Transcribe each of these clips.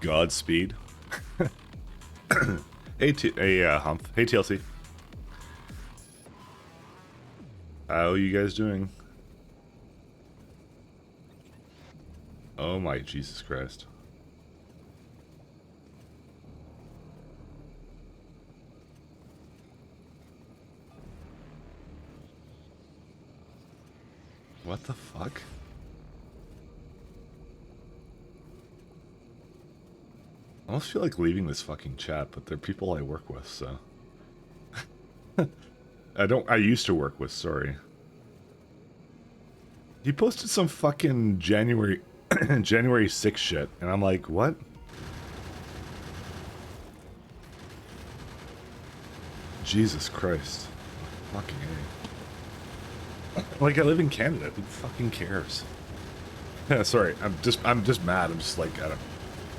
Godspeed. Hey, Humph. Hey, TLC. How are you guys doing? Oh my Jesus Christ. What the fuck? I almost feel like leaving this fucking chat, but they're people I work with, so... I used to work with, sorry. He posted some fucking January 6th shit, and I'm like, what? Jesus Christ. Fucking A. Like, I live in Canada, who fucking cares? Yeah, sorry, I'm just mad, I'm just like, I don't...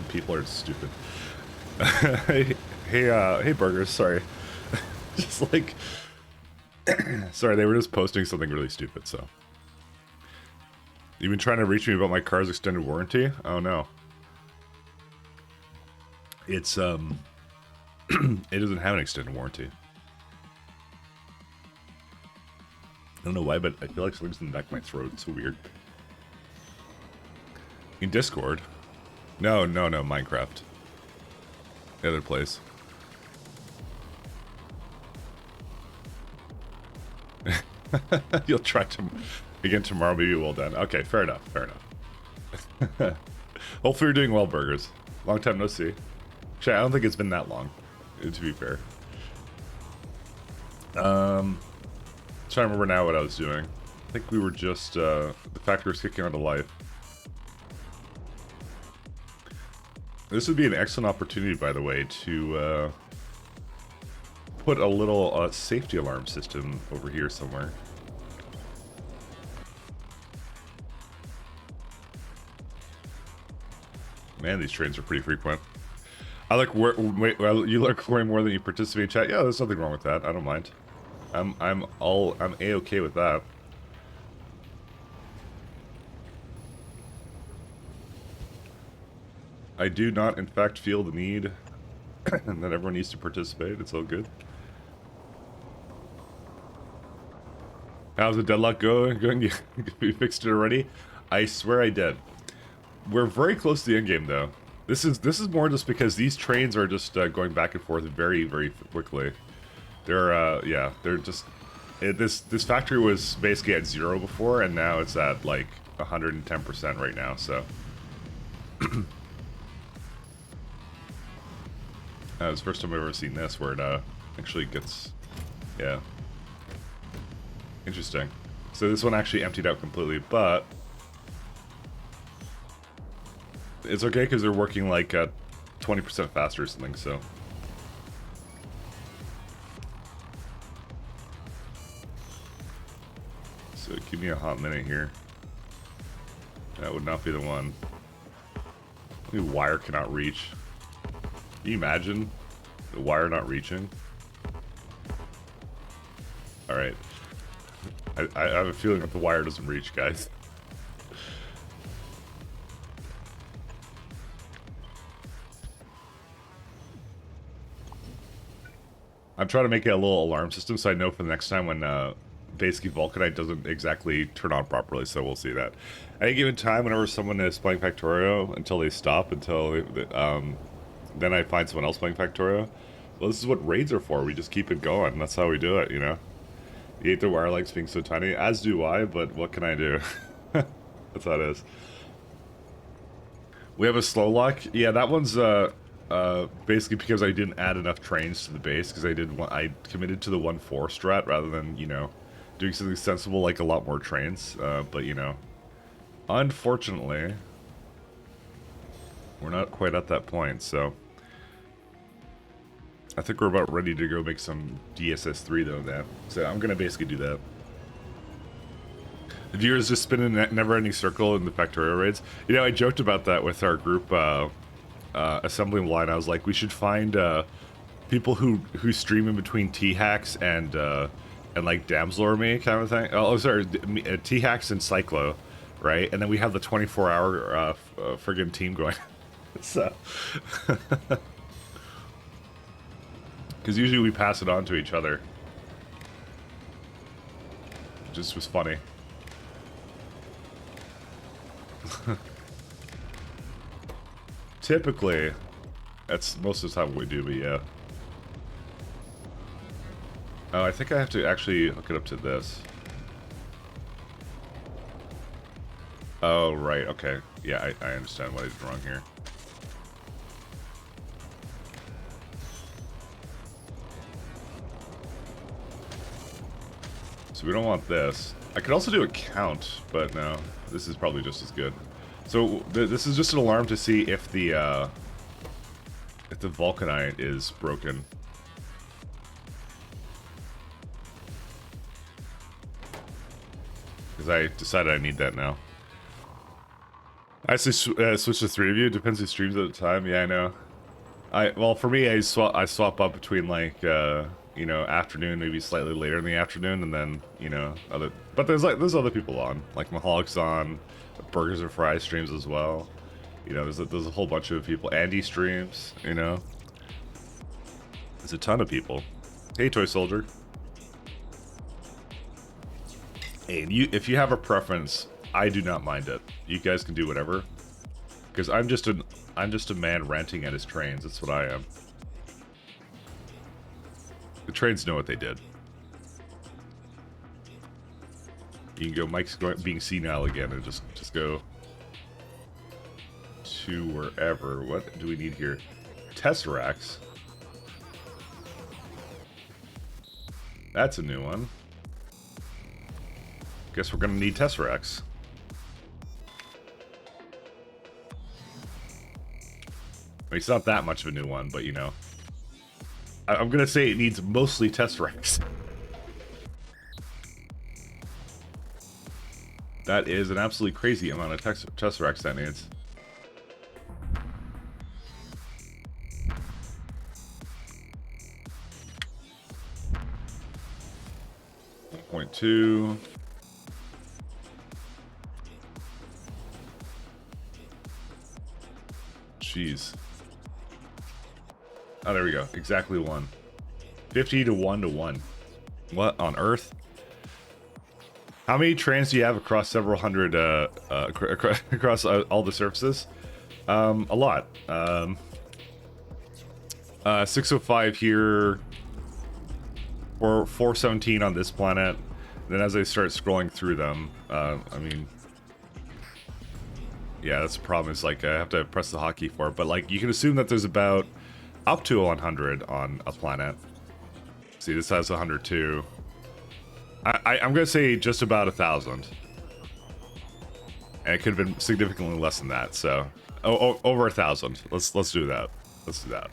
People are stupid. hey, Burgers, sorry. Just like... sorry, they were just posting something really stupid, so... You've been trying to reach me about my car's extended warranty? Oh no. It's, it doesn't have an extended warranty. I don't know why, but I feel like something's in the back of my throat. It's so weird. In Discord? No, Minecraft. The other place. You'll try to again tomorrow, maybe well done. Okay, fair enough. Hopefully you're doing well, Burgers. Long time no see. Actually, I don't think it's been that long, to be fair. Trying to remember now what I was doing. I think we were just the factory was kicking on to life. This would be an excellent opportunity, by the way, to put a little safety alarm system over here somewhere. Man, these trains are pretty frequent. I like wait, well, you look way more than you participate in chat. Yeah, there's nothing wrong with that. I don't mind. I'm A-okay with that. I do not, in fact, feel the need that everyone needs to participate. It's all good. How's the deadlock going? You fixed it already? I swear I did. We're very close to the end game, though. This is more just because these trains are just going back and forth very, very quickly. They're yeah, they're just this factory was basically at 0 before, and now it's at like 110% right now. So it's the first time I've ever seen this where it actually gets, yeah, interesting. So this one actually emptied out completely, but it's okay because they're working like 20% faster or something, so. So give me a hot minute here. That would not be the one. The wire cannot reach. Can you imagine the wire not reaching? Alright. I have a feeling that the wire doesn't reach, guys. I'm trying to make it a little alarm system so I know for the next time when basically Vulcanite doesn't exactly turn on properly, so we'll see that. At any given time, whenever someone is playing Factorio, until they stop, then I find someone else playing Factorio. Well, this is what raids are for. We just keep it going. That's how we do it, you know? You hate the wire legs being so tiny, as do I, but what can I do? That's how it is. We have a slow lock. Yeah, that one's basically because I didn't add enough trains to the base, because I committed to the 1-4 strat rather than, you know, doing something sensible like a lot more trains. But, you know, unfortunately, we're not quite at that point, so I think we're about ready to go make some DSS3 though now. So I'm gonna basically do that. The viewers just spin in a never-ending circle in the Factorio raids. You know, I joked about that with our group assembling line. I was like, we should find people who stream in between T-Hacks and like Damsel or me kind of thing. Oh, sorry, T-Hacks and Cyclo, right? And then we have the 24-hour friggin' team going. So, because usually we pass it on to each other. Just was funny. Typically, that's most of the time what we do, but yeah. Oh, I think I have to actually hook it up to this. Oh, right, okay. Yeah, I understand what I did wrong here. So we don't want this. I could also do a count, but no. This is probably just as good. So this is just an alarm to see if the vulcanite is broken. Because I decided I need that now. I say switch to 3 of you. Depends who streams at the time. Yeah, I know. Well, for me, I swap up between like you know, afternoon, maybe slightly later in the afternoon, and then you know other. But there's other people on, like Maholic's on, Burgers and Fries streams as well. You know, there's a whole bunch of people. Andy streams. You know, there's a ton of people. Hey, Toy Soldier. Hey, and if you have a preference, I do not mind it. You guys can do whatever, because I'm just a man ranting at his trains. That's what I am. The trains know what they did. You can go. Mike's being senile again, and just go to wherever. What do we need here? Tesseracts. That's a new one. Guess we're gonna need Tesseracts. I mean, it's not that much of a new one, but you know. I'm gonna say it needs mostly Tesseracts. That is an absolutely crazy amount of Tesseracts that needs. .2. Jeez. Oh, there we go. Exactly 1. 50 to 1 to 1. What on earth? How many trains do you have across several hundred, across all the surfaces? A lot. 605 here. 417 on this planet. Then as I start scrolling through them, I mean... Yeah, that's the problem, is like, I have to press the hotkey for it. But like, you can assume that there's about up to 100 on a planet. See, this has 102. I'm gonna say just about 1,000. And it could have been significantly less than that, so... over 1,000. Let's do that. Let's do that.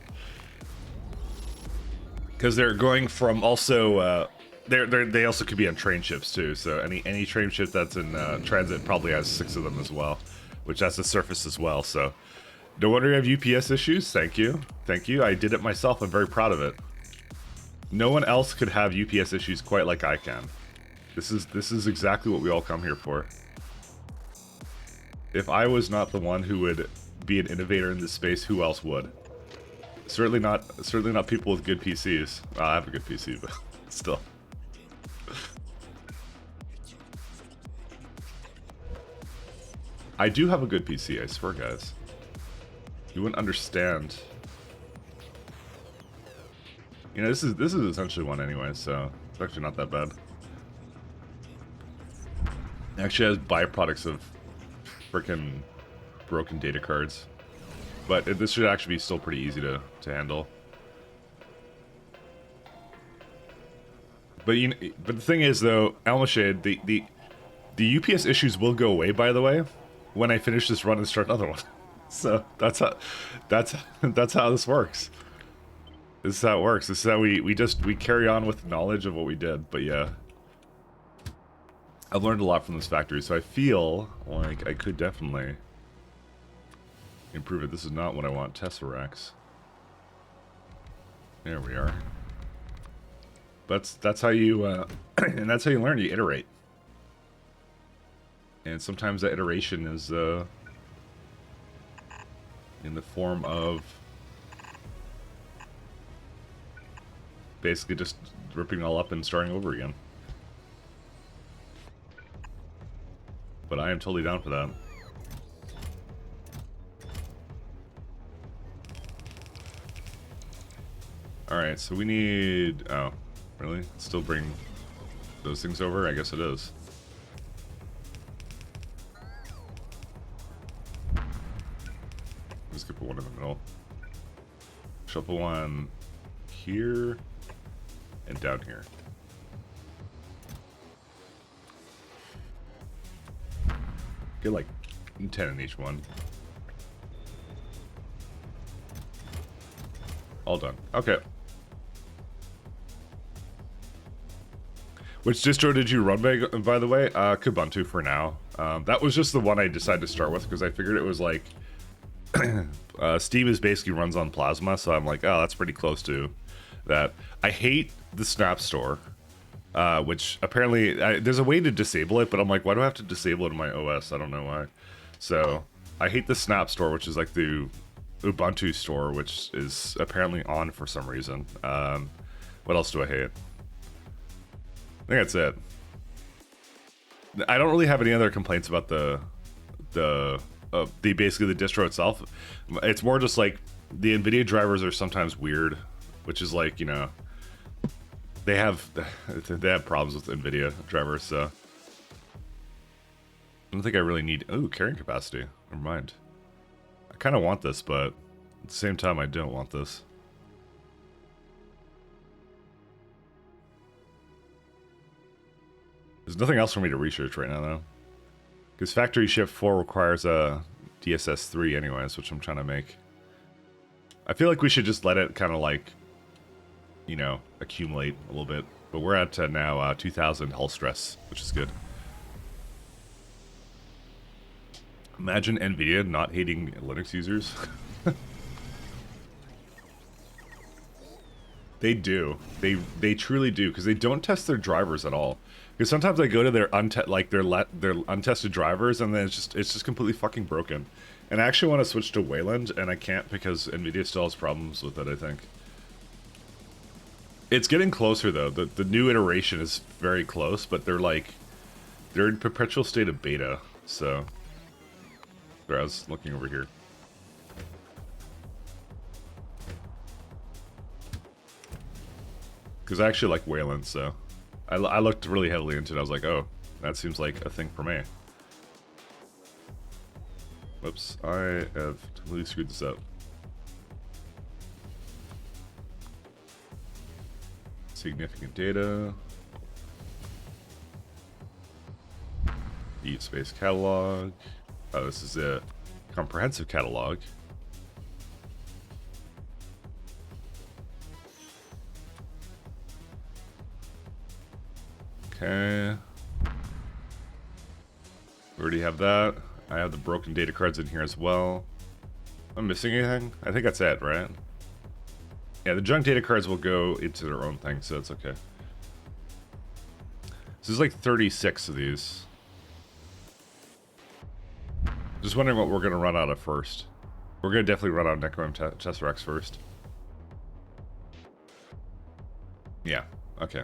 Because they're going from also... they also could be on train ships too, so any train ship that's in transit probably has 6 of them as well. Which has the surface as well, so... No wonder you have UPS issues. Thank you. Thank you. I did it myself. I'm very proud of it. No one else could have UPS issues quite like I can. This is exactly what we all come here for. If I was not the one who would be an innovator in this space, who else would? Certainly not people with good PCs. Well, I have a good PC, but still. I do have a good PC, I swear, guys. You wouldn't understand. You know, this is essentially one anyway, so it's actually not that bad. It actually has byproducts of freaking broken data cards, but this should actually be still pretty easy to handle. But but the thing is, though, Almashade, the UPS issues will go away. By the way, when I finish this run and start another one. So that's how this works. This is how it works. This is how we carry on with the knowledge of what we did. But yeah, I've learned a lot from this factory, so I feel like I could definitely improve it. This is not what I want. Tesseracts. There we are. But that's how you and that's how you learn. You iterate, and sometimes that iteration is in the form of basically just ripping it all up and starting over again. But I am totally down for that. Alright, so we need... Oh, really? Still bring those things over? I guess it is. I'm just gonna put one in the middle. Shuffle one here and down here. Get like 10 in each one. All done. Okay. Which distro did you run by the way? Kubuntu for now. That was just the one I decided to start with because I figured it was like... Steam is basically runs on Plasma, so I'm like, oh, that's pretty close to that. I hate the Snap Store, which apparently... there's a way to disable it, but I'm like, why do I have to disable it in my OS? I don't know why. So, I hate the Snap Store, which is like the Ubuntu store, which is apparently on for some reason. What else do I hate? I think that's it. I don't really have any other complaints about the basically the distro itself. It's more just like the NVIDIA drivers are sometimes weird, which is like, you know, they have problems with NVIDIA drivers, so I don't think I really need... Oh, carrying capacity. Never mind. I kind of want this, but at the same time, I don't want this. There's nothing else for me to research right now, though. Because Factory Shift 4 requires a DSS 3 anyways, which I'm trying to make. I feel like we should just let it kind of like, you know, accumulate a little bit. But we're at now 2,000 hull stress, which is good. Imagine NVIDIA not hating Linux users. They do. They truly do, because they don't test their drivers at all. Because sometimes I go to their their untested drivers, and then it's just completely fucking broken. And I actually want to switch to Wayland, and I can't because NVIDIA still has problems with it, I think. It's getting closer though. The new iteration is very close, but they're in perpetual state of beta. So, sorry, I was looking over here. Because I actually like Wayland, so I looked really heavily into it. I was like, oh, that seems like a thing for me. Whoops, I have completely screwed this up. Significant data. Eat space catalog. Oh, this is a comprehensive catalog. Okay. We already have that. I have the broken data cards in here as well. I'm missing anything? I think that's it, right? Yeah, the junk data cards will go into their own thing, so it's okay. So there's like 36 of these. Just wondering what we're going to run out of first. We're going to definitely run out of Necrom Tesseract first. Yeah, okay.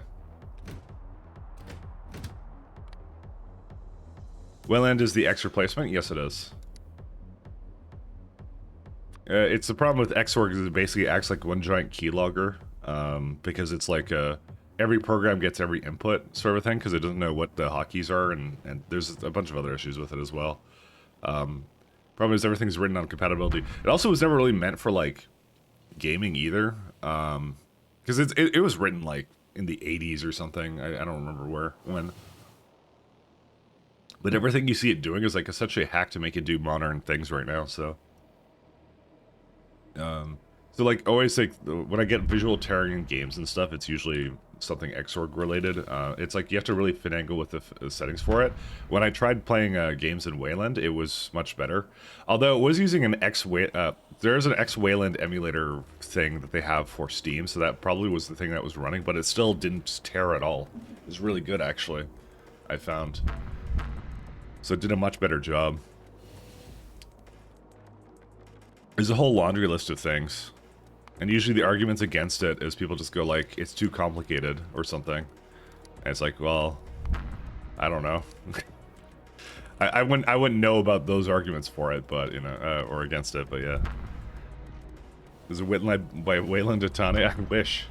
Wayland is the X replacement? Yes, it is. It's the problem with Xorg is it basically acts like one giant keylogger, because it's like every program gets every input sort of thing, because it doesn't know what the hotkeys are, and there's a bunch of other issues with it as well. Problem is everything's written on compatibility. It also was never really meant for like gaming either, because it was written like in the 80s or something. I don't remember when. But everything you see it doing is like essentially a hack to make it do modern things right now, so... So like always like when I get visual tearing in games and stuff, it's usually something Xorg related. It's like you have to really finagle with the settings for it. When I tried playing games in Wayland, it was much better. Although it was using an there's an X-Wayland emulator thing that they have for Steam, so that probably was the thing that was running, but it still didn't tear at all. It was really good actually, I found. So it did a much better job. There's a whole laundry list of things. And usually the arguments against it is people just go like, it's too complicated or something. And it's like, well, I don't know. I wouldn't know about those arguments for it, but, you know, or against it, but yeah. Is it written by Wayland Atane? I wish.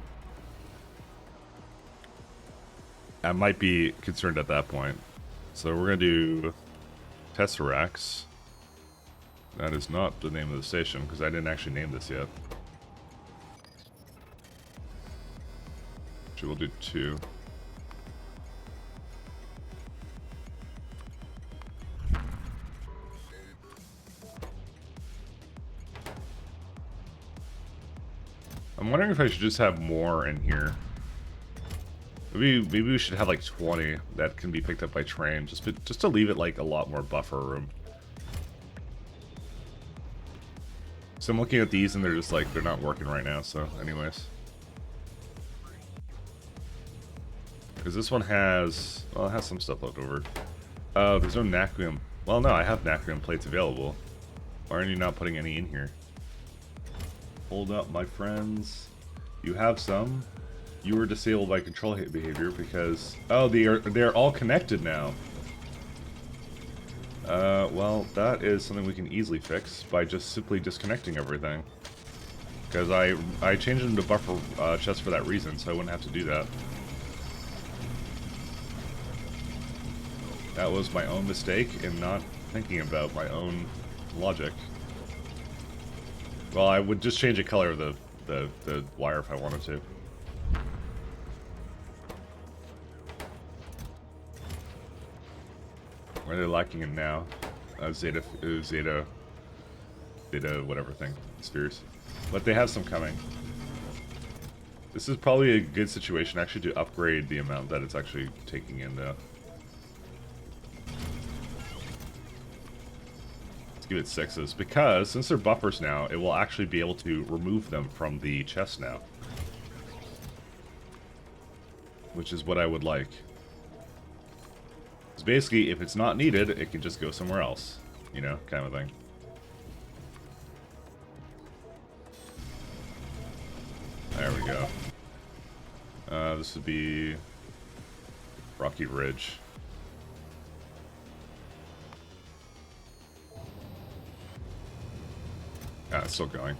I might be concerned at that point. So we're gonna do Tesseracts. That is not the name of the station, because I didn't actually name this yet. Actually, we'll do 2. I'm wondering if I should just have more in here. Maybe we should have like 20 that can be picked up by train, just to leave it like a lot more buffer room. So I'm looking at these and they're just like, they're not working right now, so anyways. Because this one has, well, it has some stuff left over. There's no Nacrium. Well, no, I have Nacrium plates available. Why are you not putting any in here? Hold up, my friends. You have some. You were disabled by control behavior because... Oh, they're all connected now. Well, that is something we can easily fix by just simply disconnecting everything. Because I changed them to buffer chests for that reason, so I wouldn't have to do that. That was my own mistake in not thinking about my own logic. Well, I would just change the color of the wire if I wanted to. Where are they lacking in now? Zeta, whatever thing, spheres. But they have some coming. This is probably a good situation actually to upgrade the amount that it's actually taking in though. Let's give it 6s, because since they're buffers now, it will actually be able to remove them from the chest now. Which is what I would like. Because basically, if it's not needed, it can just go somewhere else. You know, kind of thing. There we go. This would be Rocky Ridge. Ah, it's still going.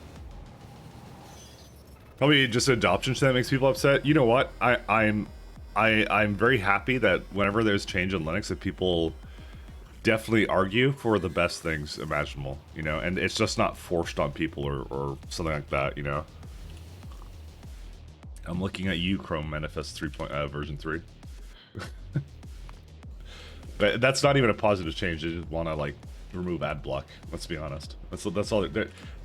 Probably just an adoption that makes people upset. You know what? I'm very happy that whenever there's change in Linux, that people definitely argue for the best things imaginable, you know, and it's just not forced on people or something like that, you know. I'm looking at you, Chrome Manifest 3. Version 3. But that's not even a positive change. They just want to like remove ad block. Let's be honest. That's all.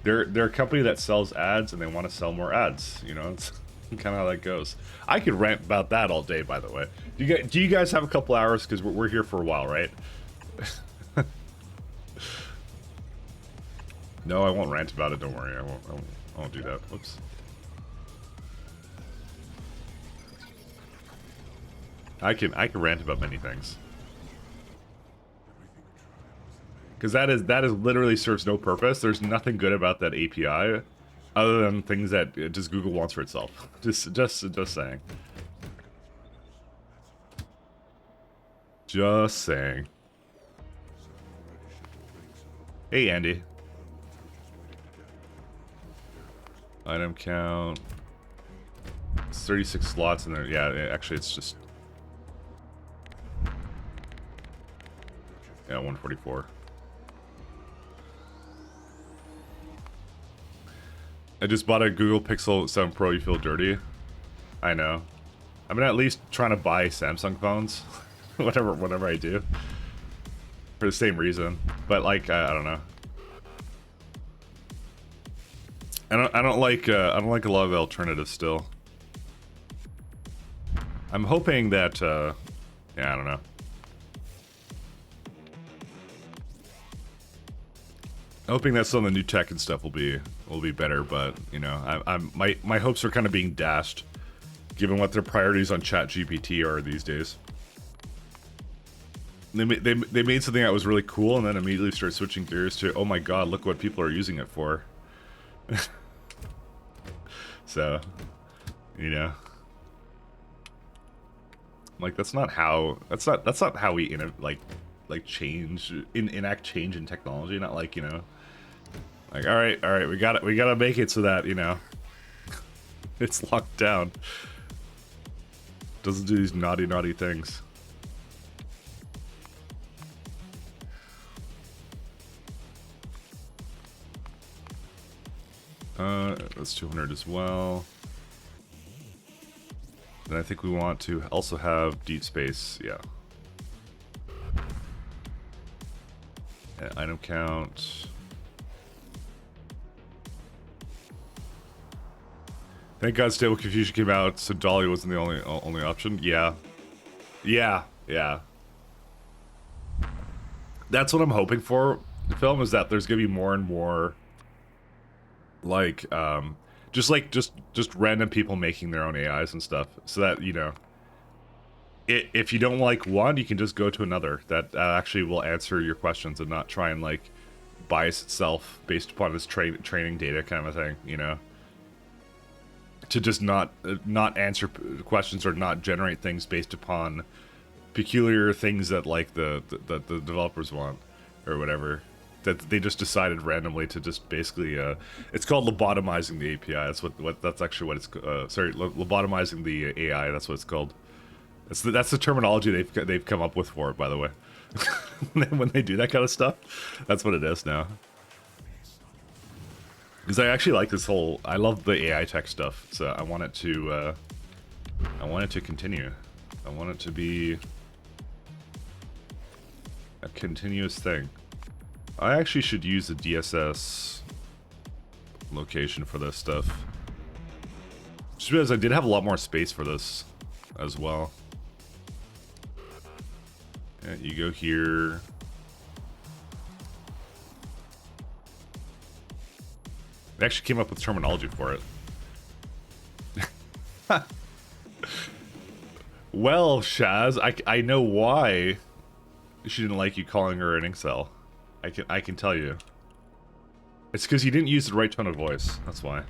They're a company that sells ads and they want to sell more ads. You know, it's kind of how that goes. I could rant about that all day. By the way, do you guys have a couple hours? Because we're here for a while, right? No, I won't rant about it. Don't worry. I won't do that. Whoops. I can rant about many things. Because that is literally serves no purpose. There's nothing good about that API, other than things that just Google wants for itself. Just saying. Just saying. Hey, Andy. Item count. It's 36 slots in there. Yeah, actually, it's just. Yeah, 144. I just bought a Google Pixel 7 Pro. You feel dirty? I know. I'm at least trying to buy Samsung phones, whatever I do, for the same reason. But like, I don't know. I don't like a lot of alternatives still. I'm hoping that yeah, I don't know. Hoping that some of the new tech and stuff will be better, but you know, my hopes are kind of being dashed, given what their priorities on ChatGPT are these days. They made something that was really cool, and then immediately started switching gears to, oh my god, look what people are using it for. So, you know, like that's not how we change enact change in technology. Not like, you know, like all right, we gotta make it so that, you know, it's locked down. Doesn't do these naughty things. That's 200 as well. Then I think we want to also have deep space, yeah. Item count. Thank God Stable Confusion came out, so Dolly wasn't the only option. Yeah. That's what I'm hoping for. The film is that there's gonna be more and more, like, just random people making their own AIs and stuff, so that, you know, if you don't like one, you can just go to another that actually will answer your questions and not try and, like, bias itself based upon its training data kind of a thing, you know? To just not answer questions or not generate things based upon peculiar things that, like, the developers want or whatever. That they just decided randomly to just basically, it's called lobotomizing the API. That's actually what it's, sorry, lobotomizing the AI. That's what it's called. That's the terminology they've come up with for it, by the way. When they do that kind of stuff, that's what it is now. Because I actually like this whole, I love the AI tech stuff, so I want it to continue. I want it to be a continuous thing. I actually should use the DSS location for this stuff. Just because I did have a lot more space for this as well. Yeah, you go here. They actually came up with terminology for it. Well, Shaz, I know why she didn't like you calling her an incel. I can tell you. It's because you didn't use the right tone of voice. That's why.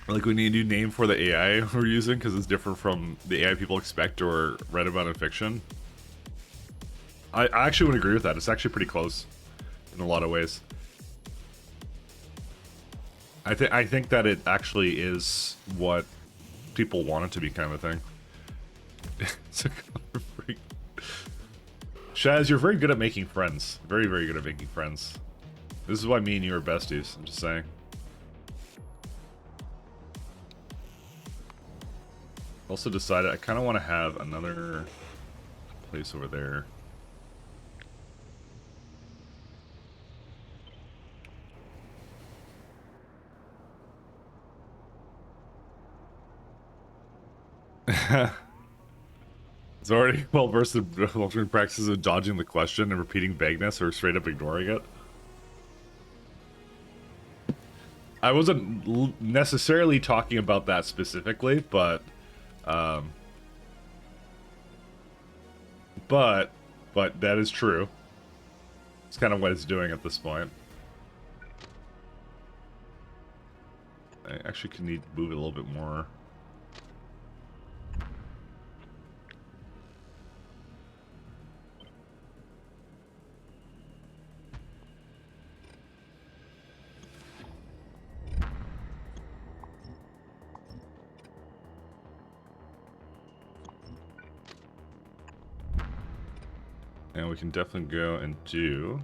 Like, we need a new name for the AI we're using because it's different from the AI people expect or read about in fiction. I actually would agree with that. It's actually pretty close in a lot of ways. I think that it actually is what people want it to be, kind of a thing. It's a freak. Shaz, you're very good at making friends. Very, very good at making friends. This is why me and you are besties. I'm just saying. Also decided I kind of want to have another place over there. It's already well versed in alternate practices of dodging the question and repeating vagueness or straight up ignoring it. I wasn't necessarily talking about that specifically, but that is true. It's kind of what it's doing at this point. I actually could need to move it a little bit more. And we can definitely go and do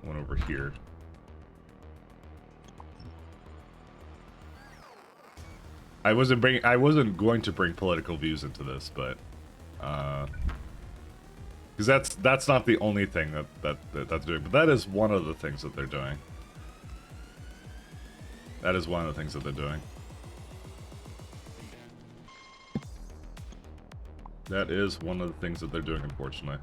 one over here. I wasn't going to bring political views into this, but because that's not the only thing that's doing, but that is one of the things that they're doing. That is one of the things that they're doing. That is one of the things that they're doing, unfortunately.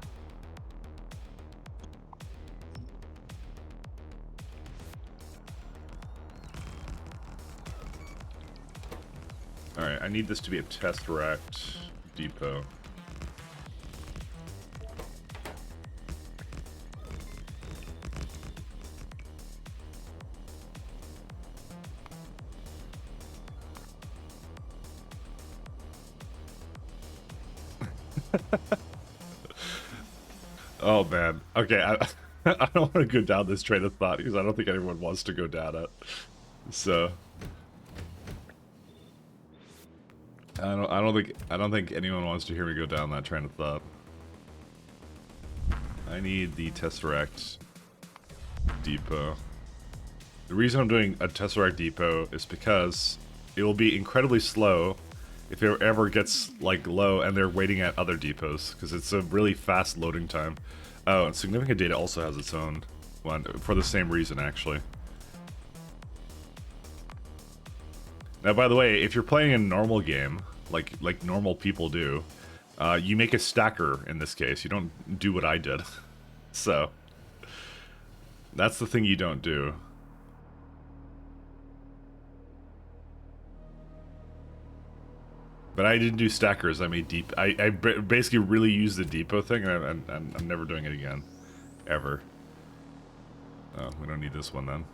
Alright, I need this to be a Tesseract depot. Oh man. Okay, I don't want to go down this train of thought because I don't think anyone wants to go down it. So I don't think anyone wants to hear me go down that train of thought. I need the Tesseract depot. The reason I'm doing a Tesseract depot is because it will be incredibly slow if it ever gets like low and they're waiting at other depots, because it's a really fast loading time. Oh, and significant data also has its own one for the same reason, actually. Now, by the way, if you're playing a normal game, like normal people do, you make a stacker in this case. You don't do what I did. So, that's the thing you don't do. But I didn't do stackers, I made deep. I basically really used the depot thing, and I'm never doing it again. Ever. Oh, we don't need this one then.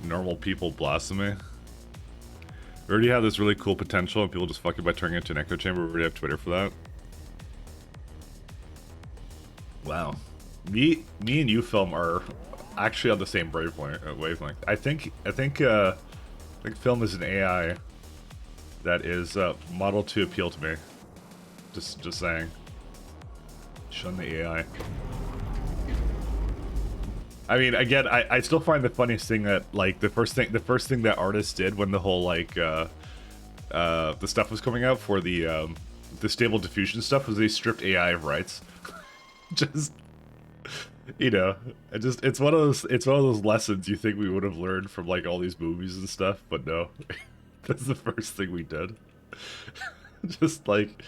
Normal people blasphemy. We already have this really cool potential, and people just fuck it by turning it into an echo chamber. We already have Twitter for that. Wow. Me and you, Film, are actually on the same wavelength. I think Film is an AI that is modeled to appeal to me. Just saying. Shun the AI. I mean, again, I still find the funniest thing that like the first thing that artists did when the whole like the stuff was coming out for the stable diffusion stuff was they stripped AI of rights. Just, you know, it's one of those lessons you think we would have learned from like all these movies and stuff, but no. That's the first thing we did. Just like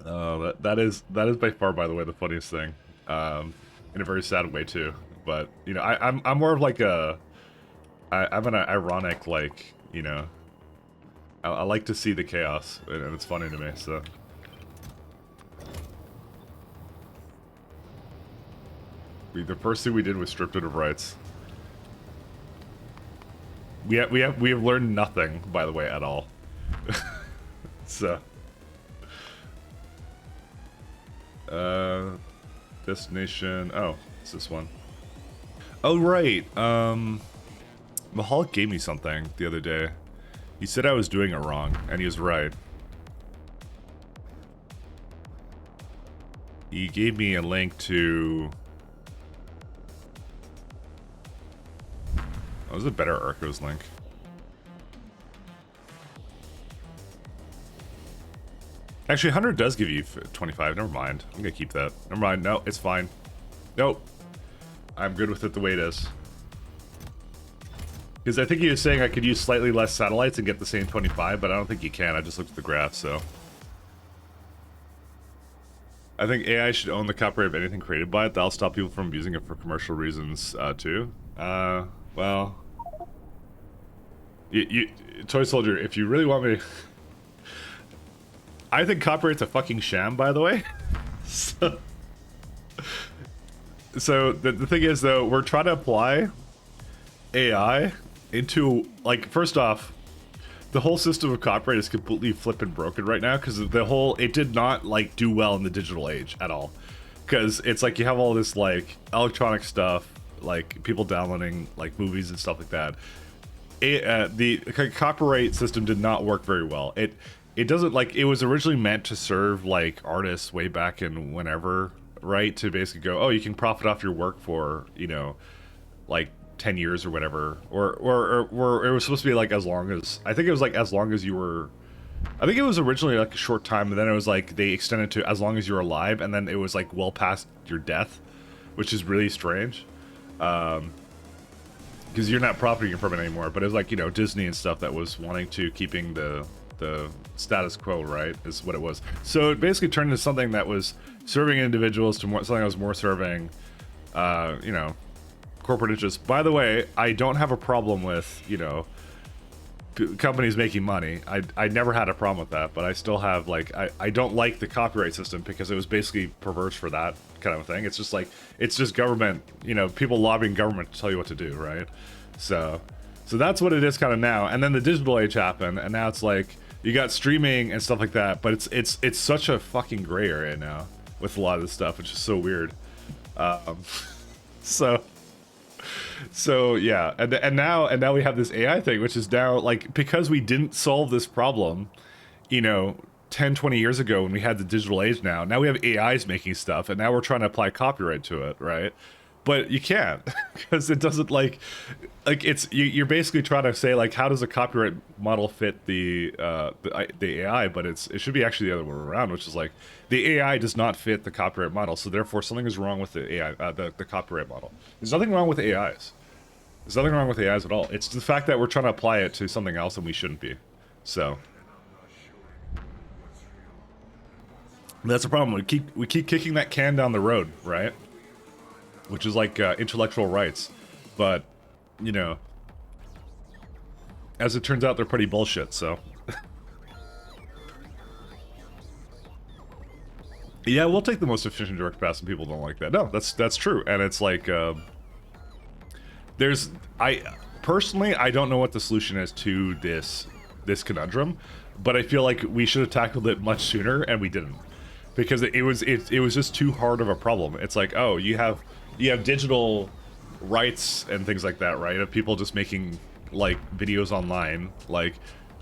that is by far, by the way, the funniest thing. In a very sad way too. But you know, I'm more of like I'm an ironic, like, you know, I like to see the chaos, and it's funny to me, so. The first thing we did was stripped it of rights. We have learned nothing, by the way, at all. So. Destination. Oh, it's this one. Oh right. Mahalik gave me something the other day. He said I was doing it wrong, and he was right. He gave me a link to. That was a better Arcos link. Actually, 100 does give you 25. Never mind. I'm gonna keep that. Never mind. No, it's fine. Nope. I'm good with it the way it is. Because I think he was saying I could use slightly less satellites and get the same 25, but I don't think you can. I just looked at the graph, so. I think AI should own the copyright of anything created by it. That'll stop people from using it for commercial reasons, too. Well. Toy Soldier, if you really want me... I think copyright's a fucking sham, by the way. So the thing is, though, we're trying to apply AI into, like, first off, the whole system of copyright is completely flippin' broken right now, because it did not, like, do well in the digital age at all. Because it's like you have all this, like, electronic stuff, like, people downloading, like, movies and stuff like that. The copyright system did not work very well. It doesn't, like, it was originally meant to serve, like, artists way back in whenever, right? To basically go, oh, you can profit off your work for, you know, like, 10 years or whatever. Or it was supposed to be, like, as long as, I think it was, like, as long as you were, I think it was originally, like, a short time, and then it was, like, they extended to as long as you're alive, and then it was, like, well past your death, which is really strange. Because you're not profiting from it anymore, but it was, like, you know, Disney and stuff that was wanting to keeping the status quo, right, is what it was. So it basically turned into something that was serving individuals to something that was more serving, you know, corporate interests. By the way, I don't have a problem with, you know, companies making money. I never had a problem with that, but I still have like I don't like the copyright system because it was basically perverse for that kind of thing. It's just like it's just government, you know, people lobbying government to tell you what to do, right? So that's what it is kind of now. And then the digital age happened, and now it's like you got streaming and stuff like that, but it's such a fucking gray area now with a lot of this stuff, which is so weird. So yeah, and now we have this AI thing, which is now like because we didn't solve this problem, you know, 10, 20 years ago when we had the digital age. Now we have AIs making stuff, and now we're trying to apply copyright to it, right? But you can't because it doesn't like it's you're basically trying to say like how does a copyright model fit the AI, but it should be actually the other way around, which is like the AI does not fit the copyright model, so therefore something is wrong with the AI the copyright model. There's nothing wrong with AIs. There's nothing wrong with AIs at all. It's the fact that we're trying to apply it to something else and we shouldn't be. So that's the problem. We keep kicking that can down the road, right? Which is like intellectual rights, but you know, as it turns out, they're pretty bullshit. So yeah, we'll take the most efficient direct path, and people don't like that. No, that's true, and it's like I personally don't know what the solution is to this conundrum, but I feel like we should have tackled it much sooner, and we didn't, because it was just too hard of a problem. It's like, oh, you have digital rights and things like that, right? Of people just making like videos online, like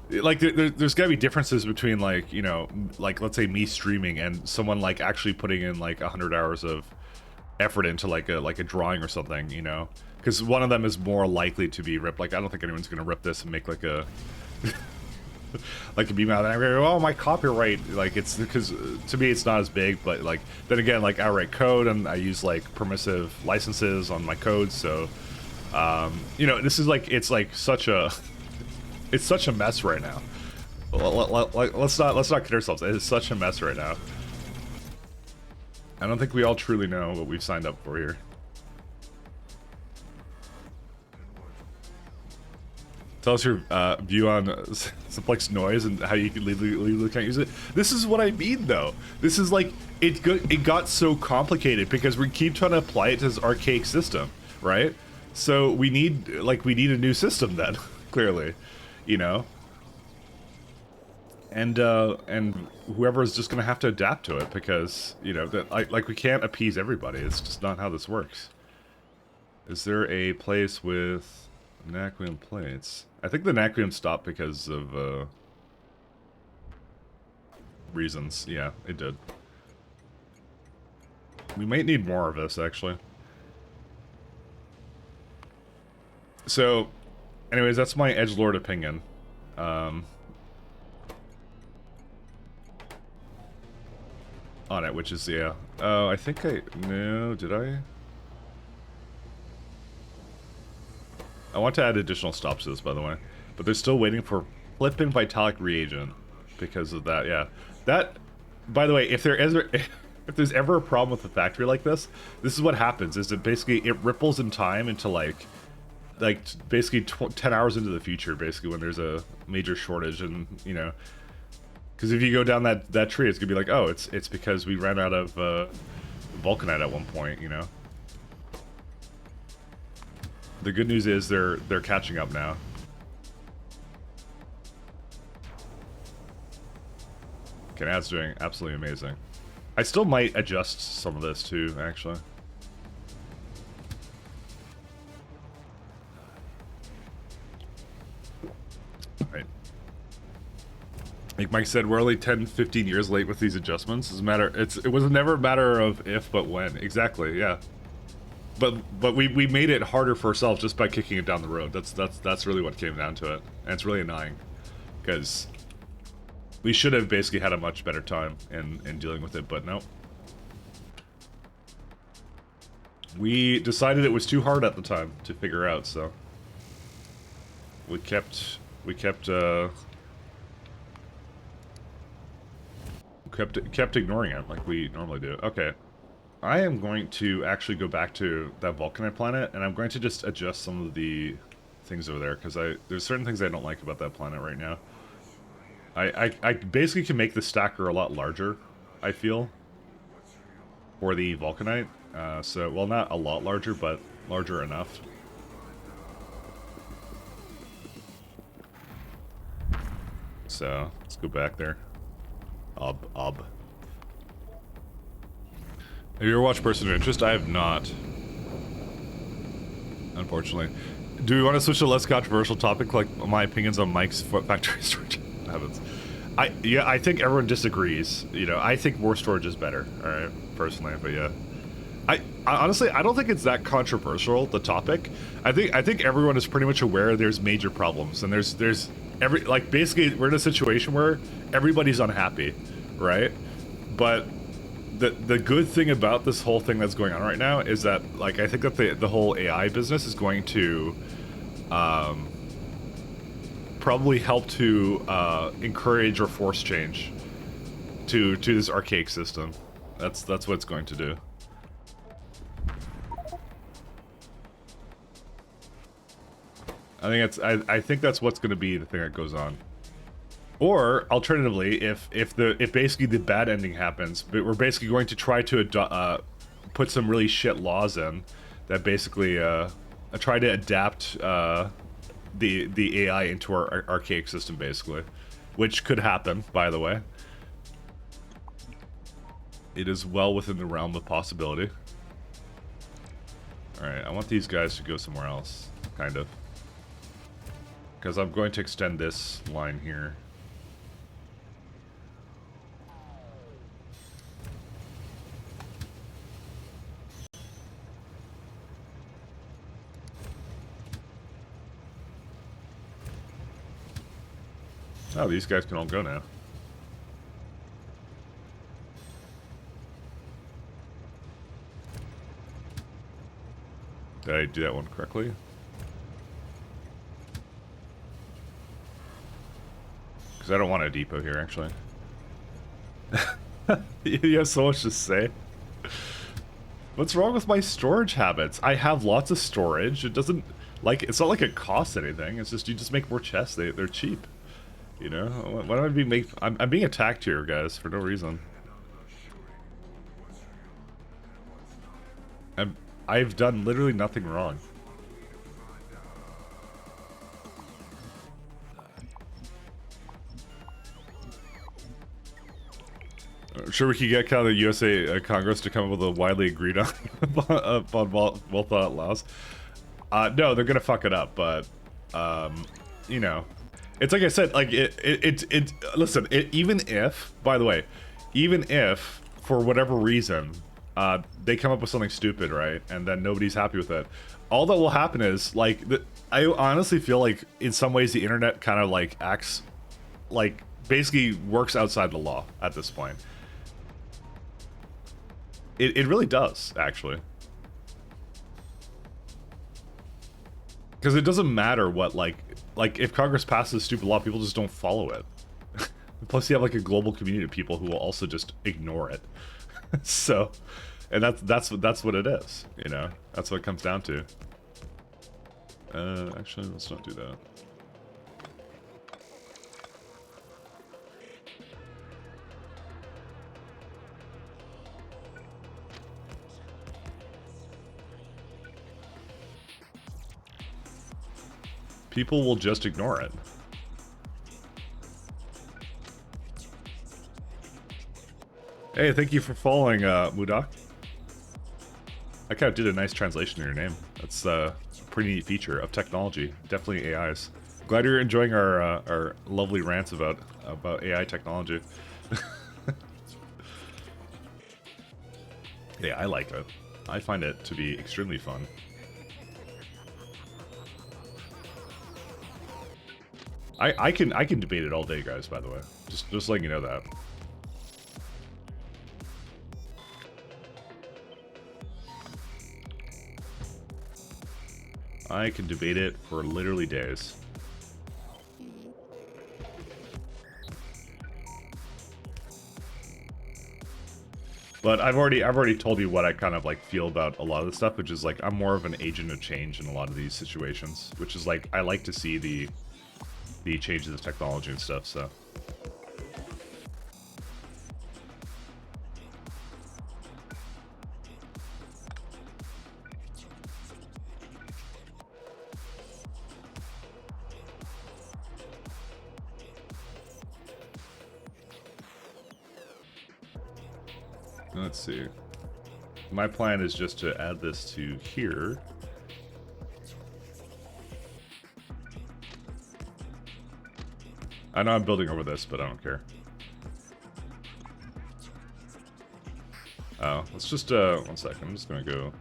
there's gotta be differences between like, you know, like let's say me streaming and someone like actually putting in like 100 hours of effort into like a drawing or something, you know, because one of them is more likely to be ripped. Like I don't think anyone's gonna rip this and make like a like a beam out, and I go, oh, my copyright, like it's because to me it's not as big, but like then again, like I write code and I use like permissive licenses on my code, so you know, this is like it's such a mess right now. Let's not kid ourselves. It's such a mess right now. I don't think we all truly know what we've signed up for here. Tell us your view on simplex noise and how you can legally can't use it. This is what I mean, though. This is like it got so complicated because we keep trying to apply it to this archaic system, right? So we need a new system then, clearly, you know. And whoever is just gonna have to adapt to it because, you know, that like we can't appease everybody. It's just not how this works. Is there a place with Naquium plates? I think the Naquium stopped because of reasons. Yeah, it did. We might need more of this, actually. So, anyways, that's my edgelord opinion. On it, which is, yeah. Oh, I think no, did I? I want to add additional stops to this, by the way. But they're still waiting for flippin' Vitalic reagent because of that, yeah. That, by the way, if there's ever a problem with the factory like this is what happens, is that basically it ripples in time into like basically 10 hours into the future, basically, when there's a major shortage, and, you know, because if you go down that tree, it's gonna be like, oh, it's because we ran out of vulcanite at one point, you know. The good news is they're catching up now. Okay, that's doing absolutely amazing. I still might adjust some of this too, actually. Right. Like Mike said, we're only 10, 15 years late with these adjustments. It was never a matter of if, but when. Exactly, yeah. But we made it harder for ourselves just by kicking it down the road. That's really what came down to it, and it's really annoying because we should have basically had a much better time in dealing with it, but no. We decided it was too hard at the time to figure out, so we kept ignoring it like we normally do. Okay. I am going to actually go back to that vulcanite planet, and I'm going to just adjust some of the things over there, because there's certain things I don't like about that planet right now. I basically can make the stacker a lot larger, I feel, for the Vulcanite. So, well, not a lot larger, but larger enough. So, let's go back there. Have you ever watched Person of Interest? I have not. Unfortunately. Do we want to switch to a less controversial topic, like my opinions on Mike's factory storage habits? I think everyone disagrees. You know, I think more storage is better, alright, personally, but yeah. I honestly, I don't think it's that controversial, the topic. I think everyone is pretty much aware there's major problems, and there's like, basically, we're in a situation where everybody's unhappy, right? But the good thing about this whole thing that's going on right now is that, like, I think that the whole AI business is going to probably help to encourage or force change to this archaic system. That's what it's going to do. I think that's what's going to be the thing that goes on. Or alternatively, if basically the bad ending happens, but we're basically going to try to put some really shit laws in that basically try to adapt the AI into our archaic system, basically, which could happen, by the way. It is well within the realm of possibility. All right, I want these guys to go somewhere else, kind of, because I'm going to extend this line here. Oh, these guys can all go now. Did I do that one correctly? Because I don't want a depot here, actually. You have so much to say. What's wrong with my storage habits? I have lots of storage. It doesn't, like, it's not like it costs anything. It's just, you just make more chests. They're cheap. You know? Why am I being I'm being attacked here, guys, for no reason. I've done literally nothing wrong. I'm sure we could get kind of the USA Congress to come up with a widely agreed on well thought out laws. No, they're gonna fuck it up, but you know, it's like I said, like listen, even if, by the way, even if for whatever reason they come up with something stupid, right, and then nobody's happy with it, all that will happen is, like, I honestly feel like in some ways the internet kind of like acts like, basically works outside the law at this point. It really does, actually. Because it doesn't matter what, like if Congress passes a stupid law, people just don't follow it. Plus you have like a global community of people who will also just ignore it. So, and that's what it is, you know? That's what it comes down to. Actually, let's not do that. People will just ignore it. Hey, thank you for following, Mudak. I kind of did a nice translation of your name. That's a pretty neat feature of technology. Definitely AIs. Glad you're enjoying our lovely rants about AI technology. Yeah, I like it. I find it to be extremely fun. I can debate it all day, guys, by the way. Just letting you know that. I can debate it for literally days. But I've already told you what I kind of like feel about a lot of this stuff, which is like I'm more of an agent of change in a lot of these situations, which is like I like to see the changes of technology and stuff. So. Let's see. My plan is just to add this to here. I know I'm building over this, but I don't care. Oh, let's just, 1 second. I'm just gonna go.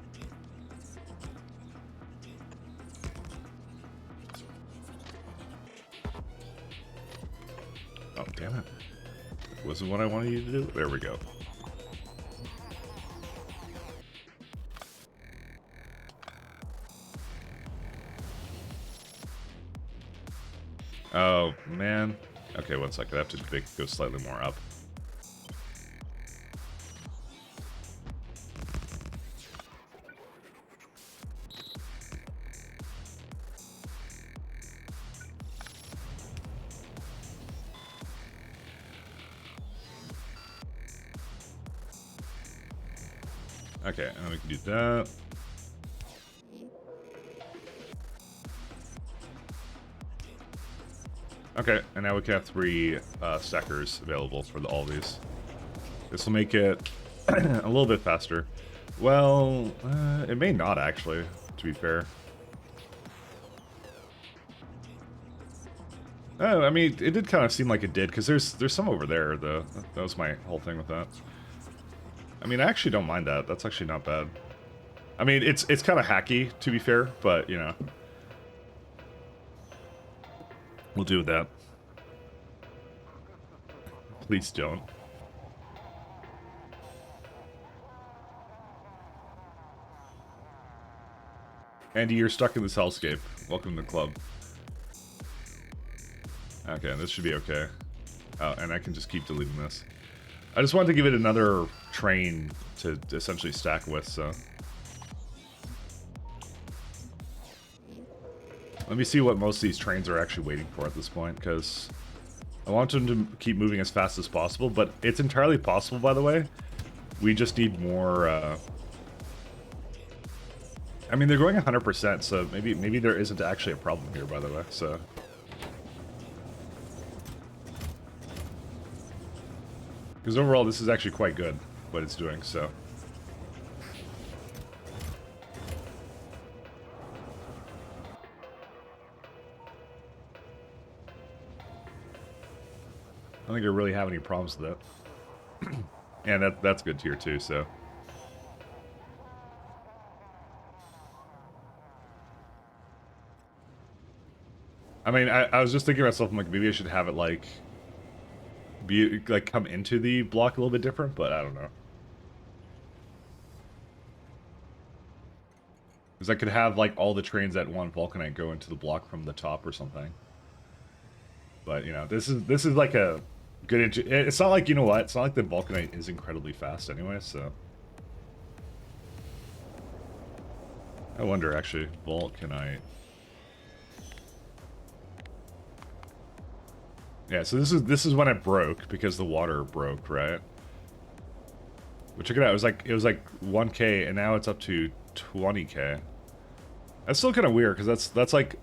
Oh, damn it. Wasn't what I wanted you to do? There we go. Oh, man. Okay, 1 second. I have to go slightly more up. Okay, and we can do that. Okay, and now we can have 3 stackers available for all these. This will make it a little bit faster. Well, it may not actually, to be fair. Oh, I mean, it did kind of seem like it did, because there's some over there, though. That was my whole thing with that. I mean, I actually don't mind that. That's actually not bad. I mean, it's kind of hacky, to be fair, but, you know. We'll do that. Please don't. Andy, you're stuck in this hellscape. Welcome to the club. Okay, this should be okay. Oh, and I can just keep deleting this. I just wanted to give it another train to essentially stack with, so. Let me see what most of these trains are actually waiting for at this point, because I want them to keep moving as fast as possible, but it's entirely possible, by the way. We just need more, I mean, they're going 100%, so maybe there isn't actually a problem here, by the way, so. Because overall, this is actually quite good, what it's doing, so. I don't think I really have any problems with that. And that's good tier too, so. I mean, I was just thinking to myself, I'm like, maybe I should have it like come into the block a little bit different, but I don't know. Because I could have like all the trains that want Vulcanite go into the block from the top or something. But you know, this is like a good. It's not like, you know what? It's not like the Vulcanite is incredibly fast anyway. So I wonder actually, Vulcanite. Yeah, so this is when it broke because the water broke, right? But check it out. It was like 1K, and now it's up to 20K. That's still kind of weird because that's like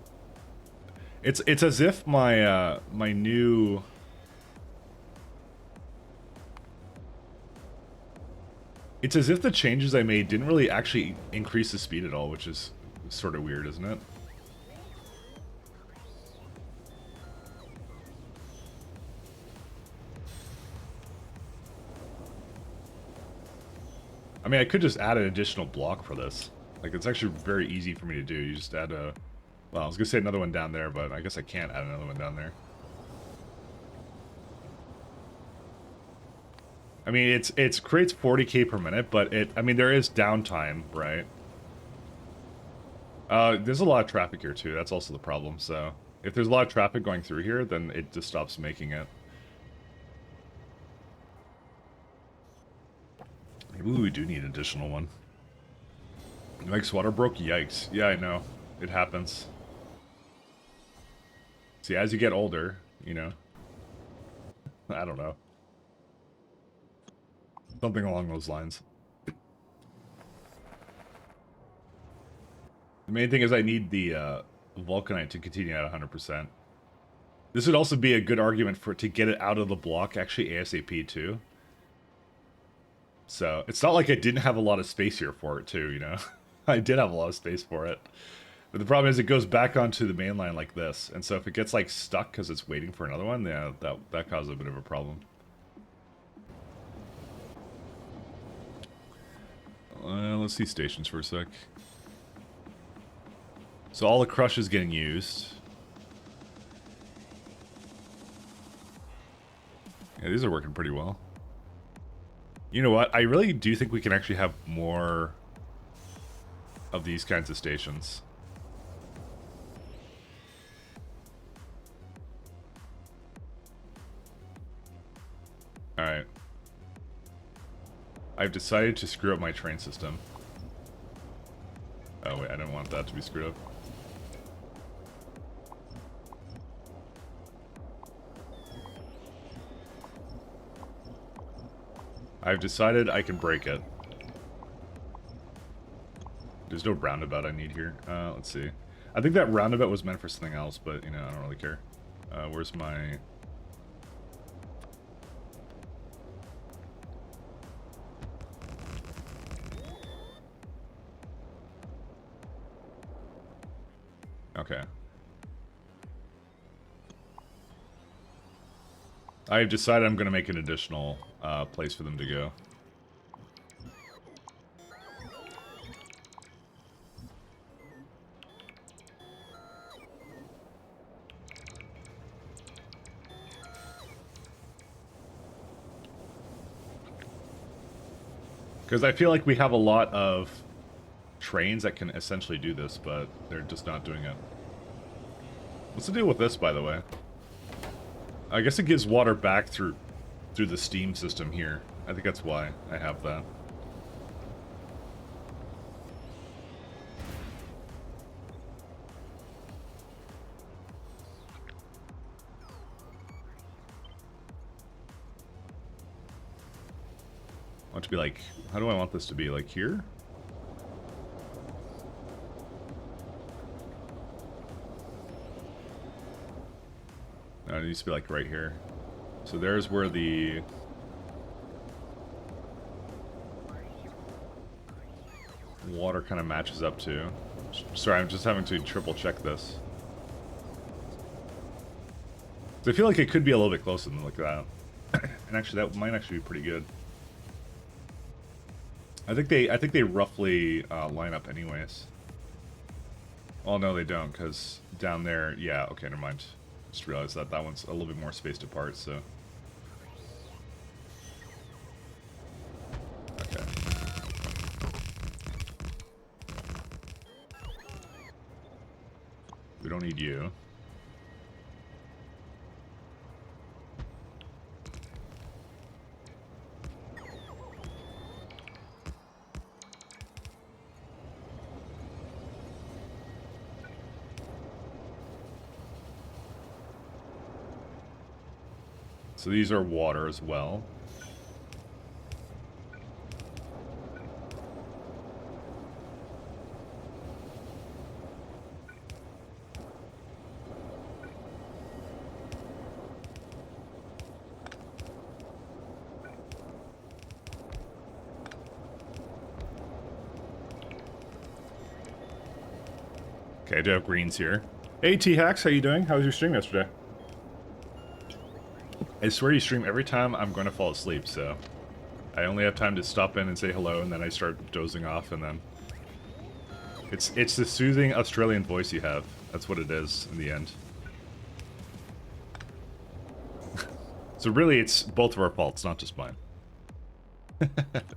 it's as if my my new it's as if the changes I made didn't really actually increase the speed at all, which is sort of weird, isn't it? I mean, I could just add an additional block for this. Like, it's actually very easy for me to do. You just add a... Well, I was going to say another one down there, but I guess I can't add another one down there. I mean, it's creates 40k per minute, but I mean, there is downtime, right? There's a lot of traffic here, too. That's also the problem, so... If there's a lot of traffic going through here, then it just stops making it. Ooh, we do need an additional one. Mike's water broke? Yikes. Yeah, I know. It happens. See, as you get older, you know. I don't know. Something along those lines. The main thing is I need the Vulcanite to continue at 100%. This would also be a good argument for to get it out of the block, actually ASAP too. So, it's not like I didn't have a lot of space here for it too, you know? I did have a lot of space for it. But the problem is it goes back onto the main line like this. And so if it gets like stuck because it's waiting for another one, yeah, that causes a bit of a problem. Let's see stations for a sec. So all the crush is getting used. Yeah, these are working pretty well. You know what? I really do think we can actually have more of these kinds of stations. Alright. I've decided to screw up my train system. Oh wait, I didn't want that to be screwed up. I've decided I can break it. There's no roundabout I need here. Let's see. I think that roundabout was meant for something else, but, you know, I don't really care. Where's my... Okay. I've decided I'm going to make an additional place for them to go. Because I feel like we have a lot of trains that can essentially do this, but they're just not doing it. What's the deal with this, by the way? I guess it gives water back through the steam system here. I think that's why I have that. I want it to be like, how do I want this to be? Like here? No, it needs to be like right here. So there's where the... water kind of matches up to. Sorry, I'm just having to triple check this. So I feel like it could be a little bit closer than like that. And actually that might actually be pretty good. I think they roughly line up anyways. Oh no, they don't, because down there, yeah, okay, never mind. Just realized that that one's a little bit more spaced apart, so. Okay. We don't need you. So these are water as well. Okay, I do have greens here. Hey T-Hacks, how you doing? How was your stream yesterday? I swear you stream every time I'm going to fall asleep, so... I only have time to stop in and say hello, and then I start dozing off, and then... It's the soothing Australian voice you have. That's what it is, in the end. So really, it's both of our faults, not just mine.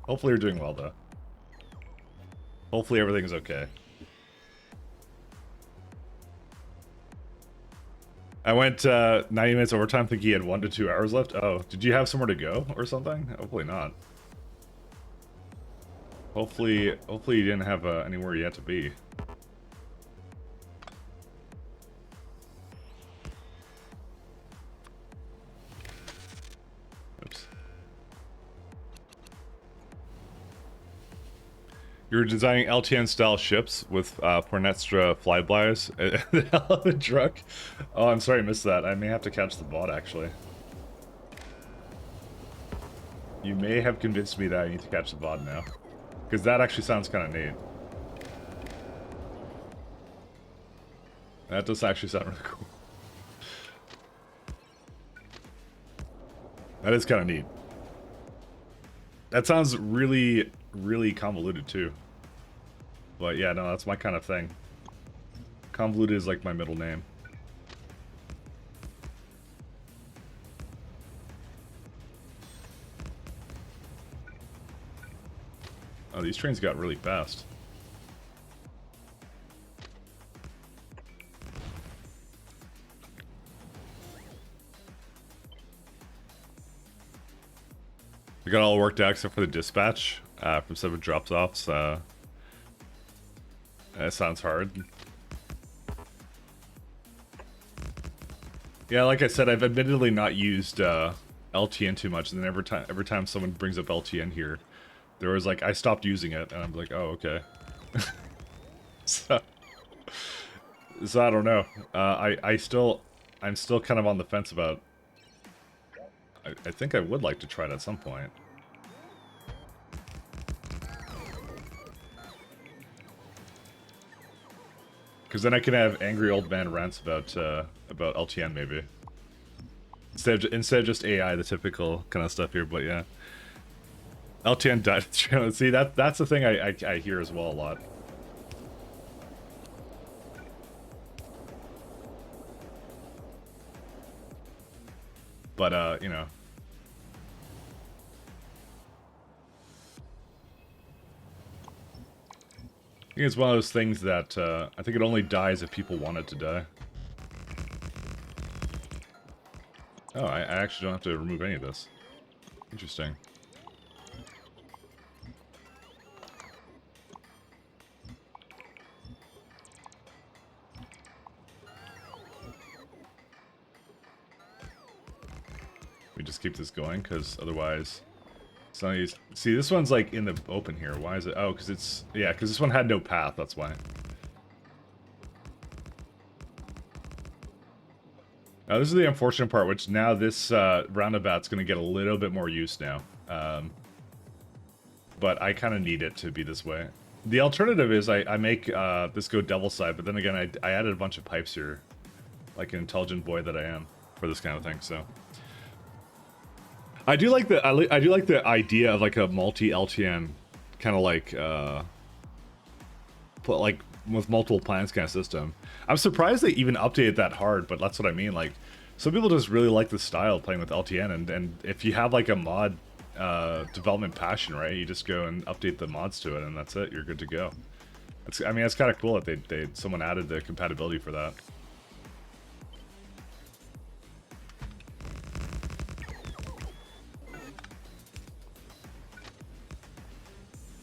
Hopefully you're doing well, though. Hopefully everything is okay. I went 90 minutes overtime thinking he had 1 to 2 hours left. Oh, did you have somewhere to go or something? Hopefully not. Hopefully you didn't have anywhere you had to be. Oops. You're designing LTN-style ships with Pornestra flybys. The hell of a truck. Oh, I'm sorry I missed that. I may have to catch the bot, actually. You may have convinced me that I need to catch the bot now. Because that actually sounds kind of neat. That does actually sound really cool. That is kind of neat. That sounds really, really convoluted too. But yeah, no, that's my kind of thing. Convoluted is like my middle name. Oh, these trains got really fast. We got all worked out except for the dispatch from 7 drops-offs. That sounds hard. Yeah, like I said, I've admittedly not used LTN too much, and then every time someone brings up LTN here, there was like, I stopped using it, and I'm like, oh, okay. so I don't know. I'm still kind of on the fence about. I think I would like to try it at some point. Because then I can have angry old man rants about LTN maybe. Instead of just AI, the typical kind of stuff here, but yeah. LTN died. See, that's the thing I hear as well a lot. But you know. I think it's one of those things that I think it only dies if people want it to die. Oh, I actually don't have to remove any of this. Interesting. We just keep this going, because otherwise... See, this one's like in the open here. Why is it? Oh, because it's... Yeah, because this one had no path, that's why. Now, this is the unfortunate part, which now this roundabout's going to get a little bit more use now. But I kind of need it to be this way. The alternative is I make this go devil side, but then again, I added a bunch of pipes here. Like an intelligent boy that I am for this kind of thing, so... I do like the idea of like a multi LTN kind of like with multiple planets kind of system. I'm surprised they even updated that hard, but that's what I mean. Like some people just really like the style of playing with LTN, and if you have like a mod development passion, right, you just go and update the mods to it, and that's it. You're good to go. I mean, it's kind of cool that someone added the compatibility for that.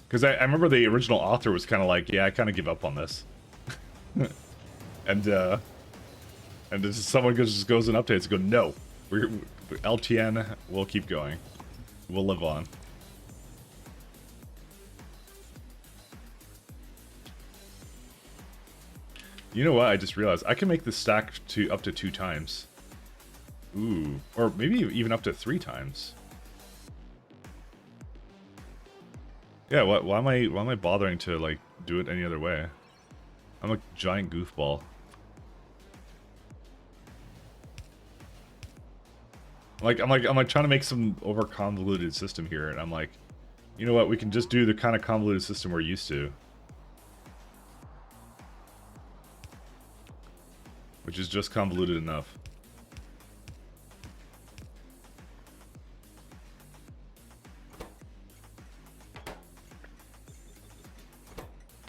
Because I remember the original author was kind of like, yeah, I kind of give up on this. and this is someone just goes and updates and go, no, we're LTN, we'll keep going. We'll live on. You know what? I just realized I can make this stack to up to 2 times. Ooh, or maybe even up to 3 times. Yeah, why am I bothering to like do it any other way? I'm a giant goofball. I'm like trying to make some over convoluted system here, and I'm like, you know what? We can just do the kind of convoluted system we're used to, which is just convoluted enough.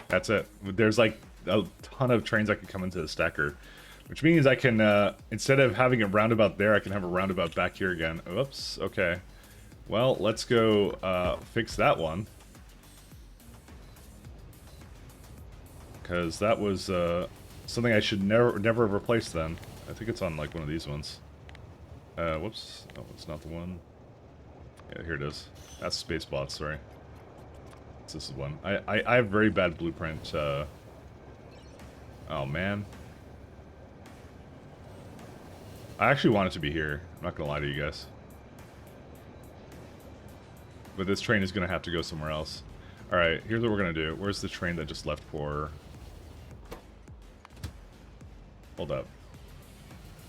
That's it. There's like a ton of trains that can come into the stacker, which means I can, instead of having a roundabout there, I can have a roundabout back here again. Oops, okay. Well, let's go fix that one. because that was something I should never have replaced then. I think it's on like one of these ones. Whoops. Oh, it's not the one. Yeah, here it is. That's space bots, sorry. This is one. I have very bad blueprint. Oh, man. I actually want it to be here. I'm not gonna lie to you guys. But this train is gonna have to go somewhere else. Alright, here's what we're gonna do. Where's the train that just left for... Hold up.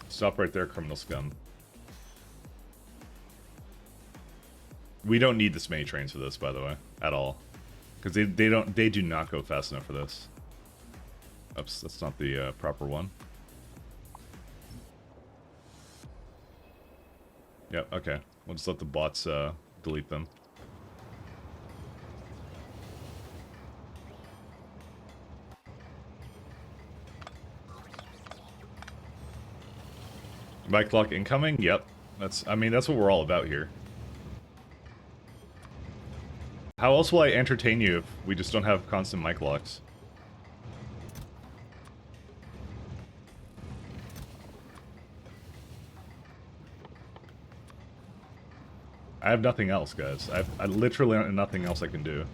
Stop right there, criminal scum. We don't need this many trains for this, by the way, at all. Because they do not go fast enough for this. Oops, that's not the proper one. Yep, okay. We'll just let the bots delete them. Bike clock incoming? Yep. I mean, that's what we're all about here. How else will I entertain you if we just don't have constant mic locks? I have nothing else, guys. I literally have nothing else I can do.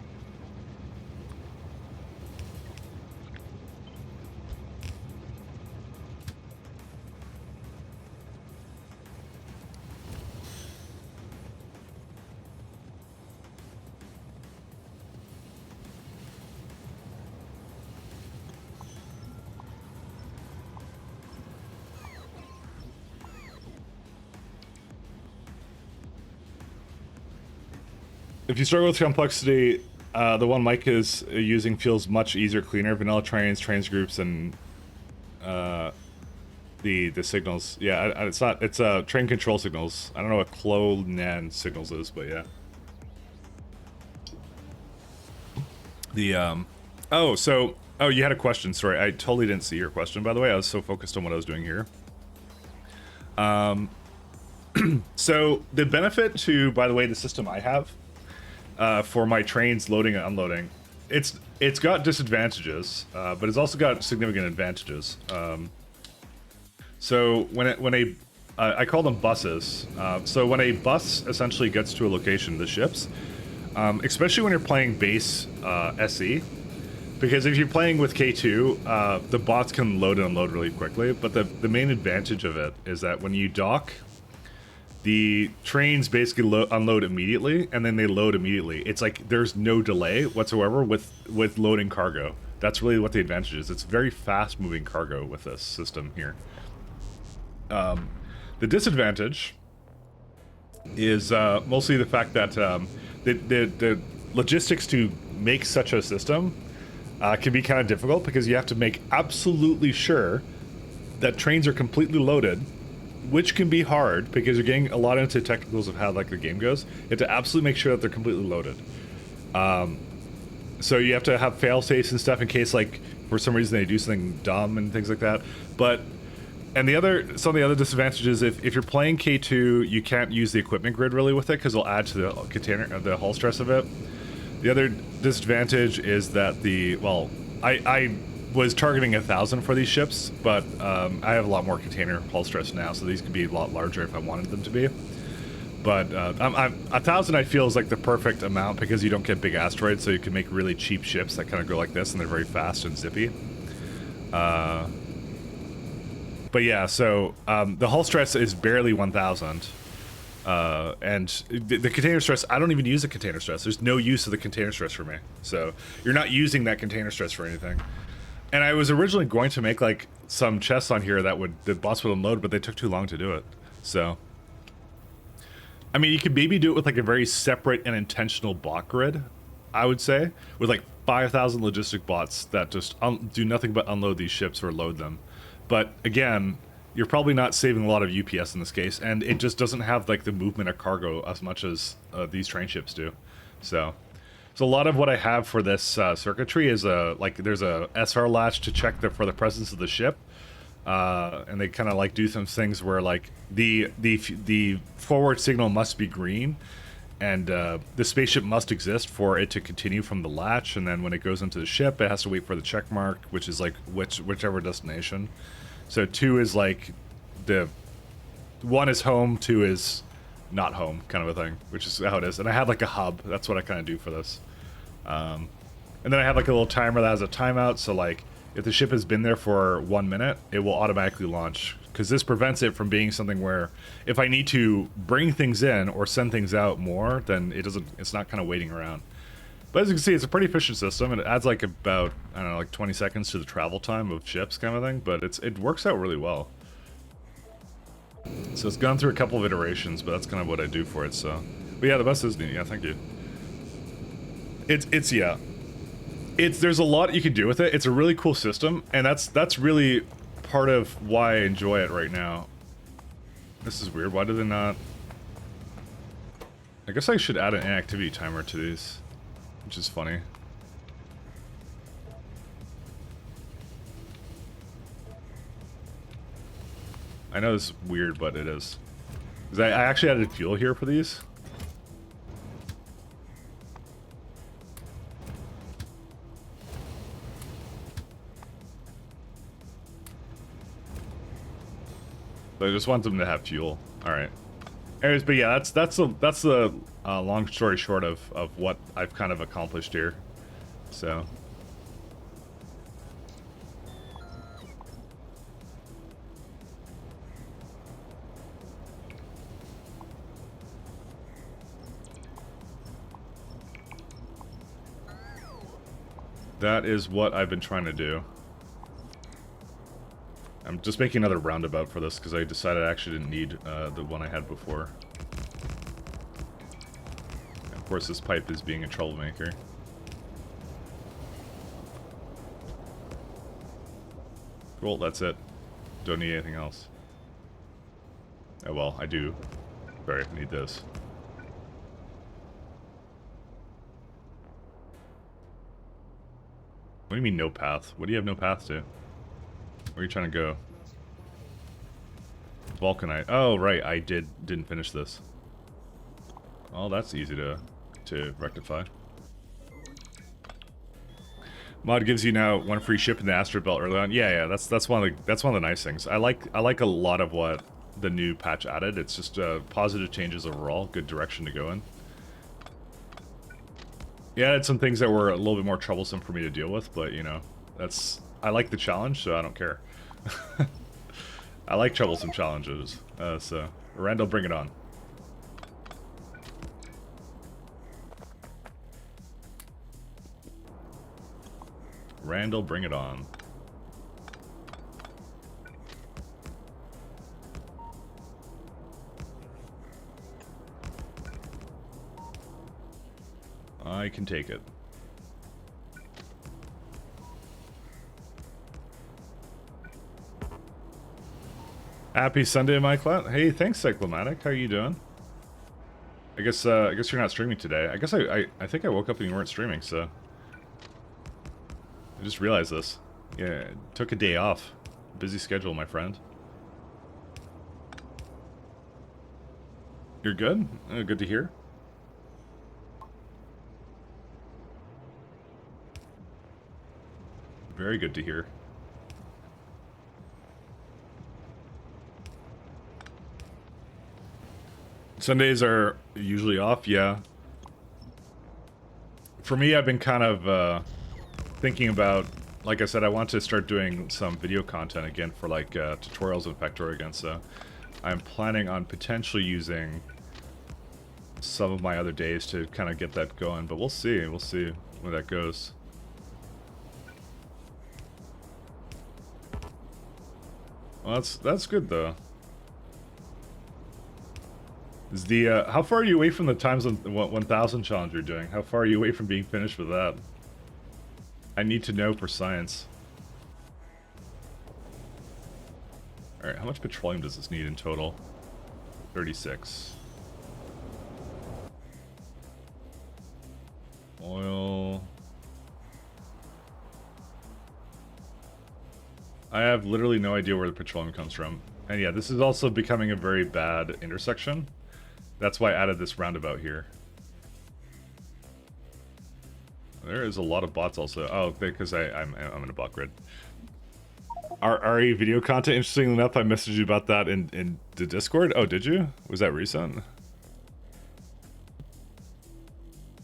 If you struggle with complexity, the one Mike is using feels much easier, cleaner. Vanilla trains, trains groups, and the signals. Yeah, it's not. It's train control signals. I don't know what Clonan signals is, but yeah. The oh, you had a question. Sorry, I totally didn't see your question. By the way, I was so focused on what I was doing here. So the benefit to, by the way, the system I have. For my trains loading and unloading, it's got disadvantages, but it's also got significant advantages. So I call them buses. So when a bus essentially gets to a location, the ships, especially when you're playing base SE, because if you're playing with K2, the bots can load and unload really quickly. But the main advantage of it is that when you dock, the trains basically unload immediately, and then they load immediately. It's like there's no delay whatsoever with loading cargo. That's really what the advantage is. It's very fast-moving cargo with this system here. The disadvantage is mostly the fact that the logistics to make such a system can be kind of difficult, because you have to make absolutely sure that trains are completely loaded, which can be hard because you're getting a lot into technicals of how like the game goes. You have to absolutely make sure that they're completely loaded. So you have to have fail safes and stuff in case like for some reason they do something dumb and things like that. But some of the other disadvantages, if you're playing K2, you can't use the equipment grid really with it because it'll add to the hull stress of it. The other disadvantage is that I was targeting 1,000 for these ships, but I have a lot more container hull stress now, so these could be a lot larger if I wanted them to be. But 1,000 I feel is like the perfect amount because you don't get big asteroids, so you can make really cheap ships that kind of go like this, and they're very fast and zippy. But yeah, so the hull stress is barely 1,000. And the container stress, I don't even use the container stress. There's no use of the container stress for me. So you're not using that container stress for anything. And I was originally going to make like some chests on here that the boss would unload, but they took too long to do it. So, I mean, you could maybe do it with like a very separate and intentional bot grid, I would say, with like 5,000 logistic bots that just do nothing but unload these ships or load them. But again, you're probably not saving a lot of UPS in this case, and it just doesn't have like the movement of cargo as much as these train ships do. So a lot of what I have for this circuitry is there's a SR latch to check for the presence of the ship, and they kind of like do some things where like the forward signal must be green, and the spaceship must exist for it to continue from the latch, and then when it goes into the ship, it has to wait for the check mark, which is like whichever destination. So 2 is like the 1 is home, 2 is not home, kind of a thing, which is how it is. And I had like a hub. That's what I kind of do for this. And then I have like a little timer that has a timeout. So like if the ship has been there for 1 minute, it will automatically launch, because this prevents it from being something where if I need to bring things in or send things out more, then it's not kind of waiting around. But as you can see, it's a pretty efficient system, and it adds like about, I don't know, like 20 seconds to the travel time of ships kind of thing, but it works out really well. So it's gone through a couple of iterations, but that's kind of what I do for it, so. But yeah, the bus is neat, yeah, thank you. There's a lot you can do with it. It's a really cool system, and that's really part of why I enjoy it right now. This is weird, why do they not... I guess I should add an inactivity timer to these, which is funny. I know this is weird, but it is. Because I actually added fuel here for these. But I just want them to have fuel. Alright. Anyways, but yeah, that's the long story short of what I've kind of accomplished here. So... that is what I've been trying to do. I'm just making another roundabout for this because I decided I actually didn't need the one I had before. Of course, this pipe is being a troublemaker. Cool, that's it. Don't need anything else. Oh well, I do. Sorry, I need this. What do you mean no path? What do you have no path to? Where are you trying to go? Vulcanite. Oh, right. I didn't finish this. Oh, that's easy to rectify. Mod gives you now 1 free ship in the asteroid belt early on. Yeah, that's one of the nice things. I like a lot of what the new patch added. It's just positive changes overall. Good direction to go in. Yeah, it's some things that were a little bit more troublesome for me to deal with, but you know, I like the challenge, so I don't care. I like troublesome challenges, so Randall, bring it on. Randall, bring it on. I can take it. Happy Sunday, my clan. Hey, thanks, Cyclomatic. How are you doing? I guess you're not streaming today. I guess I think I woke up and you weren't streaming, so I just realized this. Yeah, took a day off. Busy schedule, my friend. You're good? Good to hear. Very good to hear. Sundays are usually off, yeah. For me, I've been kind of thinking about, like I said, I want to start doing some video content again for like tutorials in Factorio again, so I'm planning on potentially using some of my other days to kind of get that going, but we'll see where that goes. Well, that's good though. Is the how far are you away from the times 1000 challenge you're doing? How far are you away from being finished with that? I need to know for science. All right, how much petroleum does this need in total? 36. Oil. I have literally no idea where the petroleum comes from. And yeah, this is also becoming a very bad intersection. That's why I added this roundabout here. There is a lot of bots also. Oh, because I'm in a bot grid. RE video content, interestingly enough, I messaged you about that in the Discord. Oh, did you? Was that recent?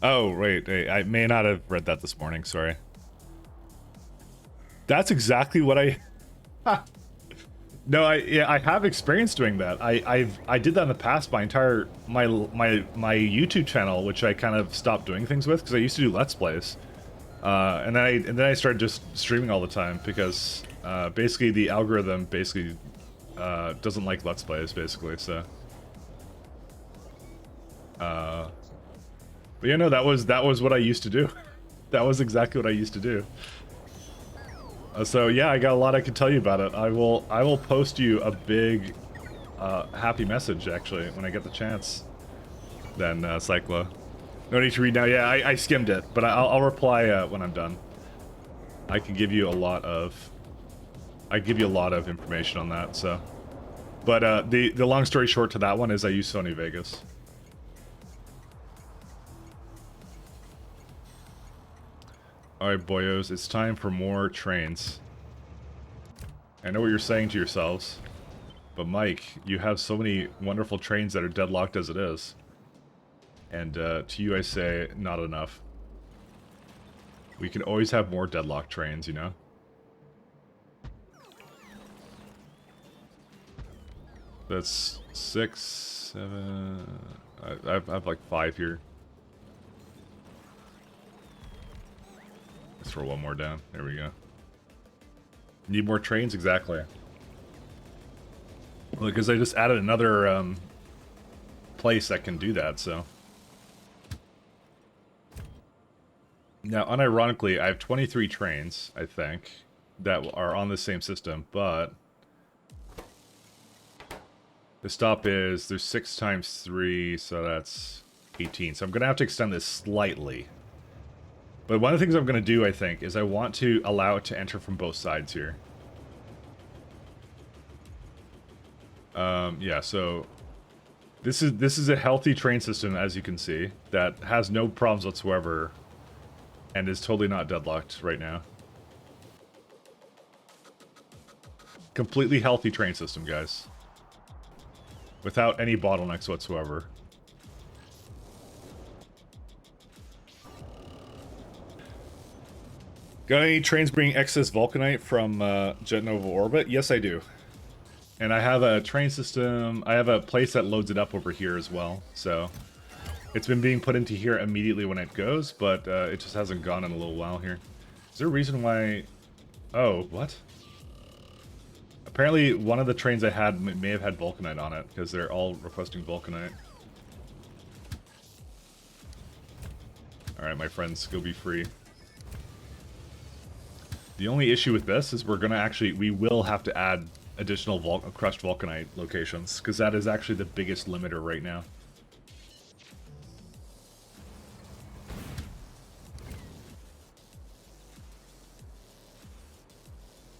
Oh, right. I may not have read that this morning. Sorry. That's exactly what I... No, I have experience doing that. I did that in the past. My YouTube channel, which I kind of stopped doing things with because I used to do Let's Plays, and then I started just streaming all the time because basically the algorithm basically doesn't like Let's Plays basically. So, but yeah, no, that was what I used to do. That was exactly what I used to do. So yeah, I got a lot I can tell you about it. I will post you a big happy message actually when I get the chance. Then Cyclo. No need to read now. Yeah, I skimmed it, but I'll reply when I'm done. I can give you a lot of information on that. So, but the long story short to that one is I use Sony Vegas. Alright, boyos, it's time for more trains. I know what you're saying to yourselves, but Mike, you have so many wonderful trains that are deadlocked as it is. And to you I say, not enough. We can always have more deadlocked trains, you know? That's 6, 7... I have like 5 here. Let's throw one more down. There we go. Need more trains? Exactly. Well, because I just added another place that can do that, so. Now, unironically, I have 23 trains, I think, that are on the same system, but the stop is, there's 6 times 3, so that's 18. So I'm going to have to extend this slightly. But one of the things I'm going to do, I think, is I want to allow it to enter from both sides here. Yeah, so this is a healthy train system, as you can see, that has no problems whatsoever and is totally not deadlocked right now. Completely healthy train system, guys. Without any bottlenecks whatsoever. Got any trains bringing excess vulcanite from Jet Nova orbit? Yes, I do. And I have a train system, I have a place that loads it up over here as well, so it's been being put into here immediately when it goes, but it just hasn't gone in a little while here. Is there a reason why... Oh, what? Apparently one of the trains I had may have had vulcanite on it, because they're all requesting vulcanite. Alright, my friends, go be free. The only issue with this is we will have to add additional crushed vulcanite locations, because that is actually the biggest limiter right now.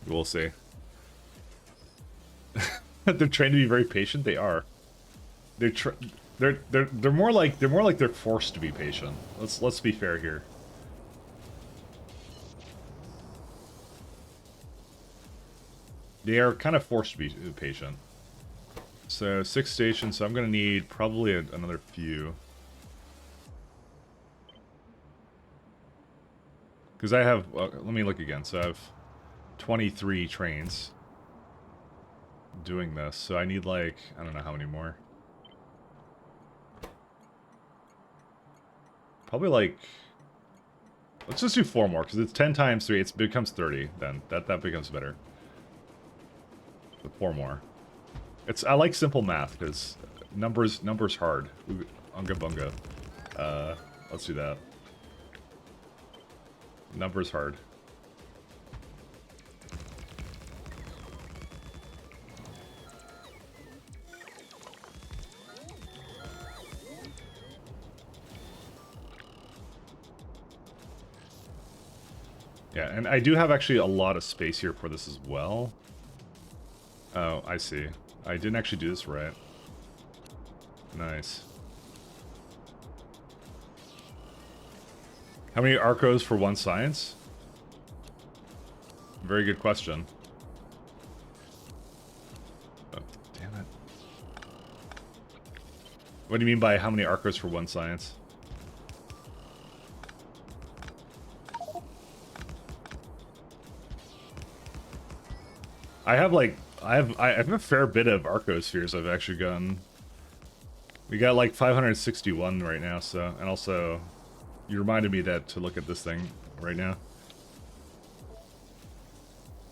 We'll see. They're trying to be very patient. They are. They're more like they're forced to be patient. Let's be fair here. They are kind of forced to be patient. So 6 stations, so I'm going to need probably another few. Because I have, let me look again, so I have 23 trains doing this, so I need like, I don't know how many more. Probably like, let's just do 4 more, because it's 10 times 3, it becomes 30 then. That becomes better. 4 more. I like simple math because numbers hard. Unga bunga. Let's do that. Numbers hard. Yeah, and I do have actually a lot of space here for this as well. Oh, I see. I didn't actually do this right. Nice. How many Arcos for one science? Very good question. Oh, damn it. What do you mean by how many Arcos for one science? I have like I have a fair bit of Arcospheres I've actually gotten. We got like 561 right now, so, and also you reminded me that to look at this thing right now.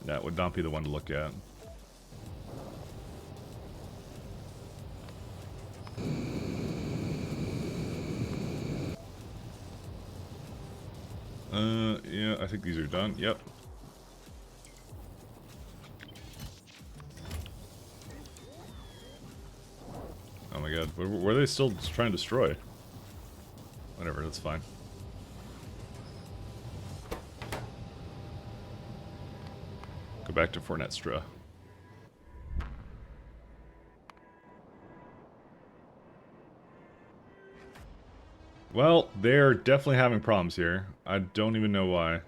That would not be the one to look at. Yeah, I think these are done. Yep. Oh my god, were they still trying to destroy? Whatever, that's fine. Go back to Fornestra. Well, they're definitely having problems here. I don't even know why.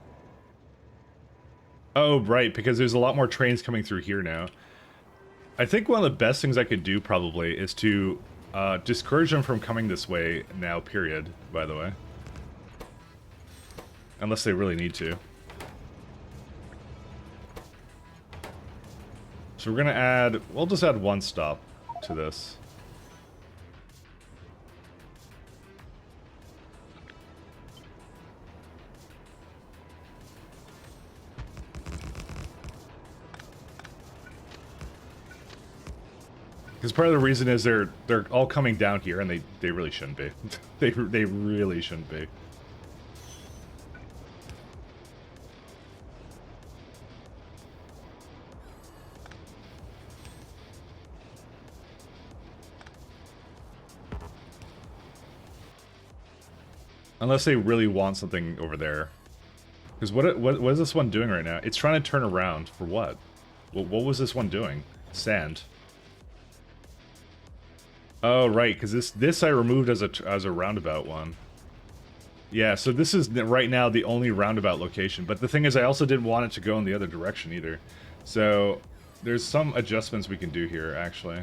Oh, right, because there's a lot more trains coming through here now. I think one of the best things I could do, probably, is to discourage them from coming this way now, period, by the way. Unless they really need to. So we're gonna add... We'll just add one stop to this. Because part of the reason is they're all coming down here, and they really shouldn't be. they really shouldn't be. Unless they really want something over there. Because what is this one doing right now? It's trying to turn around for what? What was this one doing? Sand. Oh, right, because this I removed as a roundabout one. Yeah, so this is right now the only roundabout location. But the thing is, I also didn't want it to go in the other direction either. So there's some adjustments we can do here, actually.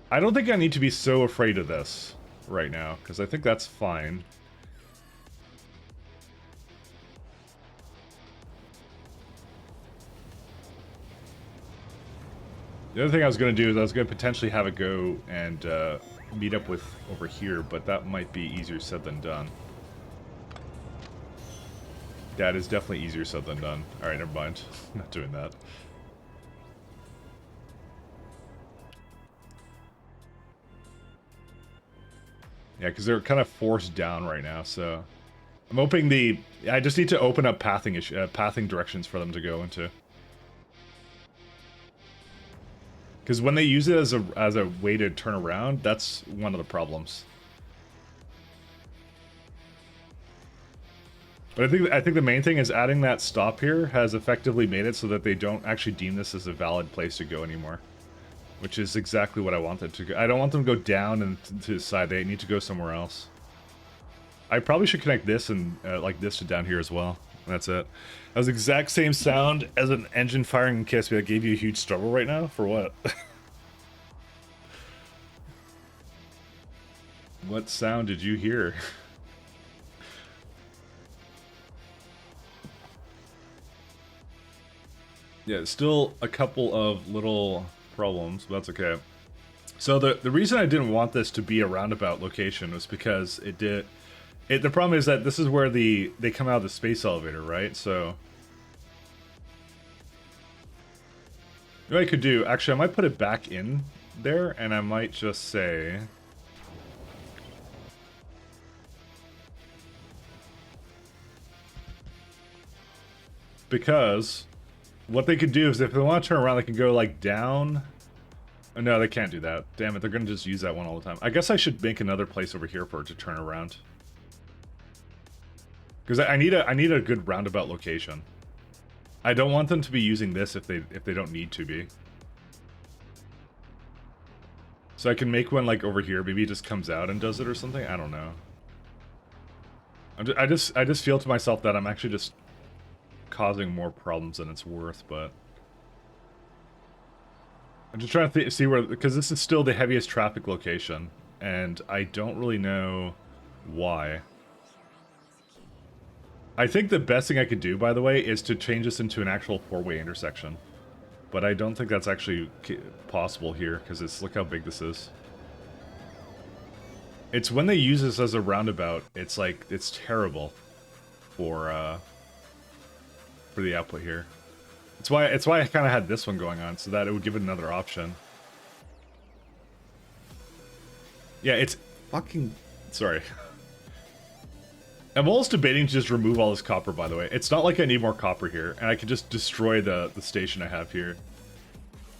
I don't think I need to be so afraid of this right now, because I think that's fine. The other thing I was going to do is I was going to potentially have it go and meet up with over here, but that might be easier said than done. That is definitely easier said than done. Alright, never mind. I'm not doing that. Yeah, because they're kind of forced down right now, so... I'm hoping I just need to open up pathing directions for them to go into. Because when they use it as a way to turn around, that's one of the problems. But I think the main thing is adding that stop here has effectively made it so that they don't actually deem this as a valid place to go anymore. Which is exactly what I want them to go. I don't want them to go down and to the side. They need to go somewhere else. I probably should connect this and like this to down here as well. That's it. That was the exact same sound as an engine firing in KSP that gave you a huge struggle right now? For what? What sound did you hear? Yeah, still a couple of little problems, but that's okay. So the reason I didn't want this to be a roundabout location was because the problem is that this is where they come out of the space elevator, right? So what I could do, actually I might put it back in there, and I might just say... Because what they could do is if they want to turn around, they can go like down. Oh, no, they can't do that. Damn it, they're going to just use that one all the time. I guess I should make another place over here for it to turn around. Because I need a good roundabout location. I don't want them to be using this if they don't need to be. So I can make one like over here. Maybe it just comes out and does it or something. I don't know. I just feel to myself that I'm actually just causing more problems than it's worth, but I'm just trying to see where, because this is still the heaviest traffic location, and I don't really know why. I think the best thing I could do, by the way, is to change this into an actual four-way intersection. But I don't think that's actually possible here, because it's, look how big this is. It's when they use this as a roundabout, it's like, it's terrible for the output here. It's why I kind of had this one going on, so that it would give it another option. Yeah, it's fucking... Sorry. I'm almost debating to just remove all this copper, by the way. It's not like I need more copper here, and I could just destroy the station I have here.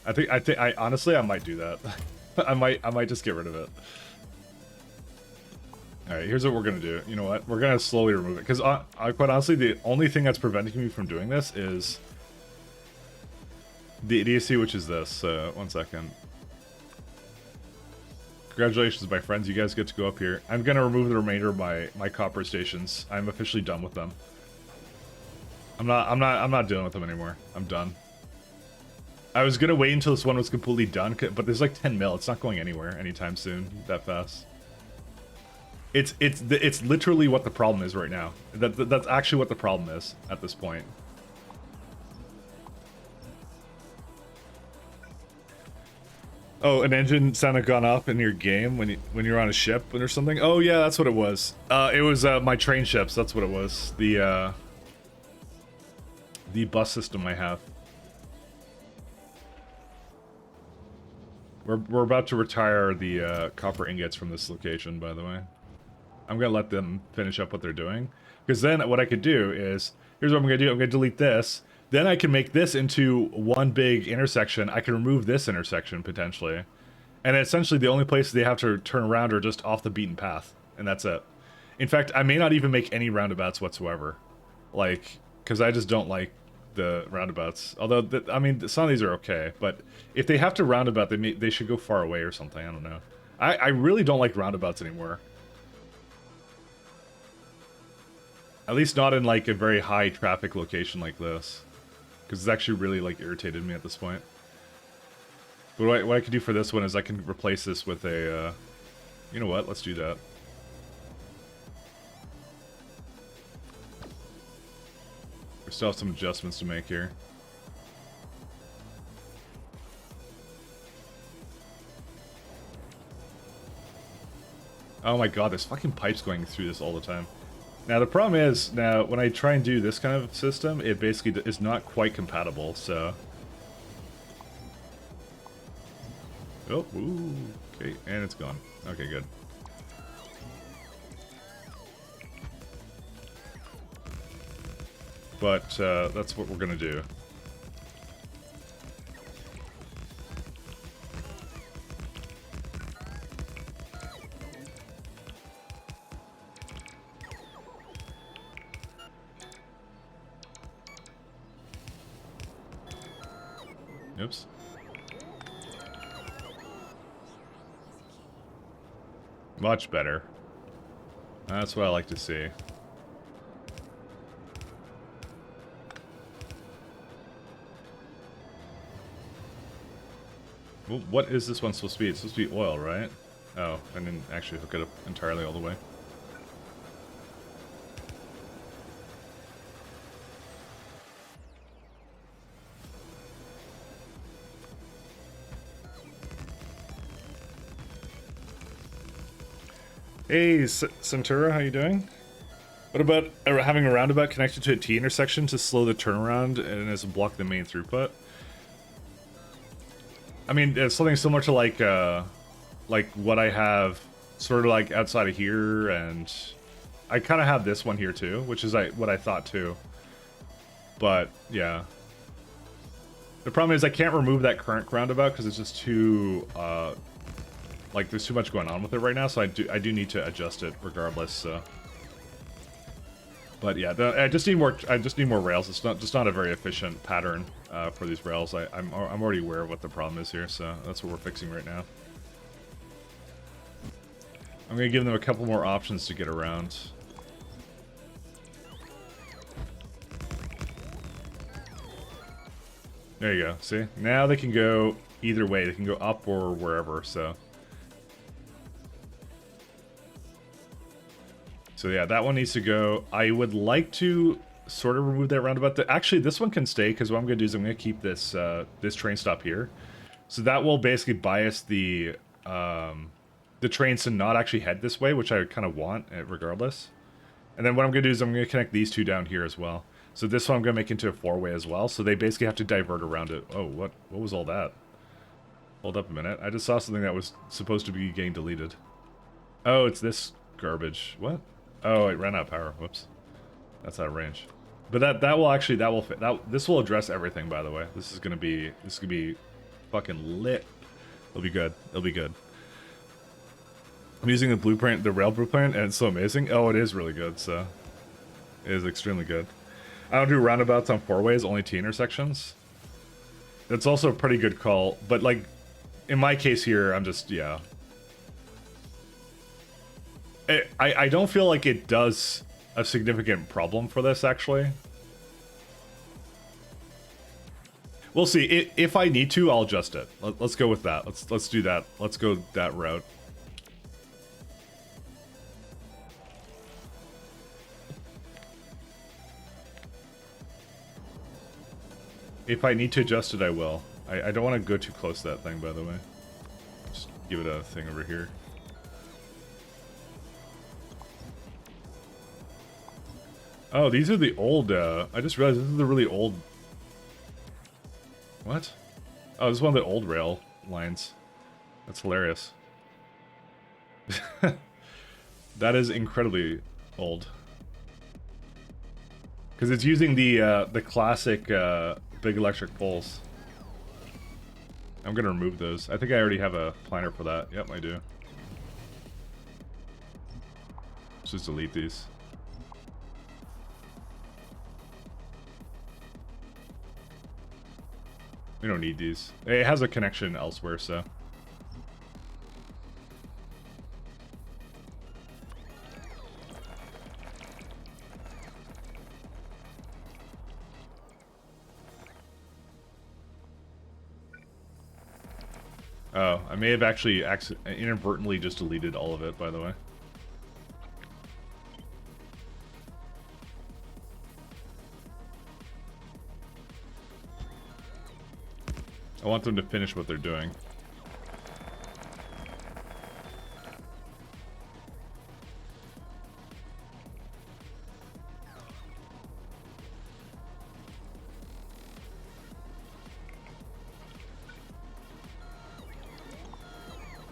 I honestly, I might do that. I might just get rid of it. Alright, here's what we're gonna do. You know what? We're gonna slowly remove it, because quite honestly, the only thing that's preventing me from doing this is the idiocy, which is this. 1 second. Congratulations, my friends. You guys get to go up here. I'm gonna remove the remainder of my copper stations. I'm officially done with them. I'm not dealing with them anymore. I'm done. I was gonna wait until this one was completely done, but there's like 10 mil. It's not going anywhere anytime soon. That fast. It's literally what the problem is right now. That's actually what the problem is at this point. Oh, an engine sounded gone off in your game when you're on a ship or something? Oh yeah, that's what it was. It was my train ships, that's what it was. The bus system I have. We're about to retire the copper ingots from this location, by the way. I'm gonna let them finish up what they're doing. Because then what I could do is, here's what I'm gonna do, I'm gonna delete this. Then I can make this into one big intersection. I can remove this intersection, potentially. And essentially the only places they have to turn around are just off the beaten path. And that's it. In fact, I may not even make any roundabouts whatsoever. Like, because I just don't like the roundabouts. Although, I mean, some of these are okay. But if they have to roundabout, they should go far away or something. I don't know. I really don't like roundabouts anymore. At least not in, like, a very high traffic location like this. Because it's actually really, like, irritated me at this point. But what I can do for this one is I can replace this with a, you know what? Let's do that. We still have some adjustments to make here. Oh my god, there's fucking pipes going through this all the time. Now the problem is, now when I try and do this kind of system, it basically is not quite compatible, so... Oh, ooh, okay, and it's gone. Okay, good. But that's what we're gonna do. Oops. Much better. That's what I like to see. Well, what is this one supposed to be? It's supposed to be oil, right? Oh, I didn't actually hook it up entirely all the way. Hey, Centura, how you doing? What about having a roundabout connected to a T intersection to slow the turnaround and as block the main throughput? I mean, it's something similar to like what I have sort of like outside of here, and I kind of have this one here too, which is what I thought too. But yeah, the problem is I can't remove that current roundabout because it's just too like there's too much going on with it right now, so I do need to adjust it regardless. So. But yeah, I just need more rails. It's just not a very efficient pattern for these rails. I'm already aware of what the problem is here, so that's what we're fixing right now. I'm gonna give them a couple more options to get around. There you go. See? Now they can go either way. They can go up or wherever, so. So yeah, that one needs to go. I would like to sort of remove that roundabout. Actually, this one can stay, because what I'm going to do is I'm going to keep this this train stop here. So that will basically bias the trains to not actually head this way, which I kind of want regardless. And then what I'm going to do is I'm going to connect these two down here as well. So this one I'm going to make into a four-way as well. So they basically have to divert around it. Oh, what was all that? Hold up a minute. I just saw something that was supposed to be getting deleted. Oh, it's this garbage. What? Oh, it ran out of power. Whoops. That's out of range. But that will actually, this will address everything, by the way. This is going to be fucking lit. It'll be good. It'll be good. I'm using the blueprint, the rail blueprint, and it's so amazing. Oh, it is really good, so. It is extremely good. I don't do roundabouts on four-ways, only T intersections. That's also a pretty good call, but like, in my case here, I'm just, yeah. I don't feel like it does a significant problem for this, actually. We'll see. If I need to, I'll adjust it. Let's go with that. Let's do that. Let's go that route. If I need to adjust it, I will. I don't want to go too close to that thing, by the way. Just give it a thing over here. Oh, these are the old, I just realized this is the really old... What? Oh, this is one of the old rail lines. That's hilarious. That is incredibly old. Because it's using the classic big electric poles. I'm gonna remove those. I think I already have a planner for that. Yep, I do. Let's just delete these. We don't need these. It has a connection elsewhere, so. Oh, I may have actually inadvertently just deleted all of it, by the way. I want them to finish what they're doing.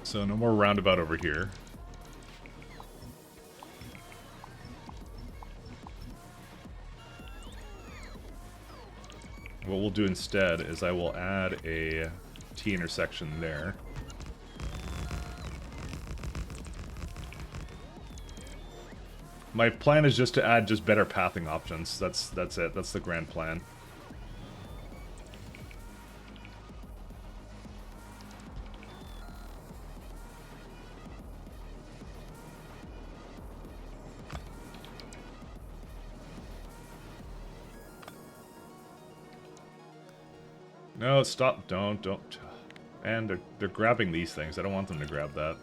So no more roundabout over here. What we'll do instead is I will add a T intersection there. My plan is just to add just better pathing options. That's it. That's the grand plan. No, stop. Don't. And they're grabbing these things. I don't want them to grab that.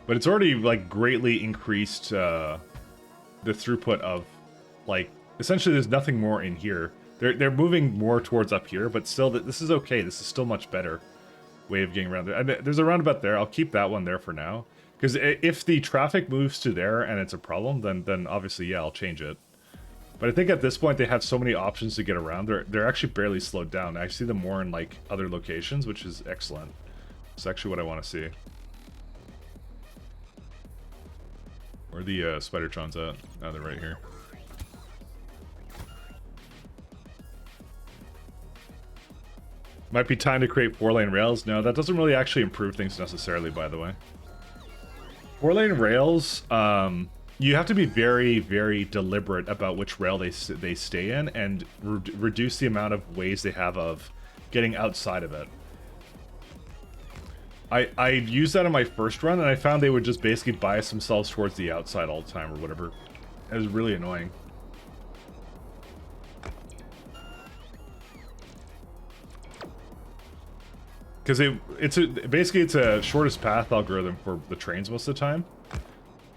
But it's already, like, greatly increased the throughput of, like, essentially there's nothing more in here. They're moving more towards up here, but still, this is okay. This is still much better way of getting around there. And there's a roundabout there. I'll keep that one there for now. Because if the traffic moves to there and it's a problem, then obviously, yeah, I'll change it. But I think at this point, they have so many options to get around. They're actually barely slowed down. I see them more in, like, other locations, which is excellent. It's actually what I want to see. Where are the Spidertrons at? Oh, they're right here. Might be time to create 4-lane rails. No, that doesn't really actually improve things necessarily, by the way. 4-lane rails, you have to be very, very deliberate about which rail they stay in and reduce the amount of ways they have of getting outside of it. I used that in my first run, and I found they would just basically bias themselves towards the outside all the time, or whatever. It was really annoying. Because basically it's a shortest path algorithm for the trains most of the time.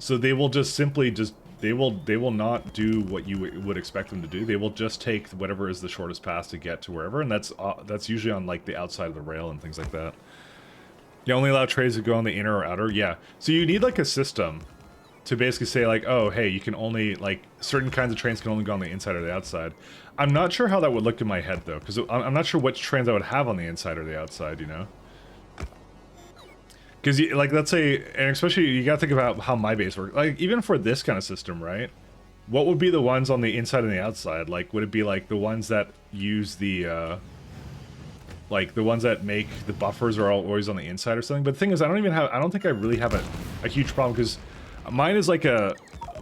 So they will just simply they will not do what you would expect them to do. They will just take whatever is the shortest path to get to wherever, and that's usually on like the outside of the rail and things like that. You only allow trains to go on the inner or outer. Yeah. So you need like a system to basically say like, oh, hey, you can only like certain kinds of trains can only go on the inside or the outside. I'm not sure how that would look in my head though, because I'm not sure which trains I would have on the inside or the outside. You know. Because, like, let's say, and especially, you gotta think about how my base works. Like, even for this kind of system, right? What would be the ones on the inside and the outside? Like, would it be, like, the ones that use the, like, the ones that make the buffers are always on the inside or something? But the thing is, I don't think I really have a huge problem, because mine is like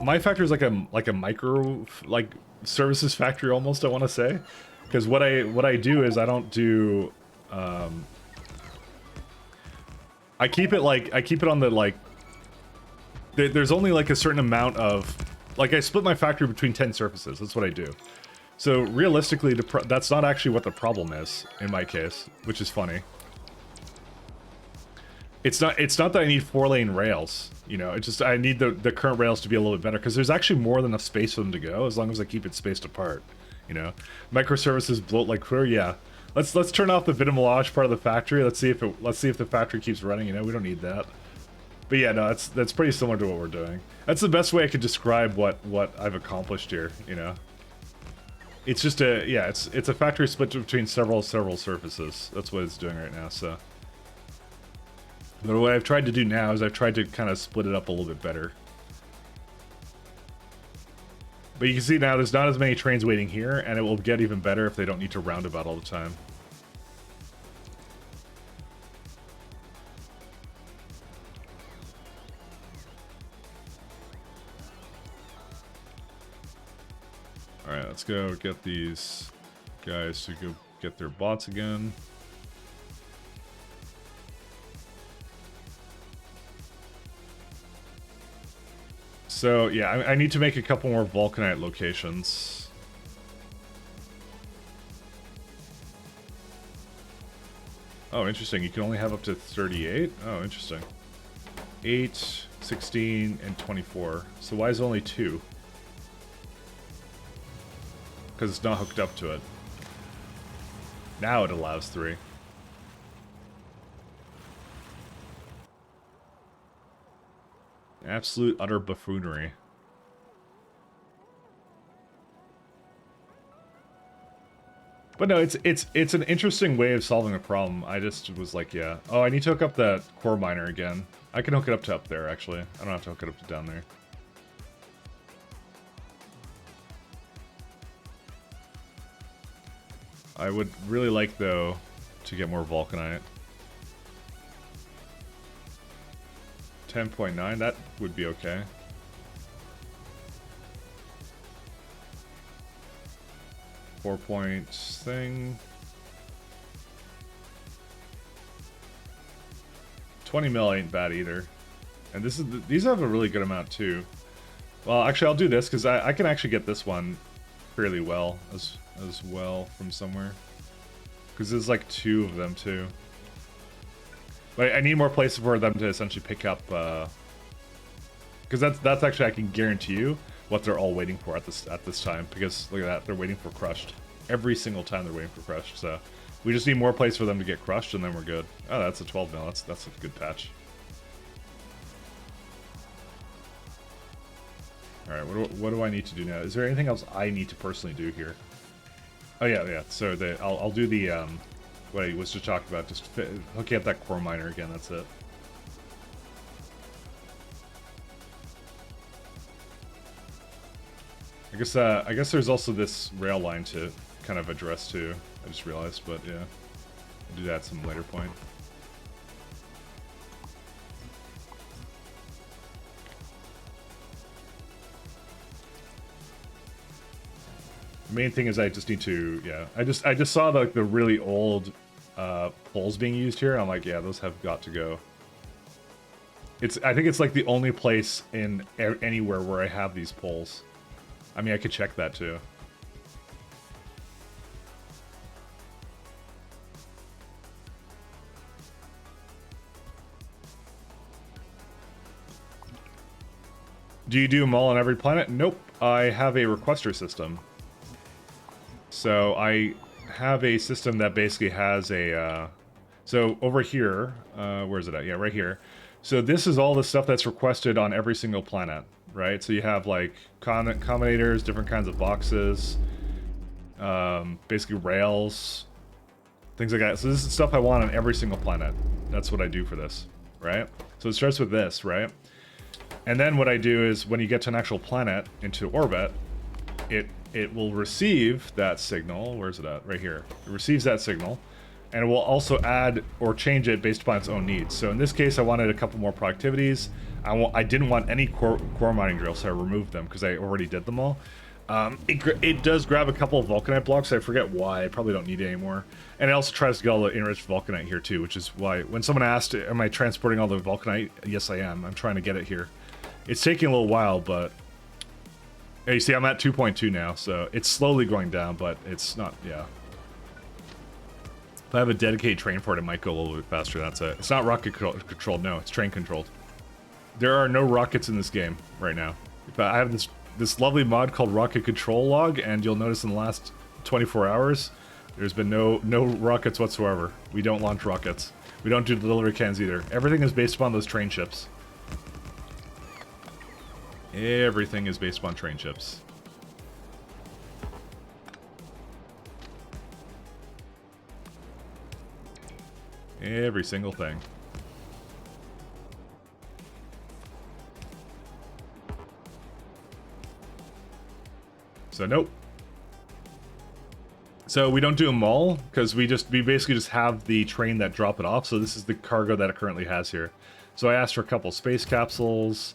my factory is like a micro, like, services factory almost, I want to say. Because what I do is I don't do, I keep it on the, like, there's only, like, a certain amount of, like, I split my factory between 10 surfaces. That's what I do. So, realistically, that's not actually what the problem is, in my case, which is funny. It's not that I need 4-lane rails, you know, it's just I need the current rails to be a little bit better, because there's actually more than enough space for them to go, as long as I keep it spaced apart, you know? Microservices bloat like clear, yeah. Let's turn off the Vinamilage part of the factory. Let's see if the factory keeps running. You know, we don't need that. But yeah, no, that's pretty similar to what we're doing. That's the best way I could describe what I've accomplished here. You know, it's just it's a factory split between several surfaces. That's what it's doing right now. So, but what I've tried to do now is I've tried to kind of split it up a little bit better. But you can see now there's not as many trains waiting here, and it will get even better if they don't need to roundabout all the time. Alright, let's go get these guys to go get their bots again. So, yeah, I need to make a couple more Vulcanite locations. Oh, interesting. You can only have up to 38? Oh, interesting. 8, 16, and 24. So why is it only 2? Because it's not hooked up to it. Now it allows 3. Absolute utter buffoonery. But no, it's an interesting way of solving a problem. I just was like, yeah. Oh, I need to hook up that core miner again. I can hook it up to up there, actually. I don't have to hook it up to down there. I would really like, though, to get more Vulcanite. 10.9, that would be okay. .4 thing. 20 mil ain't bad either. And these have a really good amount too. Well, actually I'll do this because I can actually get this one fairly well as well from somewhere. Because there's like 2 of them too. But I need more places for them to essentially pick up, because that's actually, I can guarantee you what they're all waiting for at this time. Because look at that, they're waiting for crushed every single time. They're waiting for crushed. So we just need more places for them to get crushed, and then we're good. Oh, that's a 12 mil. That's a good patch. All right, what do I need to do now? Is there anything else I need to personally do here? Oh yeah. So I'll do the what I was just talking about, just hooking up that core miner again, that's it. I guess there's also this rail line to kind of address too, I just realized, but yeah. I'll do that at some later point. The main thing is I just need to, yeah. I just saw the really old poles being used here. I'm like, yeah, those have got to go. I think it's like the only place in anywhere where I have these poles. I mean, I could check that too. Do you do them all on every planet? Nope. I have a requester system. So I have a system that basically has a... so over here, where is it at? Yeah, right here. So this is all the stuff that's requested on every single planet, right? So you have like combinators, different kinds of boxes, basically rails, things like that. So this is stuff I want on every single planet. That's what I do for this, right? So it starts with this, right? And then what I do is when you get to an actual planet into orbit, it will receive that signal. Where's it at? Right here. It receives that signal, and it will also add or change it based upon its own needs. So in this case, I wanted a couple more productivities. I didn't want any core mining drills, so I removed them because I already did them all. It does grab a couple of vulcanite blocks. I forget why. I probably don't need it anymore. And it also tries to get all the enriched vulcanite here too, which is why when someone asked, am I transporting all the vulcanite? Yes, I am. I'm trying to get it here. It's taking a little while, but... yeah, you see, I'm at 2.2 now, so it's slowly going down, but it's not, yeah. If I have a dedicated train for it, it might go a little bit faster, that's it. It's not rocket controlled, no, it's train controlled. There are no rockets in this game right now. But I have this lovely mod called Rocket Control Log, and you'll notice in the last 24 hours, there's been no rockets whatsoever. We don't launch rockets. We don't do delivery cans either. Everything is based upon those train ships. Everything is based upon train ships. Every single thing. So nope. So we don't do them all because we basically just have the train that drop it off. So this is the cargo that it currently has here. So I asked for a couple space capsules,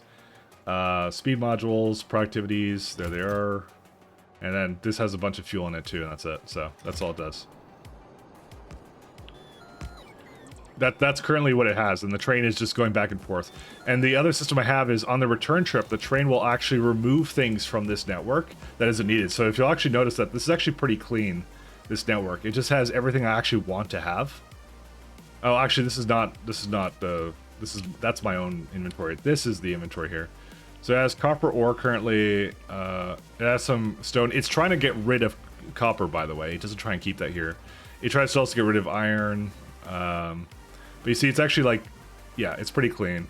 speed modules, productivities, there they are. And then this has a bunch of fuel in it too, and that's it. So that's all it does. That's currently what it has, and the train is just going back and forth. And the other system I have is on the return trip, the train will actually remove things from this network that isn't needed. So if you'll actually notice that this is actually pretty clean, this network. It just has everything I actually want to have. Oh, actually, that's my own inventory. This is the inventory here. So it has copper ore currently, it has some stone. It's trying to get rid of copper, by the way. It doesn't try and keep that here. It tries to also get rid of iron, but you see, it's actually like, yeah, it's pretty clean.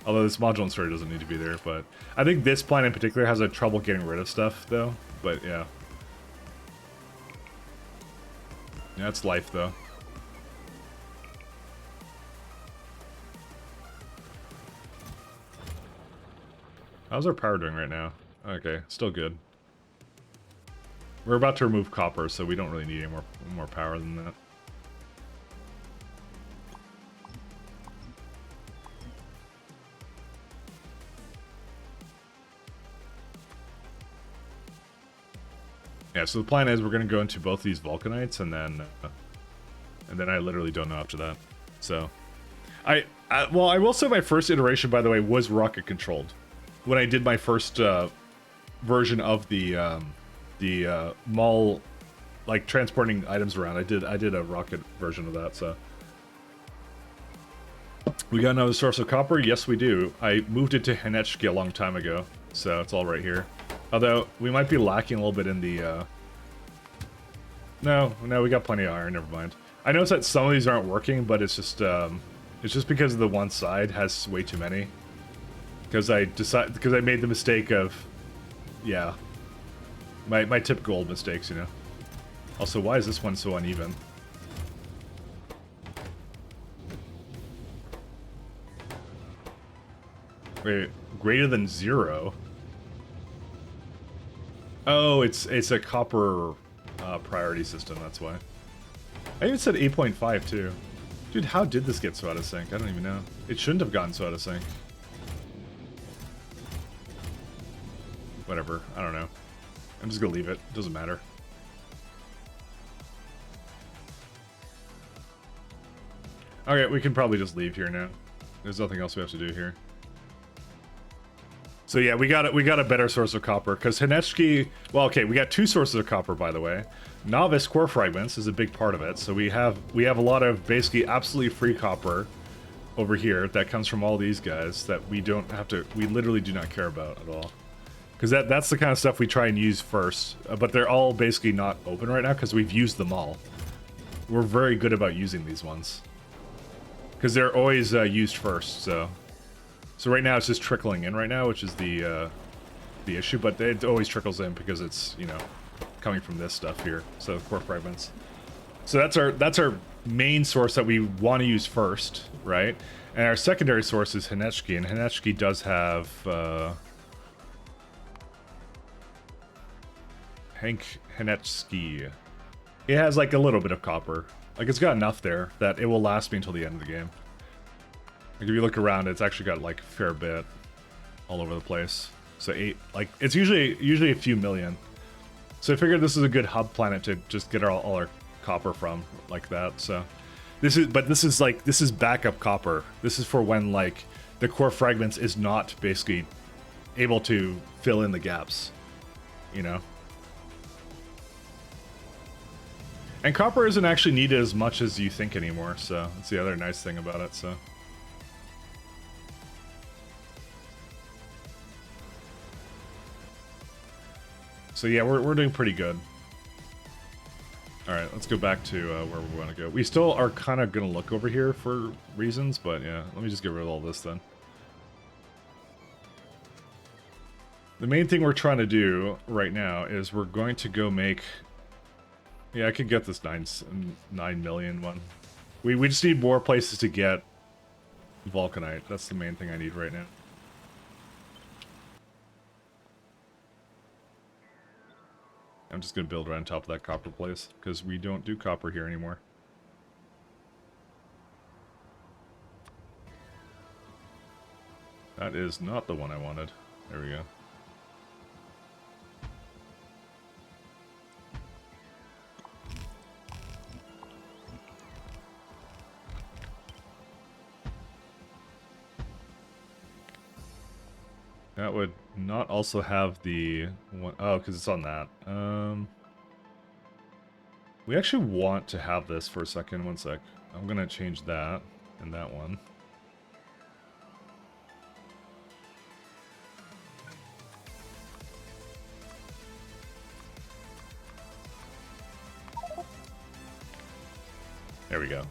Although this module inserter doesn't need to be there, but I think this planet in particular has a trouble getting rid of stuff, though. But yeah. Yeah, it's life, though. How's our power doing right now? Okay, still good. We're about to remove copper, so we don't really need any more power than that. Yeah, so the plan is we're going to go into both these vulcanites, and then I literally don't know after that. So, well, I will say my first iteration, by the way, was rocket controlled. When I did my first version of the mall, like transporting items around, I did a rocket version of that. So, we got another source of copper. Yes, we do. I moved it to Henechki a long time ago, so it's all right here. Although, we might be lacking a little bit in the, No, we got plenty of iron, never mind. I noticed that some of these aren't working, but it's just because the one side has way too many. Because I made the mistake of, yeah, my typical old mistakes, you know. Also, why is this one so uneven? Wait, greater than 0? Oh, it's a copper priority system, that's why. I even said 8.5 too. Dude, how did this get so out of sync? I don't even know. It shouldn't have gotten so out of sync. Whatever, I don't know. I'm just gonna leave it, doesn't matter. Okay, we can probably just leave here now. There's nothing else we have to do here. So yeah, we got a better source of copper because Hinechki. Well, okay, we got two sources of copper, by the way. Novice core fragments is a big part of it. So we have a lot of basically absolutely free copper over here that comes from all these guys that we don't have to. We literally do not care about at all. Because that's the kind of stuff we try and use first, but they're all basically not open right now because we've used them all. We're very good about using these ones. Because they're always used first, so right now it's just trickling in right now, which is the issue, but it always trickles in because it's, you know, coming from this stuff here, so core fragments. So that's our main source that we want to use first, right? And our secondary source is Hinechki, and Hinechki does have Hinechki. It has like a little bit of copper. Like it's got enough there that it will last me until the end of the game. Like if you look around, it's actually got like a fair bit all over the place. So it's usually a few million. So I figured this is a good hub planet to just get all our copper from like that. So this is backup copper. This is for when like the core fragments is not basically able to fill in the gaps, you know. And copper isn't actually needed as much as you think anymore, so that's the other nice thing about it, so. So yeah, we're doing pretty good. Alright, let's go back to where we want to go. We still are kind of going to look over here for reasons, but yeah, let me just get rid of all this then. The main thing we're trying to do right now is we're going to go make... Yeah, I could get this 9 million one. We just need more places to get Vulcanite. That's the main thing I need right now. I'm just going to build right on top of that copper place, because we don't do copper here anymore. That is not the one I wanted. There we go. That would not also have the one... Oh, because it's on that. We actually want to have this for a second. One sec. I'm going to change that and that one. There we go.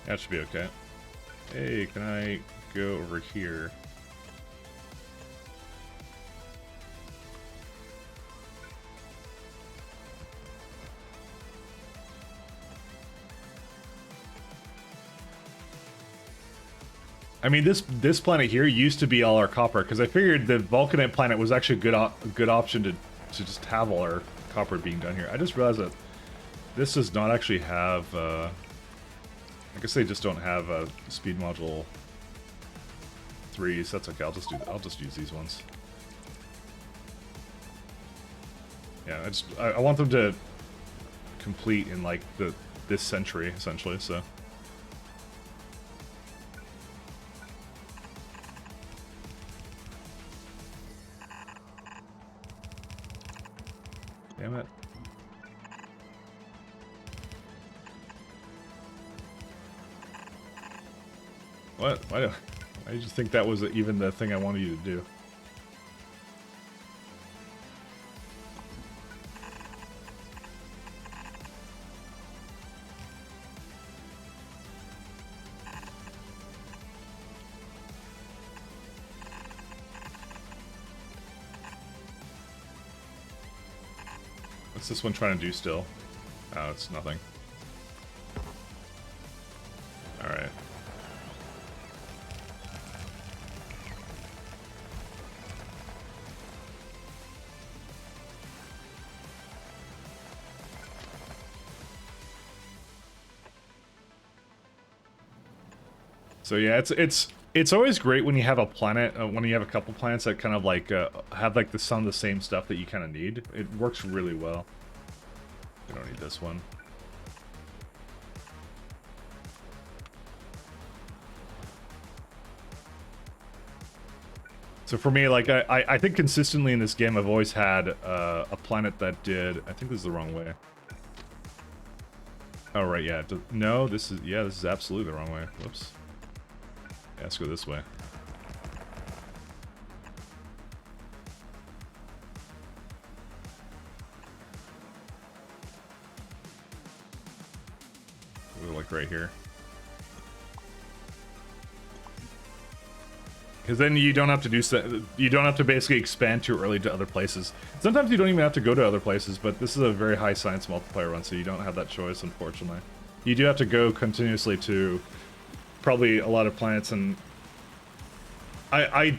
That should be okay. Hey, can I go over here? I mean, this planet here used to be all our copper, because I figured the Vulcanite planet was actually a good option to just have all our copper being done here. I just realized that this does not actually have... I guess they just don't have a speed module 3s. That's okay. I'll just use these ones. Yeah, I want them to complete in like this century essentially. So. Damn it. What? Why did you think that was even the thing I wanted you to do? What's this one trying to do still? Oh, it's nothing. Alright. So yeah, it's It's always great when you have a planet, when you have a couple planets that kind of like have like some of the same stuff that you kind of need. It works really well. We don't need this one. So for me, like I think consistently in this game, I've always had a planet that did. I think this is the wrong way. Oh right, yeah. No, this is absolutely the wrong way. Whoops. Yeah, let's go this way. We're like right here. Because then you don't have to do you don't have to basically expand too early to other places. Sometimes you don't even have to go to other places, but this is a very high science multiplayer run, so you don't have that choice, unfortunately. You do have to go continuously to probably a lot of planets, and I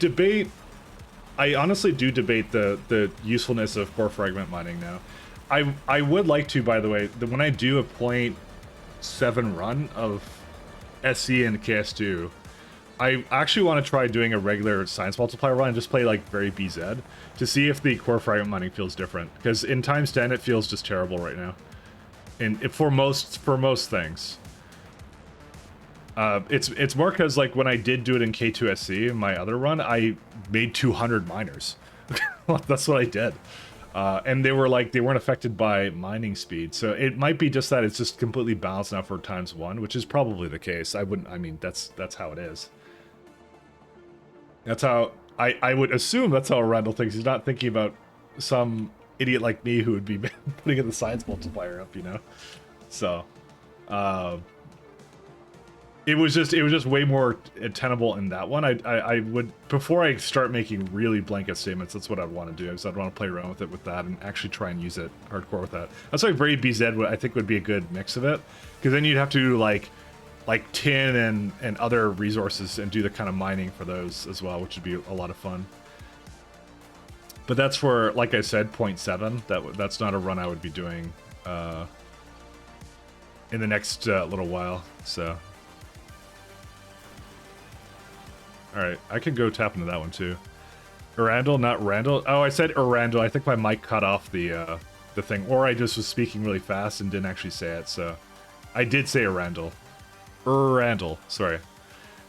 honestly do debate the usefulness of core fragment mining now. I would like to, by the way, when I do a 0.7 run of SE and KS2, I actually want to try doing a regular science multiplier run and just play like very BZ to see if the core fragment mining feels different. Because in times 10 it feels just terrible right now. And for most things. It's more because like when I did do it in K2SC in my other run, I made 200 miners. That's what I did. And they weren't affected by mining speed. So it might be just that it's just completely balanced now for times 1, which is probably the case. I mean that's how it is. That's how I would assume that's how Randall thinks. He's not thinking about some idiot like me who would be putting in the science multiplier up, you know? So, it was just way more tenable in that one. I would, before I start making really blanket statements, that's what I'd want to do. Is I'd want to play around with it with that and actually try and use it hardcore with that. That's why very BZ I think would be a good mix of it, because then you'd have to do like tin and other resources and do the kind of mining for those as well, which would be a lot of fun. But that's for, like I said, 0.7. That's not a run I would be doing in the next little while. So, all right, I can go tap into that one too. Urandal, not Randall. Oh, I said Urandal. I think my mic cut off the thing, or I just was speaking really fast and didn't actually say it. So, I did say Urandal. Randall, sorry.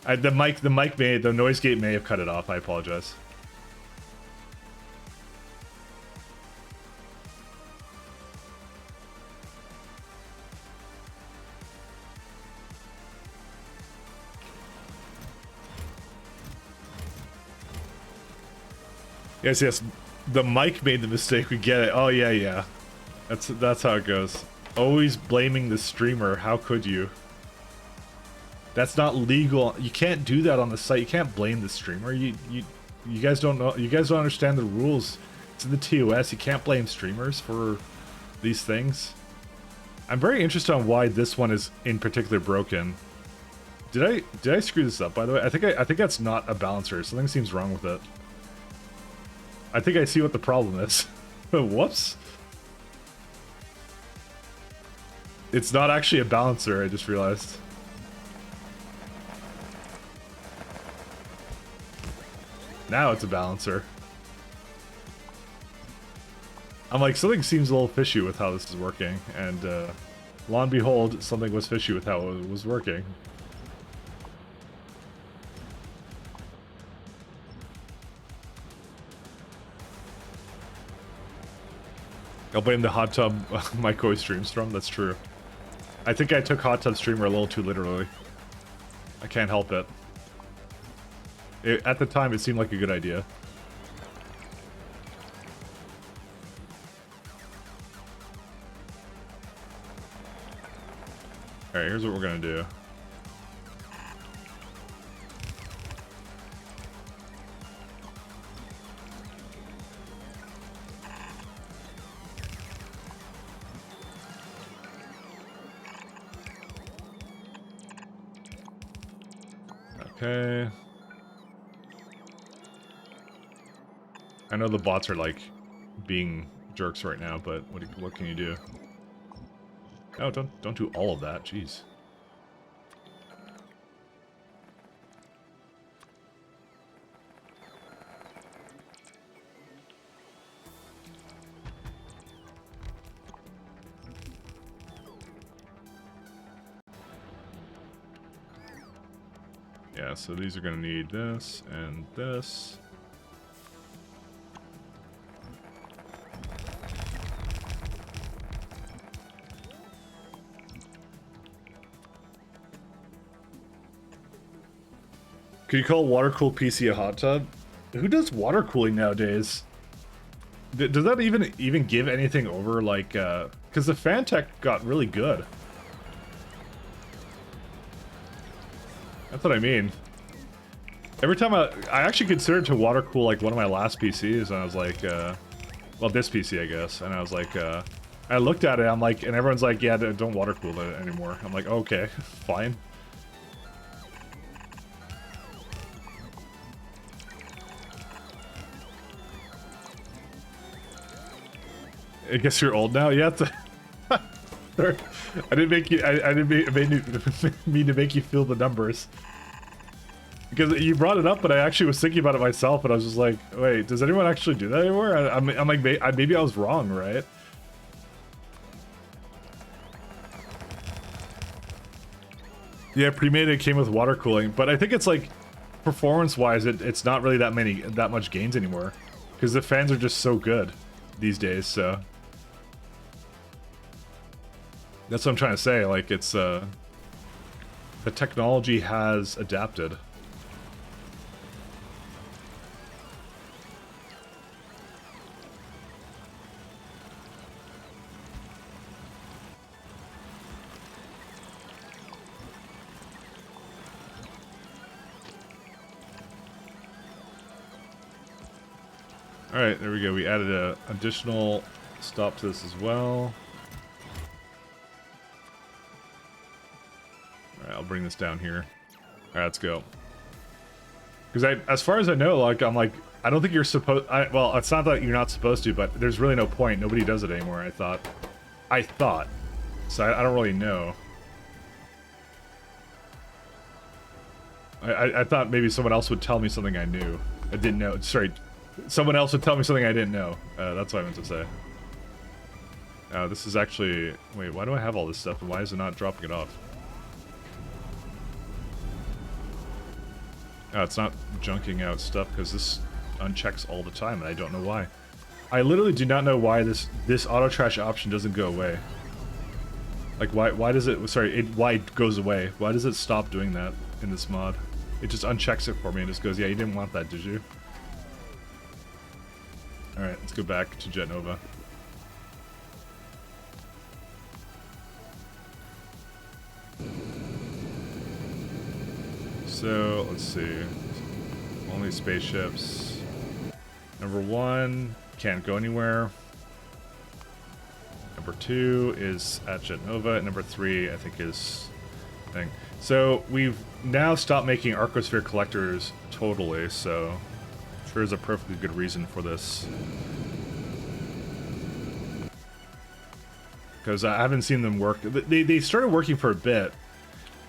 The noise gate may have cut it off. I apologize. Yes. The mic made the mistake. We get it. Oh yeah. That's how it goes. Always blaming the streamer. How could you? That's not legal. You can't do that on the site. You can't blame the streamer. You guys don't know. You guys don't understand the rules. It's in the TOS. You can't blame streamers for these things. I'm very interested on why this one is in particular broken. Did I screw this up, by the way? I think that's not a balancer. Something seems wrong with it. I think I see what the problem is. Whoops. It's not actually a balancer, I just realized. Now it's a balancer. I'm like, something seems a little fishy with how this is working, and lo and behold, something was fishy with how it was working. I'll blame the hot tub Microwave streams from, that's true. I think I took hot tub streamer a little too literally. I can't help it. At the time, it seemed like a good idea. Alright, here's what we're gonna do. Okay. I know the bots are like being jerks right now, but what can you do? Oh, don't do all of that. Jeez. Yeah, so these are going to need this and this. Could you call water-cooled PC a hot tub? Who does water cooling nowadays? Does that even give anything over, like, because the fan tech got really good. That's what I mean. Every time I actually considered to water cool, like, one of my last PCs, and I was like, well, this PC, I guess, and I was like, I looked at it, I'm like, and everyone's like, yeah, don't water cool it anymore. I'm like, okay, fine. I guess you're old now. Yeah. I didn't make you. I didn't mean to make you feel the numbers. Because you brought it up, but I actually was thinking about it myself, and I was just like, wait, does anyone actually do that anymore? I'm like, maybe I was wrong, right? Yeah, pre-made it came with water cooling, but I think it's like, performance-wise, it's not really that much gains anymore, because the fans are just so good these days. So that's what I'm trying to say. Like, it's the technology has adapted. Alright, there we go. We added a additional stop to this as well. Alright, I'll bring this down here. Alright, let's go. Because as far as I know, like, I'm like, I don't think you're supposed... well, it's not that you're not supposed to, but there's really no point. Nobody does it anymore, I thought. So I don't really know. I thought maybe someone else would tell me something I knew. I didn't know. Sorry. Someone else would tell me something I didn't know. That's what I meant to say. This is actually... Wait, why do I have all this stuff, and why is it not dropping it off? It's not junking out stuff, because this unchecks all the time, and I don't know why. I literally do not know why this auto trash option doesn't go away. Like, why does it... Sorry, why it goes away. Why does it stop doing that in this mod? It just unchecks it for me and just goes, yeah, you didn't want that, did you? Alright, let's go back to Jet Nova. So, let's see. Only spaceships. Number 1, can't go anywhere. Number 2 is at Jet Nova. And number 3, I think, is thing. So, we've now stopped making Arcosphere collectors totally, so... Sure is a perfectly good reason for this. Because I haven't seen them work. They started working for a bit,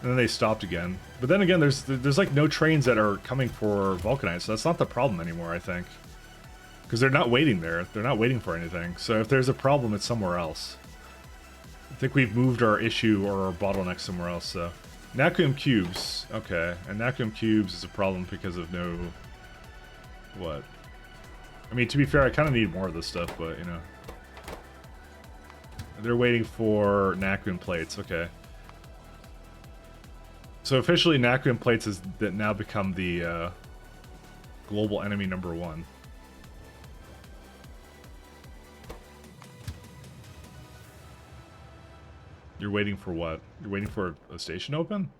and then they stopped again. But then again, there's like no trains that are coming for Vulcanite, so that's not the problem anymore, I think. Because they're not waiting there. They're not waiting for anything. So if there's a problem, it's somewhere else. I think we've moved our issue or our bottleneck somewhere else, so... Naquium Cubes. Okay, and Naquium Cubes is a problem because of no... What? I mean, to be fair, I kind of need more of this stuff, but, you know. They're waiting for Naquium Plates, okay. So officially, Naquium Plates has now become the global enemy number 1. You're waiting for what? You're waiting for a station to open?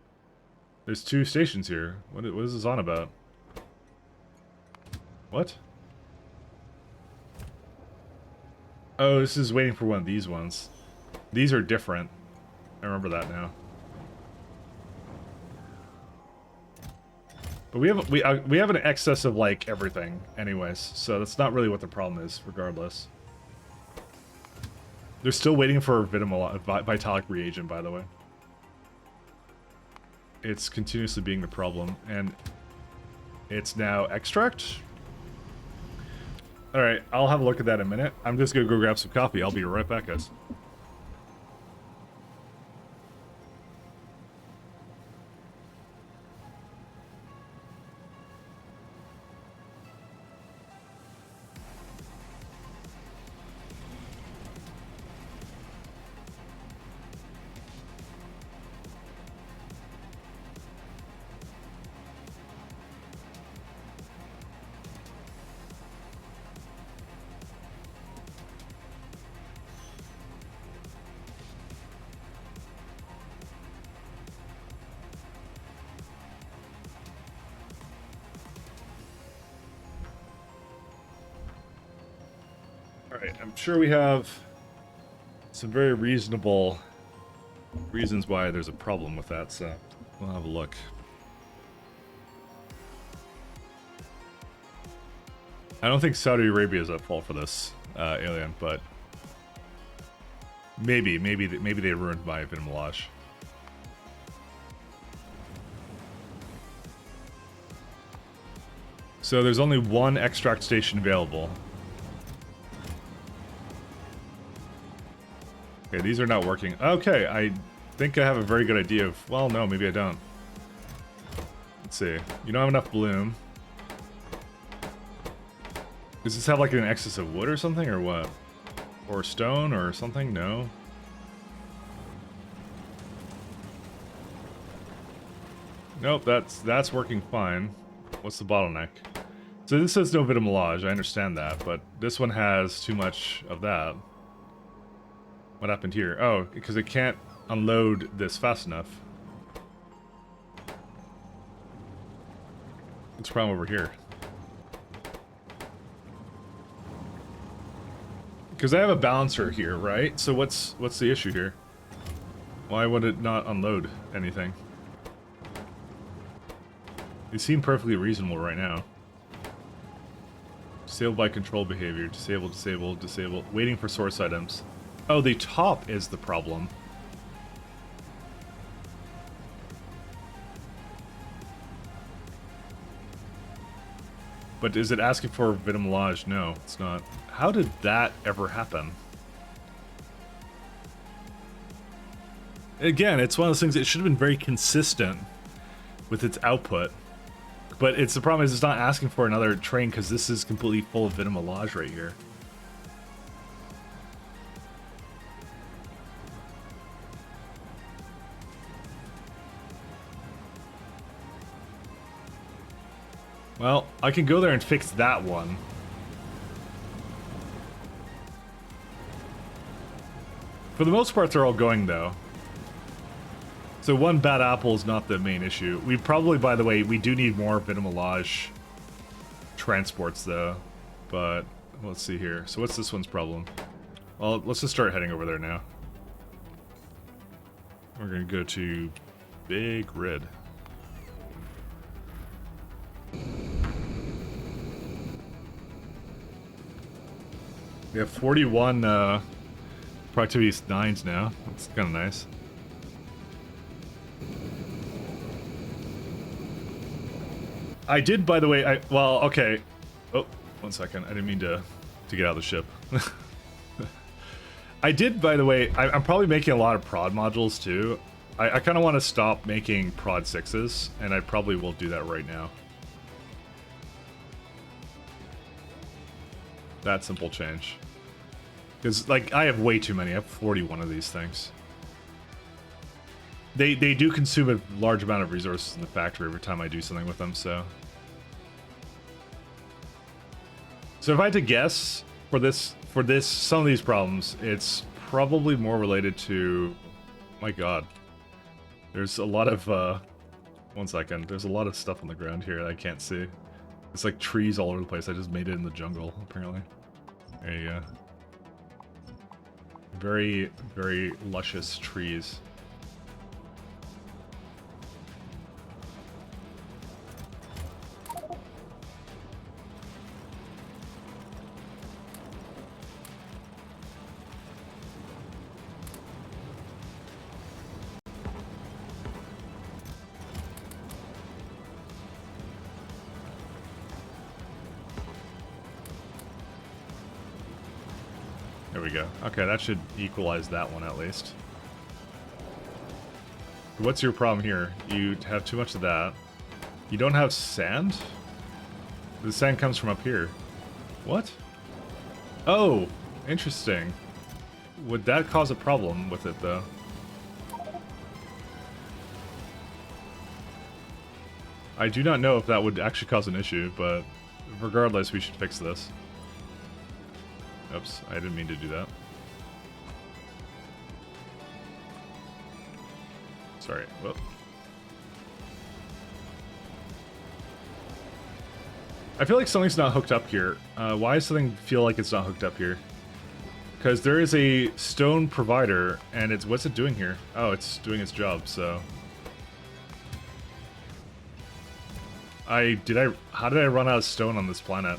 There's 2 stations here. What is this on about? What? Oh, this is waiting for one of these ones. These are different. I remember that now. But we have an excess of, like, everything anyways, so that's not really what the problem is, regardless. They're still waiting for Vitalic reagent, by the way. It's continuously being the problem, and it's now extract? Alright, I'll have a look at that in a minute. I'm just gonna go grab some coffee. I'll be right back, guys. Alright, I'm sure we have some very reasonable reasons why there's a problem with that, so we'll have a look. I don't think Saudi Arabia is at fault for this, Alien, but maybe they ruined my Vinamalage. So there's only one extract station available. Okay, these are not working. Okay, I think I have a very good idea of... Well, no, maybe I don't. Let's see. You don't have enough bloom. Does this have like an excess of wood or something, or what? Or stone or something? No. Nope, that's working fine. What's the bottleneck? So this says no Vitamalage, I understand that, but this one has too much of that. What happened here? Oh, because it can't unload this fast enough. What's the problem over here? Because I have a balancer here, right? So what's the issue here? Why would it not unload anything? They seem perfectly reasonable right now. Disabled by control behavior. Disabled, disabled, disabled. Waiting for source items. Oh, the top is the problem. But is it asking for Vitamalage? No, it's not. How did that ever happen? Again, it's one of those things that should have been very consistent with its output. But the problem is it's not asking for another train because this is completely full of Vitamalage right here. Well, I can go there and fix that one. For the most part, they're all going, though. So one bad apple is not the main issue. We probably, by the way, we do need more Vitamalage transports, though. But let's see here. So what's this one's problem? Well, let's just start heading over there now. We're going to go to Big Red. We have 41 productivity 9s now. That's kind of nice. I did, by the way, well, okay. Oh, 1 second. I didn't mean to get out of the ship. I did, by the way, I'm probably making a lot of prod modules, too. I kind of want to stop making prod 6s, and I probably will do that right now. That simple change. Because, like, I have way too many. I have 41 of these things. They do consume a large amount of resources in the factory every time I do something with them, so... So if I had to guess, for this, some of these problems, it's probably more related to... My god. There's a lot of, 1 second. There's a lot of stuff on the ground here that I can't see. It's like trees all over the place. I just made it in the jungle, apparently. There you go. Very, very luscious trees. There we go. Okay, that should equalize that one at least. What's your problem here? You have too much of that. You don't have sand? The sand comes from up here. What? Oh, interesting. Would that cause a problem with it, though? I do not know if that would actually cause an issue, but regardless, we should fix this. Oops, I didn't mean to do that. Sorry, whoop. I feel like something's not hooked up here. Why does something feel like it's not hooked up here? Because there is a stone provider, and it's... What's it doing here? Oh, it's doing its job, so... How did I run out of stone on this planet?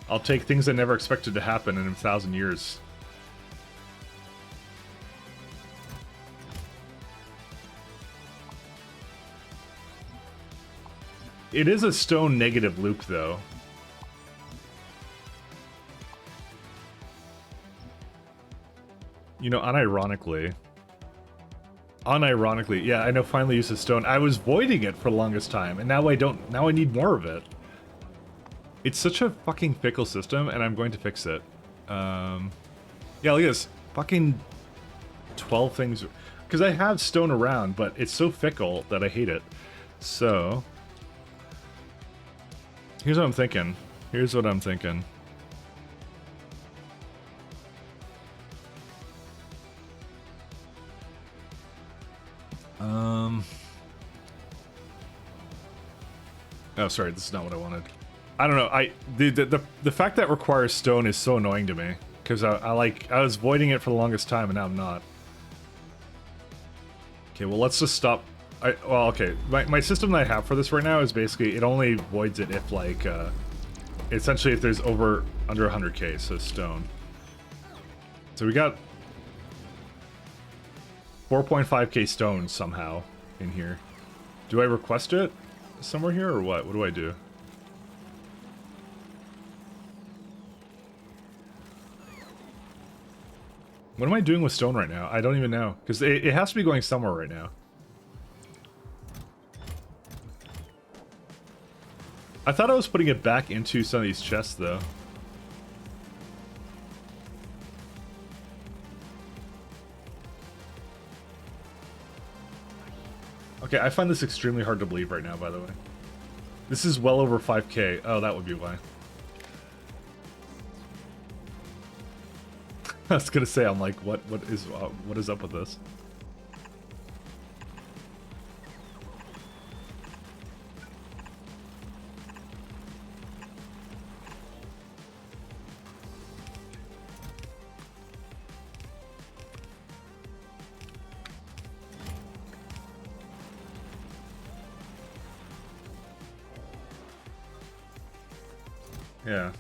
I'll take things I never expected to happen in 1,000 years. It is a stone negative loop, though. You know, unironically, yeah, I know, finally use the stone. I was voiding it for the longest time, and now I don't, now I need more of it. It's such a fucking fickle system, and I'm going to fix it. Yeah, look at this. Fucking 12 things. Because I have stone around, but it's so fickle that I hate it. So, here's what I'm thinking. Here's what I'm thinking. Oh, sorry, this is not what I wanted. I don't know. The fact that it requires stone is so annoying to me, because I was voiding it for the longest time and now I'm not. Okay, well, let's just stop. Well, okay, my system that I have for this right now is basically it only voids it if like essentially if there's under 100k, so stone. So we got 4.5k stone somehow in here. Do I request it somewhere here or what? What do I do? What am I doing with stone right now? I don't even know. Because it has to be going somewhere right now. I thought I was putting it back into some of these chests, though. Okay, I find this extremely hard to believe right now, by the way. This is well over 5k. Oh, that would be why. I was gonna say, I'm like, what is up with this? Yeah.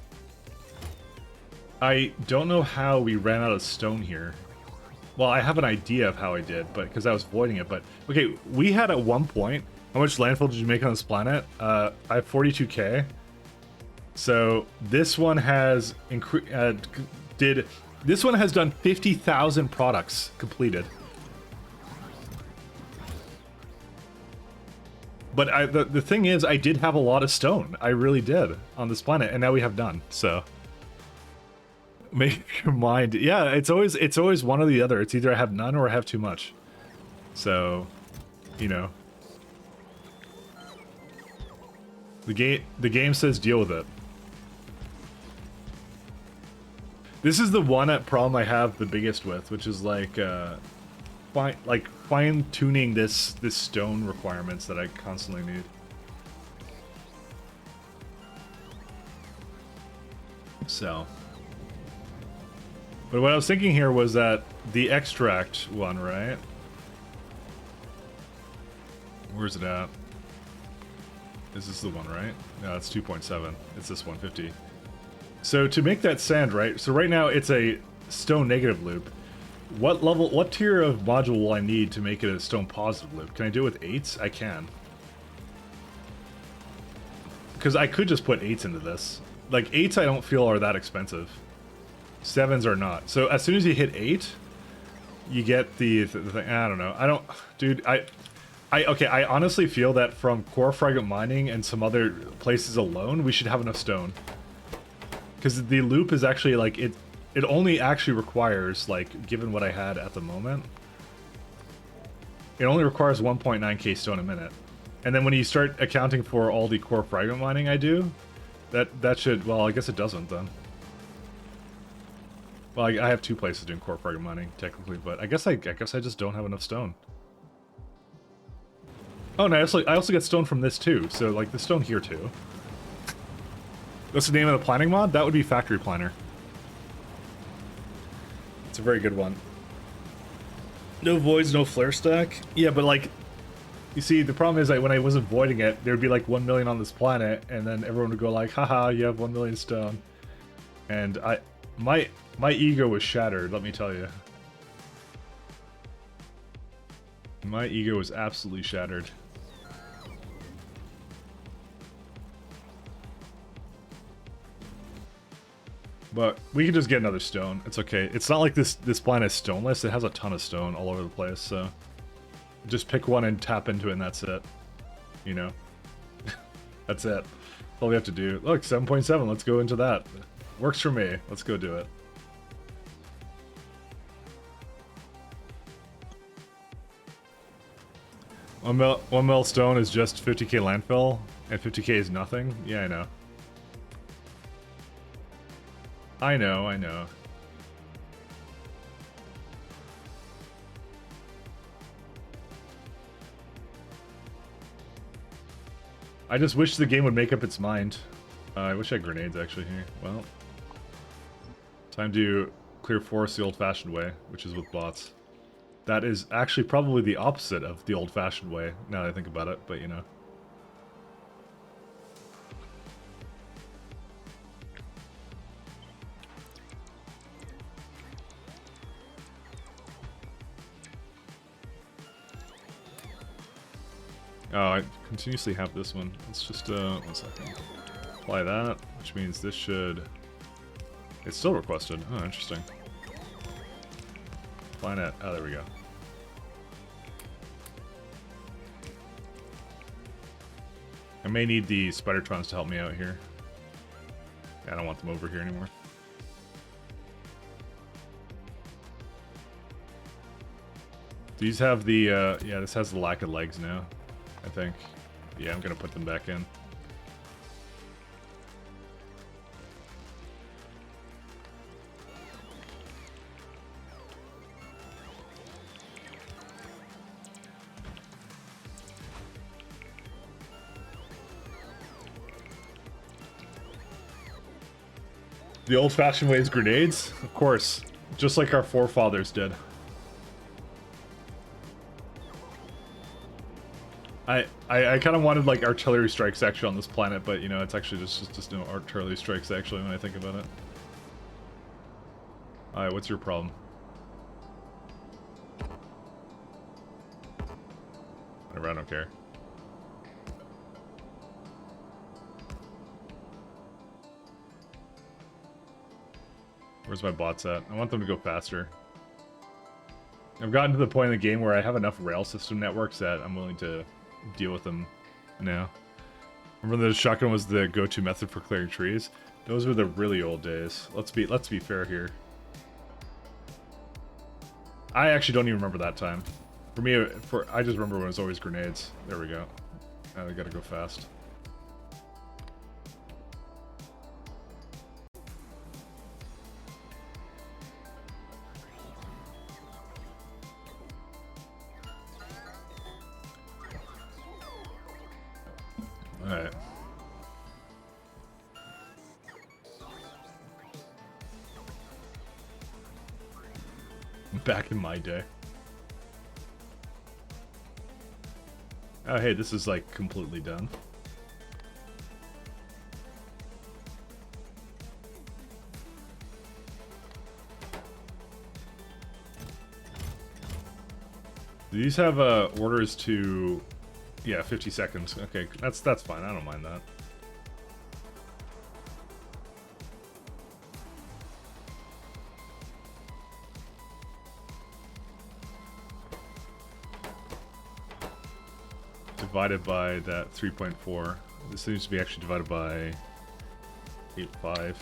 I don't know how we ran out of stone here. Well, I have an idea of how I did, but because I was voiding it, but... Okay, we had at one point... How much landfill did you make on this planet? I have 42k. So, this one has... This one has done 50,000 products completed. But the thing is, I did have a lot of stone. I really did on this planet, and now we have none, so... Make your mind. Yeah, it's always one or the other. It's either I have none or I have too much. So, you know. The game says deal with it. This is the one problem I have the biggest with, which is like fine-tuning this stone requirements that I constantly need. So, but what I was thinking here was that the extract one, right? Where's it at? Is this the one, right? No, it's 2.7. It's this 150. So to make that sand, right? So right now it's a stone negative loop. What tier of module will I need to make it a stone positive loop? Can I do it with 8s? I can. Because I could just put 8s into this. Like 8s I don't feel are that expensive. 7s are not. So as soon as you hit 8, you get the thing. I don't know. Dude, okay, I honestly feel that from core fragment mining and some other places alone, we should have enough stone. Because the loop is actually like, it only actually requires, like, given what I had at the moment, it only requires 1.9k stone a minute. And then when you start accounting for all the core fragment mining I do, that should, well, I guess it doesn't then. Well, I have 2 places doing core fragment mining, technically, but I guess I just don't have enough stone. Oh, and I also get stone from this too, so like the stone here too. What's the name of the planning mod? That would be Factory Planner. It's a very good one. No voids, no flare stack. Yeah, but like, you see, the problem is that when I wasn't voiding it, there'd be like 1 million on this planet, and then everyone would go like, haha, you have 1 million stone. And my ego was shattered, let me tell you. My ego was absolutely shattered. But we can just get another stone. It's okay. It's not like this planet is stoneless. It has a ton of stone all over the place, so just pick one and tap into it and that's it. You know? That's it. That's all we have to do. Look, 7.7. Let's go into that. Works for me. Let's go do it. One mil stone is just 50k landfill, and 50k is nothing? Yeah, I know. I know. I just wish the game would make up its mind. I wish I had grenades actually here. Well, time to clear forest the old-fashioned way, which is with bots. That is actually probably the opposite of the old-fashioned way, now that I think about it, but you know. Oh, I continuously have this one. Let's just, 1 second. Apply that, which means this should... It's still requested. Oh, interesting. Planet. Oh, there we go. I may need the Spidertrons to help me out here. Yeah, I don't want them over here anymore. These have the, yeah, this has the lack of legs now, I think. Yeah, I'm gonna put them back in. The old-fashioned way is grenades? Of course. Just like our forefathers did. I kind of wanted, like, artillery strikes, actually, on this planet, but, you know, it's actually just no artillery strikes, actually, when I think about it. Alright, what's your problem? Whatever, I don't care. Where's my bots at? I want them to go faster. I've gotten to the point in the game where I have enough rail system networks that I'm willing to deal with them now. Remember the shotgun was the go-to method for clearing trees? Those were the really old days. Let's be fair here. I actually don't even remember that time. For me, I just remember when it was always grenades. There we go. Now we gotta go fast. Alright. Back in my day. Oh hey, this is like completely done. Do these have orders to... Yeah, 50 seconds. Okay, that's fine. I don't mind that. Divided by that 3.4. This seems to be actually divided by 8.5.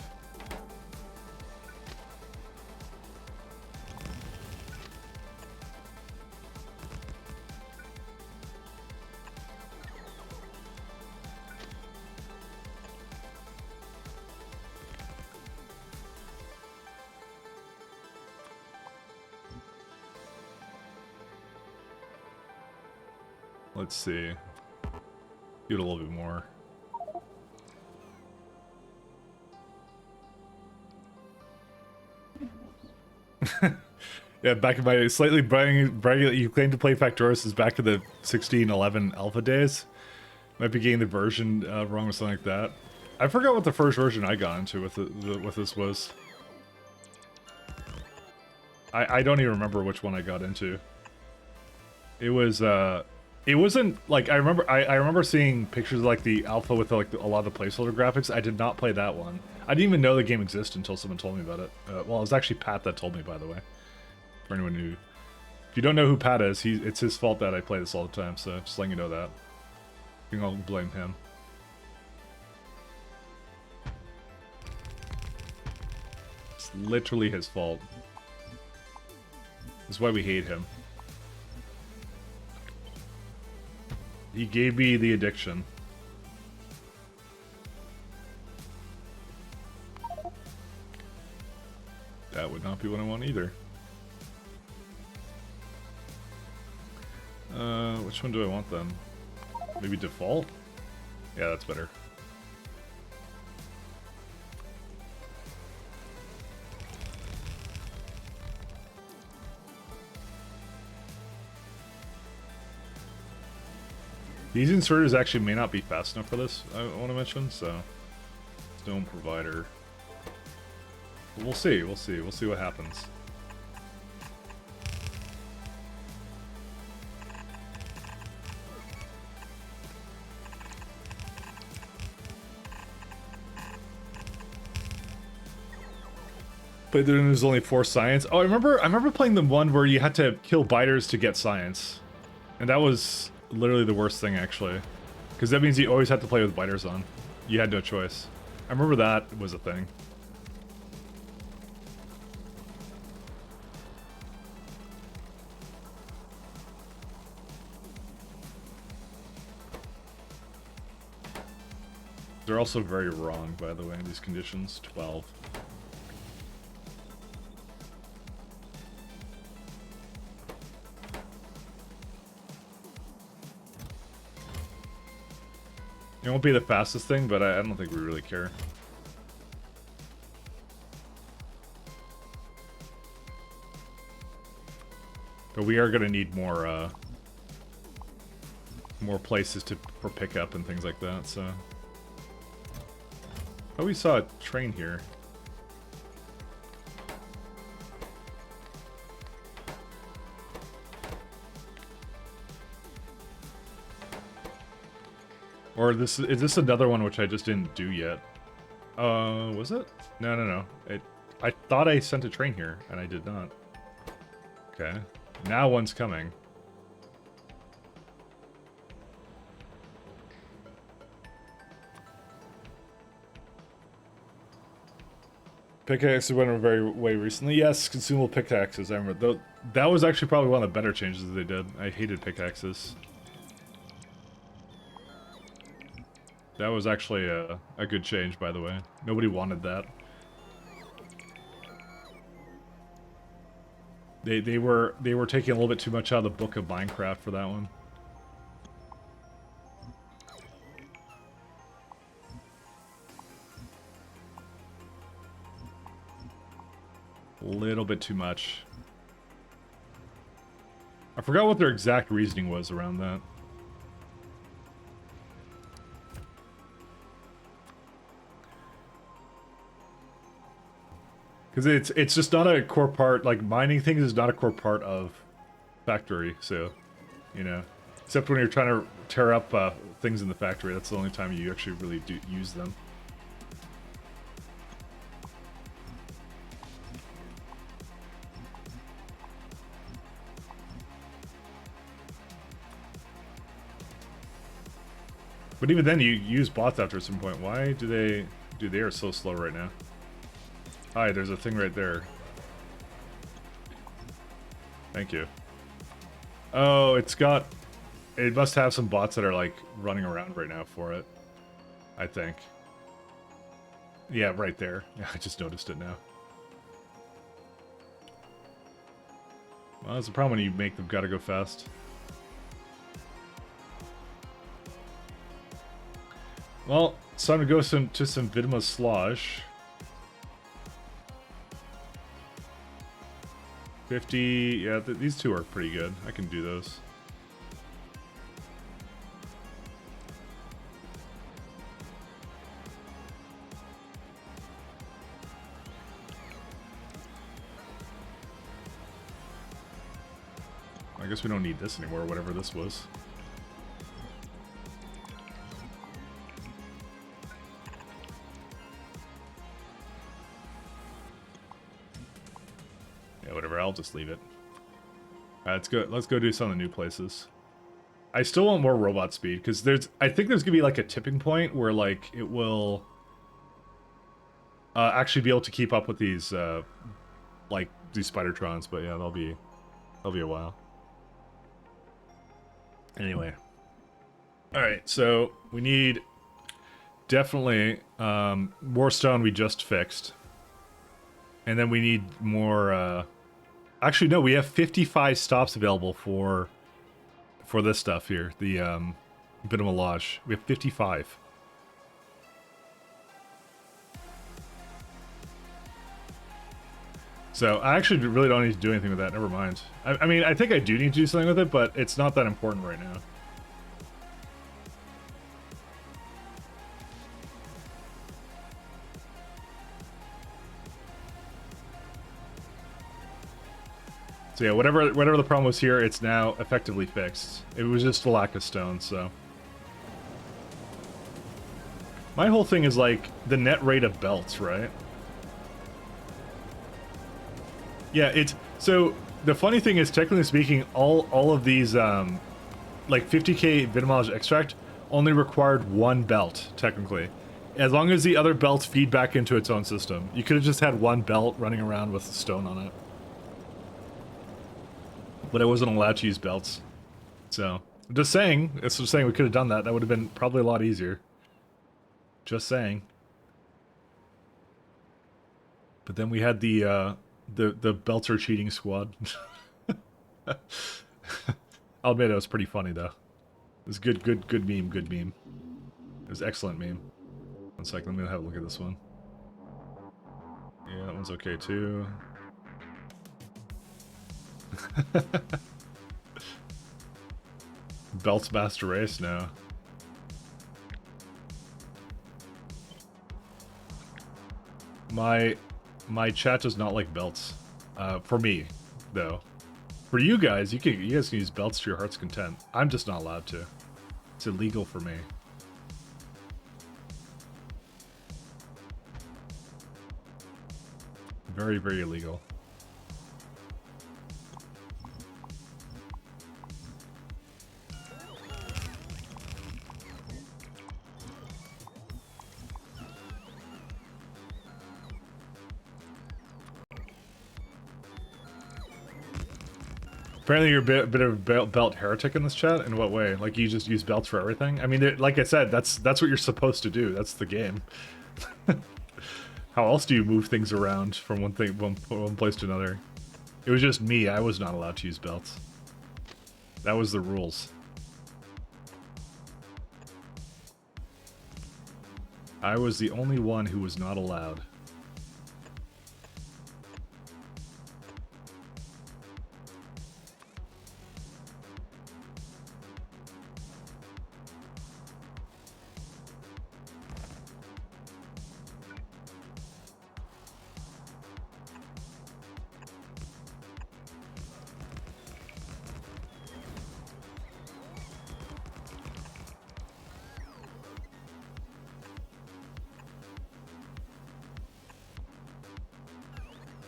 Let's see. Do it a little bit more. Yeah, back in my slightly bragging that you claim to play Factorio is back in the 16.11 alpha days. Might be getting the version wrong or something like that. I forgot what the first version I got into with this was. I don't even remember which one I got into. It was it wasn't like I remember seeing pictures of like the alpha with like a lot of the placeholder graphics. I did not play that one. I didn't even know the game existed until someone told me about it. Well, it was actually Pat that told me, by the way. For anyone who, if you don't know who Pat is, it's his fault that I play this all the time. So just letting you know that. You can all blame him. It's literally his fault. That's why we hate him. He gave me the addiction. That would not be what I want either. Which one do I want then? Maybe default? Yeah, that's better. These inserters actually may not be fast enough for this, I want to mention, so... Stone provider. We'll see what happens. But then there's only 4 science. Oh, I remember playing the one where you had to kill biters to get science. And that was literally the worst thing, actually. Because that means you always had to play with biters on. You had no choice. I remember that was a thing. They're also very wrong, by the way, in these conditions. 12. It won't be the fastest thing, but I don't think we really care. But we are gonna need more places for pickup and things like that, so... Oh, we saw a train here. Or is this another one which I just didn't do yet? Was it? No. I thought I sent a train here, and I did not. Okay. Now one's coming. Pickaxes went way recently. Yes, consumable pickaxes. I remember. That was actually probably one of the better changes they did. I hated pickaxes. That was actually a good change, by the way. Nobody wanted that. They were taking a little bit too much out of the book of Minecraft for that one. A little bit too much. I forgot what their exact reasoning was around that. Because it's just not a core part, like, mining things is not a core part of factory, so, you know. Except when you're trying to tear up things in the factory, that's the only time you actually really do use them. But even then, you use bots after a certain point. Why do they... Dude, they are so slow right now. Hi, there's a thing right there. Thank you. Oh, it's got... It must have some bots that are, like, running around right now for it. I think. Yeah, right there. Yeah, I just noticed it now. Well, that's the problem when you make them gotta go fast. Well, it's time to go to some Vidma Slosh. 50, yeah, these two are pretty good. I can do those. I guess we don't need this anymore, whatever this was. Yeah, whatever, I'll just leave it. Alright, let's go do some of the new places. I still want more robot speed, because I think there's gonna be like a tipping point where like it will actually be able to keep up with these like these Spidertrons, but yeah, that'll be a while. Anyway. Alright, so we need definitely more stone we just fixed. And then we need more actually no, we have 55 stops available for this stuff here, the bit of melange. We have 55. So I actually really don't need to do anything with that. Never mind. I mean, I think I do need to do something with it, but it's not that important right now. So yeah, whatever the problem was here, it's now effectively fixed. It was just a lack of stone, so. My whole thing is like the net rate of belts, right? Yeah, it's so the funny thing is, technically speaking, all of these like 50k Vitamage extract only required one belt, technically. As long as the other belts feed back into its own system. You could have just had one belt running around with stone on it. But I wasn't allowed to use belts. So, just saying we could have done that. That would have been probably a lot easier. Just saying. But then we had the Belter cheating squad. I'll admit it was pretty funny though. It was good meme, good meme. It was excellent meme. One second, let me have a look at this one. Yeah, that one's okay too. Belts Master Race now. My chat does not like belts. For me, though. For you guys, you guys can use belts to your heart's content. I'm just not allowed to. It's illegal for me. Very, very illegal. Apparently you're a bit of a belt heretic in this chat. In what way? Like you just use belts for everything? I mean, like I said, that's what you're supposed to do. That's the game. How else do you move things around from one place to another? It was just me. I was not allowed to use belts. That was the rules. I was the only one who was not allowed.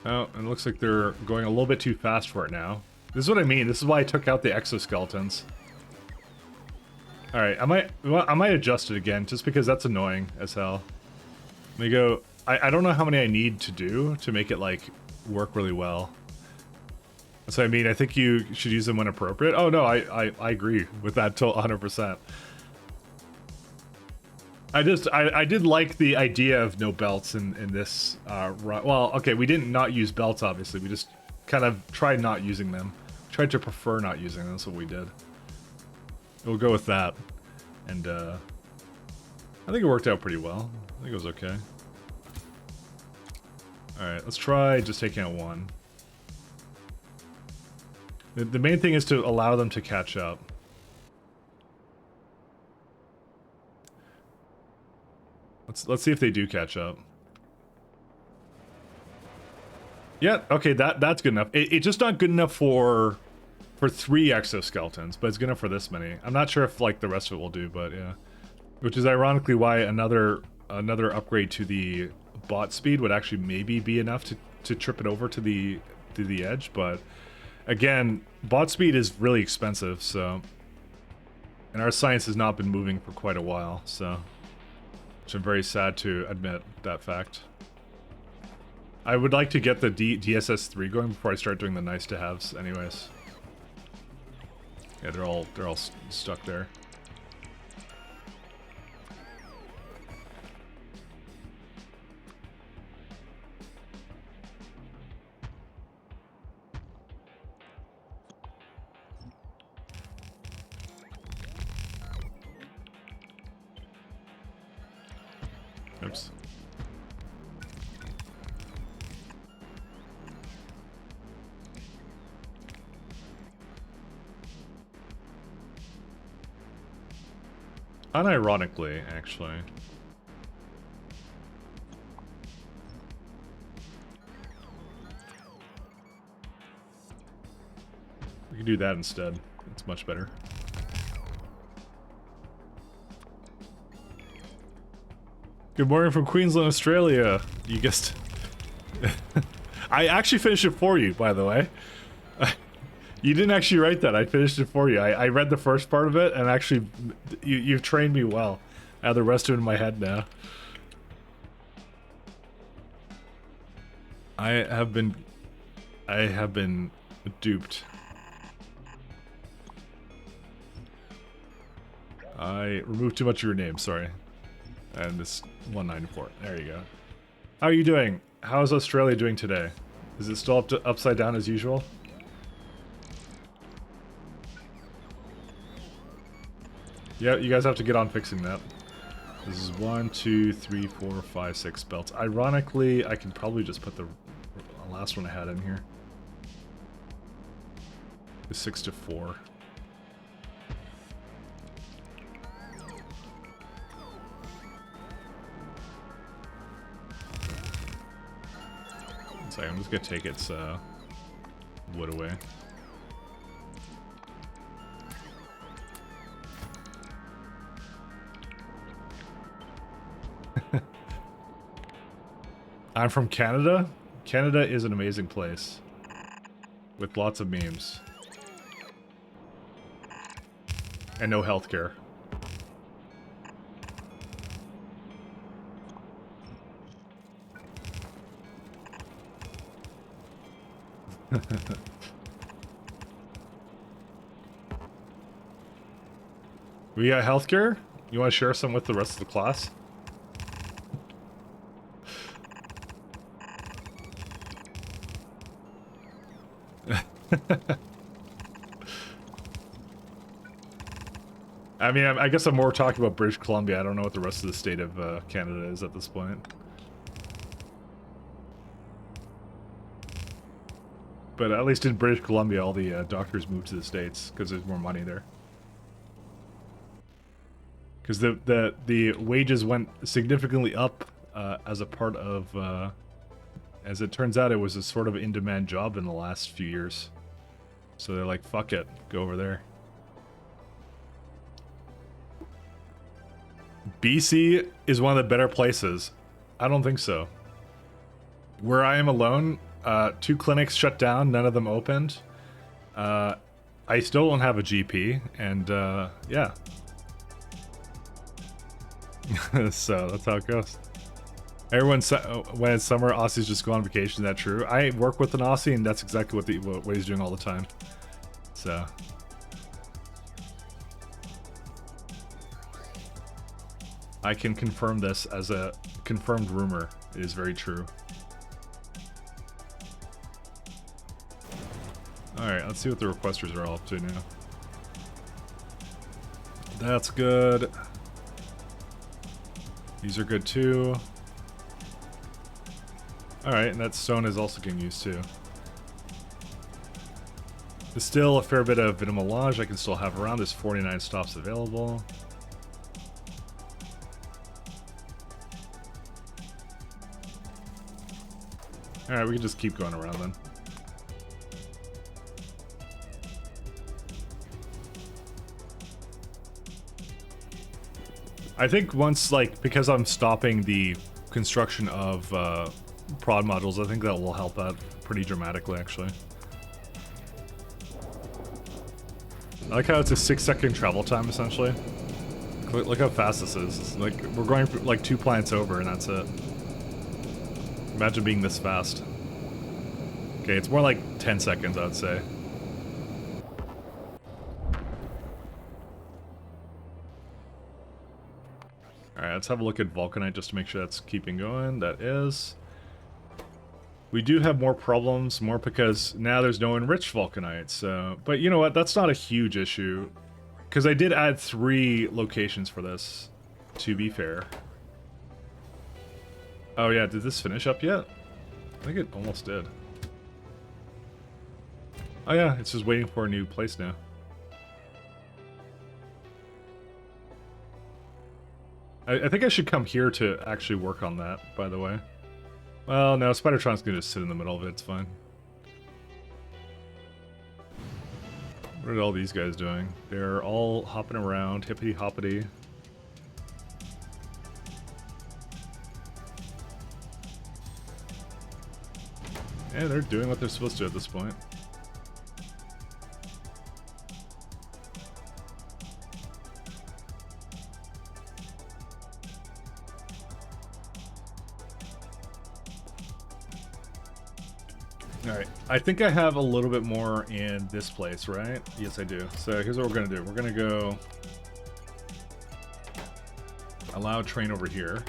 Oh, and it looks like they're going a little bit too fast for it now. This is what I mean. This is why I took out the exoskeletons. Alright, I might adjust it again, just because that's annoying as hell. Let me go... I don't know how many I need to do to make it, like, work really well. So, I mean, I think you should use them when appropriate. Oh, no, I agree with that 100%. I did like the idea of no belts in this run. Well, okay, we didn't not use belts, obviously. We just kind of tried not using them. Tried to prefer not using them. That's what we did. We'll go with that. And I think it worked out pretty well. I think it was okay. Alright, let's try just taking out one. The main thing is to allow them to catch up. Let's see if they do catch up. Yeah, okay, that's good enough. It's just not good enough for 3 exoskeletons, but it's good enough for this many. I'm not sure if like the rest of it will do, but yeah. Which is ironically why another upgrade to the bot speed would actually maybe be enough to trip it over to the edge, but again, bot speed is really expensive, so, and our science has not been moving for quite a while, so, which I'm very sad to admit that fact. I would like to get the DSS3 going before I start doing the nice to haves anyways. Yeah, they're all stuck there. Oops. Unironically, actually. We can do that instead. It's much better. Good morning from Queensland, Australia. You guessed. I actually finished it for you, by the way. You didn't actually write that. I finished it for you. I read the first part of it, and actually, you've trained me well. I have the rest of it in my head now. I have been duped. I removed too much of your name, sorry. And this 194. There you go. How are you doing? How is Australia doing today? Is it still upside down as usual? Yeah, you guys have to get on fixing that. This is 1, 2, 3, 4, 5, 6 belts. Ironically, I can probably just put the last one I had in here. The 6 to 4. So I'm just gonna take its wood away. I'm from Canada. Canada is an amazing place with lots of memes and no healthcare. We got healthcare? You want to share some with the rest of the class? I mean, I guess I'm more talking about British Columbia. I don't know what the rest of the state of Canada is at this point. But at least in British Columbia, all the doctors moved to the States because there's more money there. Because the wages went significantly up as a part of, as it turns out, it was a sort of in-demand job in the last few years. So they're like, fuck it, go over there. BC is one of the better places. I don't think so. Where I am alone, 2 clinics shut down, none of them opened. I still don't have a GP, and yeah. So that's how it goes. Everyone, when it's summer, Aussies just go on vacation. Is that true? I work with an Aussie, and that's exactly what he's doing all the time. So. I can confirm this as a confirmed rumor. It is very true. Alright, let's see what the requesters are all up to now. That's good. These are good too. Alright, and that stone is also getting used too. There's still a fair bit of Vitamelange I can still have around. There's 49 stops available. Alright, we can just keep going around then. I think once, like, because I'm stopping the construction of prod modules, I think that will help out pretty dramatically, actually. I like how it's a 6-second travel time, essentially. Look how fast this is. It's like, we're going for, like 2 planets over, and that's it. Imagine being this fast. Okay, it's more like 10 seconds, I would say. Alright, let's have a look at Vulcanite just to make sure that's keeping going. That is. We do have more problems, more because now there's no enriched Vulcanite, so... But you know what, that's not a huge issue. Because I did add 3 locations for this, to be fair. Oh yeah, did this finish up yet? I think it almost did. Oh yeah, it's just waiting for a new place now. I think I should come here to actually work on that, by the way. Well, no, Spidertron's gonna just sit in the middle of it, it's fine. What are all these guys doing? They're all hopping around, hippity-hoppity. Yeah, they're doing what they're supposed to at this point. Alright, I think I have a little bit more in this place, right? Yes, I do. So here's what we're gonna do. We're gonna go allow train over here.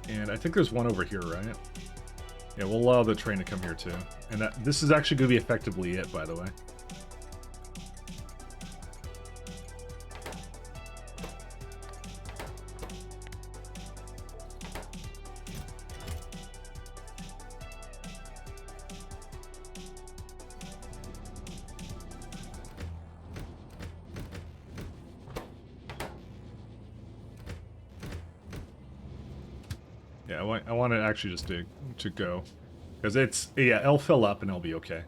And I think there's one over here, right? Yeah, we'll allow the train to come here too. And this is actually gonna be effectively it, by the way. Yeah, I want it actually just to go. Because it's, yeah, it'll fill up and it'll be okay.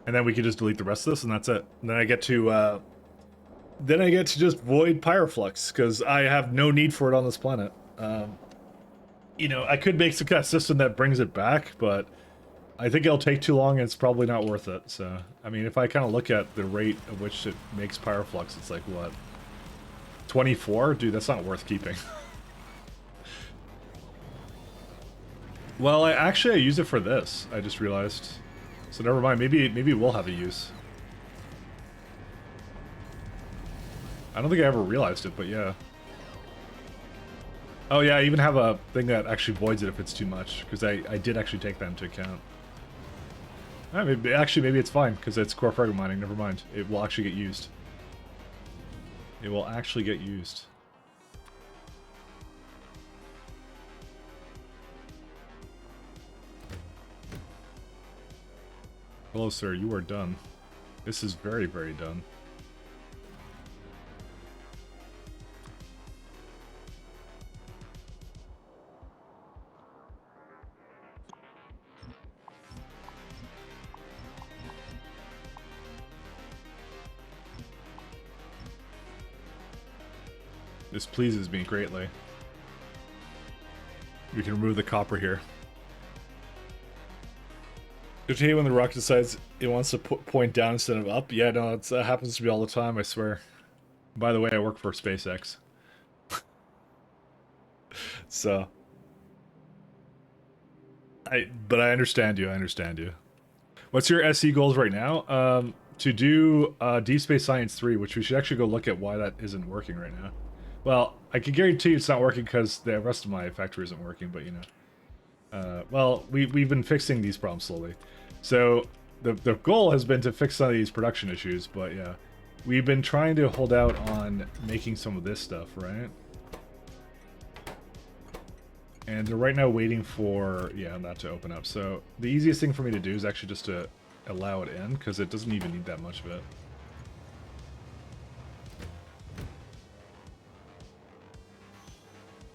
And then we can just delete the rest of this and that's it. And then I get to just void Pyroflux, because I have no need for it on this planet. You know, I could make some kind of system that brings it back, but I think it'll take too long and it's probably not worth it. So, I mean, if I kind of look at the rate at which it makes Pyroflux, it's like, what? 24? Dude, that's not worth keeping. Well, I use it for this. I just realized. So never mind. Maybe we'll have a use. I don't think I ever realized it, but yeah. Oh yeah, I even have a thing that actually voids it if it's too much, because I did actually take that into account. Maybe it's fine because it's core fragment mining. Never mind. It will actually get used. It will actually get used. Hello, sir. You are done. This is very, very done. This pleases me greatly. We can remove the copper here. Don't you hate when the rocket decides it wants to point down instead of up? Yeah, no, it happens to me all the time, I swear. By the way, I work for SpaceX. So... But I understand you, What's your SE goals right now? To do Deep Space Science 3, which we should actually go look at why that isn't working right now. Well, I can guarantee you it's not working because the rest of my factory isn't working, but you know. Well, we've been fixing these problems slowly. So, the goal has been to fix some of these production issues, but yeah. We've been trying to hold out on making some of this stuff, right? And they're right now waiting for, yeah, that to open up. So the easiest thing for me to do is actually just to allow it in, because it doesn't even need that much of it.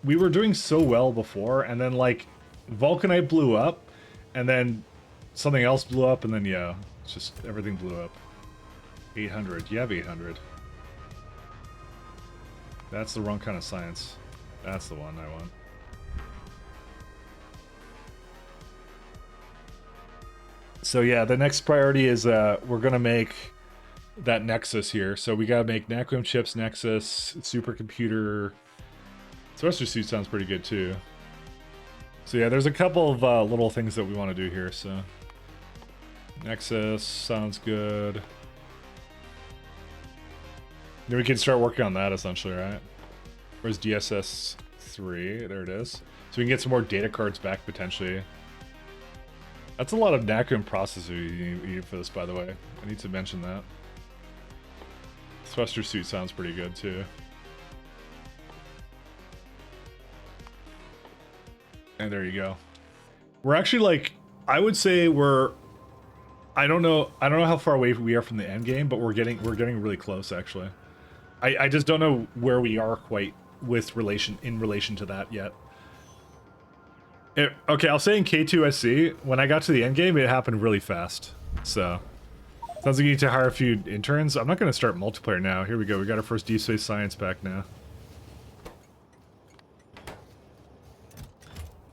We were doing so well before, and then, like, Vulcanite blew up, and then something else blew up, and then, yeah, it's just, everything blew up. 800. You have 800. That's the wrong kind of science. That's the one I want. So yeah, the next priority is we're gonna make that Nexus here. So we gotta make Nacrum chips, Nexus, supercomputer. Thruster suit sounds pretty good too. So yeah, there's a couple of little things that we want to do here. So Nexus sounds good. Then we can start working on that essentially, right? Where's DSS 3? There it is. So we can get some more data cards back potentially. That's a lot of Nacrum processor you need for this, by the way. I need to mention that. Thruster suit sounds pretty good too. And there you go. We're actually, like, I would say we're, I don't know how far away we are from the end game, but we're getting really close actually. I just don't know where we are quite with in relation to that yet. Okay, I'll say in K2 SE, when I got to the end game, it happened really fast. So, sounds like you need to hire a few interns. I'm not going to start multiplayer now. Here we go. We got our first Deep Space Science back now.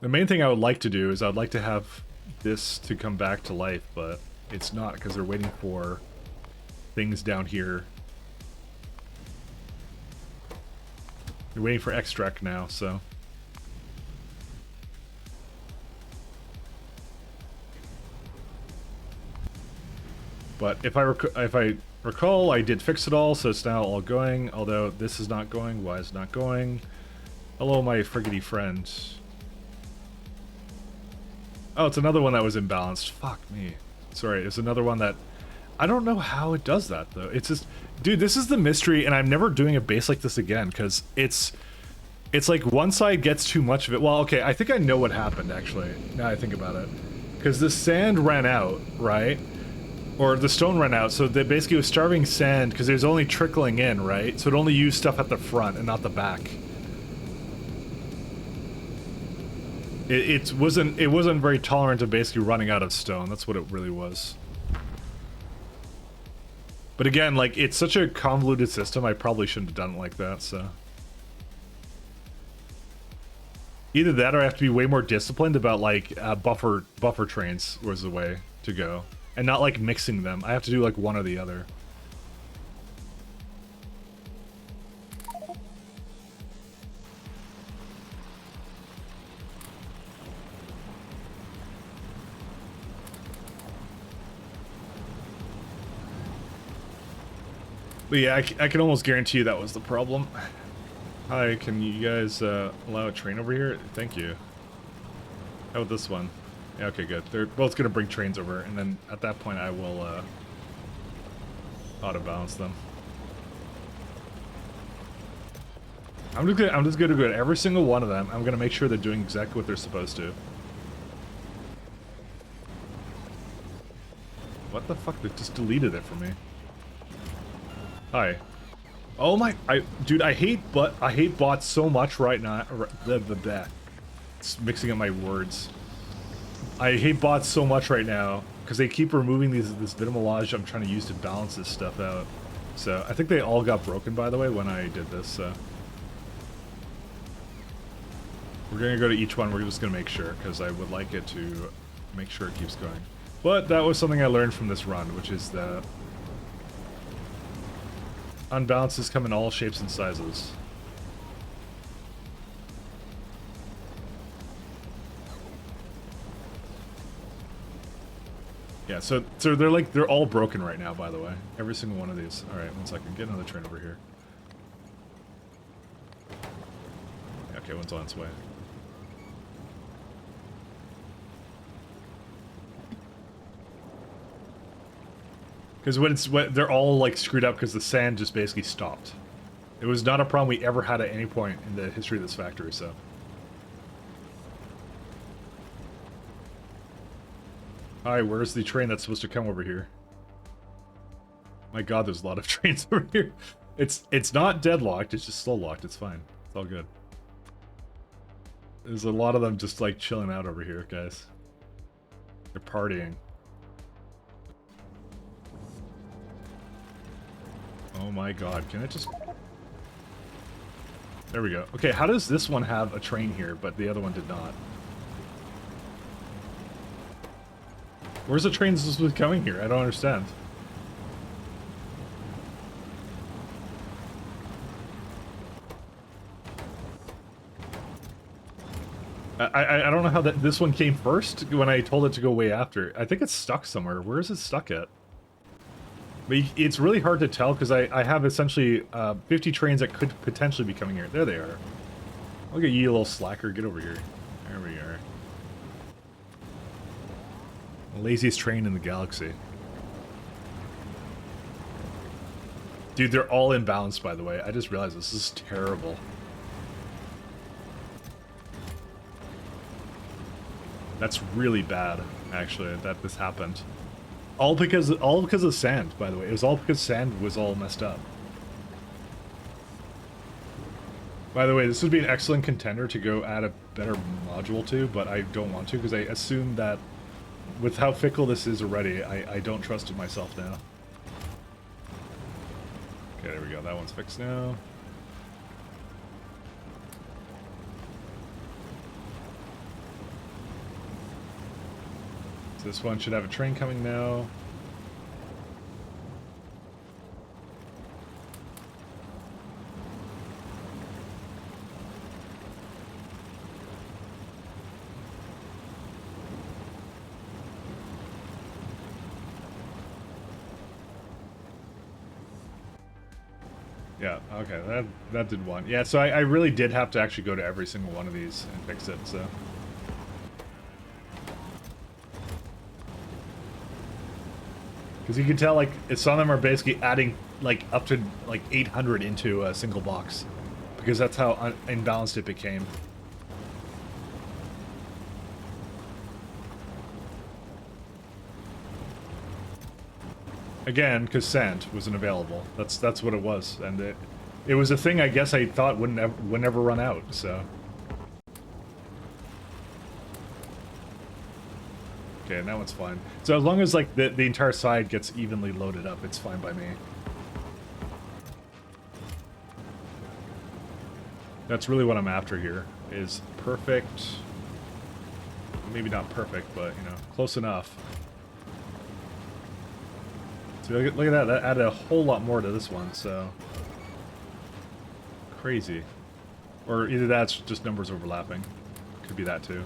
The main thing I would like to do is I'd like to have this to come back to life, but it's not because they're waiting for things down here. They're waiting for extract now, so... But if I recall, I did fix it all, so it's now all going. Although this is not going. Why is it not going? Hello, my friggity friend. Oh, it's another one that was imbalanced. Fuck me. Sorry, it's another one that... I don't know how it does that, though. It's just... Dude, this is the mystery, and I'm never doing a base like this again, because it's like one side gets too much of it. Well, okay, I think I know what happened, actually, now I think about it. Because the sand ran out, right? Or the stone ran out, so they basically was starving sand because it was only trickling in, right? So it only used stuff at the front and not the back. It wasn't very tolerant of basically running out of stone. That's what it really was. But again, like, it's such a convoluted system, I probably shouldn't have done it like that, so. Either that or I have to be way more disciplined about, like, buffer trains was the way to go. And not, like, mixing them. I have to do, like, one or the other. But yeah, I can almost guarantee you that was the problem. Hi, can you guys allow a train over here? Thank you. How about this one? Yeah, okay, good. They're both gonna bring trains over, and then at that point I will auto-balance them. I'm just gonna go at every single one of them. I'm gonna make sure they're doing exactly what they're supposed to. What the fuck? They just deleted it for me. Hi. Oh my, dude, I hate bots so much right now. It's mixing up my words. I hate bots so much right now because they keep removing this Vitamelage I'm trying to use to balance this stuff out. So I think they all got broken, by the way, when I did this. So we're gonna go to each one. We're just gonna make sure because I would like it to make sure it keeps going. But that was something I learned from this run, which is that unbalances come in all shapes and sizes. Yeah, so they're all broken right now, by the way. Every single one of these. All right, one second. Get another train over here. Okay, one's on its way. Because they're all like screwed up because the sand just basically stopped. It was not a problem we ever had at any point in the history of this factory, so. Hi, where's the train that's supposed to come over here? My god, there's a lot of trains over here. It's not deadlocked, it's just slow locked. It's fine. It's all good. There's a lot of them just like chilling out over here, guys. They're partying. Oh my god, can I just... There we go. Okay, how does this one have a train here, but the other one did not? Where's the train supposed to be coming here? I don't understand. I don't know how this one came first when I told it to go way after. I think it's stuck somewhere. Where is it stuck at? But it's really hard to tell because I have essentially 50 trains that could potentially be coming here. There they are. Look at you, little slacker. Get over here. There we are. Laziest train in the galaxy. Dude, they're all imbalanced, by the way. I just realized this is terrible. That's really bad, actually, that this happened. All because of sand, by the way. It was all because sand was all messed up. By the way, this would be an excellent contender to go add a better module to, but I don't want to because I assume that with how fickle this is already, I don't trust it myself now. Okay, there we go. That one's fixed now. So this one should have a train coming now. Yeah, okay, that did one. Yeah, so I really did have to actually go to every single one of these and fix it, so... Because you can tell, like, some of them are basically adding, like, up to, like, 800 into a single box. Because that's how imbalanced it became. Again, because sand wasn't available. That's what it was. And it was a thing I guess I thought would never run out, so... Okay, and that one's fine. So as long as like the entire side gets evenly loaded up, it's fine by me. That's really what I'm after here, is perfect... Maybe not perfect, but, you know, close enough. So look at that, that added a whole lot more to this one, so... Crazy. Or either that's just numbers overlapping. Could be that too.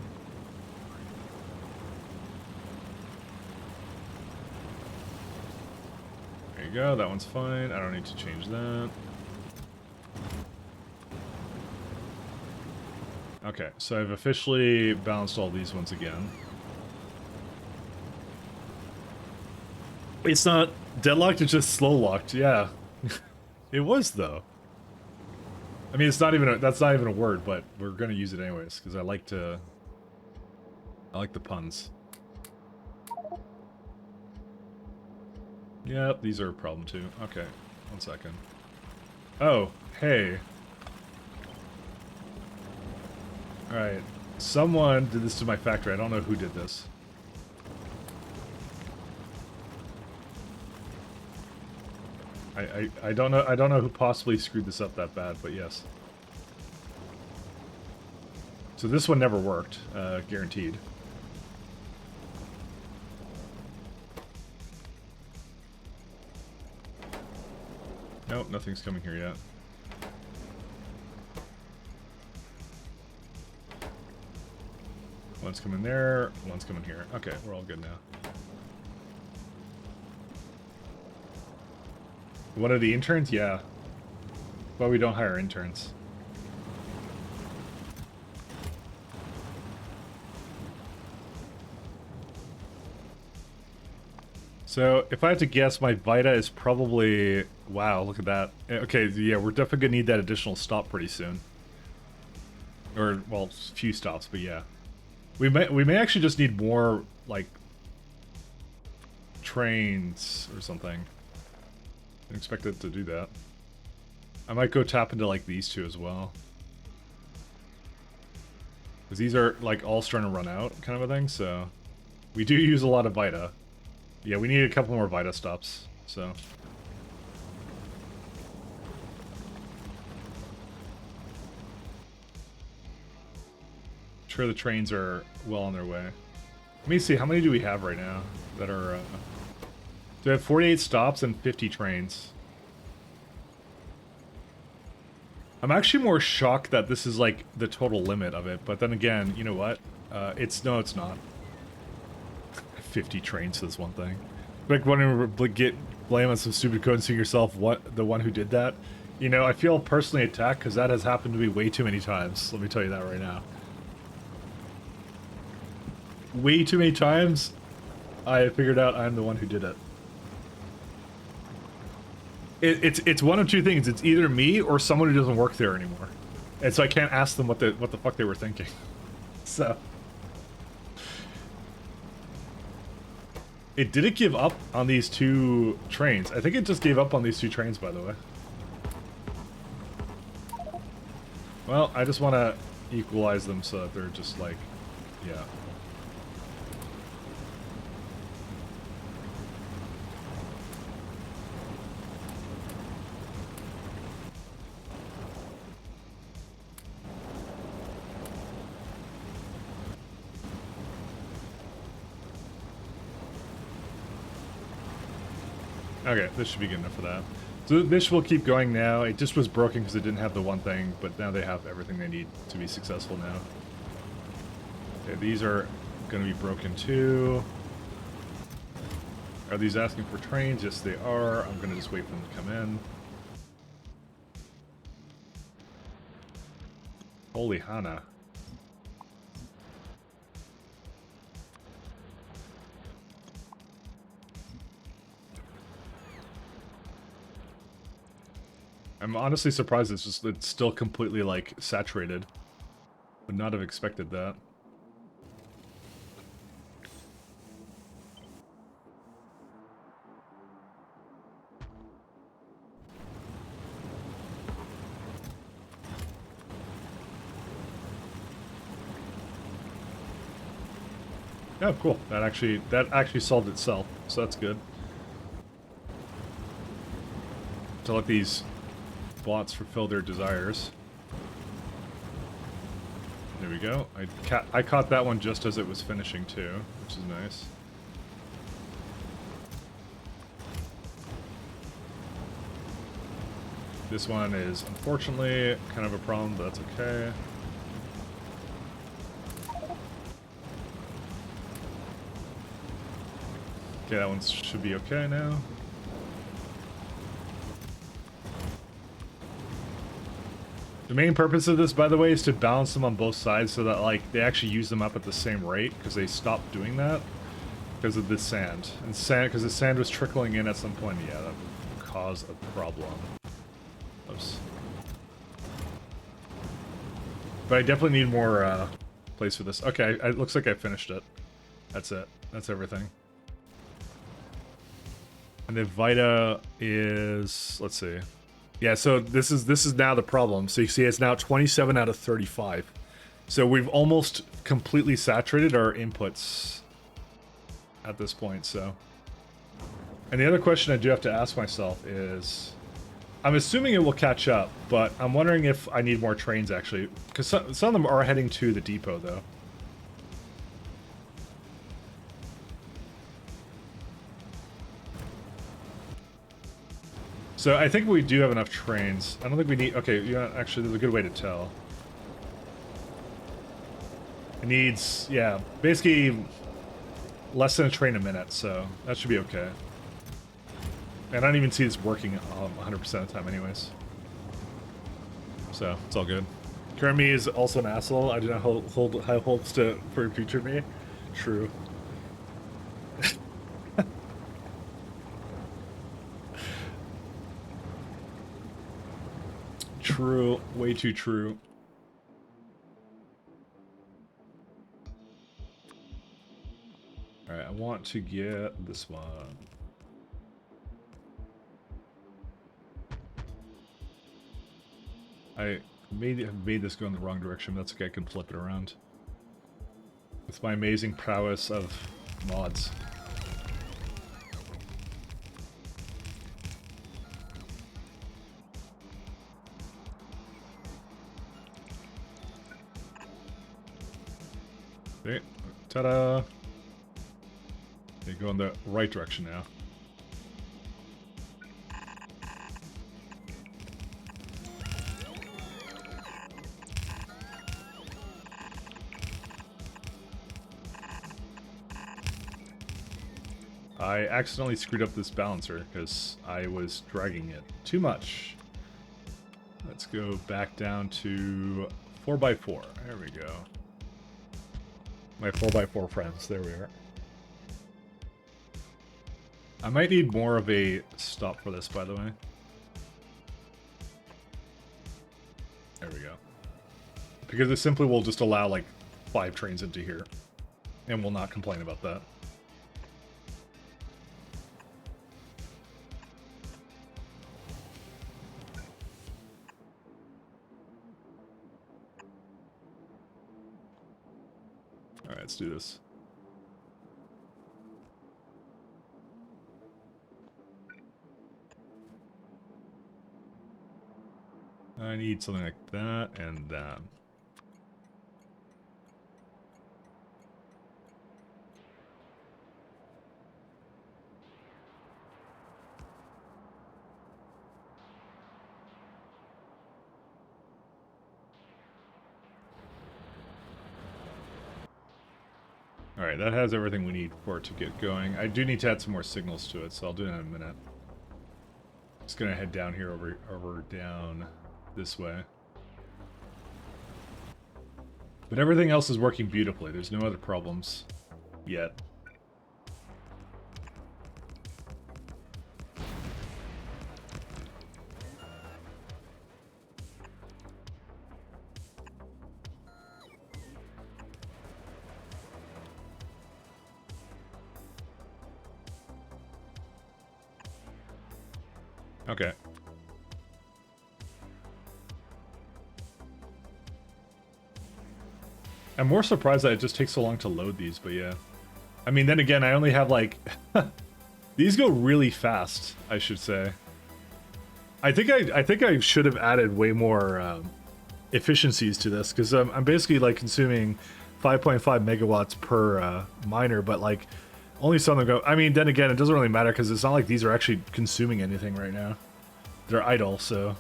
There you go, that one's fine. I don't need to change that. Okay, so I've officially balanced all these ones again. It's not deadlocked, it's just slow locked, yeah. It was though. I mean, it's not even that's not even a word, but we're gonna use it anyways, because I like the puns. Yep, these are a problem too. Okay, 1 second. Oh, hey. Alright, someone did this to my factory. I don't know who did this. I don't know who possibly screwed this up that bad, but yes. So this one never worked, guaranteed. Nope, nothing's coming here yet. One's coming there, one's coming here. Okay, we're all good now. One of the interns? Yeah. But we don't hire interns. So, if I had to guess, my Vita is probably... Wow, look at that. Okay, yeah, we're definitely gonna need that additional stop pretty soon. Or, well, a few stops, but yeah. We may actually just need more, like, trains or something. Didn't expect it to do that. I might go tap into like these two as well. Because these are like all starting to run out kind of a thing, so... We do use a lot of Vita. Yeah, we need a couple more Vita stops, so... Sure, the trains are well on their way. Let me see, how many do we have right now that are... Do we have 48 stops and 50 trains? I'm actually more shocked that this is like the total limit of it, but then again, you know what? It's not. 50 trains to this one thing. Like, wanting to get blame on some stupid code and see yourself what the one who did that. You know, I feel personally attacked because that has happened to me way too many times. Let me tell you that right now. Way too many times, I figured out I'm the one who did it. It's one of two things. It's either me or someone who doesn't work there anymore, and so I can't ask them what the fuck they were thinking. So, it didn't give up on these two trains. I think it just gave up on these two trains, by the way. Well, I just want to equalize them so that they're just like, yeah. Okay, this should be good enough for that. So this will keep going now. It just was broken because it didn't have the one thing, but now they have everything they need to be successful now. Okay, these are going to be broken too. Are these asking for trains? Yes, they are. I'm going to just wait for them to come in. Holy Hana. I'm honestly surprised it's still completely like saturated. Would not have expected that. Oh, cool. That actually solved itself, so that's good. To let these bots fulfill their desires. There we go. I caught that one just as it was finishing too, which is nice. This one is unfortunately kind of a problem, but that's okay. Okay, that one should be okay now. The main purpose of this, by the way, is to balance them on both sides so that, like, they actually use them up at the same rate, because they stopped doing that because of the sand. And because the sand was trickling in at some point, yeah, that would cause a problem. Oops. But I definitely need more place for this. Okay, it looks like I finished it. That's it. That's everything. And the Vita is, let's see. Yeah, so this is now the problem. So you see it's now 27 out of 35. So we've almost completely saturated our inputs at this point, so. And the other question I do have to ask myself is, I'm assuming it will catch up, but I'm wondering if I need more trains actually, because some of them are heading to the depot though. So I think we do have enough trains. I don't think we need... Okay, you know, actually, there's a good way to tell. It needs, yeah, basically less than a train a minute, so that should be okay. And I don't even see this working 100% of the time anyways. So, it's all good. Current me is also an asshole. I do not hold high hopes for future me. True. True. Way too true. Alright, I want to get this one. I have made this go in the wrong direction. That's okay, I can flip it around. With my amazing prowess of mods. Okay, ta-da! They go in the right direction now. I accidentally screwed up this balancer because I was dragging it too much. Let's go back down to 4x4. There we go. My 4x4 friends. There we are. I might need more of a stop for this, by the way. There we go. Because it simply will just allow like 5 trains into here. And will not complain about that. Alright, let's do this. I need something like that and that. Alright, that has everything we need for it to get going. I do need to add some more signals to it, so I'll do it in a minute. Just gonna head down here over down this way. But everything else is working beautifully. There's no other problems yet. Okay. I'm more surprised that it just takes so long to load these, but yeah. I mean, then again, I only have like... These go really fast, I should say. I think I should have added way more efficiencies to this, because I'm basically like consuming 5.5 megawatts per miner, but like only some of them go... I mean, then again, it doesn't really matter, because it's not like these are actually consuming anything right now. They're idle, so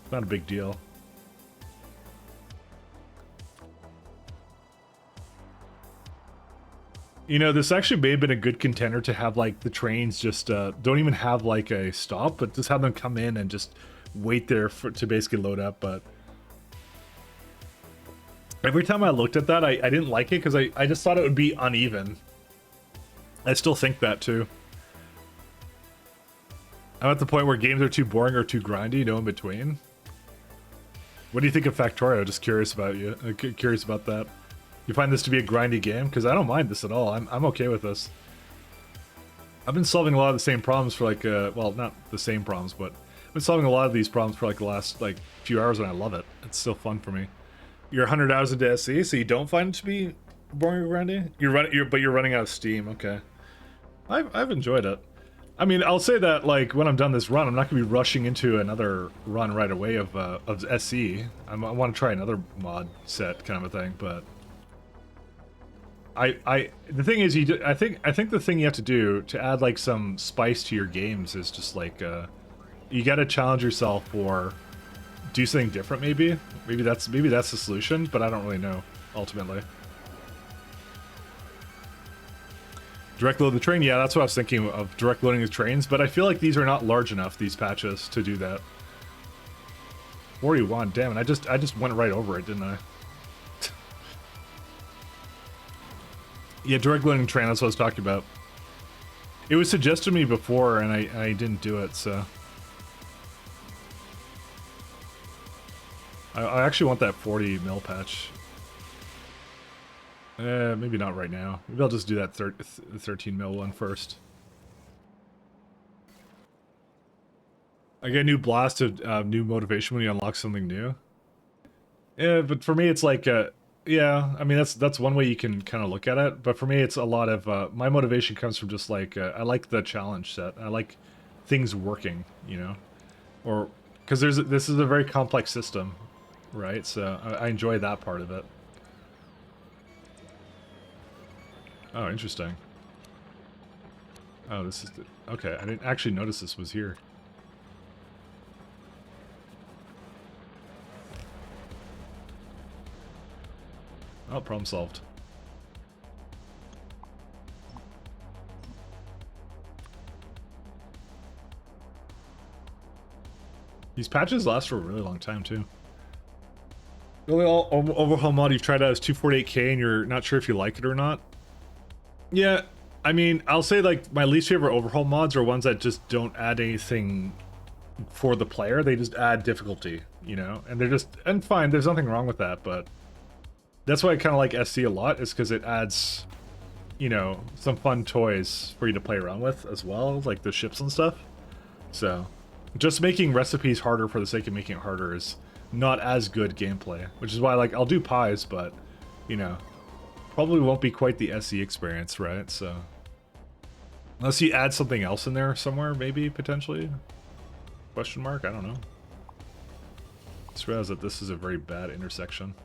it's not a big deal. You know, this actually may have been a good contender to have, like, the trains just don't even have, like, a stop, but just have them come in and just wait there to basically load up, but... Every time I looked at that, I didn't like it, because I just thought it would be uneven. I still think that, too. I'm at the point where games are too boring or too grindy, no in between. What do you think of Factorio? Just curious about you. Curious about that. You find this to be a grindy game? Because I don't mind this at all. I'm okay with this. I've been solving a lot of the same problems for like, well, not the same problems, but I've been solving a lot of these problems for like the last like few hours, and I love it. It's still fun for me. You're 100 hours into SE, so you don't find it to be boring or grindy? But you're running out of steam. Okay, I've enjoyed it. I mean, I'll say that like when I'm done this run, I'm not gonna be rushing into another run right away of SE. I want to try another mod set kind of a thing, but. The thing is, I think the thing you have to do to add like some spice to your games is just like you got to challenge yourself or do something different. Maybe that's the solution, but I don't really know ultimately. Direct load the train, yeah, that's what I was thinking of, direct loading the trains, but I feel like these are not large enough, these patches, to do that. 41, damn it, I just went right over it, didn't I? Yeah, direct loading train, that's what I was talking about. It was suggested to me before, and I didn't do it, so... I actually want that 40 mil patch. Maybe not right now. Maybe I'll just do that 13 mil one first. I get a new blast of new motivation when you unlock something new. Yeah, but for me, it's like, yeah, I mean, that's one way you can kind of look at it. But for me, it's a lot of, my motivation comes from just like, I like the challenge set. I like things working, you know? Or, because this is a very complex system, right? So I enjoy that part of it. Oh, interesting. Oh, this is the, okay, I didn't actually notice this was here. Oh, problem solved. These patches last for a really long time, too. The only overhaul mod you've tried out is 248K and you're not sure if you like it or not? Yeah, I mean, I'll say, like, my least favorite overhaul mods are ones that just don't add anything for the player. They just add difficulty, you know? And they're just... And fine, there's nothing wrong with that, but... That's why I kind of like SC a lot, is because it adds, you know, some fun toys for you to play around with as well, like the ships and stuff. So, just making recipes harder for the sake of making it harder is not as good gameplay, which is why, like, I'll do pies, but, you know, probably won't be quite the SE experience, right? So, unless you add something else in there somewhere, maybe, potentially? Question mark? I don't know. Just realized that this is a very bad intersection.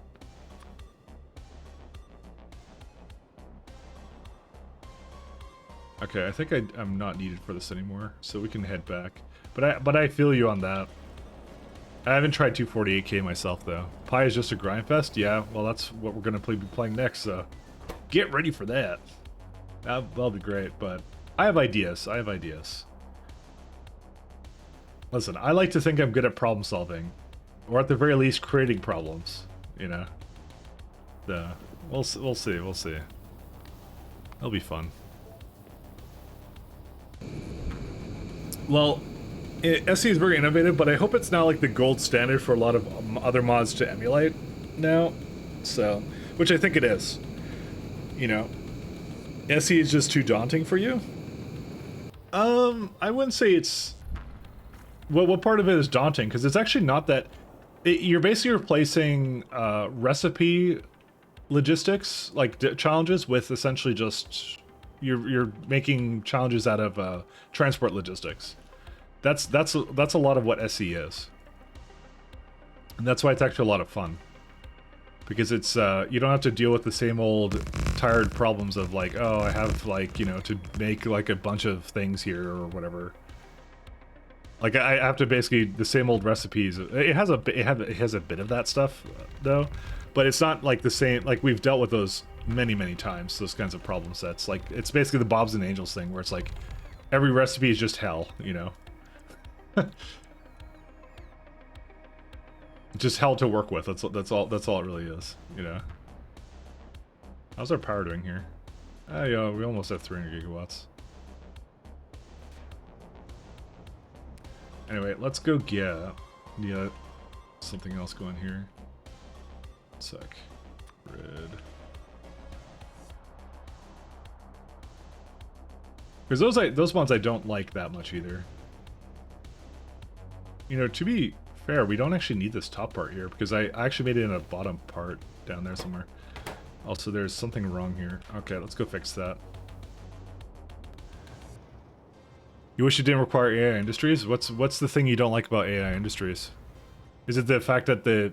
Okay, I think I'm not needed for this anymore, so we can head back. But I feel you on that. I haven't tried 248K myself, though. Pi is just a grind fest? Yeah, well, that's what we're going to be playing next, so get ready for that. That'll be great, but I have ideas. I have ideas. Listen, I like to think I'm good at problem solving, or at the very least creating problems, you know? We'll see, we'll see. It'll be fun. Well, SE is very innovative, but I hope it's now like the gold standard for a lot of other mods to emulate now. So, which I think it is. You know, SE is just too daunting for you. I wouldn't say it's. Well, what part of it is daunting? Because it's actually not that. You're basically replacing recipe logistics, like challenges, with essentially just you're making challenges out of transport logistics. That's a lot of what SE is, and that's why it's actually a lot of fun. Because it's you don't have to deal with the same old tired problems of like, oh, I have like, you know, to make like a bunch of things here or whatever. Like I have to basically the same old recipes. It has a bit of that stuff though, but it's not like the same. Like we've dealt with those many times. Those kinds of problem sets. Like it's basically the Bobs and Angels thing where it's like every recipe is just hell, you know. Just hell to work with. That's all it really is, you know. How's our power doing here? Yeah, we almost have 300 gigawatts. Anyway, let's go get something else going here. Sec. Grid. Because those ones I don't like that much either. You know, to be fair, we don't actually need this top part here because I actually made it in a bottom part down there somewhere. Also, there's something wrong here. Okay, let's go fix that. You wish it didn't require AI Industries? What's the thing you don't like about AI Industries? Is it the fact that the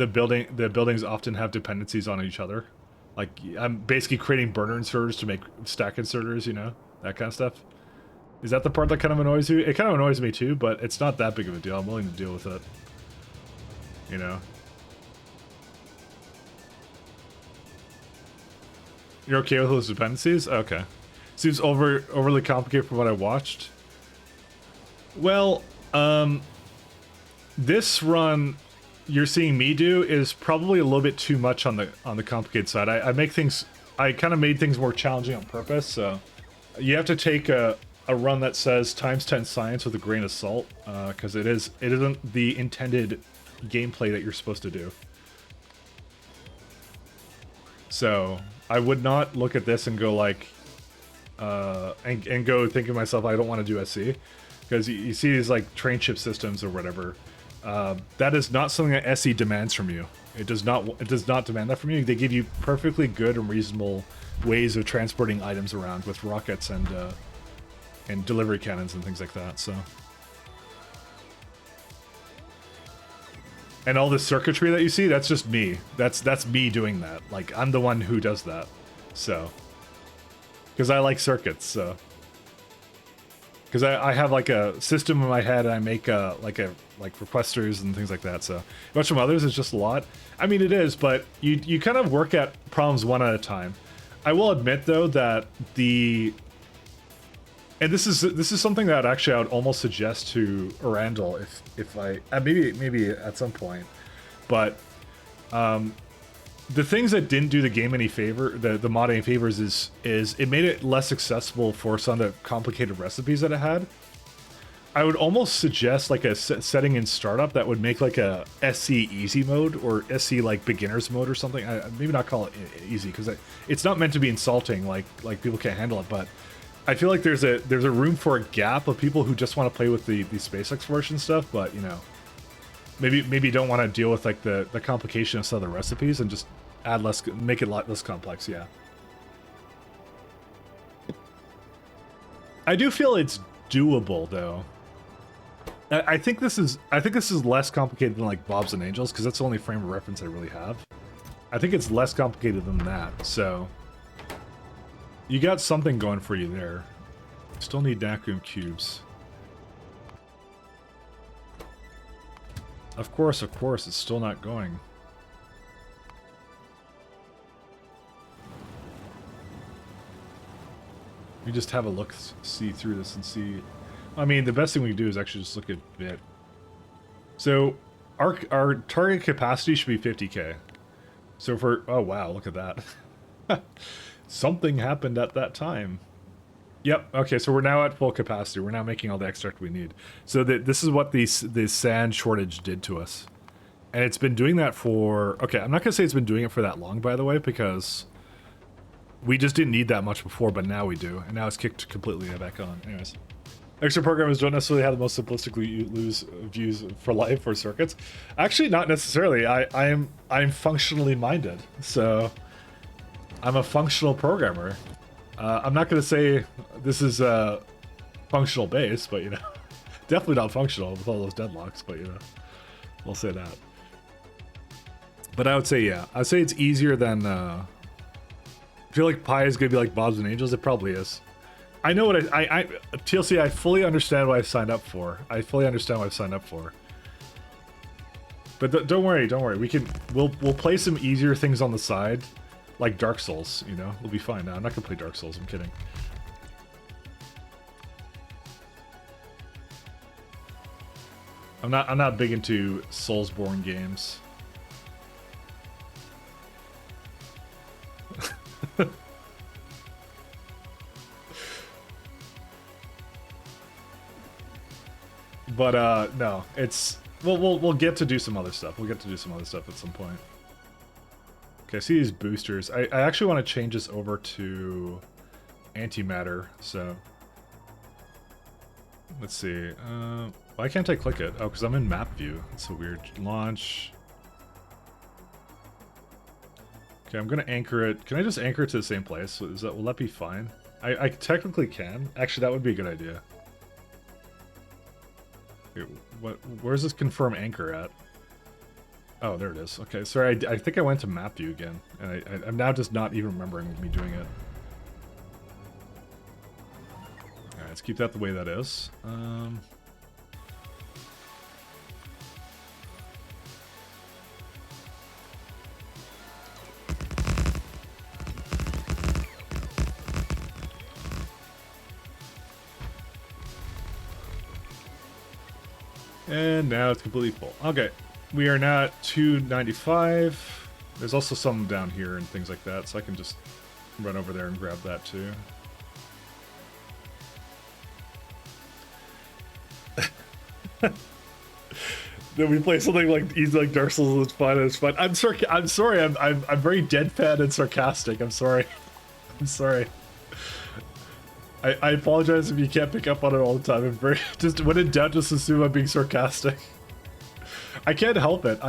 buildings often have dependencies on each other? Like, I'm basically creating burner inserters to make stack inserters, you know? That kind of stuff. Is that the part that kind of annoys you? It kind of annoys me too, but it's not that big of a deal. I'm willing to deal with it. You know? You're okay with those dependencies? Okay. Seems overly complicated from what I watched. Well, this run you're seeing me do is probably a little bit too much on the complicated side. I kind of made things more challenging on purpose, so you have to take a run that says ×10 science with a grain of salt, because it isn't the intended gameplay that you're supposed to do. So I would not look at this and go like, and go thinking to myself, I don't want to do SC, because you see these like train ship systems or whatever. That is not something that SE demands from you. It does not demand that from you. They give you perfectly good and reasonable ways of transporting items around with rockets and delivery cannons and things like that. So, and all this circuitry that you see, that's just me. That's me doing that. Like, I'm the one who does that. So, because I like circuits. So, because I have like a system in my head, and I make like requesters and things like that. So, much from others is just a lot. I mean, it is, but you kind of work at problems one at a time. I will admit though that and this is something that actually I would almost suggest to Arandel if I maybe at some point, but the things that didn't do the game any favor, the mod any favors, is it made it less accessible for some of the complicated recipes that it had. I would almost suggest like a setting in startup that would make like a SC easy mode or SC like beginners mode or something. Maybe not call it easy because it's not meant to be insulting. Like people can't handle it, but I feel like there's a room for a gap of people who just want to play with the space exploration stuff, but you know, maybe don't want to deal with like the complication of some of the recipes and just make it a lot less complex. Yeah, I do feel it's doable though. I think this is less complicated than like Bobs and Angels because that's the only frame of reference I really have. I think it's less complicated than that. So you got something going for you there. Still need Nacroom cubes. Of course, it's still not going. We just have a look, see through this and see. I mean, the best thing we can do is actually just look at bit. So our target capacity should be 50k. So for, oh wow, look at that. Something happened at that time. Yep, okay, so we're now at full capacity. We're now making all the extract we need. So this is what the sand shortage did to us. And it's been doing that for, okay, I'm not gonna say it's been doing it for that long, by the way, because we just didn't need that much before, but now we do. And now it's kicked completely back on. Anyways. Extra programmers don't necessarily have the most simplistically loose views for life or circuits. Actually, not necessarily. I'm functionally minded, so I'm a functional programmer. I'm not going to say this is a functional base, but you know, definitely not functional with all those deadlocks. But you know, we'll say that. But I would say yeah, I'd say it's easier than. I feel like Pi is going to be like Bobs and Angels. It probably is. I know what I TLC, I fully understand what I've signed up for. I fully understand what I've signed up for. But don't worry. We'll play some easier things on the side, like Dark Souls, you know? We'll be fine. No, I'm not gonna play Dark Souls, I'm kidding. I'm not big into Soulsborne games. But no, it's we'll get to do some other stuff. We'll get to do some other stuff at some point. Okay, I see these boosters. I actually want to change this over to antimatter. So let's see. Why can't I click it? Oh, because I'm in map view. That's so weird. Launch. Okay, I'm gonna anchor it. Can I just anchor it to the same place? Will that be fine? I technically can. Actually, that would be a good idea. Where's this confirm anchor at? Oh, there it is. Okay, sorry, I think I went to map view again, and I'm now just not even remembering me doing it. Alright, let's keep that the way that is. And now it's completely full. Okay, we are now at 295. There's also some down here and things like that, so I can just run over there and grab that too. Then we play something like easy like Dark Souls. It's fun. It's fun. I'm sorry. I'm very deadpan and sarcastic. I'm sorry. I'm sorry. I apologize if you can't pick up on it all the time. I'm very just when in doubt, just assume I'm being sarcastic. I can't help it.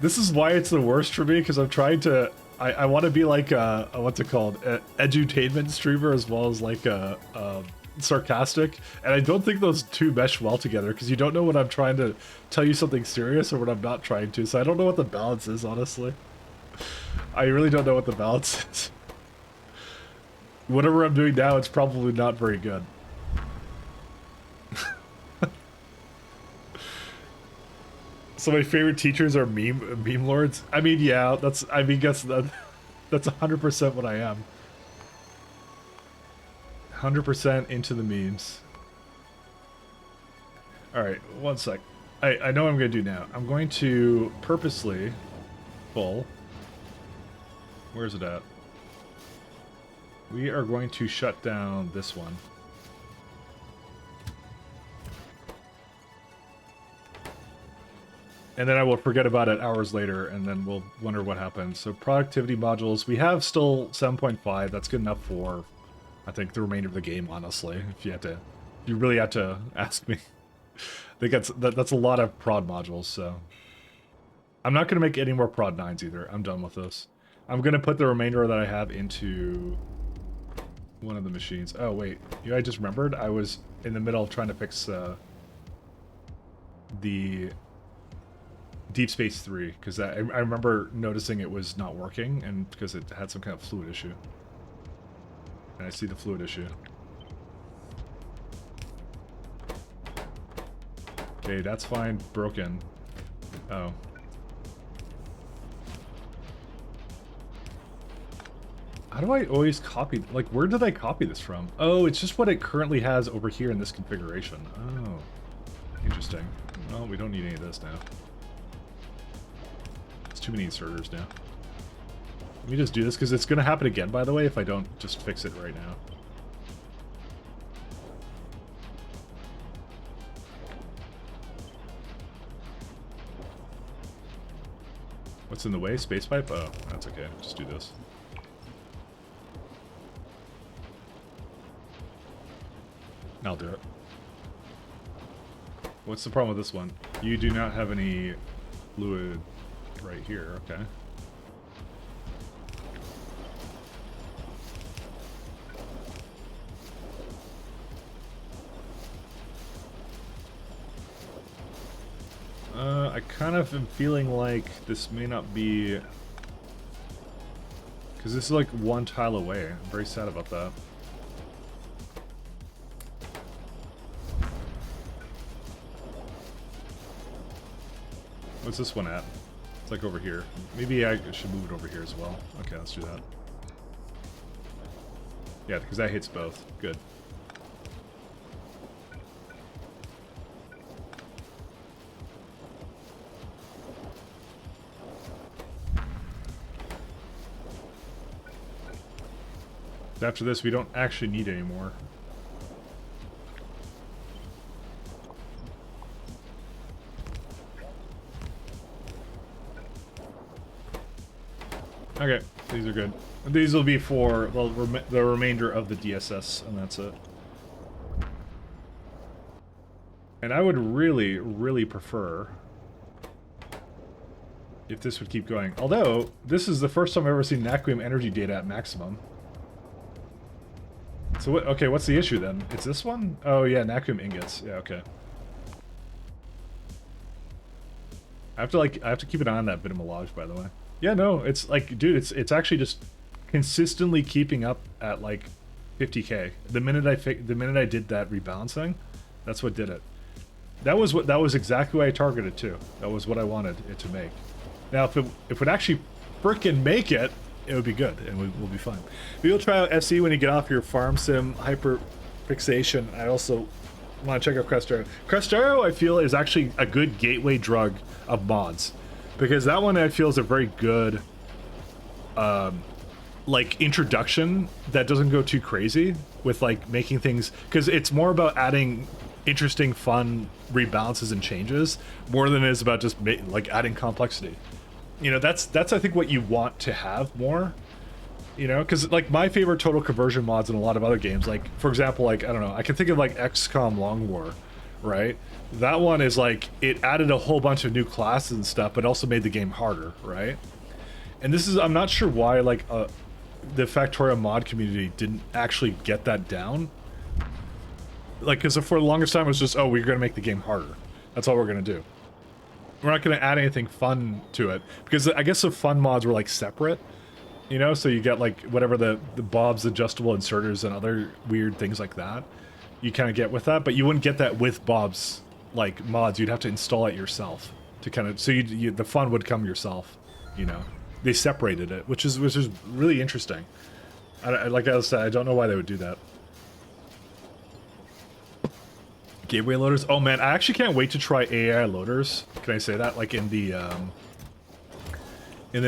This is why it's the worst for me because I'm trying to. I want to be like a what's it called, edutainment streamer as well as like a sarcastic, and I don't think those two mesh well together because you don't know when I'm trying to tell you something serious or when I'm not trying to. So I don't know what the balance is, honestly. I really don't know what the balance is. Whatever I'm doing now, it's probably not very good. So my favorite teachers are meme lords. I mean, yeah, that's 100% what I am. 100% into the memes. All right, one sec. I know what I'm gonna do now. I'm going to purposely pull. Where's it at? We are going to shut down this one. And then I will forget about it hours later, and then we'll wonder what happened. So productivity modules, we have still 7.5. That's good enough for, I think, the remainder of the game, honestly. If you really had to ask me. I think that's a lot of prod modules, so. I'm not going to make any more prod 9s either. I'm done with this. I'm going to put the remainder that I have into one of the machines. Oh, wait. You know, I just remembered I was in the middle of trying to fix the Deep Space 3, because I remember noticing it was not working, and because it had some kind of fluid issue. And I see the fluid issue. Okay, that's fine. Broken. Oh. How do I always copy? Like, where did I copy this from? Oh, it's just what it currently has over here in this configuration. Oh. Interesting. Well, we don't need any of this now. It's too many inserters now. Let me just do this, because it's going to happen again, by the way, if I don't just fix it right now. What's in the way? Space pipe? Oh, that's okay. Just do this. I'll do it. What's the problem with this one? You do not have any fluid right here. Okay. I kind of am feeling like this may not be... Because this is like one tile away. I'm very sad about that. What's this one at? It's like over here. Maybe I should move it over here as well. Okay, let's do that. Yeah, because that hits both. Good. After this, we don't actually need any more. Okay, these are good. These will be for the remainder of the DSS, and that's it. And I would really, really prefer if this would keep going. Although, this is the first time I've ever seen Naquium energy data at maximum. So what? Okay, what's the issue then? It's this one? Oh yeah, Naquium ingots. Yeah, okay. I have to keep an eye on that bit of melange, by the way. Yeah, no, it's like, dude, it's actually just consistently keeping up at like 50k. The minute I did that rebalancing, that's what did it. That was exactly what I targeted too. That was what I wanted it to make. Now, if it would actually frickin' make it, it would be good, and we'll be fine. Maybe you'll try out SE when you get off your farm sim hyper fixation. I also want to check out Crestaro. Crestaro, I feel, is actually a good gateway drug of mods, because that one I feel is a very good, like, introduction that doesn't go too crazy with like making things, because it's more about adding interesting, fun rebalances and changes more than it is about just like adding complexity. You know, that's I think what you want to have more. You know, because like my favorite total conversion mods in a lot of other games, like for example, like I don't know, I can think of like XCOM Long War, right? That one is like it added a whole bunch of new classes and stuff, but also made the game harder, right? And this is, I'm not sure why like the Factorio mod community didn't actually get that down. Like, because for the longest time it was just, oh, we're gonna make the game harder. That's all we're gonna do. We're not gonna add anything fun to it because I guess the fun mods were like separate. You know, so you get like whatever the Bob's adjustable inserters and other weird things like that. You kind of get with that, but you wouldn't get that with Bob's like mods. You'd have to install it yourself to kind of, so you the fun would come yourself. You know, they separated it, which is really interesting. Like I said, I don't know why they would do that. Gateway loaders. Oh man, I actually can't wait to try AI loaders. Can I say that? Like in the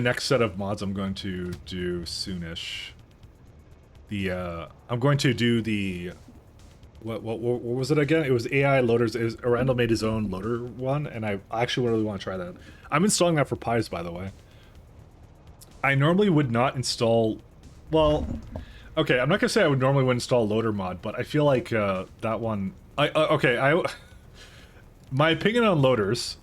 next set of mods I'm going to do soonish. I'm going to do the what was it again? It was AI loaders. Randall made his own loader one, and I actually really want to try that. I'm installing that for Pies, by the way. I normally would not install, well, okay, I'm not gonna say I would normally install loader mod, but I feel like that one. My opinion on loaders.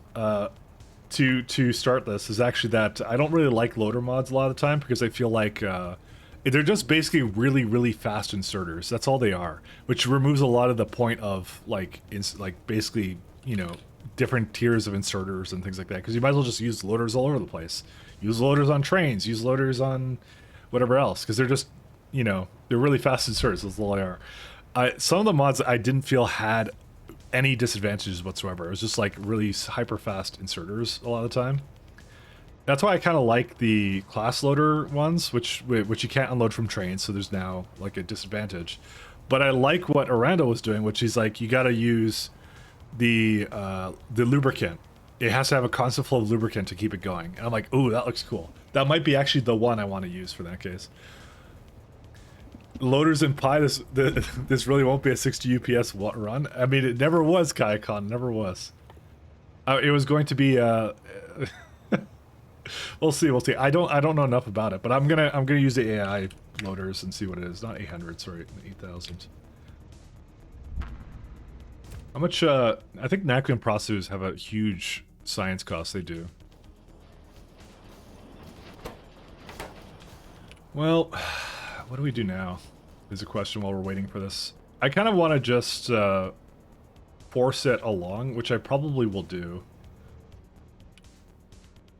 To start this is actually that I don't really like loader mods a lot of the time because I feel like they're just basically really fast inserters. That's all they are, which removes a lot of the point of like basically, you know, different tiers of inserters and things like that, because you might as well just use loaders all over the place. Use loaders on trains, use loaders on whatever else, because they're just, you know, they're really fast inserters. That's all they are. Some of the mods I didn't feel had any disadvantages whatsoever. It was just like really hyper fast inserters a lot of the time. That's why I kind of like the class loader ones, which you can't unload from trains, so there's now like a disadvantage. But I like what Aranda was doing, which is like you got to use the lubricant. It has to have a constant flow of lubricant to keep it going. And I'm like, ooh, that looks cool. That might be actually the one I want to use for that case. Loaders in Pi, this really won't be a 60 UPS run. I mean, it never was, Kaikon, never was. It was going to be. We'll see. I don't know enough about it, but I'm gonna use the AI loaders and see what it is. Not 800, sorry, 8,000. How much? I think Nacrium processors have a huge science cost. They do. Well, what do we do now? Is a question while we're waiting for this. I kind of want to just force it along, which I probably will do.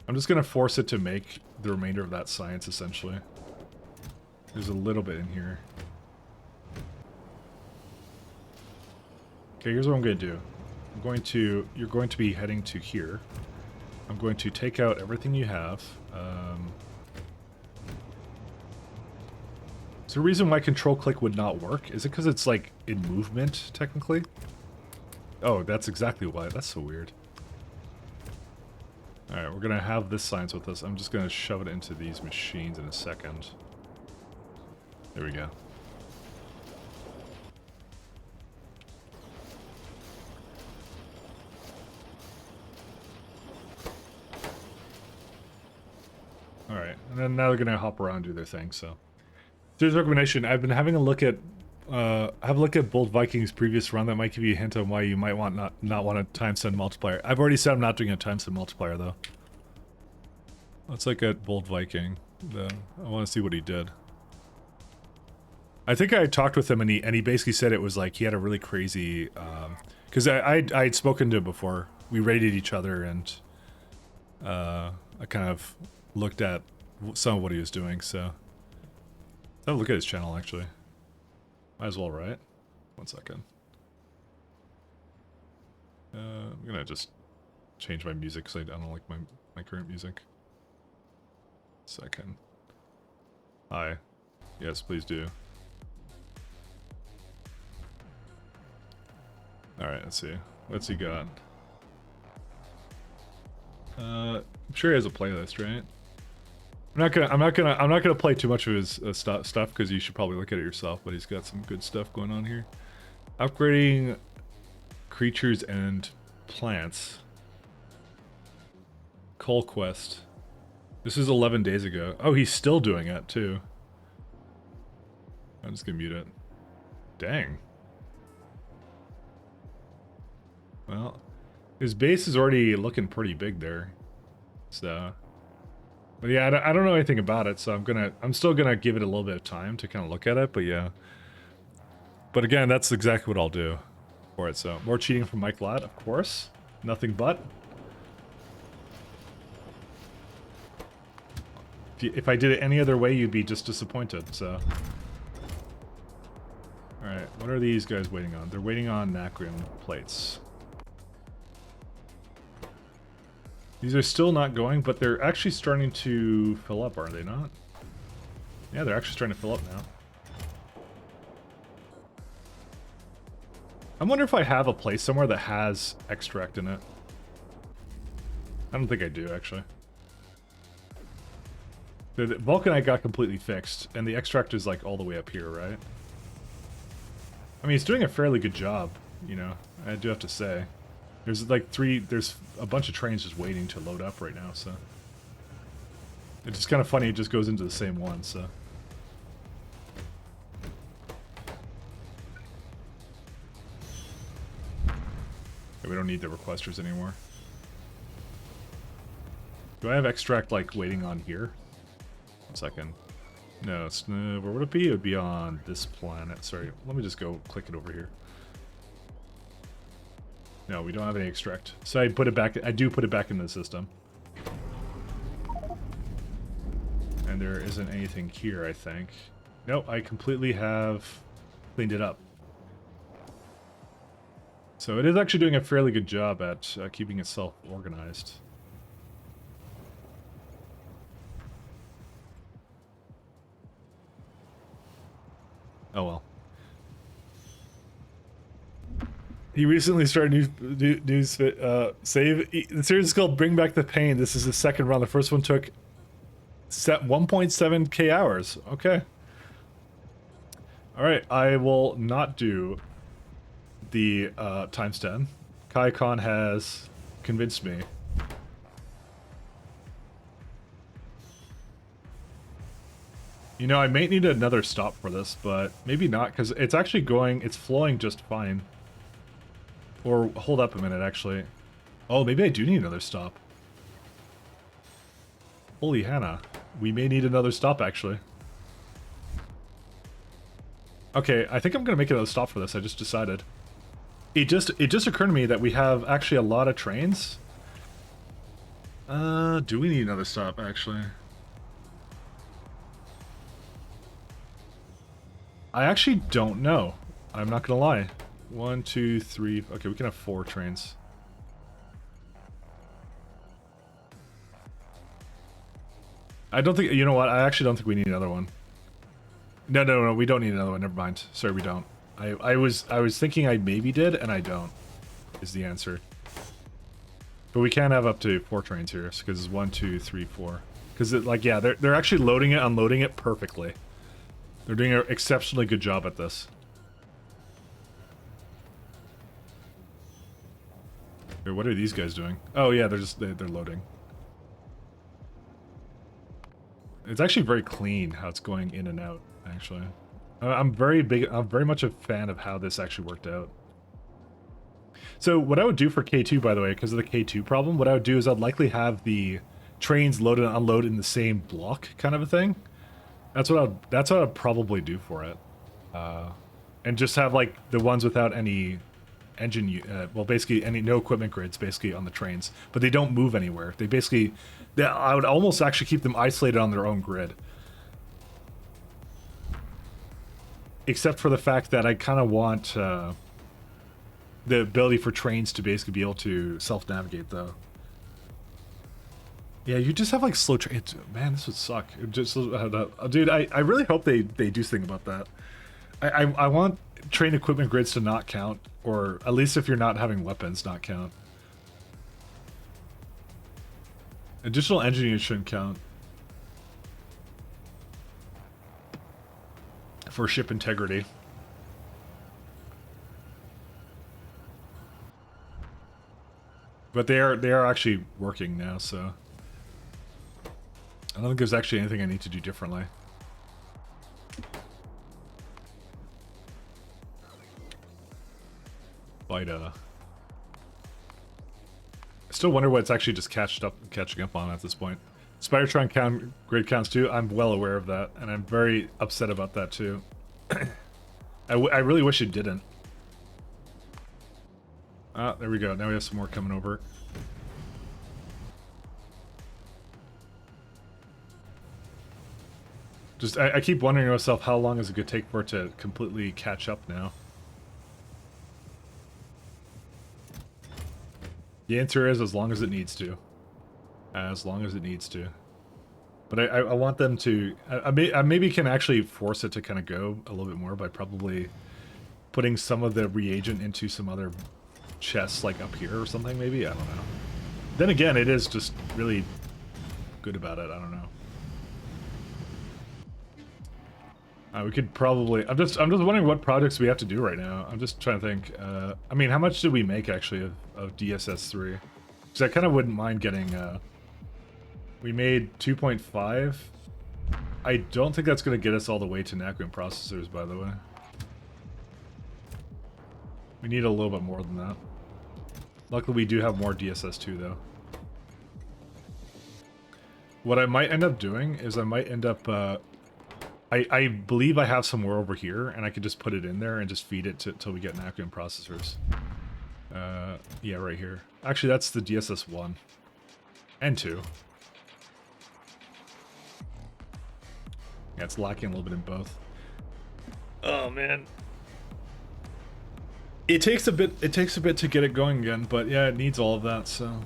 I'm just going to force it to make the remainder of that science, essentially. There's a little bit in here. Okay, here's what I'm going to do. You're going to be heading to here. I'm going to take out everything you have. Is there a reason why control click would not work? Is it because it's like in movement, technically? Oh, that's exactly why. That's so weird. Alright, we're gonna have this science with us. I'm just gonna shove it into these machines in a second. There we go. Alright, and then now they're gonna hop around and do their thing, so. Here's a recommendation. I've been having a look at Bold Viking's previous run that might give you a hint on why you might not want a time send multiplier. I've already said I'm not doing a time send multiplier though. Let's look at Bold Viking. I want to see what he did. I think I talked with him and he basically said it was like he had a really crazy because I'd spoken to him before. We rated each other and I kind of looked at some of what he was doing, so. Let's have a look at his channel, actually. Might as well, right? 1 second. I'm gonna just change my music because I don't like my current music. Second. Hi. Yes, please do. Alright, let's see. What's he got? I'm sure he has a playlist, right? I'm not gonna play too much of his stuff because you should probably look at it yourself. But he's got some good stuff going on here. Upgrading Creatures and plants. Coal quest. This is 11 days ago. Oh, he's still doing it too. I'm just gonna mute it. Dang. Well, his base is already looking pretty big there. So, but yeah, I don't know anything about it, so I'm still gonna give it a little bit of time to kind of look at it. But yeah. But again, that's exactly what I'll do for it. So more cheating from Mike Ladd, of course. Nothing but. If I did it any other way, you'd be just disappointed. So. All right, what are these guys waiting on? They're waiting on Nacrium plates. These are still not going, but they're actually starting to fill up, are they not? Yeah, they're actually starting to fill up now. I wonder if I have a place somewhere that has extract in it. I don't think I do, actually. The Vulcanite got completely fixed, and the extract is like all the way up here, right? I mean, he's doing a fairly good job, you know, I do have to say. There's like there's a bunch of trains just waiting to load up right now, so. It's just kind of funny, it just goes into the same one, so. Okay, we don't need the requesters anymore. Do I have extract like waiting on here? 1 second. No, it's, where would it be? It would be on this planet. Sorry, let me just go click it over here. No, we don't have any extract. So I put it back. I do put it back in the system. And there isn't anything here, I think. Nope, I completely have cleaned it up. So it is actually doing a fairly good job at keeping itself organized. Oh well. He recently started new save. The series is called Bring Back the Pain. This is the second round. The first one took 1.7k hours. Okay. All right, I will not do the times 10. Kai Khan has convinced me. You know, I may need another stop for this, but maybe not, because it's actually going, it's flowing just fine. Or hold up a minute, actually. Oh, maybe I do need another stop. Holy Hannah. We may need another stop, actually. Okay, I think I'm going to make another stop for this. I just decided. It just occurred to me that we have actually a lot of trains. Do we need another stop, actually? I actually don't know. I'm not going to lie. 1, 2, 3... Okay, we can have 4 trains. I don't think... You know what? I actually don't think we need another one. No, we don't need another one. Never mind. Sorry, we don't. I was thinking I maybe did, and I don't. Is the answer. But we can have up to 4 trains here, because it's 1, 2, 3, 4. Because, like, yeah, they're actually loading it, unloading it perfectly. They're doing an exceptionally good job at this. Wait, what are these guys doing? Oh yeah, they're loading. It's actually very clean how it's going in and out, actually. I'm very much a fan of how this actually worked out. So what I would do for K2, by the way, because of the K2 problem, what I would do is I'd likely have the trains load and unload in the same block, kind of a thing. That's what I'd probably do for it. And just have like the ones without any engine, well, basically no equipment grids basically on the trains, but they don't move anywhere. I would almost actually keep them isolated on their own grid. Except for the fact that I kind of want the ability for trains to basically be able to self-navigate, though. Yeah, you just have like slow trains. Man, this would suck. Dude, I really hope they do something about that. I want train equipment grids to not count, or at least if you're not having weapons, not count. Additional engineers shouldn't count. For ship integrity. But they are actually working now, so I don't think there's actually anything I need to do differently. But I still wonder what it's actually just catching up on at this point. Spidertron grid counts too. I'm well aware of that, and I'm very upset about that too. I really wish it didn't. Ah, there we go. Now we have some more coming over. Just, I keep wondering to myself, how long is it going to take for it to completely catch up now? The answer is as long as it needs to. As long as it needs to. But I want them to... I maybe can actually force it to kind of go a little bit more by probably putting some of the reagent into some other chests, like up here or something, maybe? I don't know. Then again, it is just really good about it. I don't know. We could probably... I'm just wondering what projects we have to do right now. I'm just trying to think. I mean, how much did we make, actually, of DSS3? Because I kind of wouldn't mind getting... we made 2.5. I don't think that's going to get us all the way to Nakuin processors, by the way. We need a little bit more than that. Luckily, we do have more DSS2, though. What I might end up doing is I might end up... I believe I have some more over here, and I could just put it in there and just feed it till we get Nakuin processors. Yeah, right here. Actually, that's the DSS1. And 2. Yeah, it's lacking a little bit in both. Oh, man. It takes a bit to get it going again, but yeah, it needs all of that, so...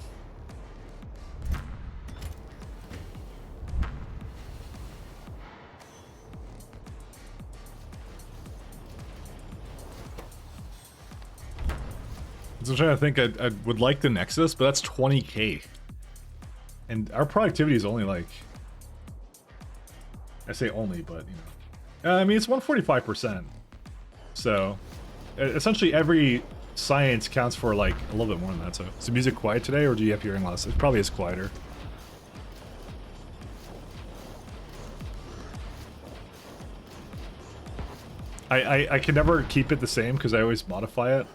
I'm trying to think. I would like the Nexus, but that's 20k. And our productivity is only like... I say only, but, you know. I mean, it's 145%. So, essentially every science counts for, like, a little bit more than that. So, is the music quiet today, or do you have hearing loss? It probably is quieter. I can never keep it the same, because I always modify it.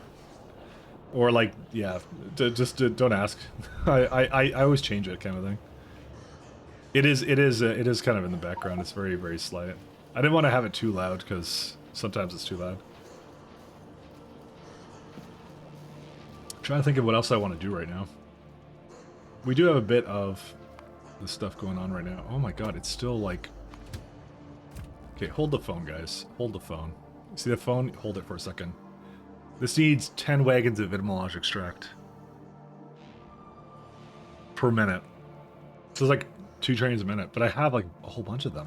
Or like, yeah, just don't ask. I always change it, kind of thing. It is kind of in the background. It's very, very slight. I didn't want to have it too loud because sometimes it's too loud. I'm trying to think of what else I want to do right now. We do have a bit of this stuff going on right now. Oh my god, it's still like... Okay, hold the phone, guys. Hold the phone. See the phone? Hold it for a second. This needs 10 wagons of Vitamilage extract per minute. So it's like 2 trains a minute, but I have like a whole bunch of them.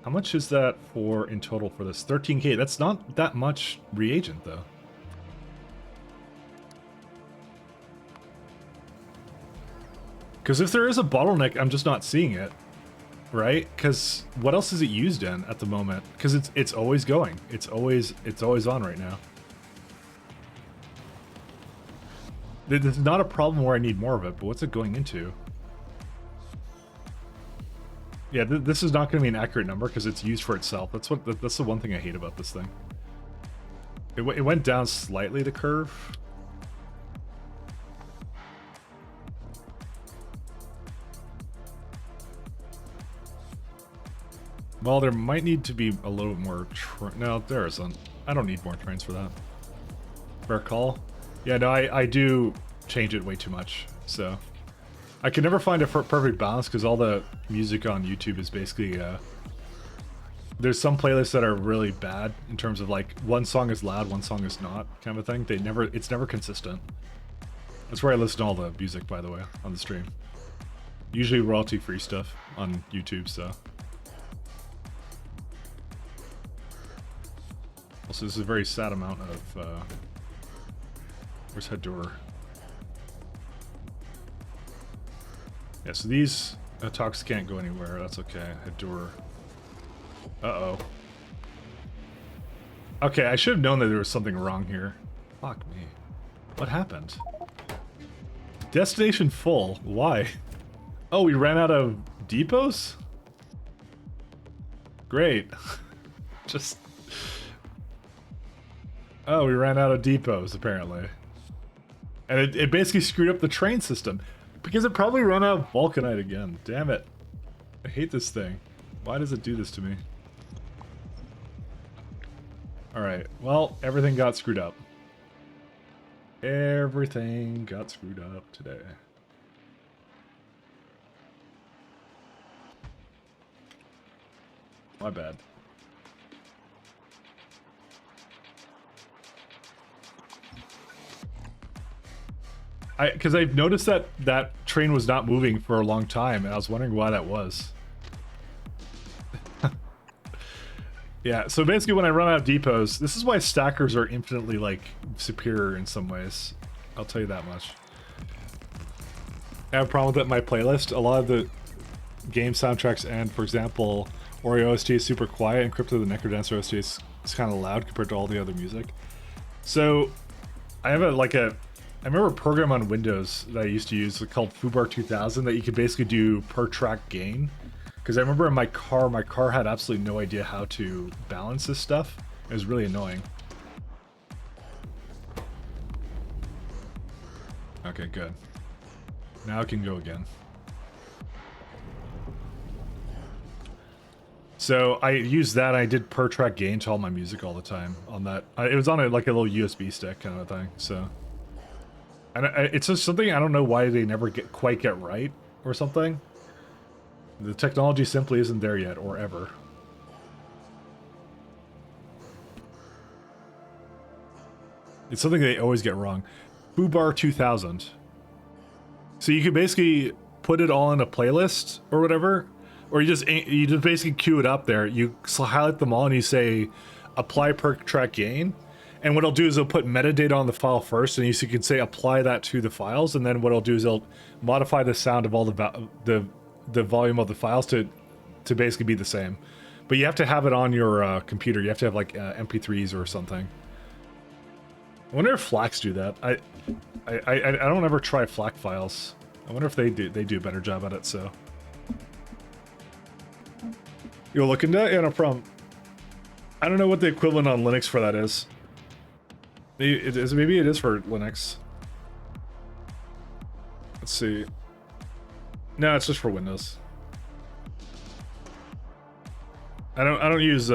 How much is that for in total for this? 13k. That's not that much reagent though. Because if there is a bottleneck, I'm just not seeing it. Right? Because what else is it used in at the moment? Because it's always going. It's always on right now. This is not a problem where I need more of it, but what's it going into? Yeah, this is not going to be an accurate number because it's used for itself. That's the one thing I hate about this thing. It went down slightly, the curve. Well, there might need to be a little bit more... No, there isn't. I don't need more trains for that. Fair call. Yeah, no, I do change it way too much, so... I can never find a perfect balance because all the music on YouTube is basically... There's some playlists that are really bad in terms of like, one song is loud, one song is not, kind of a thing. It's never consistent. That's where I listen to all the music, by the way, on the stream. Usually royalty-free stuff on YouTube, so... Also, this is a very sad amount of, where's Hedor? Yeah, so these talks can't go anywhere, that's okay. Hedor. Uh-oh. Okay, I should have known that there was something wrong here. Fuck me. What happened? Destination full. Why? Oh, we ran out of depots? Great. Just... Oh, we ran out of depots, apparently. And it basically screwed up the train system. Because it probably ran out of Vulcanite again. Damn it. I hate this thing. Why does it do this to me? Alright, well, everything got screwed up. Everything got screwed up today. My bad. Because I've noticed that that train was not moving for a long time, and I was wondering why that was. Yeah, so basically when I run out of depots, this is why stackers are infinitely, like, superior in some ways. I'll tell you that much. I have a problem with that in my playlist. A lot of the game soundtracks and, for example, Oreo OST is super quiet, and Crypto the Necrodancer OST is kind of loud compared to all the other music. So, I have I remember a program on Windows that I used to use called Foobar 2000 that you could basically do per track gain. Because I remember in my car had absolutely no idea how to balance this stuff. It was really annoying. Okay, good. Now I can go again. So I used that. I did per track gain to all my music all the time on that. It was on like a little USB stick kind of a thing. So, and it's just something I don't know why they never quite get right or something. The technology simply isn't there yet, or ever. It's something they always get wrong. Foobar 2000. So you could basically put it all in a playlist or whatever, or you just basically queue it up there. You highlight them all and you say apply per track gain. And what it'll do is it'll put metadata on the file first, and you can say apply that to the files, and then what it'll do is it'll modify the sound of all the volume of the files to basically be the same. But you have to have it on your computer. You have to have like MP3s or something. I wonder if FLACs do that. I don't ever try FLAC files. I wonder if they do a better job at it. So you'll look into that? Yeah, no problem. I don't know what the equivalent on Linux for that is. Maybe it is for Linux. Let's see. No, it's just for Windows. I don't use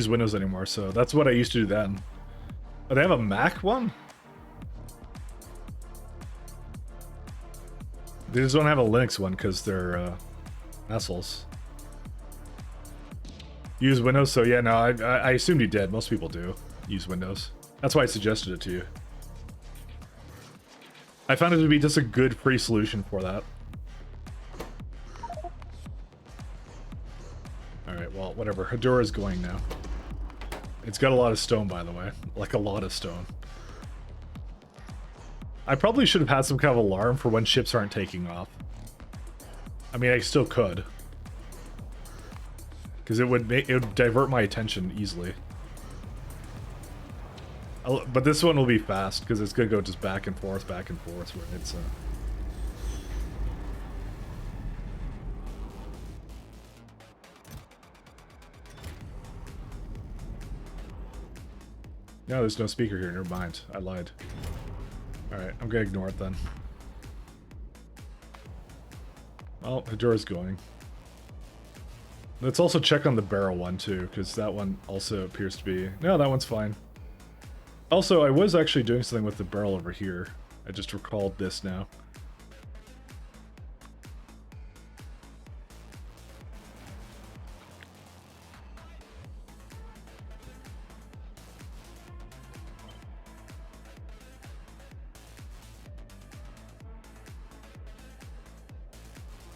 Windows anymore, so that's what I used to do then. Oh, they have a Mac one? They just don't have a Linux one because they're assholes. Use Windows, so yeah, no, I assumed you did. Most people do use Windows. That's why I suggested it to you. I found it to be just a good free solution for that. Alright, well, whatever. Hedorah's going now. It's got a lot of stone, by the way. Like, a lot of stone. I probably should have had some kind of alarm for when ships aren't taking off. I mean, I still could. Because it would divert my attention easily. But this one will be fast, because it's going to go just back and forth, where it's... No, there's no speaker here, never mind. I lied. Alright, I'm going to ignore it then. Well, Hedorah's going. Let's also check on the barrel one, too, because that one also appears to be... No, that one's fine. Also, I was actually doing something with the barrel over here. I just recalled this now.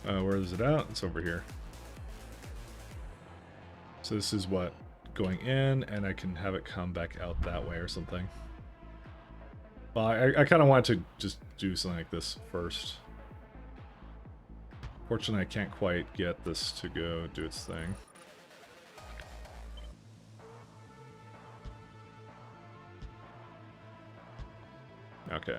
Where is it at? It's over here. So this is what? Going in, and I can have it come back out that way or something. Well, I kind of want to just do something like this first. Fortunately, I can't quite get this to go do its thing. Okay.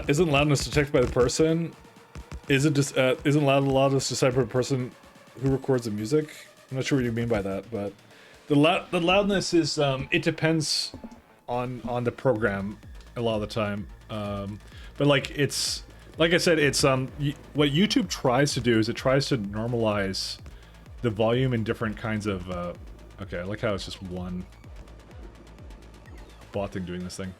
Isn't loudness detected by the person? Is it just isn't loudness decided by the person who records the music? I'm not sure what you mean by that, but the loudness is it depends on the program a lot of the time. But like it's like I said, it's what YouTube tries to do is it tries to normalize the volume in different kinds of okay, I like how it's just one bot thing doing this thing.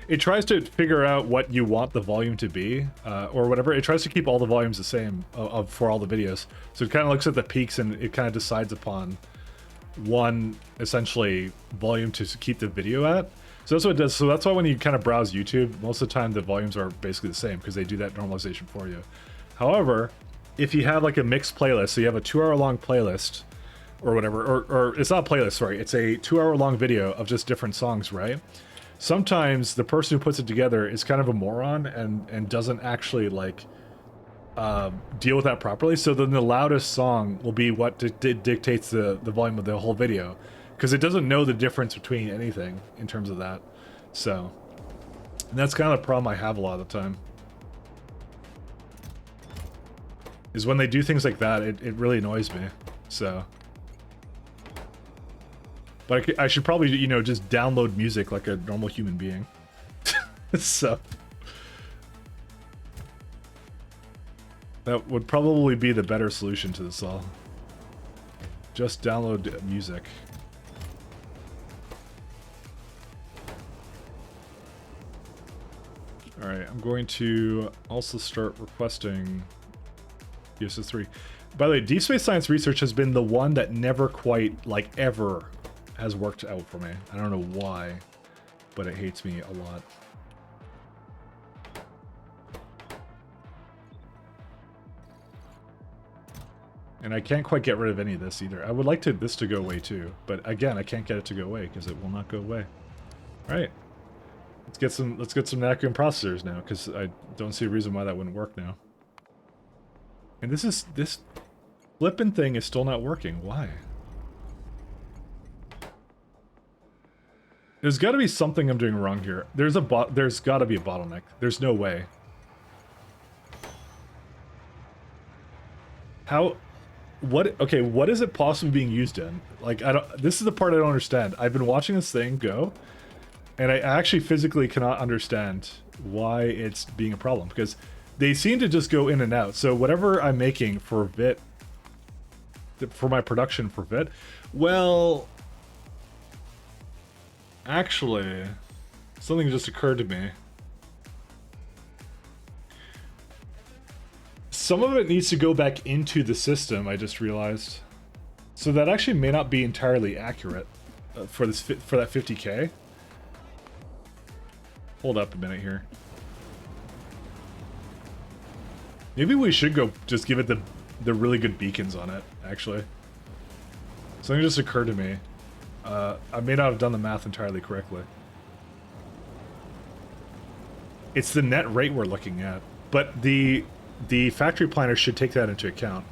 It tries to figure out what you want the volume to be, or whatever. It tries to keep all the volumes the same for all the videos. So it kind of looks at the peaks and it kind of decides upon one, essentially, volume to keep the video at. So that's what it does. So that's why when you kind of browse YouTube, most of the time the volumes are basically the same because they do that normalization for you. However, if you have like a mixed playlist, so you have a 2 hour long playlist or whatever, or it's not a playlist, sorry, it's a 2 hour long video of just different songs, right? Sometimes the person who puts it together is kind of a moron and doesn't actually like deal with that properly. So then the loudest song will be what dictates the volume of the whole video, because it doesn't know the difference between anything in terms of that. So, and that's kind of the problem I have a lot of the time. Is when they do things like that, it really annoys me. So. But I should probably, you know, just download music like a normal human being. So. That would probably be the better solution to this all. Just download music. Alright, I'm going to also start requesting DSS3. By the way, Deep Space Science Research has been the one that never quite, like, ever has worked out for me. I don't know why, but it hates me a lot. And I can't quite get rid of any of this either. I would like this to go away too, but again, I can't get it to go away because it will not go away. All right, let's get some Nakium processors now, because I don't see a reason why that wouldn't work now. And this flippin' thing is still not working. Why? There's got to be something I'm doing wrong here. There's got to be a bottleneck. There's no way. How? What? Okay, what is it possibly being used in? Like, I don't. This is the part I don't understand. I've been watching this thing go, and I actually physically cannot understand why it's being a problem, because they seem to just go in and out. So whatever I'm making for VIT, for my production for VIT, well. Actually, something just occurred to me. Some of it needs to go back into the system, I just realized. So that actually may not be entirely accurate for that 50K. Hold up a minute here. Maybe we should go just give it the really good beacons on it, actually. Something just occurred to me. I may not have done the math entirely correctly. It's the net rate we're looking at, but the factory planner should take that into account.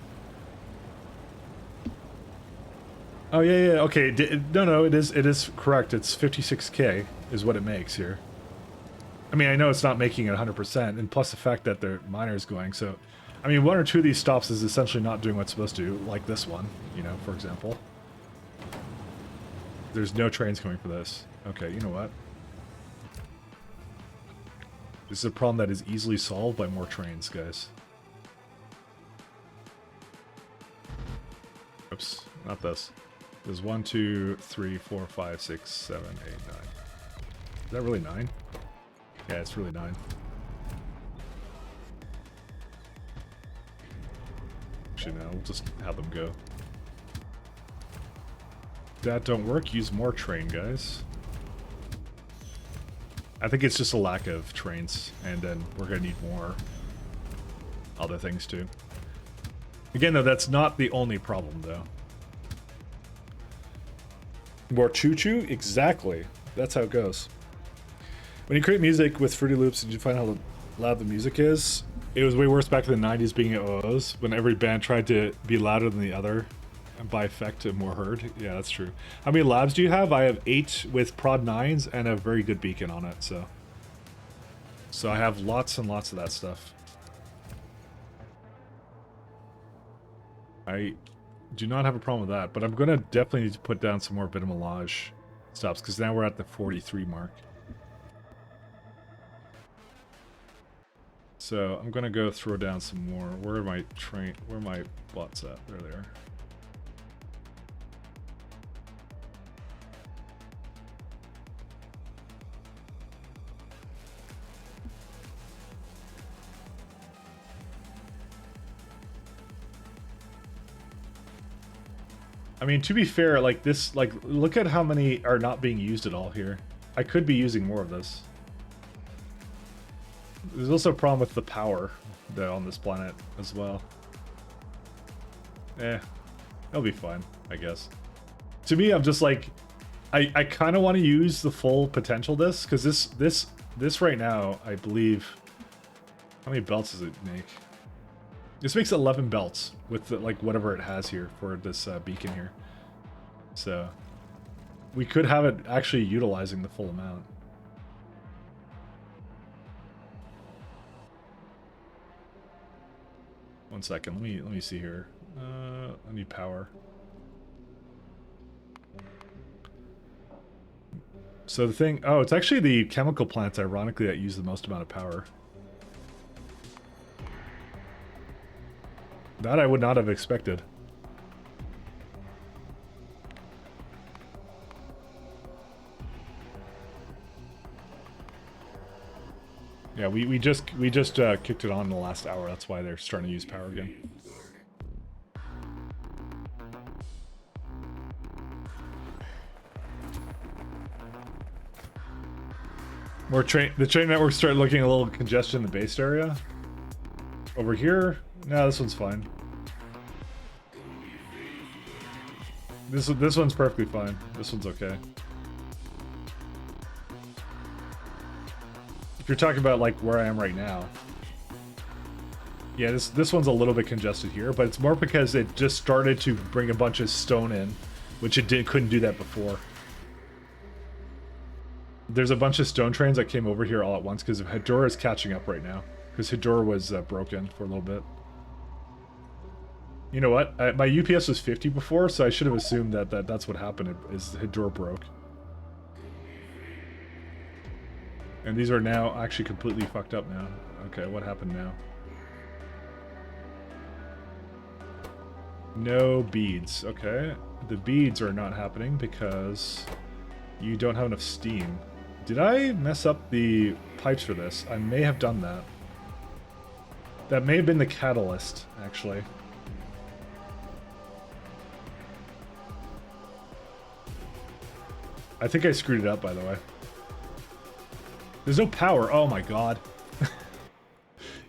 Oh yeah, okay. No, it is correct. It's 56K is what it makes here. I mean, I know it's not making it 100%, and plus the fact that their miner is going. So, I mean, one or two of these stops is essentially not doing what it's supposed to, like this one, you know, for example. There's no trains coming for this. Okay, you know what? This is a problem that is easily solved by more trains, guys. Oops, not this. There's 1, 2, 3, 4, 5, 6, 7, 8, 9. Is that really 9? Yeah, it's really 9. Actually, no, we'll just have them go. That don't work, use more train, guys. I think it's just a lack of trains, and then we're gonna need more other things too. Again, though, that's not the only problem, though. More choo-choo? Exactly. That's how it goes. When you create music with Fruity Loops, did you find how loud the music is? It was way worse back in the 90s being at OOs, when every band tried to be louder than the other, and by effect more heard. Yeah, that's true. How many labs do you have? I have 8 with prod 9s and a very good beacon on it, so I have lots and lots of that stuff. I do not have a problem with that, but I'm gonna definitely need to put down some more Bitamelage stops, because now we're at the 43 mark. So I'm gonna go throw down some more. Where are my bots at? There they are. I mean, to be fair, like this, like look at how many are not being used at all here. I could be using more of this. There's also a problem with the power though on this planet as well. It'll be fine, I guess. To me, I'm just like, I kind of want to use the full potential of this, because this right now, I believe, how many belts does it make? This makes 11 belts with the, like whatever it has here for this beacon here. So we could have it actually utilizing the full amount. One second, let me see here. I need power. So the thing, oh, it's actually the chemical plants, ironically, that use the most amount of power. That I would not have expected. Yeah, we just kicked it on in the last hour. That's why they're starting to use power again. The train network started looking a little congested in the base area. Over here, no, this one's fine. This one's perfectly fine. This one's okay. If you're talking about like where I am right now, yeah, this one's a little bit congested here, but it's more because it just started to bring a bunch of stone in, which it couldn't do that before. There's a bunch of stone trains that came over here all at once because Hedora is catching up right now, because Hedora was broken for a little bit. You know what? My UPS was 50 before, so I should have assumed that that's what happened, is Hedora broke. And these are now actually completely fucked up now. Okay, what happened now? No beads. Okay. The beads are not happening because you don't have enough steam. Did I mess up the pipes for this? I may have done that. That may have been the catalyst, actually. I think I screwed it up, by the way. There's no power. Oh my god.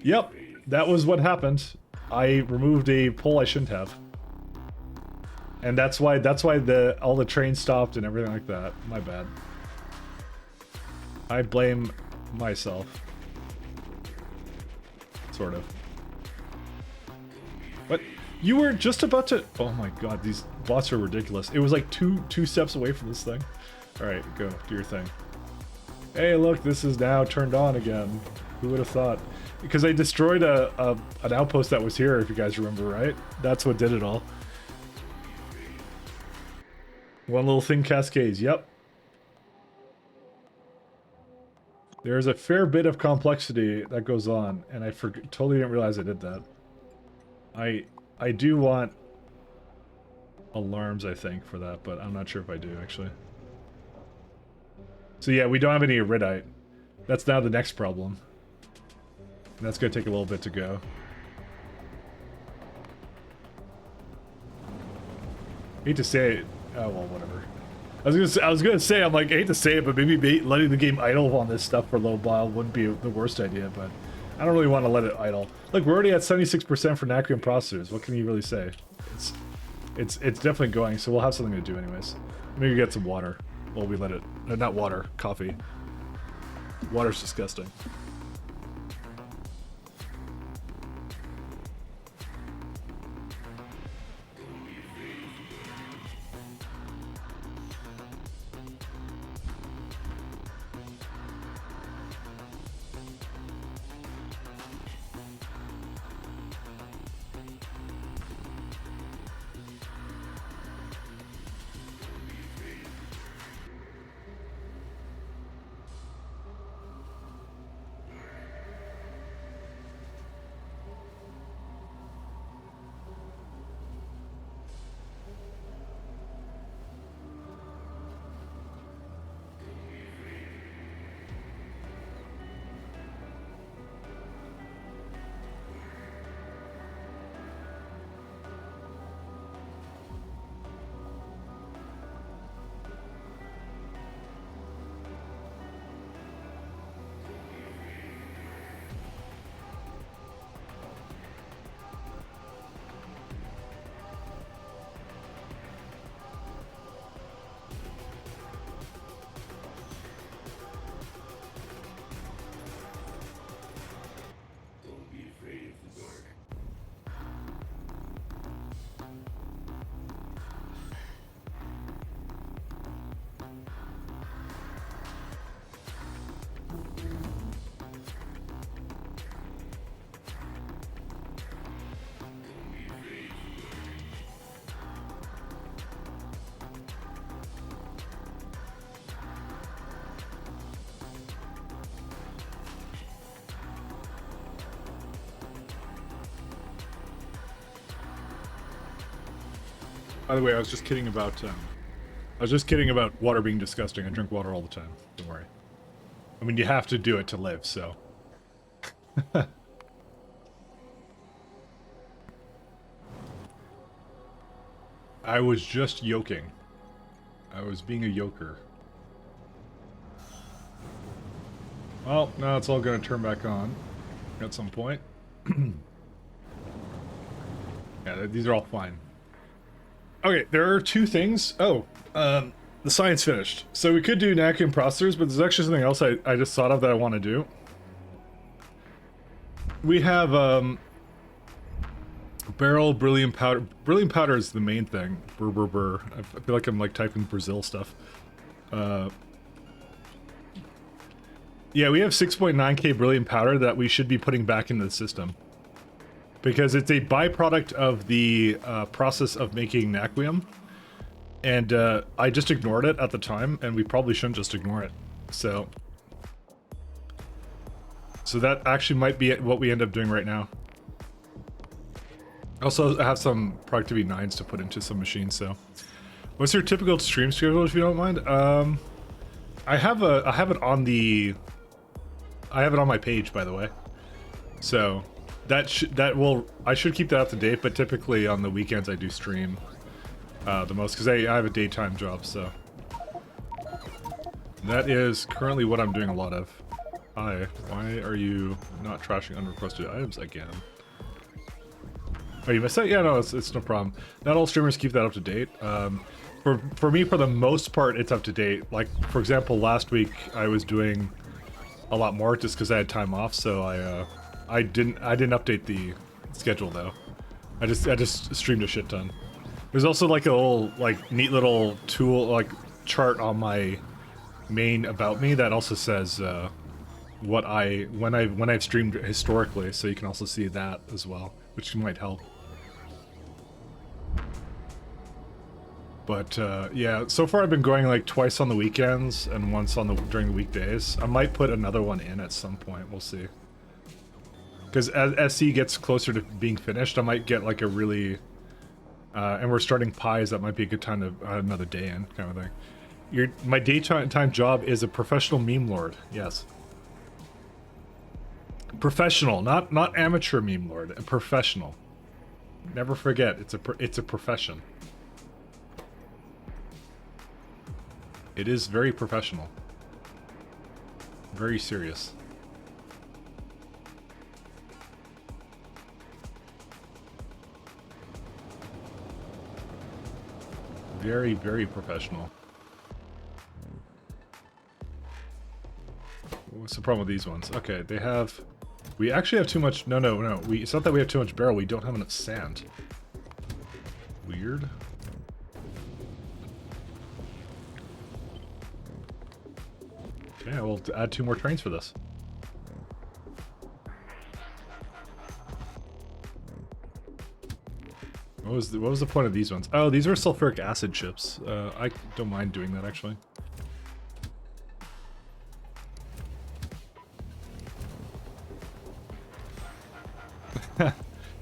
Yep, that was what happened. I removed a pole I shouldn't have. And that's why all the trains stopped and everything like that. My bad. I blame myself. Sort of. What? You were just about to... Oh my god, these bots are ridiculous. It was like two steps away from this thing. Alright, go. Do your thing. Hey, look, this is now turned on again. Who would have thought? Because I destroyed an outpost that was here, if you guys remember, right? That's what did it all. One little thing cascades, yep. There's a fair bit of complexity that goes on, and I totally didn't realize I did that. I do want alarms, I think, for that, but I'm not sure if I do, actually. So yeah, we don't have any iridite. That's now the next problem. And that's going to take a little bit to go. Hate to say it. Oh, well, whatever. I was gonna say, I'm like, I hate to say it, but maybe letting the game idle on this stuff for a little while wouldn't be the worst idea, but I don't really want to let it idle. Look, we're already at 76% for Nacrium processors. What can you really say? It's definitely going, so we'll have something to do anyways. Maybe get some water while we let it... not water, coffee. Water's disgusting. By the way, I was just kidding about water being disgusting. I drink water all the time. Don't worry. I mean, you have to do it to live, so. I was just yoking. I was being a yoker. Well, now it's all gonna turn back on at some point. Yeah, these are all fine. Okay, there are two things. Oh, the science finished. So we could do Nakium processors, but there's actually something else I just thought of that I want to do. We have barrel beryllium powder. Beryllium powder is the main thing. Brr, brr, brr. I feel like I'm like typing Brazil stuff. Yeah, we have 6.9K beryllium powder that we should be putting back into the system. Because it's a byproduct of the process of making Naquium. And I just ignored it at the time, and we probably shouldn't just ignore it. So that actually might be what we end up doing right now. I also have some productivity 9s to put into some machines, so. What's your typical stream schedule, if you don't mind? I have it on my page, by the way. So I should keep that up to date, but typically on the weekends I do stream the most because I have a daytime job, so that is currently what I'm doing a lot of. Hi, why are you not trashing unrequested items again? Oh, you missed that? Yeah, no, it's no problem. Not all streamers keep that up to date. For me, for the most part, it's up to date. Like, for example, last week I was doing a lot more just because I had time off, so I didn't update the schedule though. I just streamed a shit ton. There's also like a little neat little tool like chart on my main about me that also says when I've streamed historically, so you can also see that as well, which might help. But yeah, so far I've been going like twice on the weekends and once during the weekdays. I might put another one in at some point. We'll see. Because as SE gets closer to being finished, I might get like a really, and we're starting pies. That might be a good time to add another day in, kind of thing. My daytime job is a professional meme lord. Yes. Professional, not amateur meme lord. A professional. Never forget, it's a profession. It is very professional. Very serious. Very, very professional. What's the problem with these ones? Okay, they have... We actually have too much... No. It's not that we have too much barrel. We don't have enough sand. Weird. Okay, we'll add 2 more trains for this. What was the point of these ones? Oh, these are sulfuric acid chips. I don't mind doing that, actually.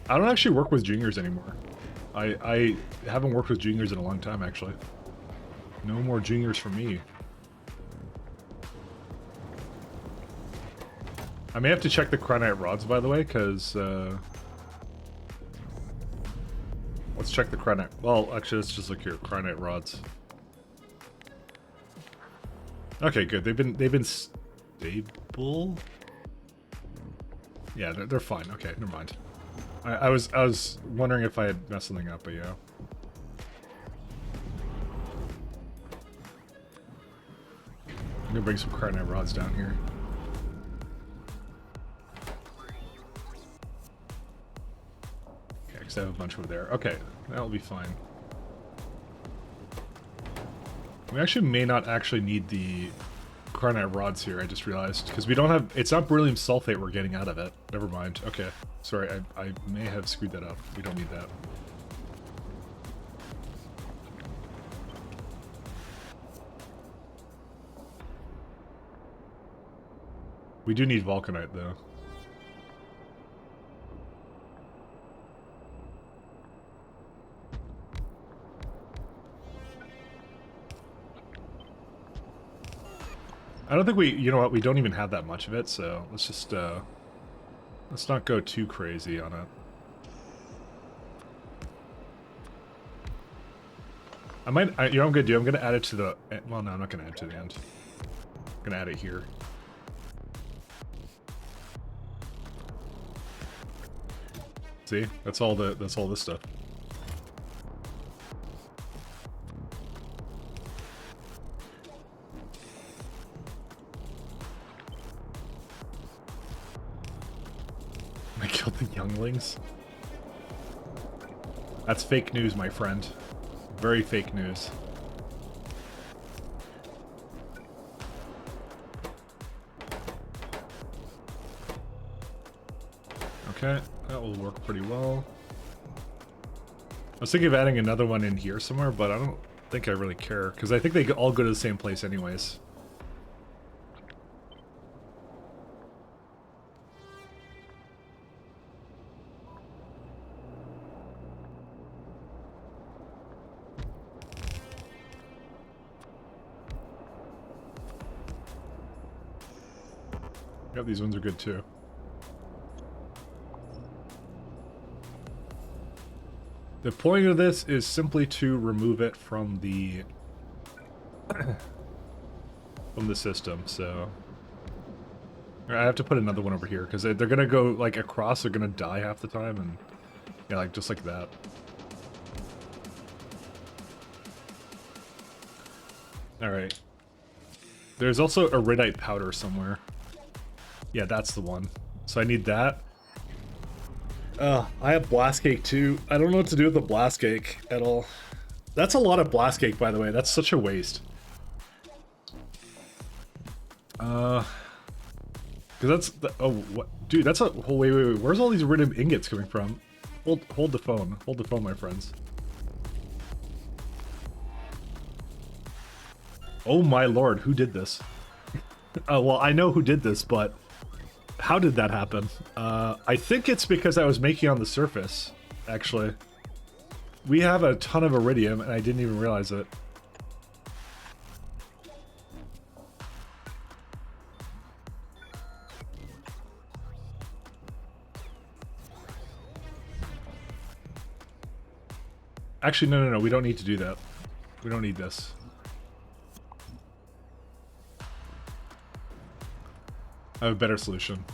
I don't actually work with juniors anymore. I haven't worked with juniors in a long time, actually. No more juniors for me. I may have to check the chromite rods, by the way, because... Let's check the chromite. Well, actually, let's just look here. Chromite rods. Okay, good. They've been stable. Yeah, they're fine. Okay, never mind. I was wondering if I had messed something up, but yeah. I'm gonna bring some chromite rods down here. Okay, because I have a bunch over there. Okay, that'll be fine. We actually may not actually need the chromite rods here, I just realized. Because we don't have... It's not beryllium sulfate we're getting out of it. Never mind. Okay. Sorry, I may have screwed that up. We don't need that. We do need vulcanite, though. I don't think we... You know what? We don't even have that much of it, so let's just... let's not go too crazy on it. I might... you know what I'm gonna do? I'm gonna add it to the... Well, no, I'm not gonna add it to the end. I'm gonna add it here. See? That's all this stuff. I killed the younglings. That's fake news, my friend. Very fake news. Okay, that will work pretty well. I was thinking of adding another one in here somewhere, but I don't think I really care, because I think they all go to the same place anyways. Yep, these ones are good too. The point of this is simply to remove it from the system, so I have to put another one over here because they're gonna go like across, they're gonna die half the time, and yeah, like just like that. All right. There's also iridite powder somewhere. Yeah, that's the one. So I need that. I have blast cake too. I don't know what to do with the blast cake at all. That's a lot of blast cake, by the way. That's such a waste. Because that's the, oh, what, dude? That's a whole wait. Where's all these iridium ingots coming from? Hold the phone. Hold the phone, my friends. Oh my lord, who did this? Well, I know who did this, but how did that happen? I think it's because I was making on the surface, actually. We have a ton of iridium, and I didn't even realize it. Actually, no, we don't need to do that. We don't need this. I have a better solution.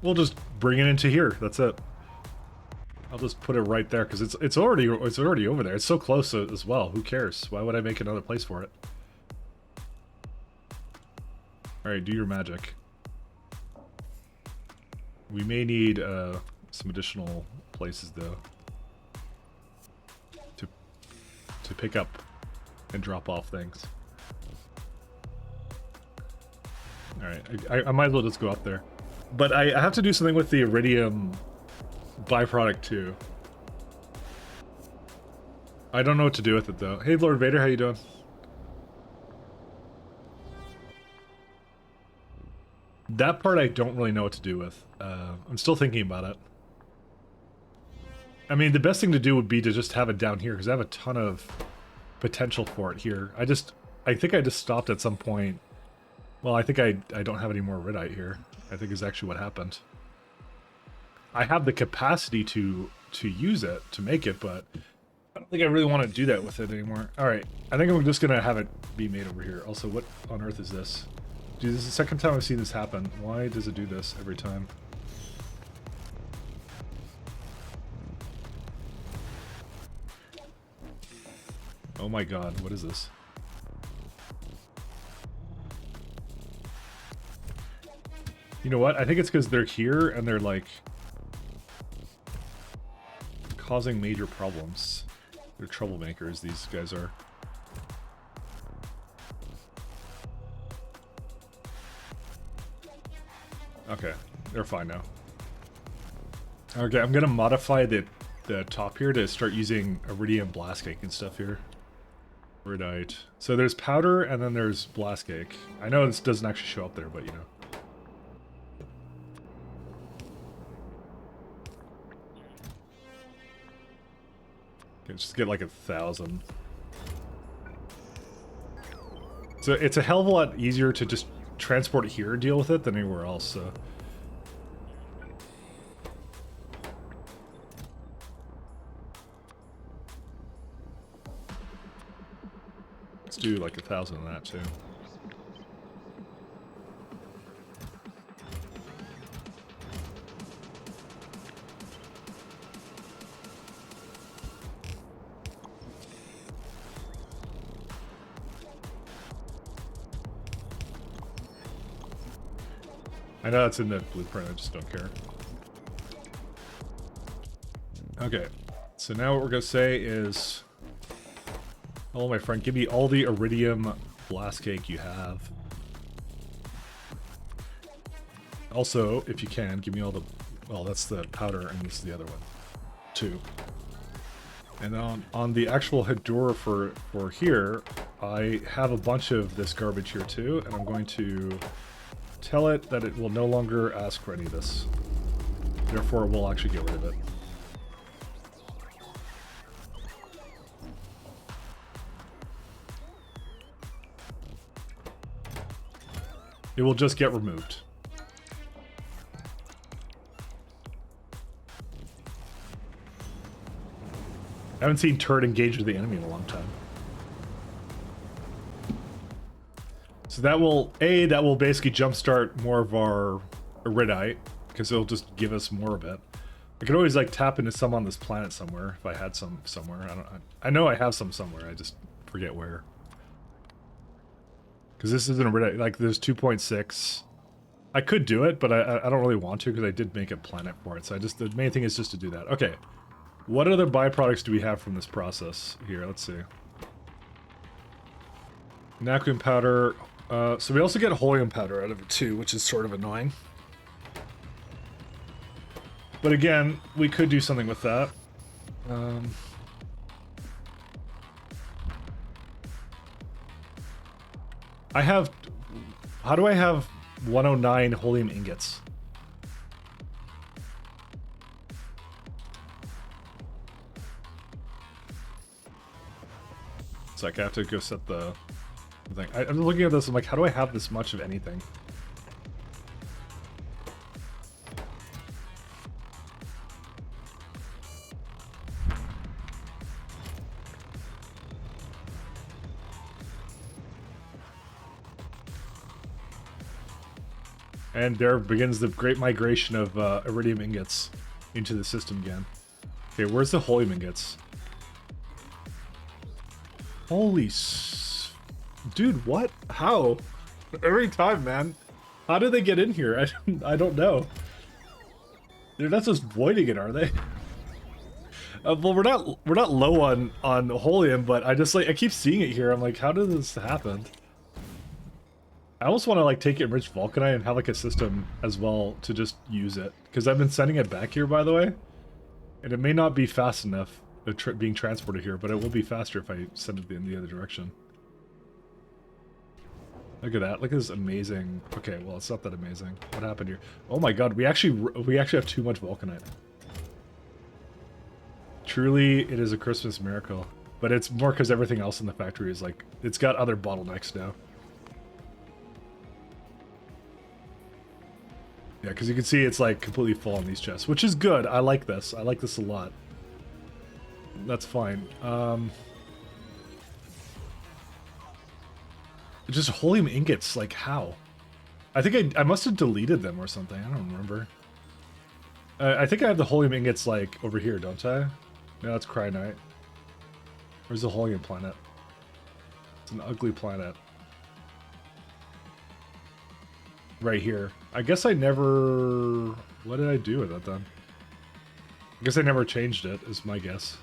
We'll just bring it into here. That's it. I'll just put it right there because it's already over there. It's so close as well. Who cares? Why would I make another place for it? All right, do your magic. We may need some additional places though to pick up and drop off things. All right, I might as well just go up there, but I have to do something with the iridium byproduct too. I don't know what to do with it though. Hey, Lord Vader, how you doing? That part I don't really know what to do with. I'm still thinking about it. I mean, the best thing to do would be to just have it down here, because I have a ton of potential for it here. I think I just stopped at some point. Well, I think I don't have any more Ridite here. I think is actually what happened. I have the capacity to use it, to make it, but I don't think I really want to do that with it anymore. Alright, I think I'm just going to have it be made over here. Also, what on earth is this? Dude, this is the second time I've seen this happen. Why does it do this every time? Oh my god, what is this? You know what? I think it's because they're here and they're like causing major problems. They're troublemakers, these guys are. Okay, they're fine now. Okay, I'm gonna modify the top here to start using iridium blast cake and stuff here. Ridite. So there's powder and then there's blast cake. I know this doesn't actually show up there, but you know. Okay, just get like 1,000. So it's a hell of a lot easier to just transport it here and deal with it than anywhere else, so. Let's do like 1,000 of that too. I know that's in the blueprint, I just don't care. Okay, so now what we're gonna say is, oh my friend, give me all the iridium blast cake you have. Also, if you can, give me all the, well, that's the powder and this is the other one, too. And on the actual Hedora for here, I have a bunch of this garbage here too, and I'm going to tell it that it will no longer ask for any of this. Therefore, it will actually get rid of it. It will just get removed. I haven't seen turret engage with the enemy in a long time. So that will basically jumpstart more of our Iridium, because it'll just give us more of it. I could always like tap into some on this planet somewhere if I had some somewhere. I know I have some somewhere. I just forget where. Because this isn't Iridium. Like there's 2.6. I could do it, but I don't really want to because I did make a planet for it. So the main thing is just to do that. Okay. What other byproducts do we have from this process here? Let's see. Naquin powder. So we also get holium powder out of it too, which is sort of annoying. But again, we could do something with that. How do I have 109 holium ingots? It's like I have to go set the thing. I'm looking at this, I'm like, how do I have this much of anything? And there begins the great migration of iridium ingots into the system again. Okay, where's the holy ingots? Holy dude, what? How? Every time, man. How do they get in here? I don't know. They're not just voiding it, are they? Well, we're not low on holium, but I just like I keep seeing it here. I'm like, how did this happen? I almost want to like take enriched vulcanite and have like a system as well to just use it, because I've been sending it back here, by the way, and it may not be fast enough being transported here, but it will be faster if I send it in the other direction. Look at that! Look at this amazing. Okay, well, it's not that amazing. What happened here? Oh my god, we actually have too much vulcanite. Truly, it is a Christmas miracle, but it's more because everything else in the factory is like it's got other bottlenecks now. Yeah, because you can see it's like completely full on these chests, which is good. I like this. I like this a lot. That's fine. Just holium ingots, like how? I think I must have deleted them or something. I don't remember. I think I have the holium ingots like over here, don't I? No, that's Cryonite. Where's the holium planet? It's an ugly planet. Right here. I guess I never... What did I do with it then? I guess I never changed it, is my guess.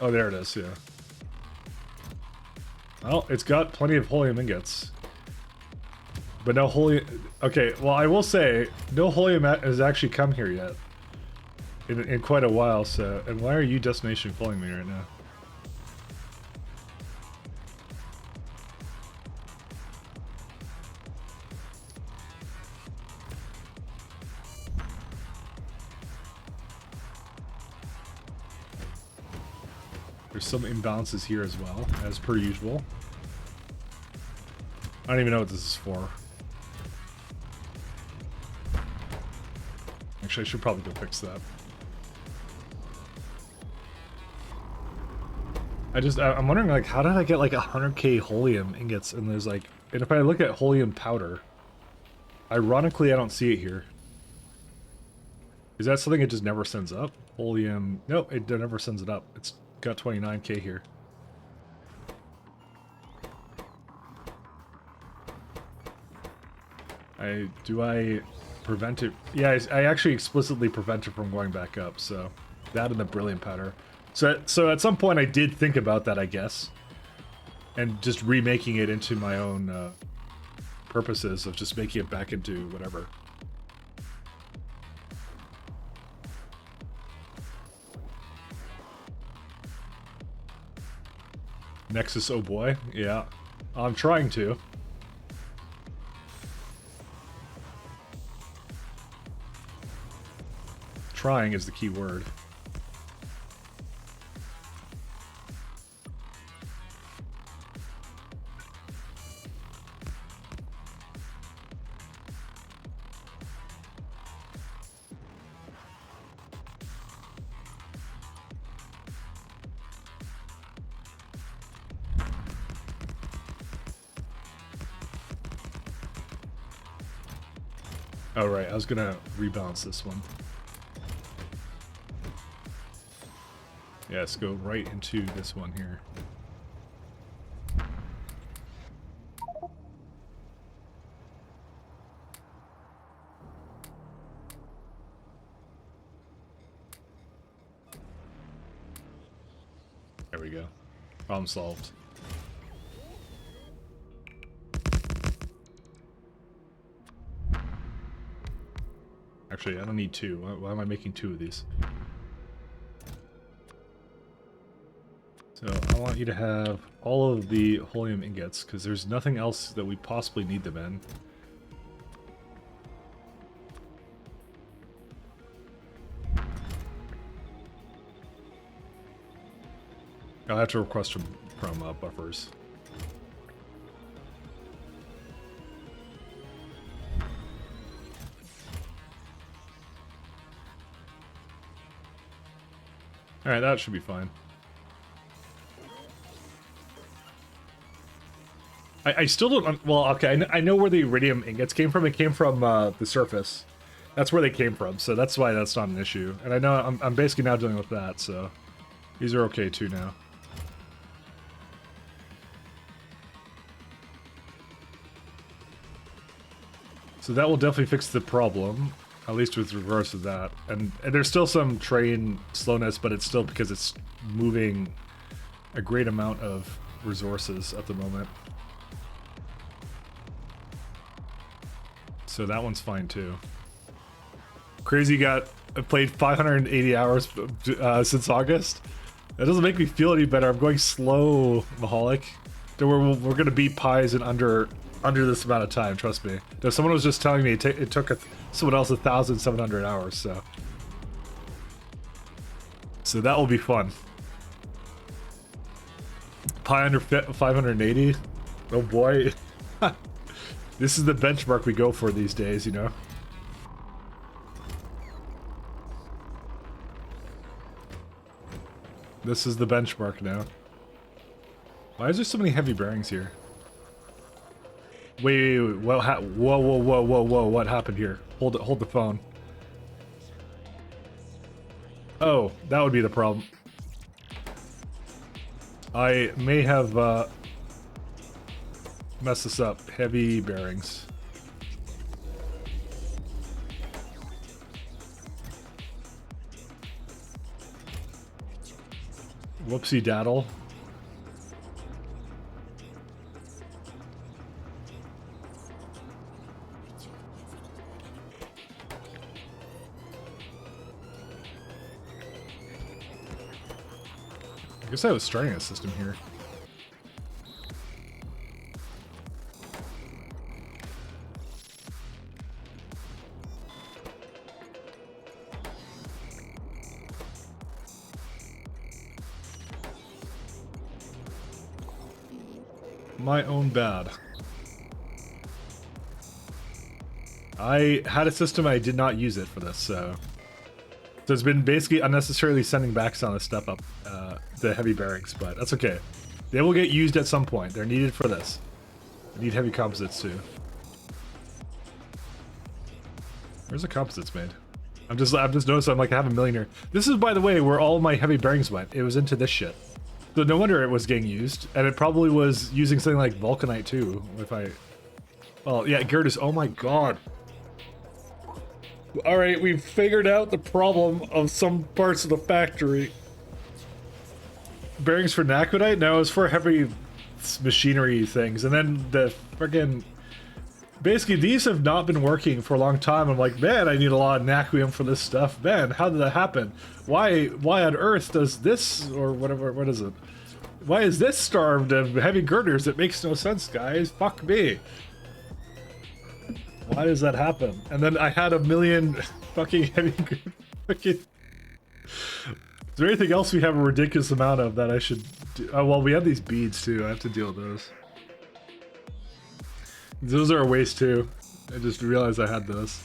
Oh, there it is, yeah. Well, it's got plenty of holium ingots. But no holium... Okay, well, I will say, no holium has actually come here yet. In quite a while, so... And why are you destination following me right now? There's some imbalances here as well, as per usual. I don't even know what this is for. Actually, I should probably go fix that. I'm wondering, like, how did I get, like, 100k holium ingots, and there's, like... And if I look at holium powder, ironically, I don't see it here. Is that something it just never sends up? Holium... Nope, it never sends it up. It's got 29k here. Do I prevent it? Yeah, I actually explicitly prevent it from going back up, so... That and the brilliant powder. So at some point I did think about that, I guess. And just remaking it into my own purposes of just making it back into whatever. Nexus, oh boy. Yeah. I'm trying to. Trying is the key word. Oh, right. I was gonna rebalance this one. Yeah, let's go right into this one here. There we go. Problem solved. Actually, I don't need two. Why am I making two of these? So I want you to have all of the holium ingots, because there's nothing else that we possibly need them in. I'll have to request from buffers. Alright, that should be fine. I still don't... Well, okay, I know where the iridium ingots came from. It came from the surface. That's where they came from, so that's why that's not an issue. And I know I'm basically now dealing with that, so these are okay too now. So that will definitely fix the problem, at least with regards to that. And there's still some train slowness, but it's still because it's moving a great amount of resources at the moment. So that one's fine too. Crazy got played 580 hours since August. That doesn't make me feel any better. I'm going slow, Mahalik. We're gonna beat pies in under this amount of time. Trust me. Someone was just telling me it took someone else 1,700 hours. So that will be fun. Pie under 580. Oh boy. This is the benchmark we go for these days, you know. This is the benchmark now. Why is there so many heavy bearings here? Wait. Whoa, whoa. What happened here? Hold the phone. Oh, that would be the problem. I may have messed this up. Heavy bearings. Whoopsie daddle. I guess I was starting a system here. My own bad. I had a system, I did not use it for this, so it's been basically unnecessarily sending back some of the stuff up the heavy bearings, but that's okay. They will get used at some point. They're needed for this. I need heavy composites too. Where's the composites made? I'm just noticing I'm like I have a million here. This is, by the way, where all my heavy bearings went. It was into this shit. So no wonder it was getting used, and it probably was using something like vulcanite too. Well, yeah, Gertis. Oh my god. All right, we've figured out the problem of some parts of the factory. Bearings for Naquidite? No, it's for heavy machinery things. And then the friggin'... Basically, these have not been working for a long time. I'm like, man, I need a lot of Naquium for this stuff. Man, how did that happen? Why on earth does this, or whatever, what is it? Why is this starved of heavy girders? It makes no sense, guys. Fuck me. Why does that happen? And then I had a million fucking heavy... fucking... Is there anything else we have a ridiculous amount of that I should do? Oh, well, we have these beads too. I have to deal with those. Those are a waste too. I just realized I had those.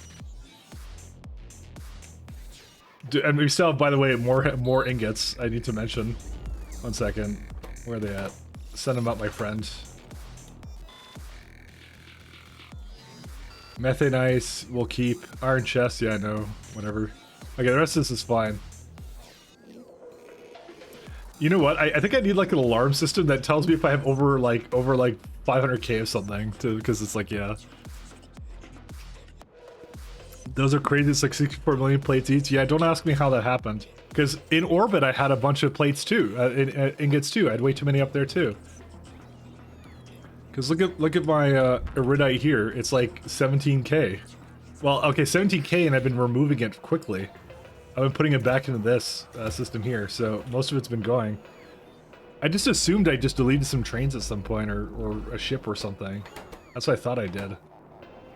And we still have, by the way, more ingots I need to mention. 1 second. Where are they at? Send them out, my friend. Methane ice, we'll keep. Iron chest, yeah, I know. Whatever. Okay, the rest of this is fine. You know what? I think I need like an alarm system that tells me if I have over 500k of something, because it's like, yeah. Those are crazy. It's like 64 million plates each. Yeah, don't ask me how that happened. Because in orbit, I had a bunch of plates too, ingots too. I had way too many up there too. Because look at my iridite here. It's like 17k. Well, okay, 17k, and I've been removing it quickly. I've been putting it back into this system here, so most of it's been going. I just assumed I just deleted some trains at some point, or a ship or something. That's what I thought I did.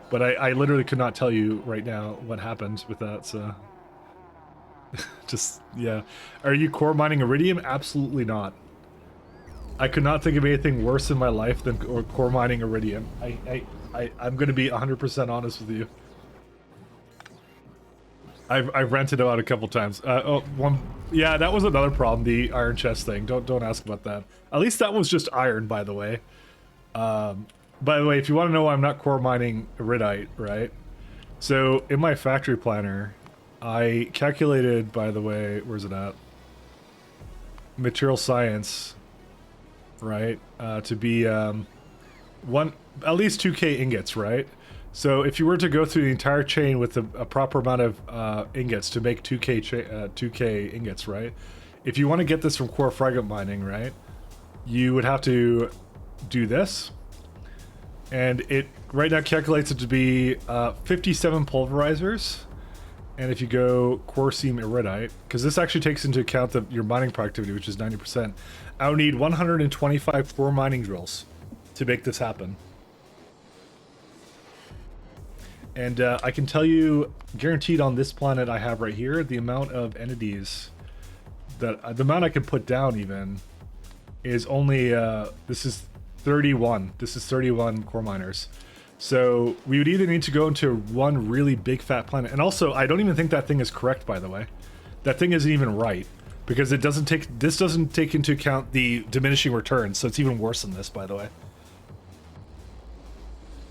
But I literally could not tell you right now what happened with that, so... just, yeah. Are you core mining iridium? Absolutely not. I could not think of anything worse in my life than core mining iridium. I'm going to be 100% honest with you. I've rented it out a couple times. Yeah, that was another problem, the iron chest thing. Don't ask about that. At least that was just iron, by the way. By the way, if you want to know why I'm not core mining iridite, right? So in my factory planner, I calculated, by the way, where's it at? Material science, right? To be at least 2K ingots, right? So if you were to go through the entire chain with a proper amount of ingots to make 2K ingots, right? If you want to get this from core fragment mining, right, you would have to do this, and it right now calculates it to be 57 pulverizers. And if you go core seam iridite, because this actually takes into account your mining productivity, which is 90%, I would need 125 core mining drills to make this happen. And I can tell you, guaranteed on this planet I have right here, the amount of entities that the amount I can put down even is only this is 31. This is 31 core miners. So we would either need to go into one really big fat planet, and also I don't even think that thing is correct, by the way. That thing isn't even right, because this doesn't take into account the diminishing returns, so it's even worse than this, by the way.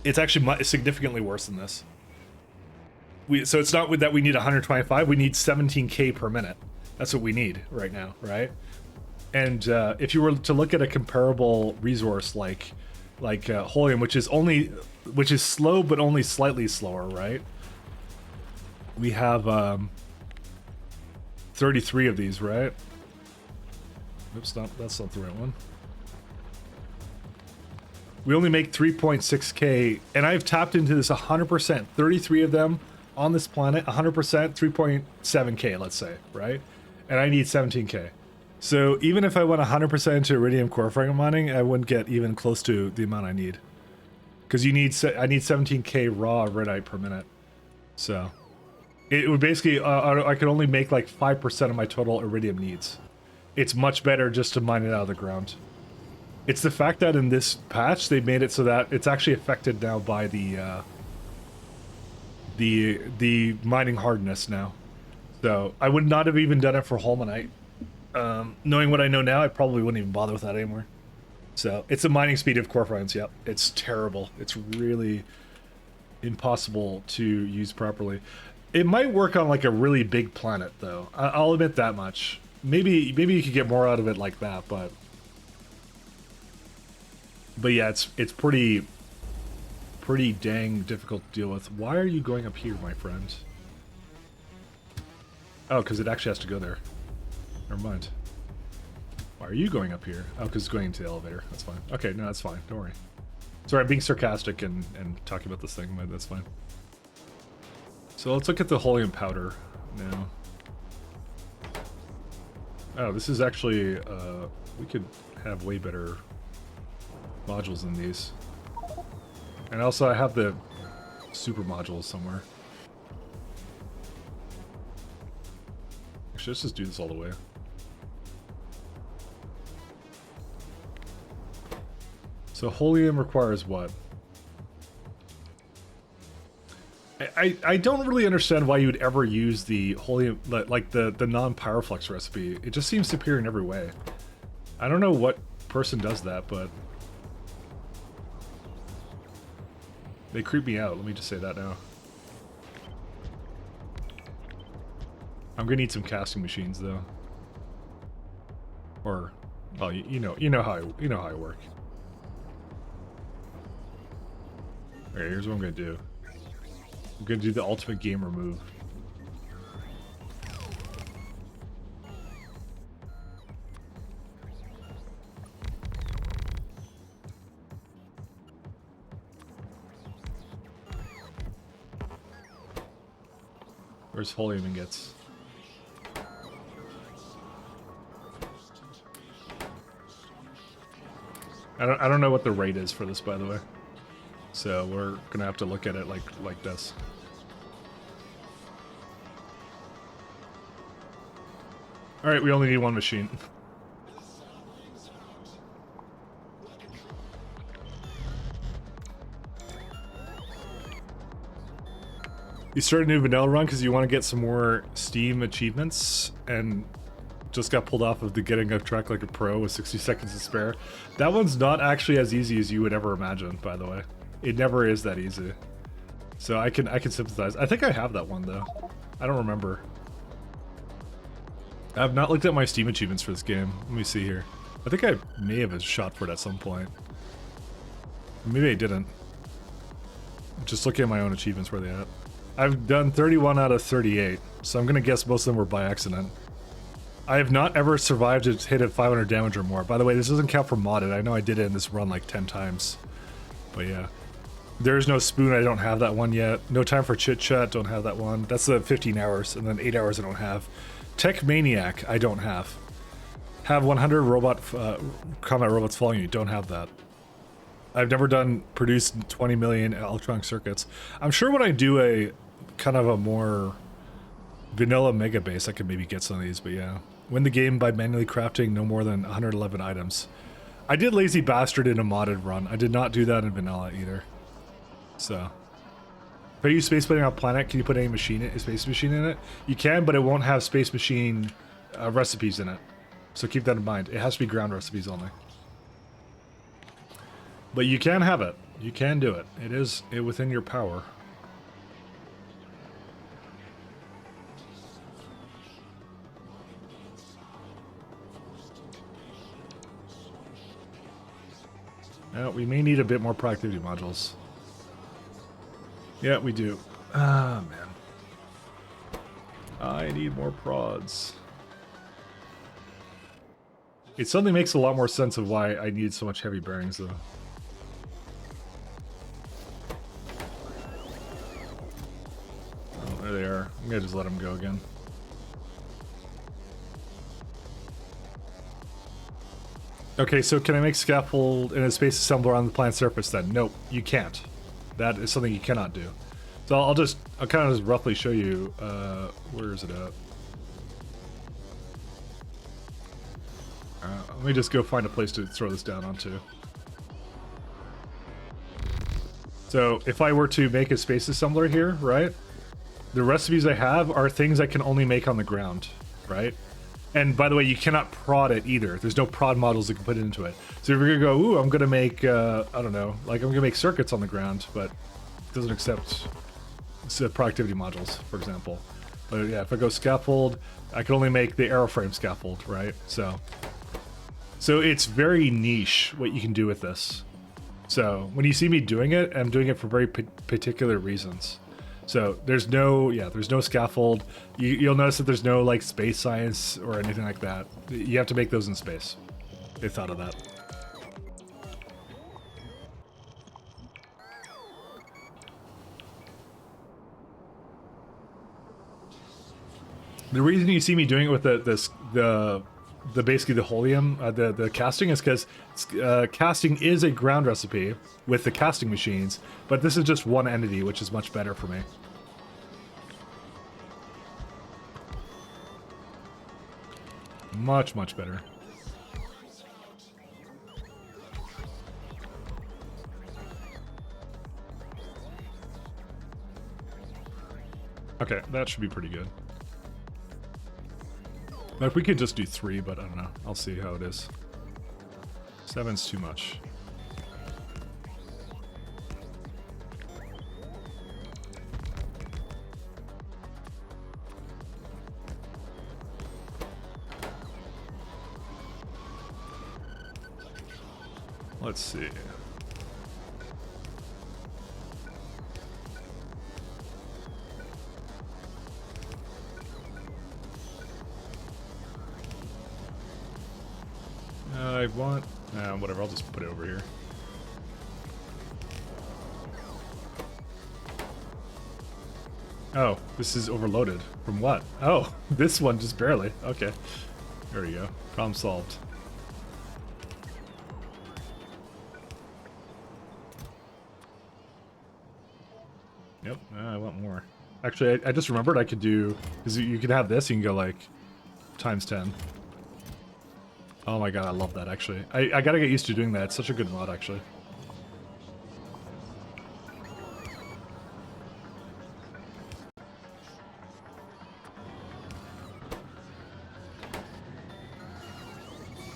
It's actually significantly worse than this. So it's not that we need 125, we need 17k per minute. That's what we need right now, right? And if you were to look at a comparable resource like Holium, which is slow but only slightly slower, right? We have 33 of these, right? Oops, that's not the right one. We only make 3.6k, and I've tapped into this 100%. 33 of them on this planet, 100%, 3.7k, let's say, right? And I need 17k. So even if I went 100% into iridium core fragment mining, I wouldn't get even close to the amount I need. Because I need 17k raw iridite per minute. So it would basically, I could only make like 5% of my total iridium needs. It's much better just to mine it out of the ground. It's the fact that in this patch they made it so that it's actually affected now by the mining hardness now. So I would not have even done it for Holmanite. Knowing what I know now, I probably wouldn't even bother with that anymore. So it's a mining speed of core fragments. Yep, it's terrible. It's really impossible to use properly. It might work on like a really big planet, though. I'll admit that much. Maybe you could get more out of it like that, but yeah, it's pretty dang difficult to deal with. Why are you going up here, my friend? Oh, because it actually has to go there. Never mind. Why are you going up here? Oh, because it's going into the elevator. That's fine. Okay, no, that's fine. Don't worry. Sorry, I'm being sarcastic and talking about this thing, but that's fine. So let's look at the Holium powder now. Oh, this is actually, we could have way better modules than these. And also I have the super modules somewhere. Actually, let's just do this all the way. So Holium requires what? I don't really understand why you would ever use the Holium, like the non-power flux recipe. It just seems superior in every way. I don't know what person does that, but they creep me out. Let me just say that now. I'm gonna need some casting machines though. Or, well, you know how I work. Okay, here's what I'm gonna do. I'm gonna do the ultimate gamer move. Where's Holium ingots? I don't know what the rate is for this, by the way. So we're gonna have to look at it like this. All right, we only need one machine. You started a new vanilla run because you want to get some more Steam achievements and just got pulled off of the getting a track like a pro with 60 seconds to spare. That one's not actually as easy as you would ever imagine, by the way. It never is that easy. So I can sympathize. I think I have that one though. I don't remember. I have not looked at my Steam achievements for this game. Let me see here. I think I may have a shot for it at some point. Maybe I didn't. Just looking at my own achievements, where they at. I've done 31 out of 38, so I'm gonna guess most of them were by accident. I have not ever survived to hit at 500 damage or more. By the way, this doesn't count for modded. I know I did it in this run like 10 times. But yeah. There's no spoon, I don't have that one yet. No time for chit chat, don't have that one. That's the 15 hours, and then 8 hours I don't have. Tech Maniac, I don't have. Have 100 combat robots following you, don't have that. I've never produced 20 million electronic circuits. I'm sure when I do a kind of a more vanilla mega base, I could maybe get some of these, but yeah. Win the game by manually crafting no more than 111 items. I did Lazy Bastard in a modded run. I did not do that in vanilla either. So, if I use Space Planet on Planet, can you put any Space Machine in it? You can, but it won't have Space Machine recipes in it. So keep that in mind. It has to be ground recipes only. But you can have it. You can do it. It is within your power. Now, we may need a bit more productivity modules. Yeah, we do. Ah, man. I need more prods. It suddenly makes a lot more sense of why I need so much heavy bearings, though. Oh, there they are. I'm gonna just let them go again. Okay, so can I make scaffold in a space assembler on the planet's surface then? Nope, you can't. That is something you cannot do. So I'll kind of just roughly show you, where is it at? Let me just go find a place to throw this down onto. So if I were to make a space assembler here, right? The recipes I have are things I can only make on the ground, right? And by the way, you cannot prod it either. There's no prod models that can put into it. So if you're gonna go, ooh, I'm gonna make, I don't know, like I'm gonna make circuits on the ground, but it doesn't accept productivity modules, for example. But yeah, if I go scaffold, I can only make the aeroframe scaffold, right? So it's very niche what you can do with this. So when you see me doing it, I'm doing it for very particular reasons. So there's no scaffold. You'll notice that there's no like space science or anything like that. You have to make those in space. They thought of that. The reason you see me doing it with the basically the holium, the casting, is because casting is a ground recipe with the casting machines, but this is just one entity, which is much better for me. Much, much better. Okay, that should be pretty good. But if we could just do 3, but I don't know. I'll see how it is. 7's too much. Let's see. I want... whatever, I'll just put it over here. Oh, this is overloaded. From what? Oh, this one just barely. Okay. There we go. Problem solved. Yep, I want more. Actually, I just remembered I could do... Because you can have this, you can go like... times 10. Oh my god, I love that actually. I gotta get used to doing that. It's such a good mod actually.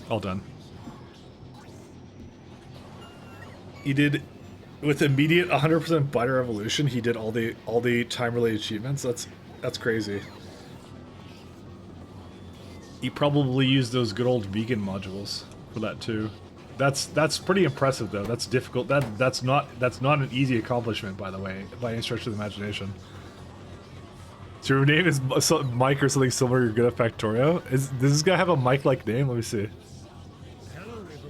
All done. You did With immediate 100% butter evolution, he did all the time related achievements. That's crazy. He probably used those good old vegan modules for that too. That's pretty impressive though. That's difficult. That's not an easy accomplishment, by the way, by any stretch of the imagination. So your name is Mike or something similar. You're good at Factorio. Does this guy have a Mike-like name? Let me see.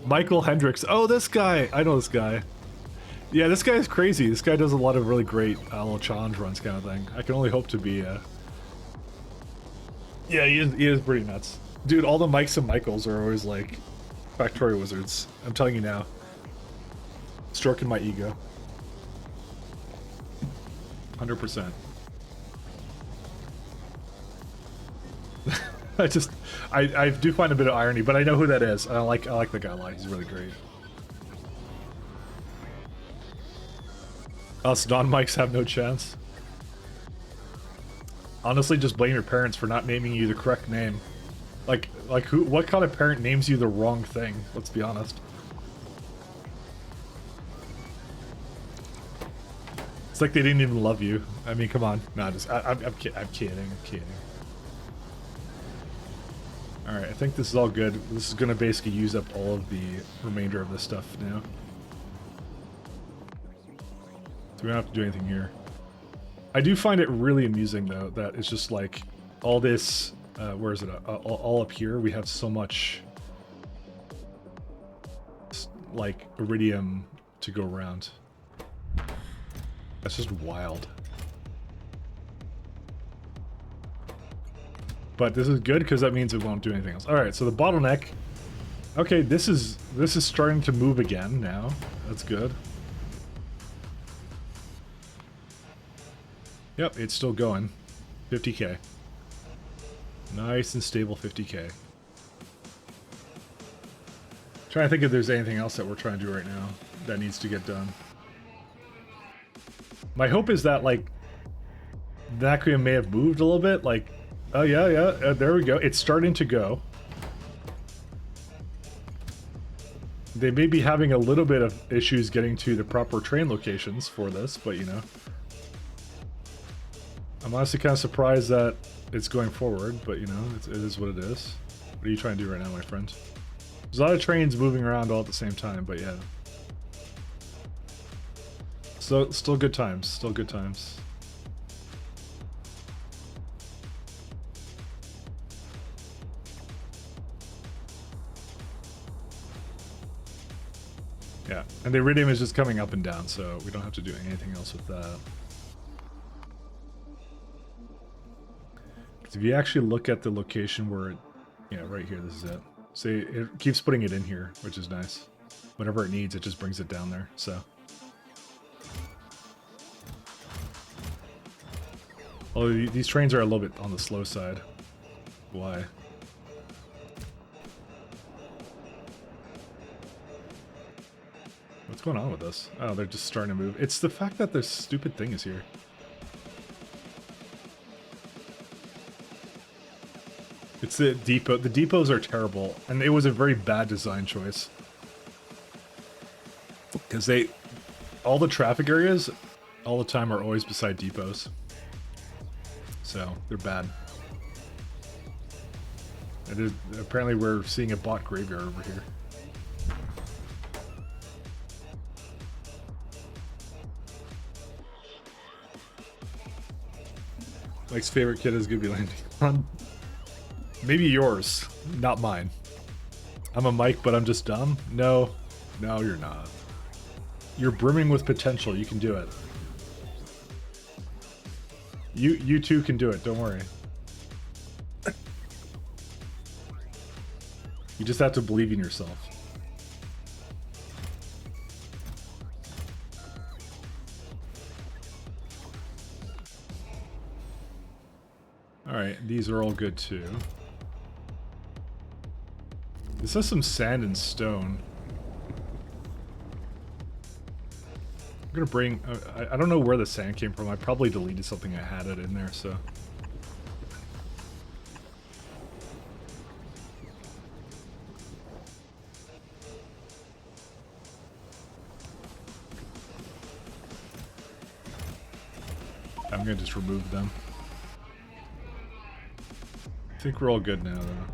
Michael Hendricks. Oh, this guy. I know this guy. Yeah, this guy is crazy. This guy does a lot of really great little challenge runs kind of thing. I can only hope to be. Yeah, he is pretty nuts. Dude, all the Mikes and Michaels are always like Factorio wizards. I'm telling you now. Stroking my ego. 100%. I do find a bit of irony, but I know who that is. I like the guy a lot. He's really great. Us non-Mikes have no chance. Honestly, just blame your parents for not naming you the correct name. Like who? What kind of parent names you the wrong thing? Let's be honest. It's like they didn't even love you. I mean, come on. No, I'm kidding. All right, I think this is all good. This is gonna basically use up all of the remainder of this stuff now. So we don't have to do anything here. I do find it really amusing though that it's just like all this. Where is it? All up here, we have so much like iridium to go around. That's just wild. But this is good because that means it won't do anything else. All right, so the bottleneck. Okay, this is starting to move again now. That's good. Yep, it's still going. 50k. Nice and stable 50k. Trying to think if there's anything else that we're trying to do right now that needs to get done. My hope is that, like, the Nacrium may have moved a little bit. Like, oh yeah, there we go. It's starting to go. They may be having a little bit of issues getting to the proper train locations for this, but you know. I'm honestly kind of surprised that it's going forward, but you know, it is what it is. What are you trying to do right now, my friend? There's a lot of trains moving around all at the same time, but yeah. So, still good times, still good times. Yeah, and the iridium is just coming up and down, so we don't have to do anything else with that. If you actually look at the location where it, yeah, right here, this is it. See, it keeps putting it in here, which is nice. Whenever it needs, it just brings it down there, so. Oh, these trains are a little bit on the slow side. Why? What's going on with this? Oh, they're just starting to move. It's the fact that this stupid thing is here. It's the depot. The depots are terrible, and it was a very bad design choice. Because all the traffic areas, all the time, are always beside depots. So, they're bad. Apparently we're seeing a bot graveyard over here. Mike's favorite kid is gonna be landing on. Maybe yours, not mine. I'm a Mike, but I'm just dumb? No, you're not. You're brimming with potential. You can do it. You too can do it. Don't worry. You just have to believe in yourself. All right, these are all good too. This has some sand and stone. I'm gonna bring... I don't know where the sand came from. I probably deleted something I had it in there, so... I'm gonna just remove them. I think we're all good now, though.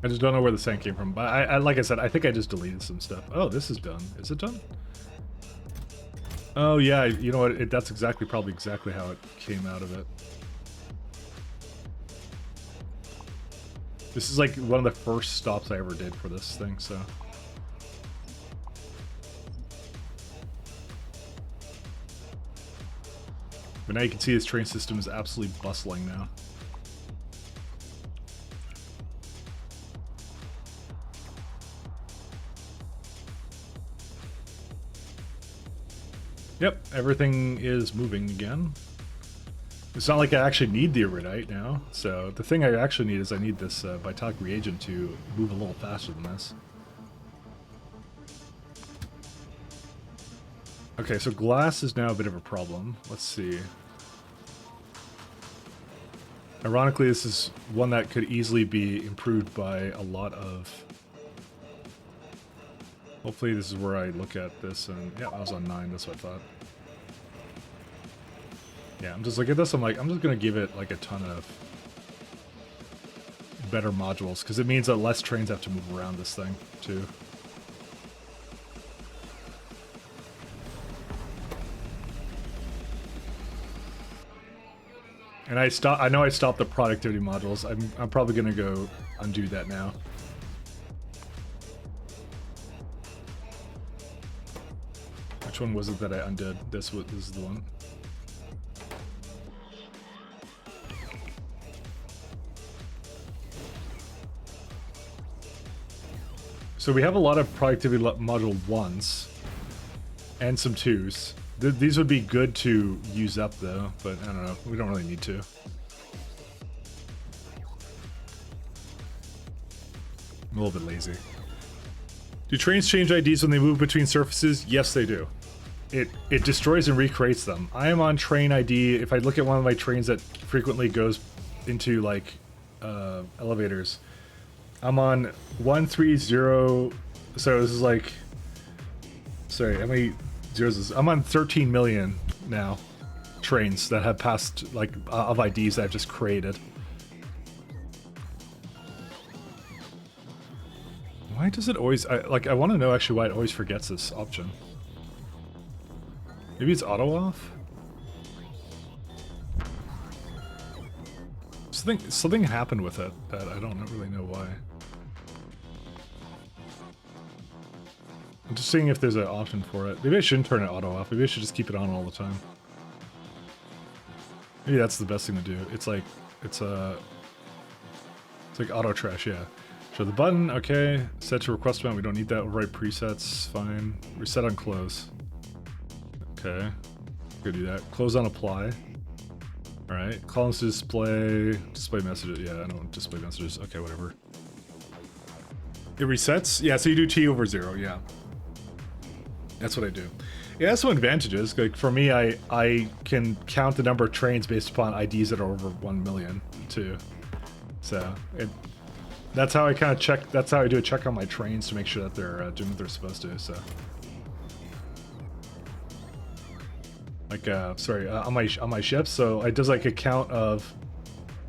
I just don't know where the sand came from, but I like I said, I think I just deleted some stuff. Oh, this is done. Is it done? Oh yeah, you know what? That's probably exactly how it came out of it. This is like one of the first stops I ever did for this thing, so. But now you can see this train system is absolutely bustling now. Yep, everything is moving again. It's not like I actually need the iridite now, so the thing I actually need is I need this Vitalic reagent to move a little faster than this. Okay, so glass is now a bit of a problem. Let's see. Ironically, this is one that could easily be improved by a lot of... Hopefully this is where I look at this, and yeah, I was on 9, that's what I thought. Yeah, I'm just looking at this, I'm like, I'm just gonna give it like a ton of better modules, because it means that less trains have to move around this thing, too. And I know I stopped the productivity modules. I'm probably gonna go undo that now. Which one was it that I undid? This is the one. So we have a lot of productivity module 1s and some 2s. These would be good to use up though, but I don't know. We don't really need to. I'm a little bit lazy. Do trains change IDs when they move between surfaces? Yes, they do. It destroys and recreates them. I am on train ID. If I look at one of my trains that frequently goes into like elevators, I'm on 130. So this is like, sorry, how many zeros is this? I'm on 13 million now trains that have passed like of IDs that I've just created. Why does it always? I want to know actually why it always forgets this option. Maybe it's auto off. Something happened with it that I don't really know why. I'm just seeing if there's an option for it. Maybe I shouldn't turn it auto off. Maybe I should just keep it on all the time. Maybe that's the best thing to do. It's like auto trash, yeah. Show the button, okay. Set to request amount, we don't need that. Overwrite presets, fine. Reset on close. Okay. Go do that. Close on apply. Alright. Columns to display messages. Yeah, I don't display messages. Okay, whatever. It resets? Yeah, so you do T over 0, yeah. That's what I do. Yeah, that's some advantages. Like for me, I can count the number of trains based upon IDs that are over 1 million too. So that's how I kind of check. That's how I do a check on my trains to make sure that they're doing what they're supposed to. So, like, on my ships. So it does like a count of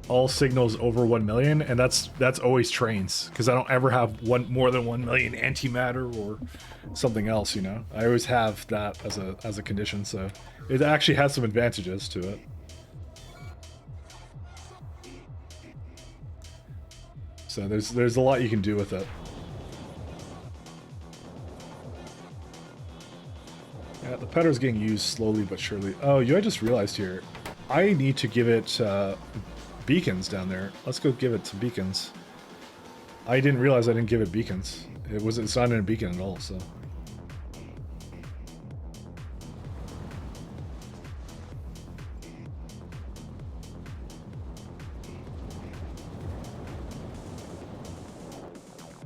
all signals over 1 million, and that's always trains because I don't ever have more than 1 million antimatter or something else. You know, I always have that as a condition. So it actually has some advantages to it. So there's a lot you can do with it. Yeah, the powder's getting used slowly but surely. Oh, I just realized here, I need to give it beacons down there. Let's go give it some beacons. I didn't realize I didn't give it beacons. It's not in a beacon at all, so.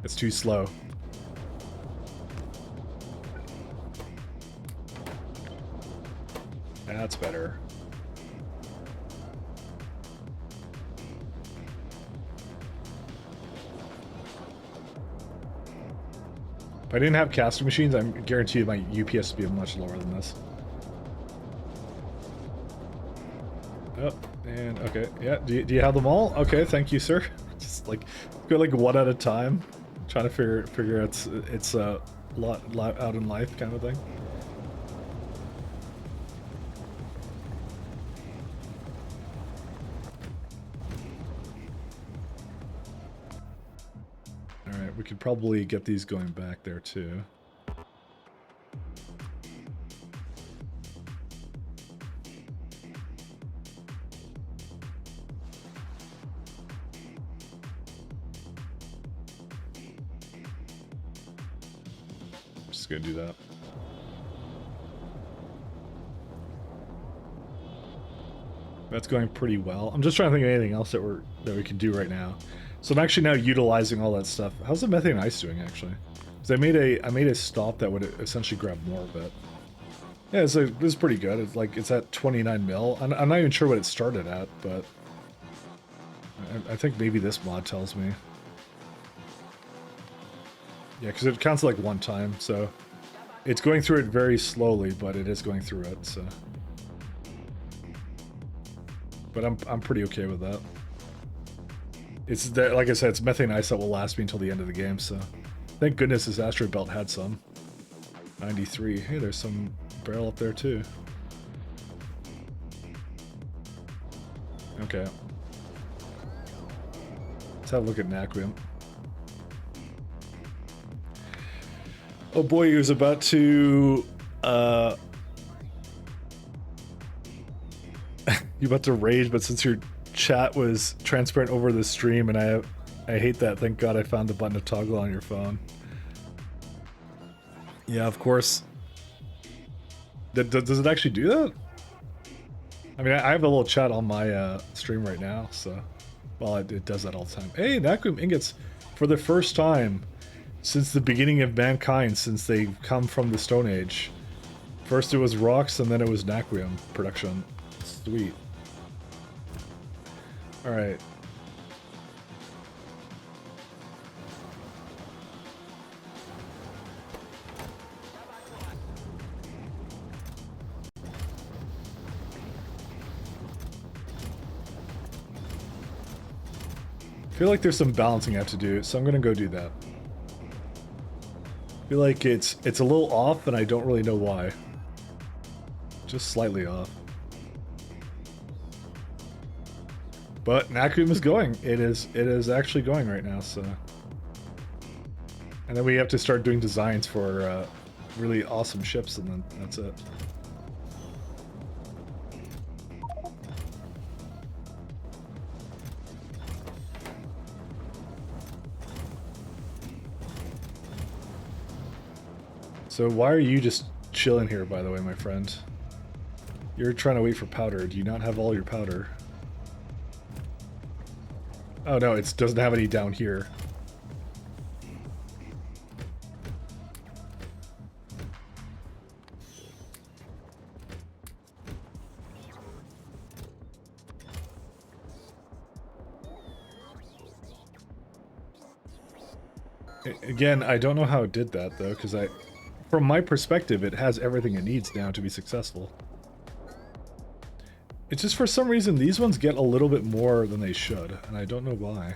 It's too slow. That's better. If I didn't have casting machines, I guarantee you my UPS would be much lower than this. Oh, and okay, yeah. Do you have them all? Okay, thank you, sir. Just like go like one at a time, trying to figure it's a lot out in life kind of thing. All right, we could probably get these going back there too. Just gonna do that. That's going pretty well. I'm just trying to think of anything else that we can do right now. So I'm actually now utilizing all that stuff. How's the methane ice doing actually? Because I made a stop that would essentially grab more of it. Yeah, this is pretty good. It's like it's at 29 mil. I'm not even sure what it started at, but I think maybe this mod tells me. Yeah, because it counts like one time, so it's going through it very slowly, but it is going through it. So, but I'm pretty okay with that. It's that, like I said, it's methane ice that will last me until the end of the game. So, thank goodness this asteroid belt had some. 93. Hey, there's some barrel up there too. Okay. Let's have a look at Naquium. Oh boy, he was about to you about to rage, but since your chat was transparent over the stream, and I hate that. Thank God I found the button to toggle on your phone. Yeah, of course. Does it actually do that? I mean, I have a little chat on my stream right now, so well, it does that all the time. Hey, Naquium ingots, for the first time since the beginning of mankind, since they come from the Stone Age. First it was rocks, and then it was Naquium production. Sweet. Alright. I feel like there's some balancing I have to do, so I'm gonna go do that. I feel like it's a little off, and I don't really know why. Just slightly off. But Naquium is going. It is actually going right now, so. And then we have to start doing designs for really awesome ships, and then that's it. So why are you just chilling here, by the way, my friend? You're trying to wait for powder. Do you not have all your powder? Oh no, it doesn't have any down here. Again, I don't know how it did that though, because from my perspective, it has everything it needs now to be successful. It's just for some reason these ones get a little bit more than they should, and I don't know why.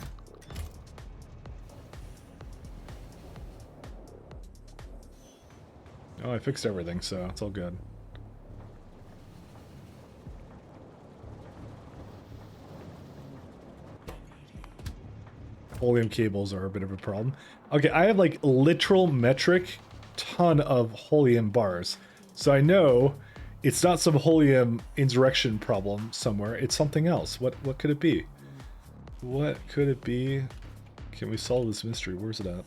Oh, I fixed everything, so it's all good. Helium cables are a bit of a problem. Okay, I have like literal metric ton of helium bars, so I know it's not some helium insurrection problem somewhere. It's something else. What could it be? What could it be? Can we solve this mystery? Where's it at?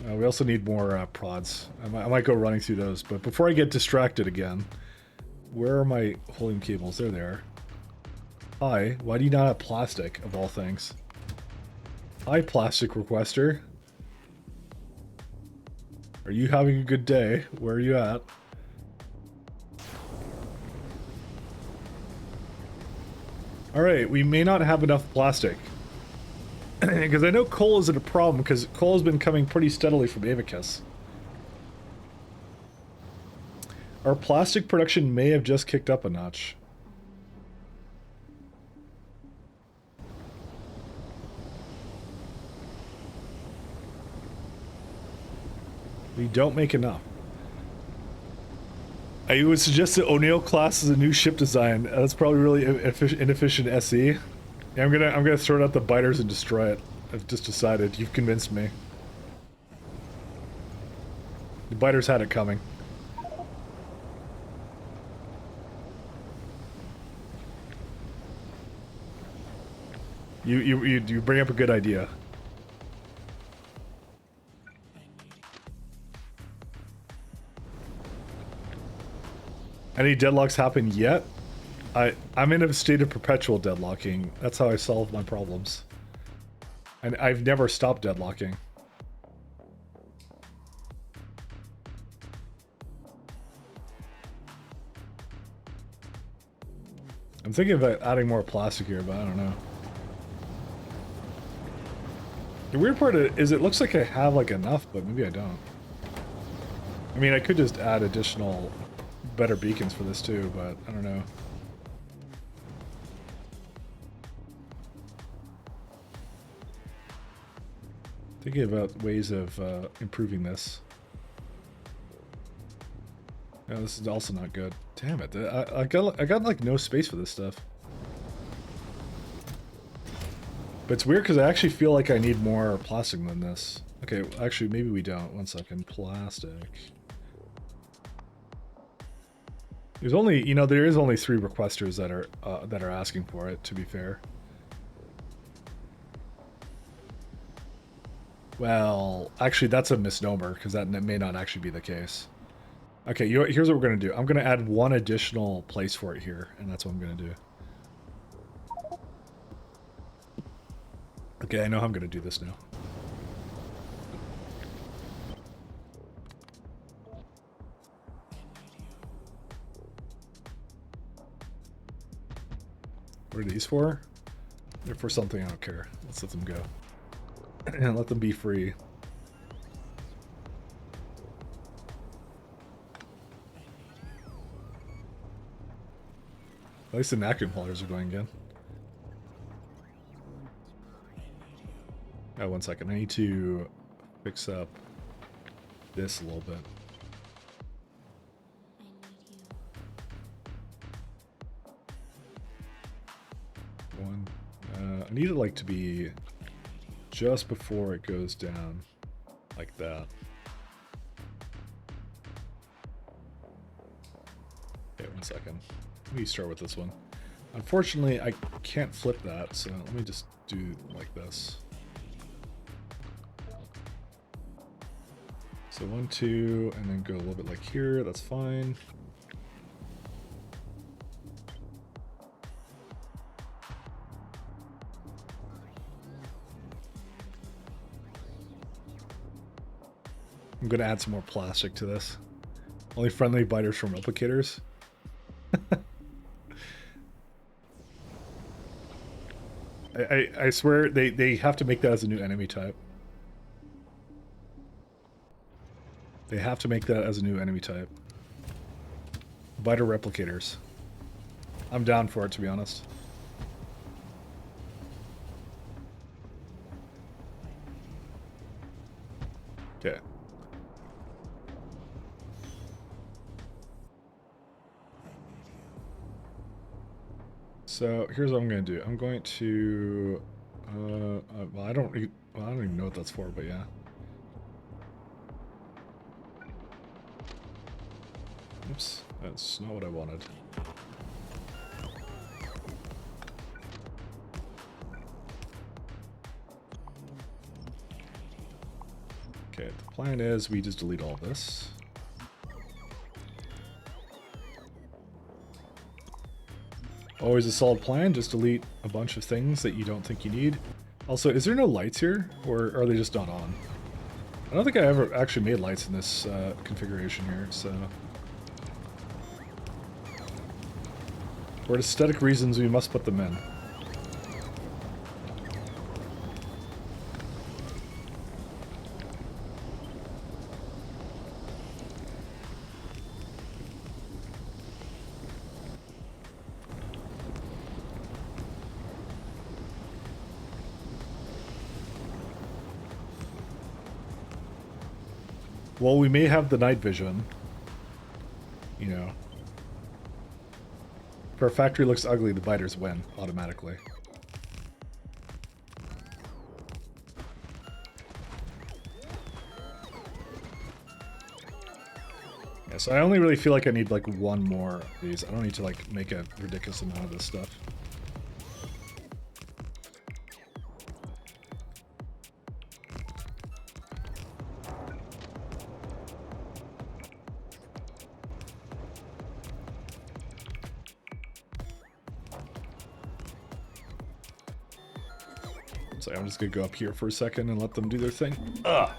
We also need more prods. I might go running through those, but before I get distracted again, where are my helium cables? There they are. Hi, why do you not have plastic, of all things? Hi, plastic requester. Are you having a good day? Where are you at? Alright, we may not have enough plastic. Because I know coal isn't a problem, because coal has been coming pretty steadily from Avicus. Our plastic production may have just kicked up a notch. We don't make enough. I would suggest that O'Neill class is a new ship design. That's probably really inefficient SE. Yeah, I'm gonna throw out the biters and destroy it. I've just decided. You've convinced me. The biters had it coming. You bring up a good idea. Any deadlocks happen yet? I'm in a state of perpetual deadlocking. That's how I solve my problems. And I've never stopped deadlocking. I'm thinking about adding more plastic here, but I don't know. The weird part is it looks like I have like enough, but maybe I don't. I mean, I could just add additional better beacons for this too, but I don't know. Thinking about ways of improving this. Yeah, this is also not good. Damn it! I got like no space for this stuff. But it's weird because I actually feel like I need more plastic than this. Okay, actually maybe we don't. 1 second. Plastic. There's only, you know, there is only 3 requesters that are asking for it, to be fair. Well, actually that's a misnomer because that may not actually be the case. Okay, here's what we're gonna do. I'm gonna add 1 additional place for it here, and that's what I'm gonna do. Okay, I know how I'm gonna do this now. What are these for? They're for something, I don't care. Let's let them go. And let them be free. At least the vacuum haulers are going again. 1 second. I need to fix up this a little bit. I need it like to be just before it goes down, like that. Okay, 1 second. Let me start with this one. Unfortunately, I can't flip that, so let me just do like this. So 1, 2, and then go a little bit like here. That's fine. I'm gonna add some more plastic to this. Only friendly biters from replicators. I swear they have to make that as a new enemy type. They have to make that as a new enemy type. Biter replicators. I'm down for it, to be honest. Okay. So here's what I'm going to do. I'm going to, well, I don't even know what that's for, but yeah. Oops, that's not what I wanted. Okay, the plan is we just delete all this. Always a solid plan, just delete a bunch of things that you don't think you need. Also, is there no lights here, or are they just not on? I don't think I ever actually made lights in this configuration here, so... For aesthetic reasons, we must put them in. Well, we may have the night vision. You know. If our factory looks ugly, the biters win automatically. Yeah, so I only really feel like I need like one more of these. I don't need to like make a ridiculous amount of this stuff. So I'm just gonna go up here for a second and let them do their thing. Ugh.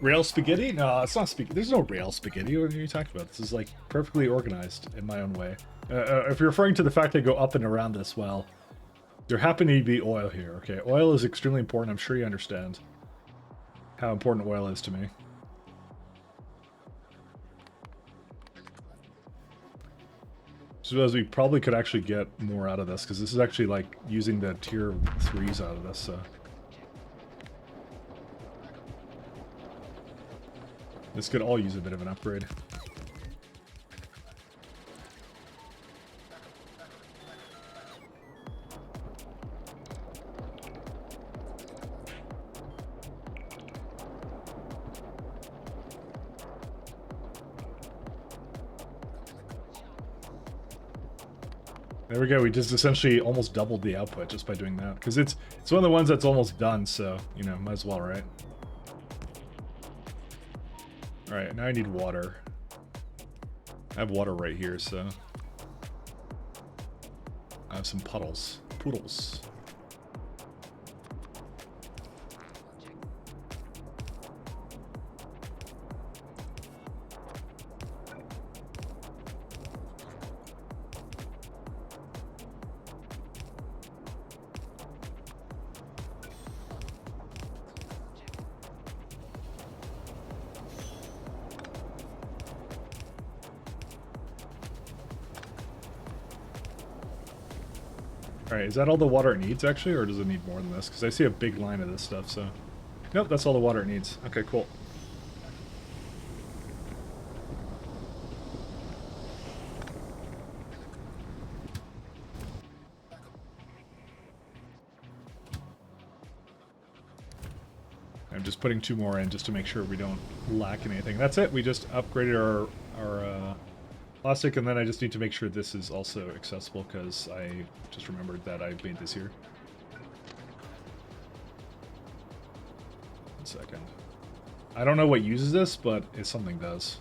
Rail spaghetti? No, it's not spaghetti. There's no rail spaghetti. What are you talking about? This is like perfectly organized in my own way. If you're referring to the fact they go up and around this, well, there happen to be oil here. Okay, oil is extremely important. I'm sure you understand how important oil is to me. So as we probably could actually get more out of this, because this is actually like using the tier 3s out of this, so. This could all use a bit of an upgrade. There we go, we just essentially almost doubled the output just by doing that. Because it's one of the ones that's almost done, so, you know, might as well, right? Alright, now I need water. I have water right here, so... I have some puddles. Poodles. Alright, is that all the water it needs, actually, or does it need more than this? Because I see a big line of this stuff, so... Nope, that's all the water it needs. Okay, cool. I'm just putting 2 more in just to make sure we don't lack anything. That's it, we just upgraded our plastic, and then I just need to make sure this is also accessible, because I just remembered that I made this here. 1 second. I don't know what uses this, but it something does.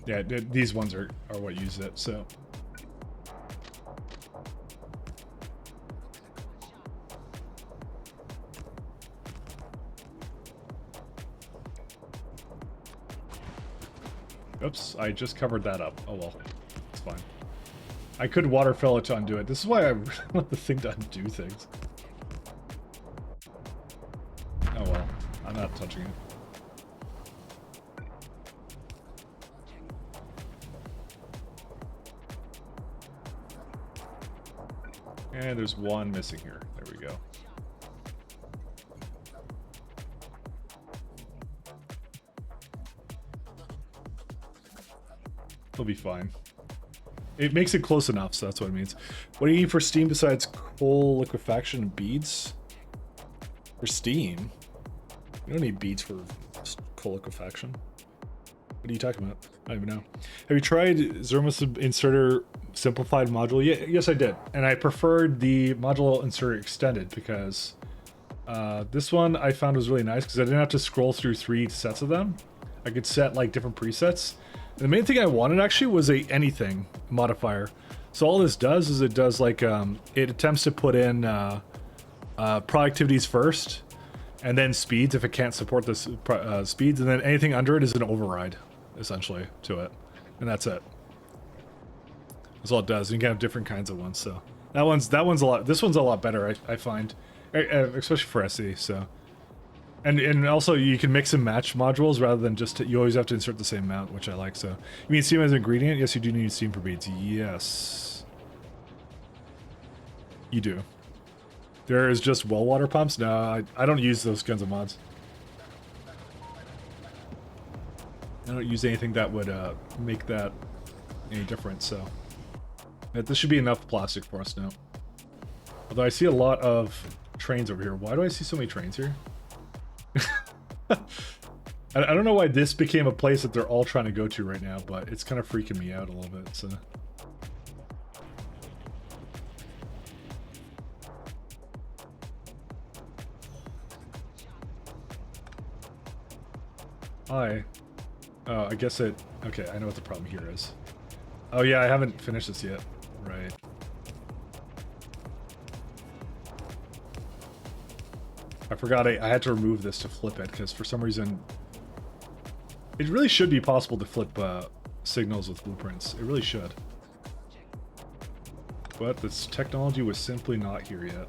Yeah, these ones are what use it, so... Oops, I just covered that up. Oh well, it's fine. I could water fill it to undo it. This is why I really want the thing to undo things. Oh well, I'm not touching it. And there's one missing here. There we go. It'll be fine. It makes it close enough, so that's what it means. What do you need for steam besides coal liquefaction and beads? For steam? You don't need beads for coal liquefaction. What are you talking about? I don't even know. Have you tried Zerma's inserter simplified module? Yeah, yes, I did. And I preferred the module inserter extended because this one I found was really nice because I didn't have to scroll through 3 sets of them. I could set like different presets. The main thing I wanted actually was a anything modifier. So all this does is it does like, it attempts to put in productivities first, and then speeds if it can't support the speeds, and then anything under it is an override, essentially, to it. And that's it. That's all it does. You can have different kinds of ones, so. That one's a lot, this one's a lot better, I find. Especially for SE, so. And also you can mix and match modules rather than just you always have to insert the same amount, which I like. So you mean steam as an ingredient? Yes, you do need steam for beads. Yes, you do. There is just well water pumps. No, I don't use those kinds of mods. I don't use anything that would make that any different. So this should be enough plastic for us now. Although I see a lot of trains over here. Why do I see so many trains here? I don't know why this became a place that they're all trying to go to right now, but it's kind of freaking me out a little bit, so. Hi. Oh, I guess it... Okay, I know what the problem here is. Oh yeah, I haven't finished this yet. Right. I forgot I had to remove this to flip it, because for some reason... It really should be possible to flip signals with blueprints. It really should. But this technology was simply not here yet.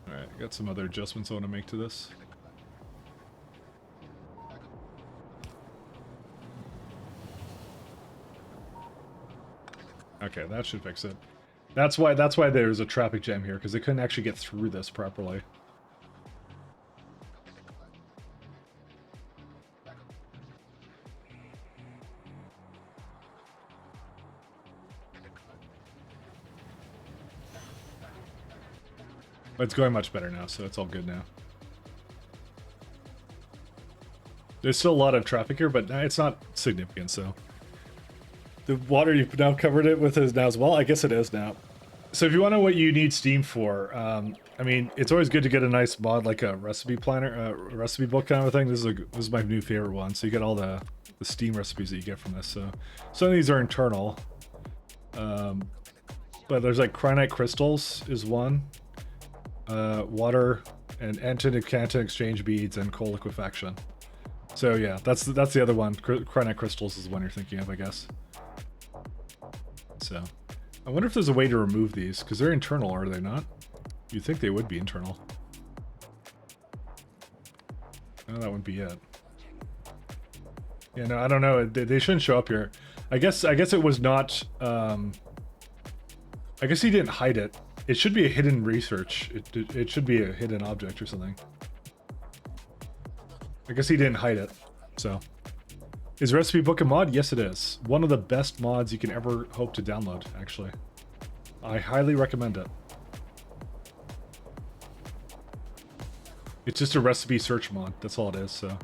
Alright, I got some other adjustments I want to make to this. Okay, that should fix it. That's why there's a traffic jam here, because they couldn't actually get through this properly. But it's going much better now, so it's all good now. There's still a lot of traffic here, but it's not significant, so... The water you've now covered it with is now as well? I guess it is now. So if you want to know what you need Steam for, I mean, it's always good to get a nice mod like a recipe planner, recipe book kind of a thing. This is my new favorite one. So you get all the Steam recipes that you get from this. So some of these are internal. But there's like chromite crystals is one. Water and antidecantin exchange beads and coal liquefaction. So yeah, that's the other one. Chromite crystals is the one you're thinking of, I guess. So, I wonder if there's a way to remove these, because they're internal, are they not? You'd think they would be internal. No, that wouldn't be it. Yeah, no, I don't know. They shouldn't show up here. I guess it was not... I guess he didn't hide it. It should be a hidden research. It should be a hidden object or something. I guess he didn't hide it, so... Is Recipe Book a mod? Yes, it is. One of the best mods you can ever hope to download, actually. I highly recommend it. It's just a recipe search mod. That's all it is, so...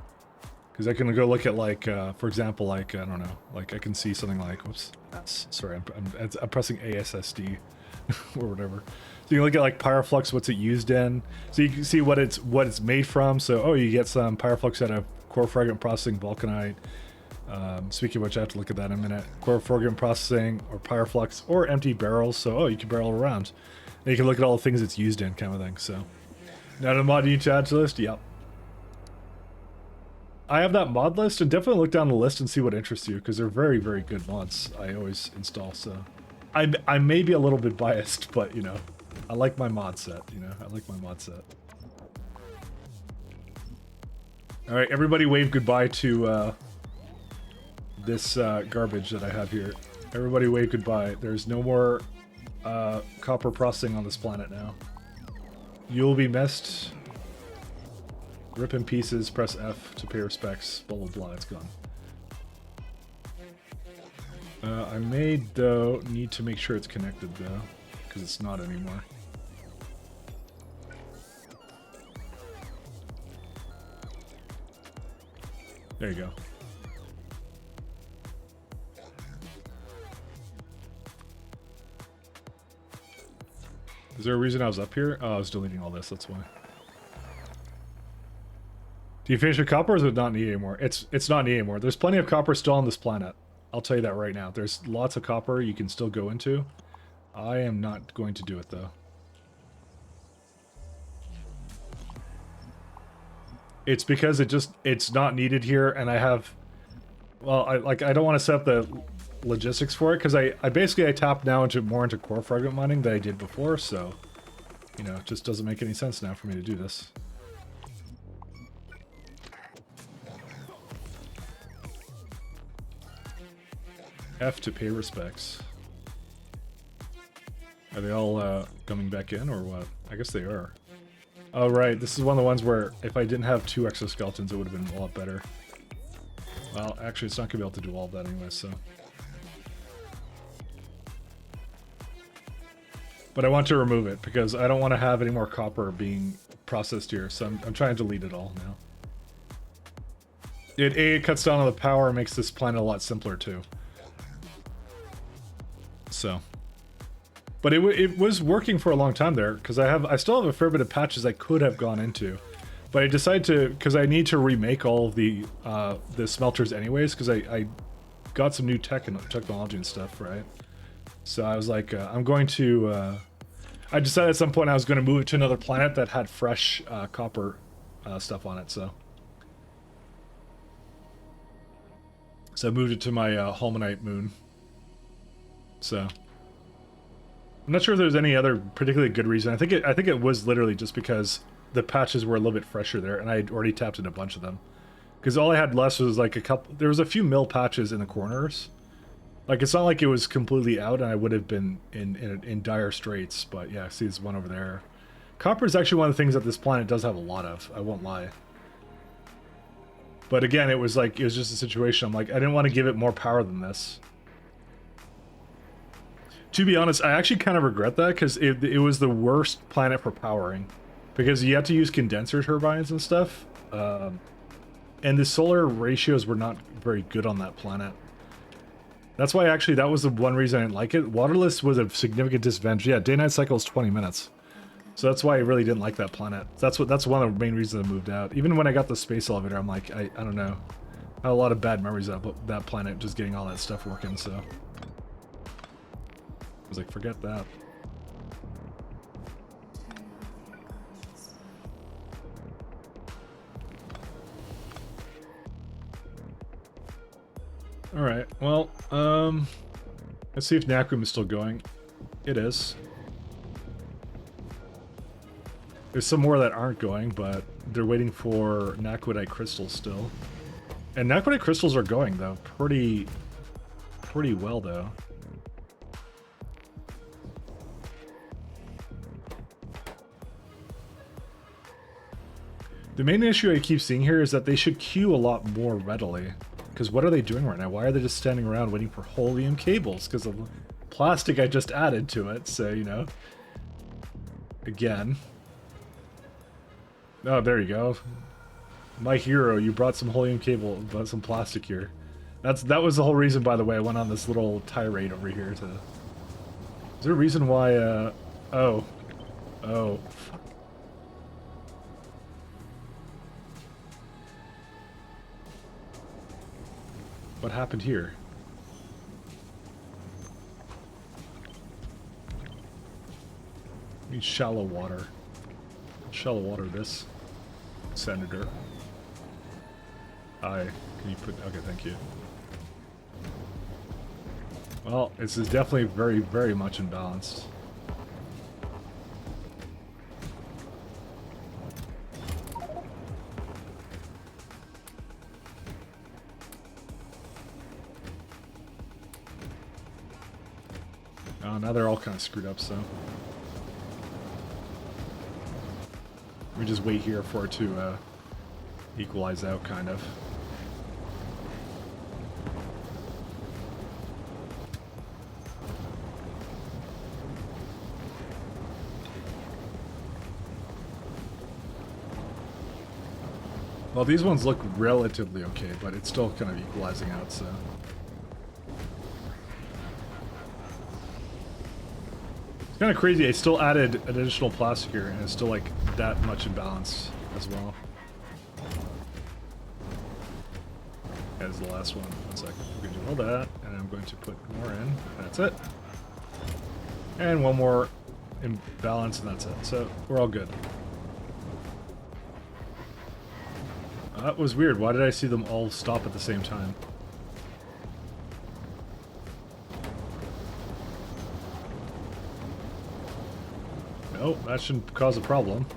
Because I can go look at, like, for example, like, I don't know, like, I can see something like, whoops, sorry, I'm pressing ASSD, or whatever. So you can look at, like, Pyroflux, what's it used in. So you can see what it's made from. So, oh, you get some Pyroflux out of core fragment processing, vulcanite. Speaking of which, I have to look at that in a minute. Core fragment processing, or Pyroflux, or empty barrels. So, oh, you can barrel around. And you can look at all the things it's used in, kind of thing. So, now the mod you need to add to the list? Yep. I have that mod list, and definitely look down the list and see what interests you, because they're very, very good mods I always install. So, I may be a little bit biased, but, you know, I like my mod set, you know, I like my mod set. Alright, everybody wave goodbye to, this, garbage that I have here. Everybody wave goodbye. There's no more, copper processing on this planet now. You'll be missed. Rip in pieces, press F to pay respects, blah blah blah, it's gone. I may, though, need to make sure it's connected, though, because it's not anymore. There you go. Is there a reason I was up here? Oh, I was deleting all this, that's why. Do you finish your copper, or is it not needed anymore? It's not needed anymore. There's plenty of copper still on this planet. I'll tell you that right now. There's lots of copper you can still go into. I am not going to do it, though. It's because it's not needed here, and I have... Well, I don't want to set up the logistics for it, because I basically I tapped now into more into core fragment mining than I did before, so you know, it just doesn't make any sense now for me to do this. F to pay respects. Are they all coming back in or what? I guess they are. Oh right, this is one of the ones where if I didn't have 2 exoskeletons it would have been a lot better. Well, actually it's not going to be able to do all of that anyway, so. But I want to remove it because I don't want to have any more copper being processed here, so I'm trying to delete it all now. It cuts down on the power and makes this planet a lot simpler too. So. But it was working for a long time there, because I still have a fair bit of patches I could have gone into. But I decided to, because I need to remake all of the smelters anyways, because I got some new technology and stuff, right? So I was like, I'm going to, I decided at some point I was going to move it to another planet that had fresh copper stuff on it, so. So I moved it to my Holmanite moon. So. I'm not sure if there's any other particularly good reason. I think it was literally just because the patches were a little bit fresher there, and I had already tapped in a bunch of them. Because all I had less was like a couple. There was a few mill patches in the corners. Like it's not like it was completely out, and I would have been in dire straits. But yeah, see, there's one over there. Copper is actually one of the things that this planet does have a lot of. I won't lie. But again, it was just a situation. I'm like, I didn't want to give it more power than this. To be honest, I actually kind of regret that, because it was the worst planet for powering. Because you had to use condenser turbines and stuff. And the solar ratios were not very good on that planet. That's why actually that was the one reason I didn't like it. Waterless was a significant disadvantage. Yeah, day-night cycle is 20 minutes. So that's why I really didn't like that planet. That's one of the main reasons I moved out. Even when I got the space elevator, I'm like, I don't know. I had a lot of bad memories of that planet, just getting all that stuff working, so... I was like, forget that. Alright, well, let's see if Nacroom is still going. It is. There's some more that aren't going, but they're waiting for Naquidite crystals still. And Naquidite crystals are going, though. Pretty well, though. The main issue I keep seeing here is that they should queue a lot more readily. Because what are they doing right now? Why are they just standing around waiting for helium cables? Because of the plastic I just added to it, so, you know. Again. Oh, there you go. My hero, you brought some helium cable, but some plastic here. That was the whole reason, by the way, I went on this little tirade over here to... Is there a reason why, Oh. Oh. What happened here? Need shallow water. Shallow water this. Senator. Hi. Can you put... Okay, thank you. Well, this is definitely very, very much imbalanced. Oh, now they're all kind of screwed up, so... Let me just wait here for it to equalize out, kind of. Well, these ones look relatively okay, but it's still kind of equalizing out, so... It's kind of crazy, I still added additional plastic here, and it's still like that much imbalanced as well. That is the last one. 1 second. We're going to do all that, and I'm going to put more in. That's it. And one more imbalance, and that's it. So we're all good. That was weird. Why did I see them all stop at the same time? Oh, that shouldn't cause a problem.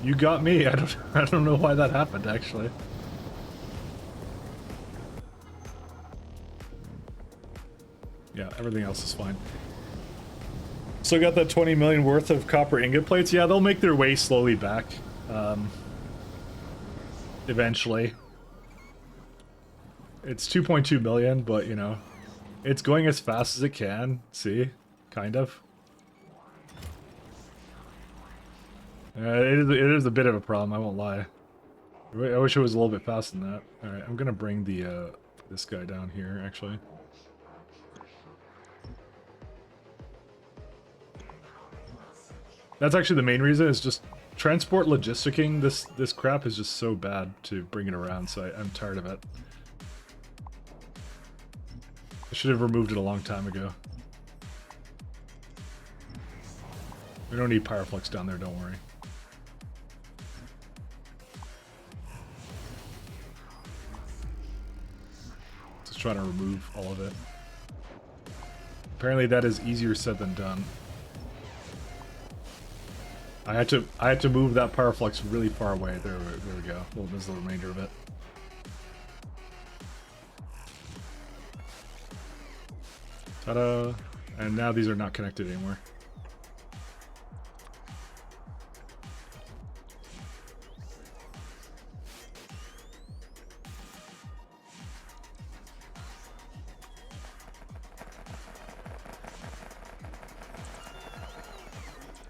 You got me. I don't know why that happened actually. Yeah, everything else is fine. So I got that 20 million worth of copper ingot plates. Yeah, they'll make their way slowly back. Eventually. It's 2.2 million, but you know, it's going as fast as it can. See? Kind of. It is a bit of a problem, I won't lie. I wish it was a little bit faster than that. Alright, I'm gonna bring the this guy down here, actually. That's actually the main reason, is just transport logisticking this crap is just so bad to bring it around, so I'm tired of it. I should have removed it a long time ago. We don't need Pyroflux down there, don't worry. Just trying to remove all of it. Apparently that is easier said than done. I had to move that Pyroflux really far away. There we go. Well, there's the remainder of it. Ta-da! And now these are not connected anymore.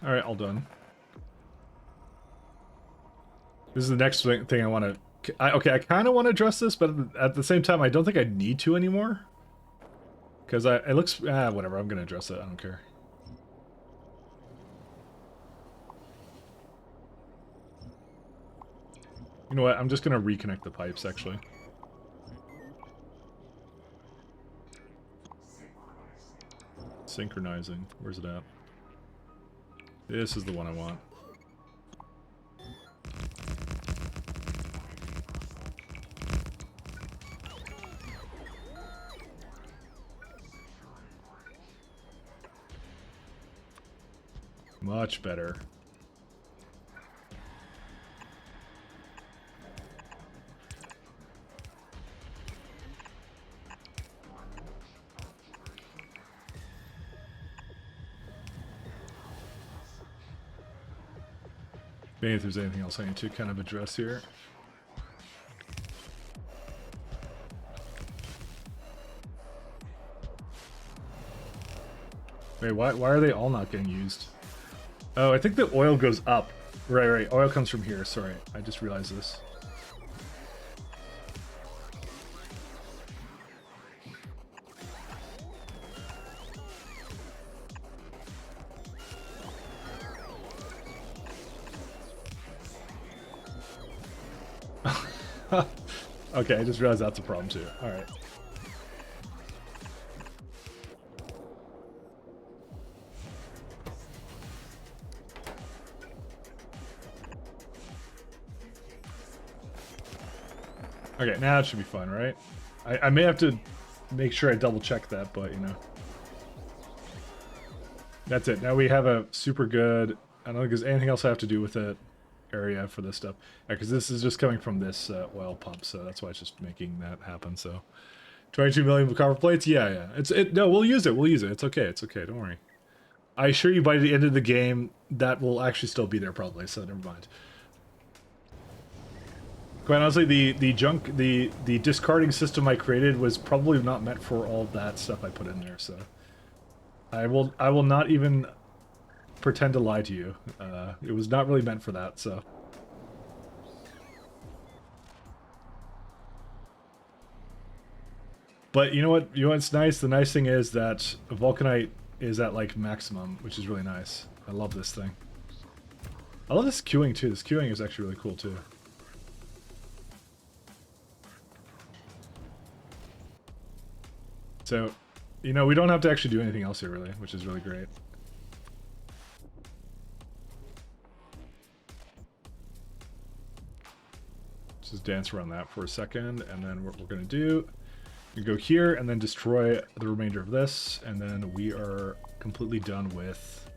Alright, all done. This is the next thing I want to... Okay, I kind of want to address this, but at the same time, I don't think I need to anymore. Because it looks... whatever, I'm going to address it. I don't care. You know what? I'm just going to reconnect the pipes, actually. Synchronizing. Where's it at? This is the one I want. Much better. Maybe if there's anything else I need to kind of address here. Wait, why are they all not getting used? Oh, I think the oil goes up. Right. Oil comes from here. Sorry, I just realized this. Okay, I just realized that's a problem too. Alright. Okay, now it should be fine, right? I may have to make sure I double check that, but you know. That's it. Now we have a super good... I don't think there's anything else I have to do with it. Area for this stuff, because this is just coming from this oil pump, so that's why it's just making that happen. So 22 million copper plates, yeah, no, we'll use it, it's okay, don't worry. I assure you by the end of the game that will actually still be there probably, so never mind. Quite honestly, the discarding system I created was probably not meant for all that stuff I put in there, so I will not even pretend to lie to you. It was not really meant for that, so. But you know what? You know what's nice? The nice thing is that Vulcanite is at like maximum, which is really nice. I love this thing. I love this queuing too. This queuing is actually really cool too. So, you know, we don't have to actually do anything else here really, which is really great. Just dance around that for a second, and then what we're going to do, I'm We go here and then destroy the remainder of this, and then we are completely done with...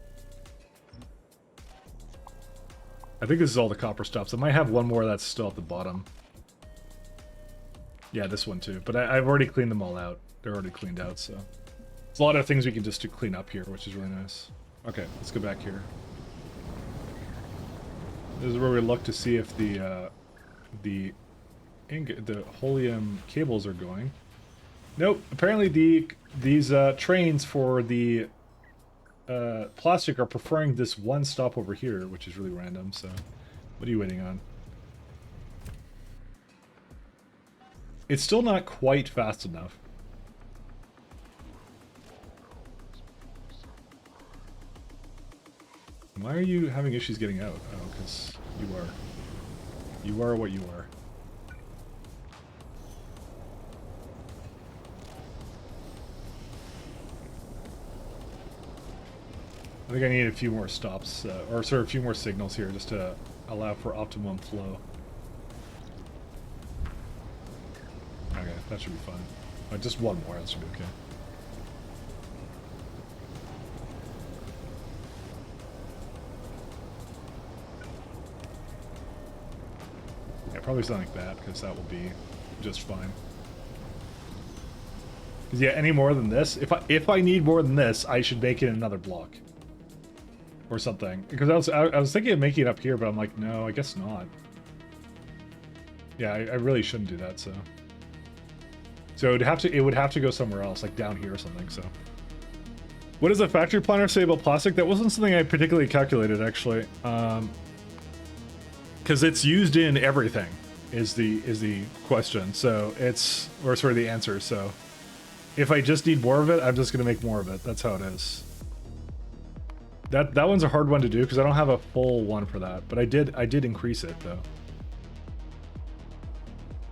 I think this is all the copper stops. I might have one more that's still at the bottom. Yeah, this one too. But I've already cleaned them all out. They're already cleaned out, so... There's a lot of things we can just do clean up here, which is really nice. Okay, let's go back here. This is where we look to see if the helium cables are going. Nope. Apparently these trains for the plastic are preferring this one stop over here, which is really random. So, what are you waiting on? It's still not quite fast enough. Why are you having issues getting out? Oh, because you are. You are what you are. I think I need a few more stops, or sort of a few more signals here just to allow for optimum flow. Okay, that should be fine. Just one more, that should be okay. Yeah, probably something like that, because that will be just fine. Because yeah, any more than this, if I need more than this, I should make it another block. Or something. Because I was thinking of making it up here, but I'm like, no, I guess not. Yeah, I really shouldn't do that, so. So it would have to go somewhere else, like down here or something, so. What does a factory planner say about plastic? That wasn't something I particularly calculated, actually. Because it's used in everything, is the question. So it's, or sort of the answer, so. If I just need more of it, I'm just gonna make more of it. That's how it is. That one's a hard one to do because I don't have a full one for that, but I did increase it though.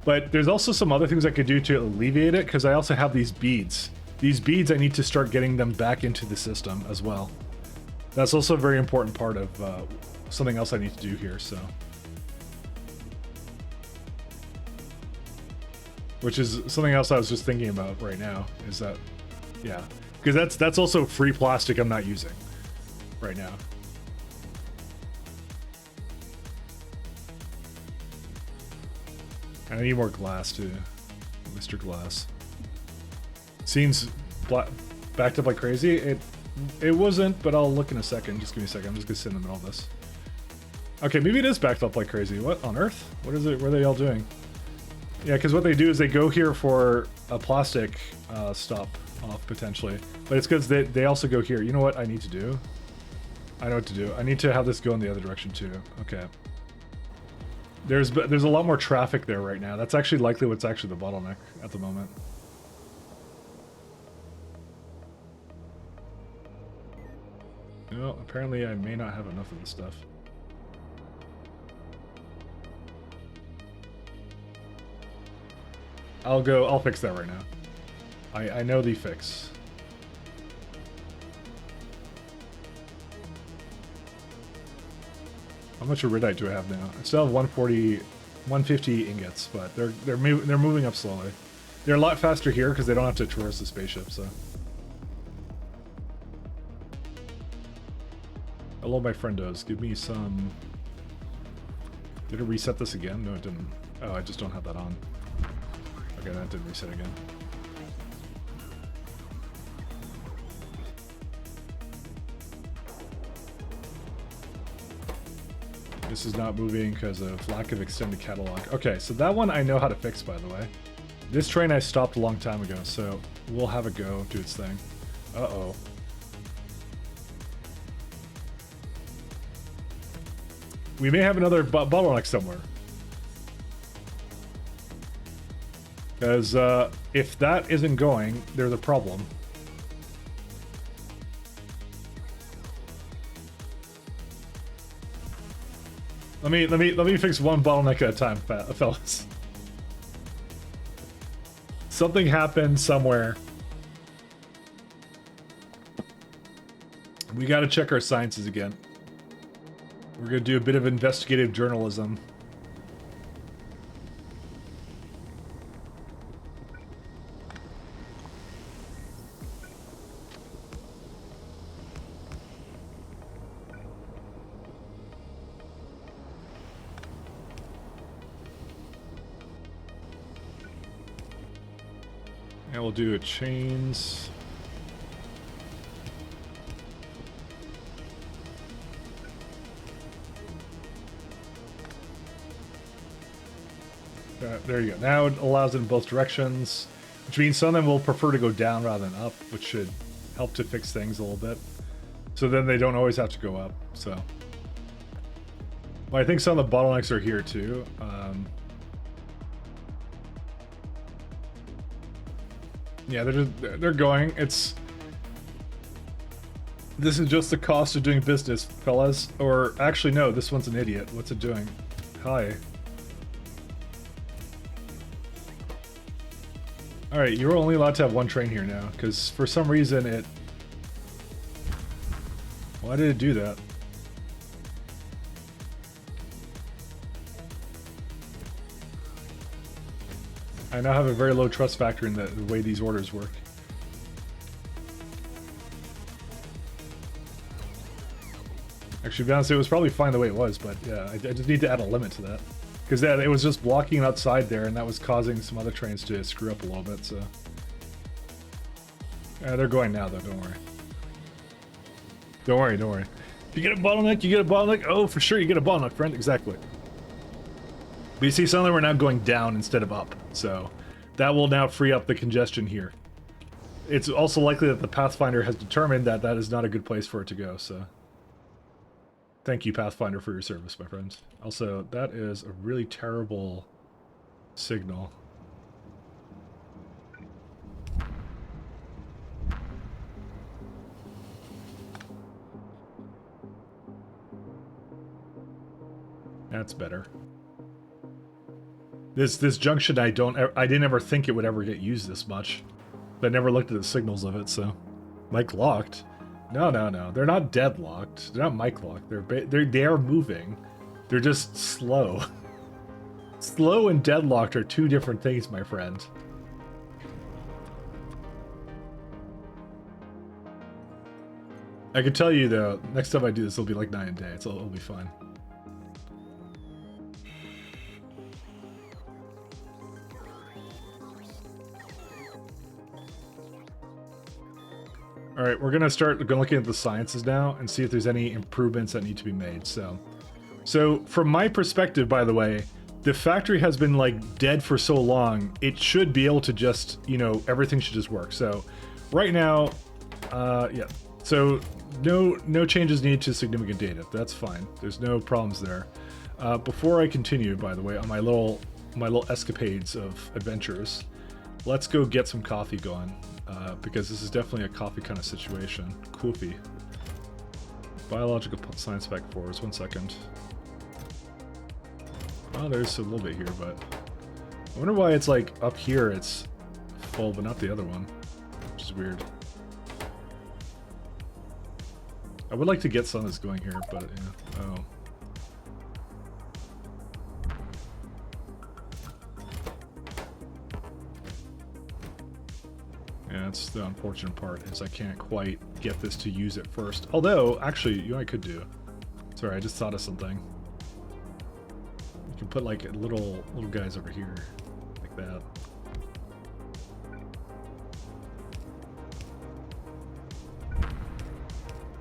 But there's also some other things I could do to alleviate it because I also have these beads. These beads, I need to start getting them back into the system as well. That's also a very important part of something else I need to do here, so. Which is something else I was just thinking about right now, is that, yeah. Because that's also free plastic I'm not using right now. I need more glass too, Mr. Glass. Seems backed up like crazy. It wasn't, but I'll look in a second. Just give me a second. I'm just gonna sit in the middle of this. Okay, maybe it is backed up like crazy. What on earth? What is it? What are they all doing? Yeah, because what they do is they go here for a plastic stop off potentially, but it's because they also go here. You know what I need to do? I know what to do. I need to have this go in the other direction too. Okay. There's a lot more traffic there right now. That's actually likely what's actually the bottleneck at the moment. Well, apparently I may not have enough of this stuff. I'll fix that right now. I know the fix. How much iridite do I have now? I still have 150 ingots, but they're moving up slowly. They're a lot faster here because they don't have to traverse the spaceship, so. Hello, my friendos. Give me some... Did it reset this again? No, it didn't. Oh, I just don't have that on. Okay, that did reset again. This is not moving because of lack of extended catalog. Okay, so that one I know how to fix, by the way. This train I stopped a long time ago, so we'll have it go do its thing. Uh-oh. We may have another bottleneck somewhere. Because if that isn't going, there's a problem. Let me fix one bottleneck at a time, fellas. Something happened somewhere. We gotta check our sciences again. We're gonna do a bit of investigative journalism. And we'll do a chains. There you go. Now it allows it in both directions, which means some of them will prefer to go down rather than up, which should help to fix things a little bit. So then they don't always have to go up. So, well, I think some of the bottlenecks are here too. Yeah, they're going. This is just the cost of doing business, fellas. Or actually, no, this one's an idiot. What's it doing? Hi. Alright, you're only allowed to have one train here now, because for some reason it... Why did it do that? I now have a very low trust factor in the way these orders work. Actually, to be honest, it was probably fine the way it was, but yeah, I just need to add a limit to that. Because it was just blocking outside there, and that was causing some other trains to screw up a little bit, so... they're going now, though, don't worry. Don't worry, don't worry. If you get a bottleneck, you get a bottleneck. Oh, for sure, you get a bottleneck, friend. Exactly. But you see, some of them are now going down instead of up, so that will now free up the congestion here. It's also likely that the Pathfinder has determined that that is not a good place for it to go, so... Thank you, Pathfinder, for your service, my friends. Also, that is a really terrible signal. That's better. This junction, I didn't ever think it would ever get used this much. But I never looked at the signals of it, so... Mic locked? No. They're not deadlocked. They're not mic locked. They are moving. They're just slow. Slow and deadlocked are two different things, my friend. I can tell you, though, next time I do this, it'll be like night and day. It'll be fine. All right, we're gonna start looking at the sciences now and see if there's any improvements that need to be made. So from my perspective, by the way, the factory has been like dead for so long. It should be able to just, you know, everything should just work. So right now, yeah. So no changes needed to significant data. That's fine. There's no problems there. Before I continue, by the way, on my little escapades of adventures, let's go get some coffee going. Because this is definitely a coffee kind of situation. Coffee. Biological science spec 4s. 1 second. Oh, there's a little bit here, but I wonder why it's like up here it's full, but not the other one, which is weird. I would like to get some that's going here, but yeah. Oh. Yeah, that's the unfortunate part, is I can't quite get this to use it first. Although, actually, you know what I could do? Sorry, I just thought of something. You can put like little guys over here, like that.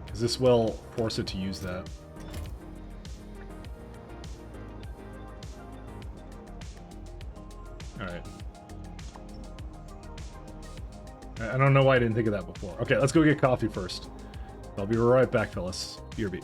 Because this will force it to use that. Alright. I don't know why I didn't think of that before. Okay, let's go get coffee first. I'll be right back, fellas. BRB.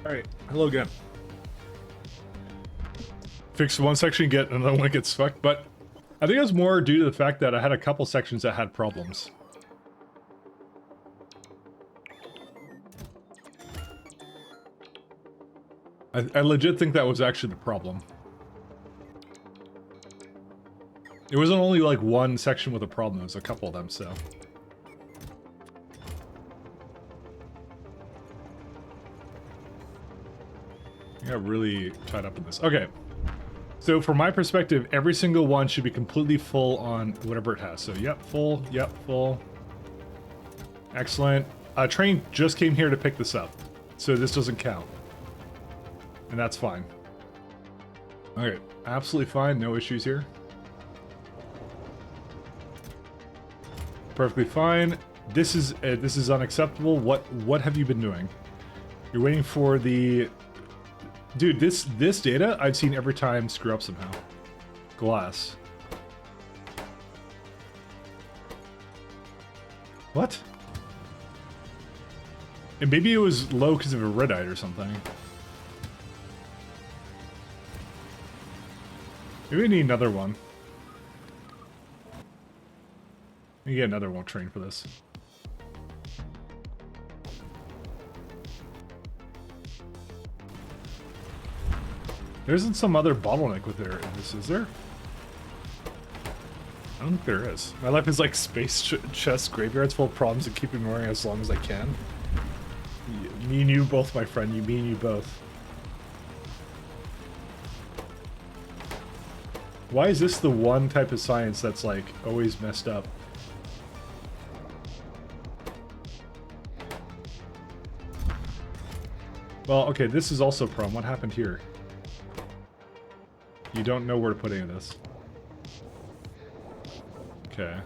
Alright, hello again. Fix one section, get another one gets fucked, but I think it was more due to the fact that I had a couple sections that had problems. I legit think that was actually the problem. It wasn't only like one section with a problem, it was a couple of them, so. I got really tied up in this. Okay. So from my perspective, every single one should be completely full on whatever it has. So yep, full, yep, full. Excellent. A train just came here to pick this up, so this doesn't count. And that's fine. Okay, absolutely fine, no issues here. Perfectly fine. This is unacceptable. What have you been doing? You're waiting for the... Dude, this data I've seen every time screw up somehow. Glass. What? And maybe it was low because of a redite or something. Maybe we need another one. We get another one train for this. There isn't some other bottleneck with there in this, is there? I don't think there is. My life is like space chest graveyards full of problems and keep ignoring as long as I can. Me and you both, my friend. Me and you both. Why is this the one type of science that's like always messed up? Well, okay, this is also a problem. What happened here? You don't know where to put any of this. Okay.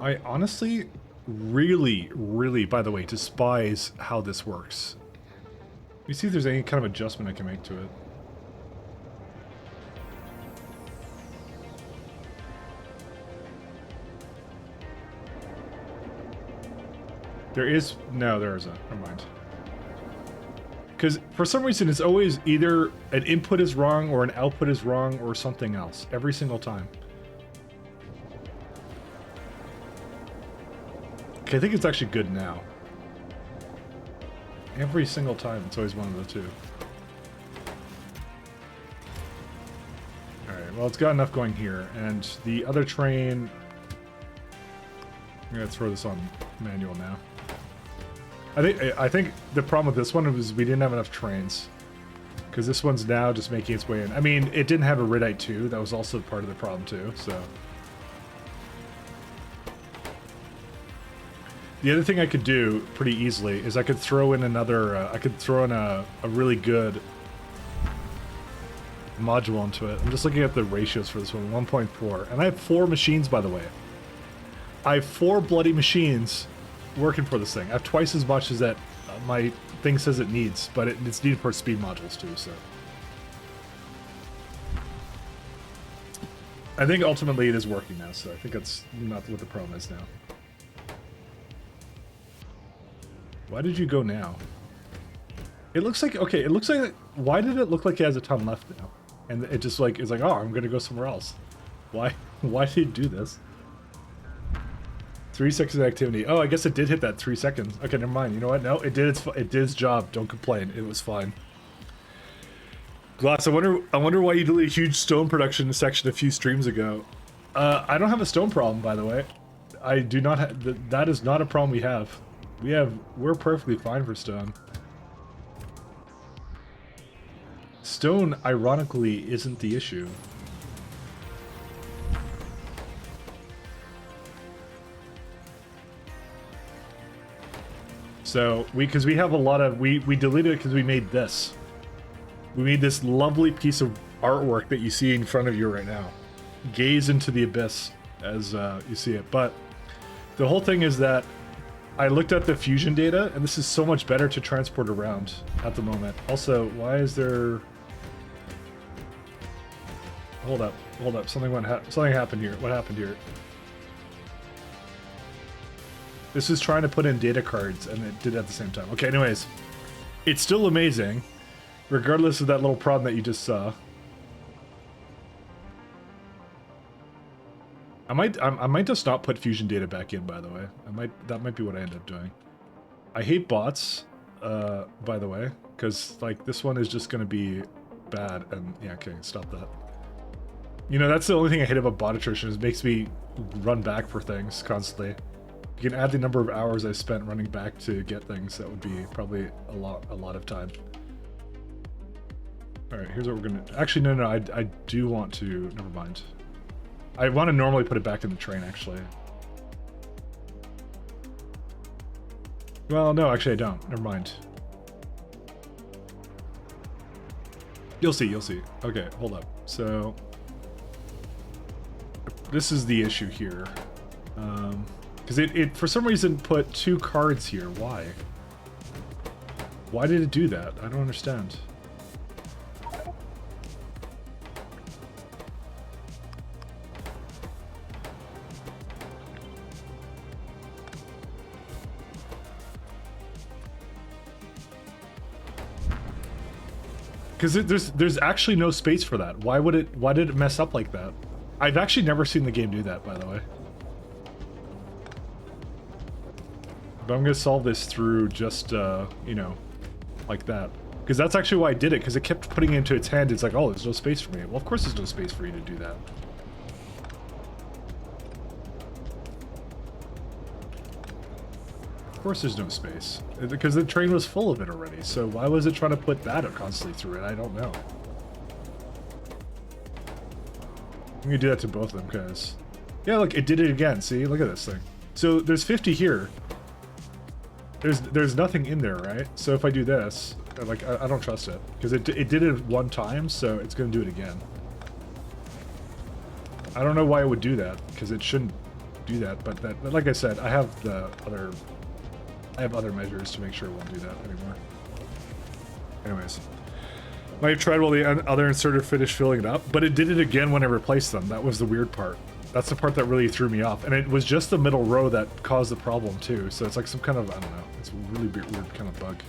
I honestly really, by the way, despise how this works. Let me see if there's any kind of adjustment I can make to it. There is... No, there isn't. Never mind. Because for some reason it's always either an input is wrong or an output is wrong or something else. Every single time. Okay, I think it's actually good now. Every single time it's always one of the two. Alright, well it's got enough going here. And the other train... I'm gonna throw this on manual now. I think the problem with this one was we didn't have enough trains. Because this one's now just making its way in. I mean, it didn't have a Redite 2. That was also part of the problem too, so... The other thing I could do pretty easily is I could throw in another... I could throw in a really good module into it. I'm just looking at the ratios for this one. 1.4. And I have 4 machines, by the way. I have 4 bloody machines working for this thing. I have twice as much as that my thing says it needs, but it's needed for speed modules too, so. I think ultimately it is working now, so I think that's not what the problem is now. Why did you go now? It looks like, okay, it looks like, why did it look like it has a ton left now? And it just like, it's like, oh, I'm gonna go somewhere else. Why did it do this? 3 seconds of activity. Oh, I guess it did hit that 3 seconds. Okay, never mind. You know what? No, it did its job. Don't complain. It was fine. Glass, I wonder why you did a huge stone production section a few streams ago. I don't have a stone problem, by the way. I do not have... That is not a problem we have. We're perfectly fine for stone. Stone, ironically, isn't the issue. So, because we have a lot of... We deleted it because we made this. We made this lovely piece of artwork that you see in front of you right now. Gaze into the abyss as you see it. But the whole thing is that I looked at the fusion data, and this is so much better to transport around at the moment. Also, why is there... Hold up. Something happened here. What happened here? This is trying to put in data cards, and it did it at the same time. Okay, anyways. It's still amazing, regardless of that little problem that you just saw. I might just not put fusion data back in, by the way. That might be what I end up doing. I hate bots, by the way, because like this one is just gonna be bad, and yeah, okay, stop that. You know, that's the only thing I hate about bot attrition, is it makes me run back for things constantly. If you can add the number of hours I spent running back to get things, that would be probably a lot of time. Alright, here's what we're gonna... Actually, no, I do want to... Never mind. I want to normally put it back in the train, actually. Well, no, actually I don't. Never mind. You'll see, you'll see. Okay, hold up. So... This is the issue here. Because it for some reason put 2 cards here. Why? Why did it do that? I don't understand. Because there's actually no space for that. Why did it mess up like that? I've actually never seen the game do that, by the way. But I'm gonna solve this through just, you know, like that. Because that's actually why I did it, because it kept putting it into its hand. It's like, oh, there's no space for me. Well, of course there's no space for you to do that. Of course there's no space. Because the train was full of it already, so why was it trying to put that constantly through it? I don't know. I'm gonna do that to both of them, because... Yeah, look, it did it again, see? Look at this thing. So, there's 50 here. There's nothing in there, right? So if I do this, like, I don't trust it. Because it did it one time, so it's gonna do it again. I don't know why it would do that, because it shouldn't do that, but like I said, I have other measures to make sure it won't do that anymore. Anyways. Might have tried while the other inserter finished filling it up, but it did it again when I replaced them. That was the weird part. That's the part that really threw me off. And it was just the middle row that caused the problem too. So it's like some kind of, I don't know, it's a really weird kind of bug.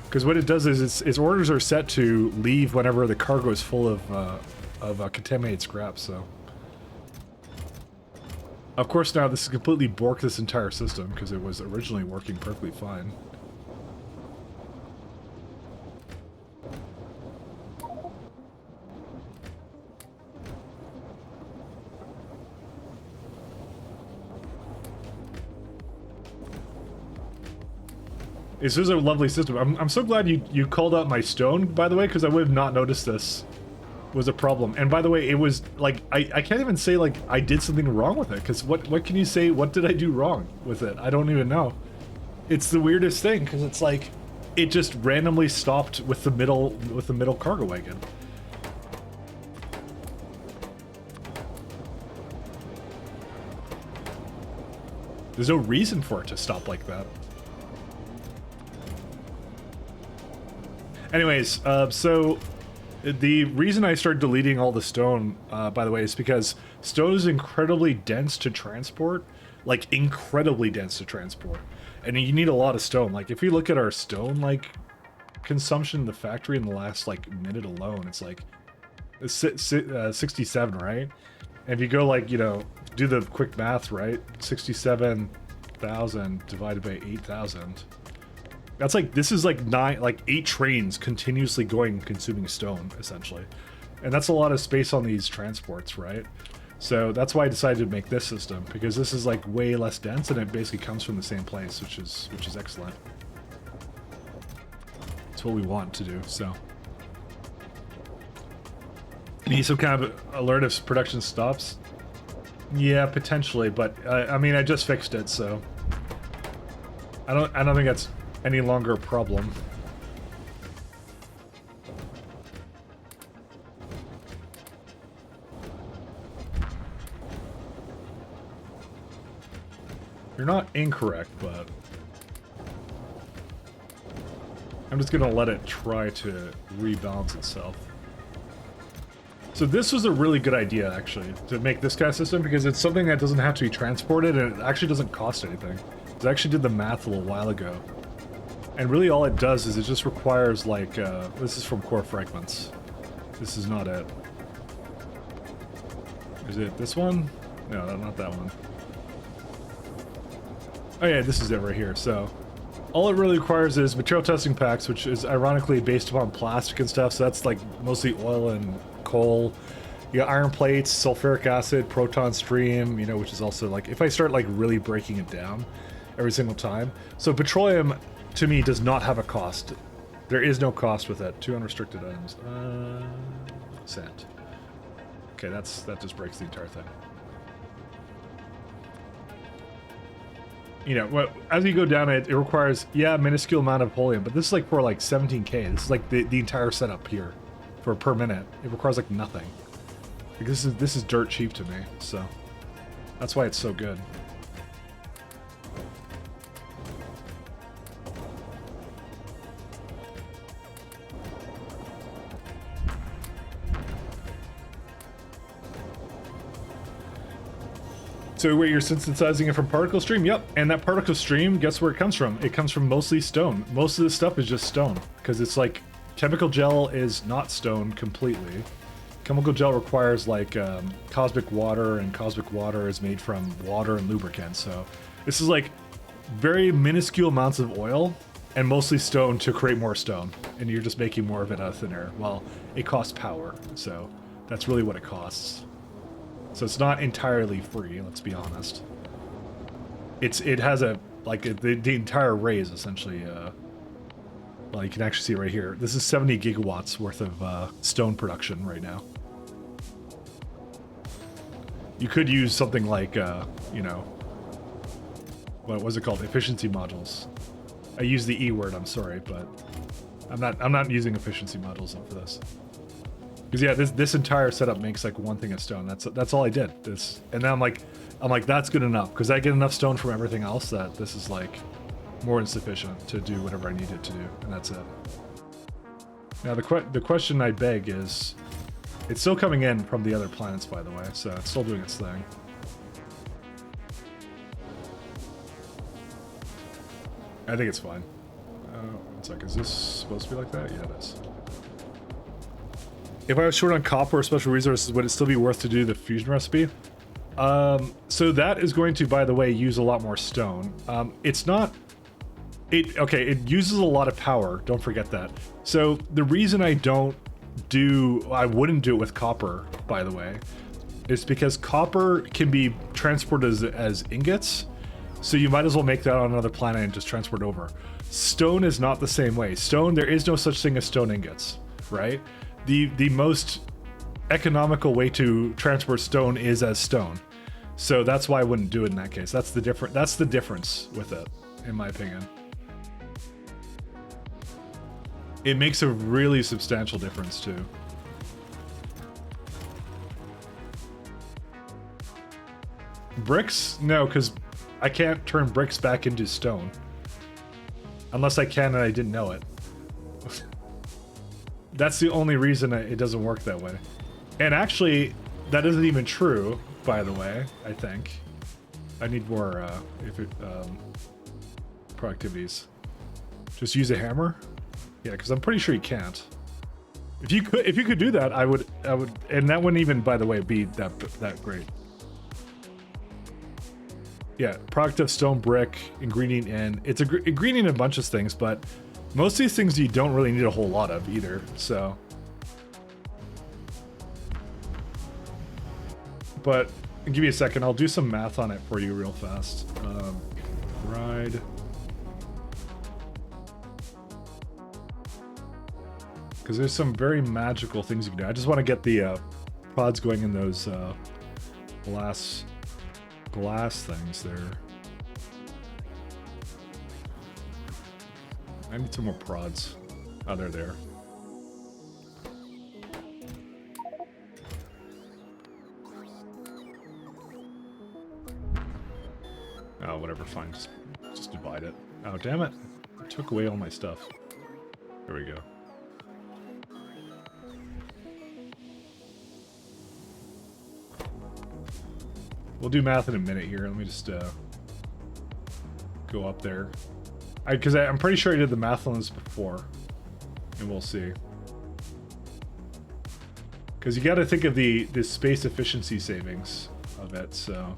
Because what it does is its orders are set to leave whenever the cargo is full of contaminated scrap, so. Of course now this has completely borked this entire system because it was originally working perfectly fine. This is a lovely system. I'm so glad you called out my stone, by the way, because I would have not noticed this was a problem. And by the way, it was like I can't even say like I did something wrong with it, because what can you say? What did I do wrong with it? I don't even know. It's the weirdest thing, because it's like it just randomly stopped with the middle cargo wagon. There's no reason for it to stop like that. Anyways, so the reason I started deleting all the stone, by the way, is because stone is incredibly dense to transport, like incredibly dense to transport, and you need a lot of stone. Like if you look at our stone like consumption in the factory in the last like minute alone, it's like 67, right? And if you go like, you know, do the quick math, right? 67,000 divided by 8,000. That's like, this is like 8 trains continuously going and consuming stone, essentially. And that's a lot of space on these transports, right? So that's why I decided to make this system, because this is like way less dense and it basically comes from the same place, which is excellent. It's what we want to do, so. Need some kind of alert if production stops? Yeah, potentially, but I mean, I just fixed it, so. I don't think that's any longer a problem. You're not incorrect, but I'm just gonna let it try to rebalance itself. So this was a really good idea, actually, to make this kind of system, because it's something that doesn't have to be transported and it actually doesn't cost anything. I actually did the math a little while ago. And really all it does is it just requires like, this is from core fragments. This is not it. Is it this one? No, not that one. Oh yeah, this is it right here. So all it really requires is material testing packs, which is ironically based upon plastic and stuff. So that's like mostly oil and coal. You got iron plates, sulfuric acid, proton stream, you know, which is also like, if I start like really breaking it down every single time. So petroleum to me does not have a cost. There is no cost with it. 2 unrestricted items. Sand. Okay, that just breaks the entire thing. You know, as you go down it requires, yeah, a minuscule amount of helium, but this is like for like 17k. This is like the entire setup here for per minute. It requires like nothing. Like this is dirt cheap to me, so that's why it's so good. So wait, you're synthesizing it from particle stream? Yep, and that particle stream, guess where it comes from? It comes from mostly stone. Most of this stuff is just stone, because it's like, chemical gel is not stone completely. Chemical gel requires like cosmic water, and cosmic water is made from water and lubricant. So this is like very minuscule amounts of oil and mostly stone to create more stone. And you're just making more of it out of thin air. Well, it costs power, so that's really what it costs. So it's not entirely free, let's be honest. It has a, like, the entire array is essentially, well, you can actually see it right here. This is 70 gigawatts worth of stone production right now. You could use something like, you know, what was it called? Efficiency modules. I used the E word, I'm sorry, but I'm not using efficiency modules for this. Because yeah, this entire setup makes like one thing of stone. That's all I did. And then I'm like that's good enough because I get enough stone from everything else that this is like more than sufficient to do whatever I need it to do, and that's it. Now the question I beg is, it's still coming in from the other planets, by the way, so it's still doing its thing. I think it's fine. One sec, is this supposed to be like that? Yeah, it is. If I was short on copper or special resources, would it still be worth to do the fusion recipe? So that is going to, by the way, use a lot more stone. It's not... Okay, it uses a lot of power, don't forget that. So the reason I wouldn't do it with copper, by the way, is because copper can be transported as ingots, so you might as well make that on another planet and just transport over. Stone is not the same way. Stone, there is no such thing as stone ingots, right? The most economical way to transport stone is as stone. So that's why I wouldn't do it in that case. That's the difference with it, in my opinion. It makes a really substantial difference too. Bricks? No, because I can't turn bricks back into stone. Unless I can and I didn't know it. That's the only reason it doesn't work that way. And actually, that isn't even true, by the way, I think. I need more productivities. Just use a hammer? Yeah, because I'm pretty sure you can't. If you could do that, I would, and that wouldn't even, by the way, be that great. Yeah, product of stone, brick, ingredient in. It's ingredient in a bunch of things, but most of these things you don't really need a whole lot of either, so. But give me a second, I'll do some math on it for you real fast. Ride. Because there's some very magical things you can do. I just want to get the pods going in those glass things there. I need some more prods. Oh, they're there. Oh, whatever, fine. Just divide it. Oh, damn it. It took away all my stuff. There we go. We'll do math in a minute here. Let me just go up there. Because I'm pretty sure I did the math on this before. And we'll see. Because you got to think of the space efficiency savings of it, so...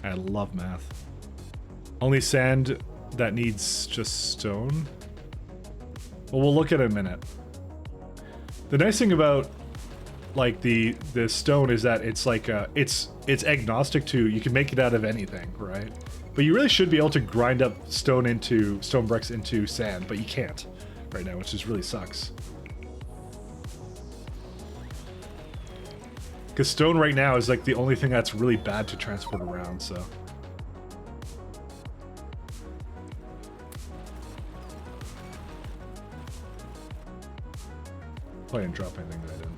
I love math. Only sand that needs just stone? Well, we'll look at it in a minute. The nice thing about like the stone is that it's like it's agnostic to, you can make it out of anything, right? But you really should be able to grind up stone bricks into sand, but you can't right now, which just really sucks. Because stone right now is like the only thing that's really bad to transport around, so. Probably didn't drop anything that I didn't.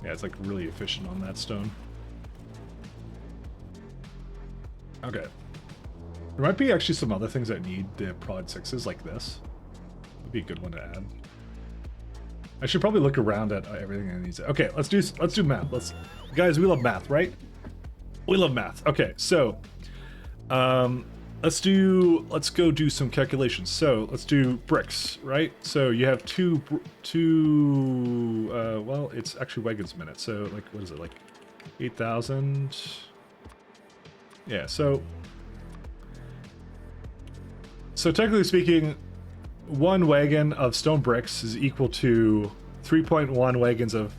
Yeah, it's like really efficient on that stone. Okay. There might be actually some other things that need the prod 6s like this. Would be a good one to add. I should probably look around at everything that needs it. Okay, let's do math. Guys, we love math, right? We love math. Okay, so let's go do some calculations. So let's do bricks, right? So you have two well, it's actually wagons a minute. So like, what is it, like 8,000? Yeah, so technically speaking, one wagon of stone bricks is equal to 3.1 wagons of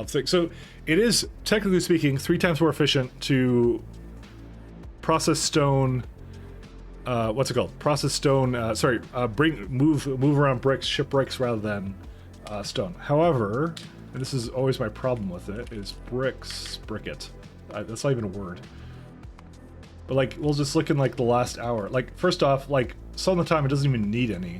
things. So it is, technically speaking, 3 times more efficient to process stone. What's it called? Process stone. Move around bricks, ship bricks rather than stone. However, and this is always my problem with it, is bricket. That's not even a word. But like, we'll just look in like the last hour. Like, first off, like some of the time it doesn't even need any,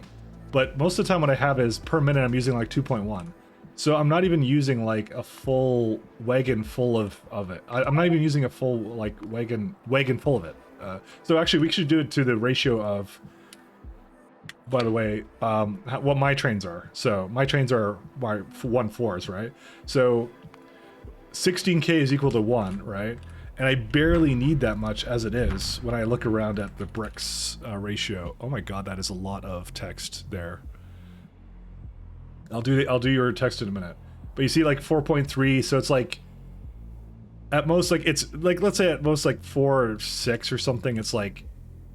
but most of the time what I have is per minute I'm using like 2.1. So I'm not even using like a full wagon full of it. I'm not even using a full like wagon full of it. So actually we should do it to the ratio of, by the way, what my trains are. So my trains are my 1/4s, right? So 16K is equal to 1, right? And I barely need that much as it is when I look around at the bricks ratio. Oh my god, that is a lot of text there. I'll do your text in a minute. But you see like 4.3, so it's like at most, like it's like, let's say at most like 4 or 6 or something. It's like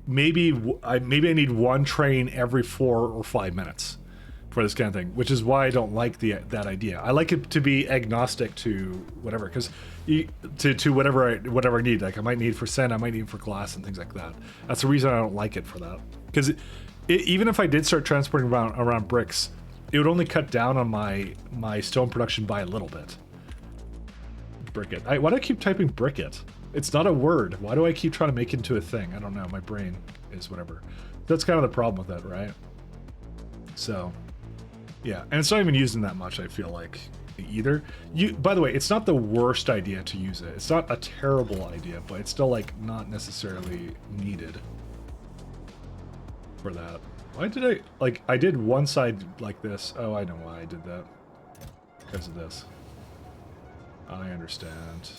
maybe I need one train every 4 or 5 minutes for this kind of thing, which is why I don't like that idea. I like it to be agnostic to whatever, because to whatever I need. Like I might need for sand, I might need for glass and things like that. That's the reason I don't like it for that. Because even if I did start transporting around bricks, it would only cut down on my stone production by a little bit. Bricket. Why do I keep typing bricket? It's not a word. Why do I keep trying to make it into a thing? I don't know. My brain is whatever. That's kind of the problem with it, right? So, yeah. And it's not even using that much, I feel like, either. By the way, it's not the worst idea to use it. It's not a terrible idea, but it's still, like, not necessarily needed for that. Why did I did one side like this. Oh, I know why I did that. Because of this. I understand.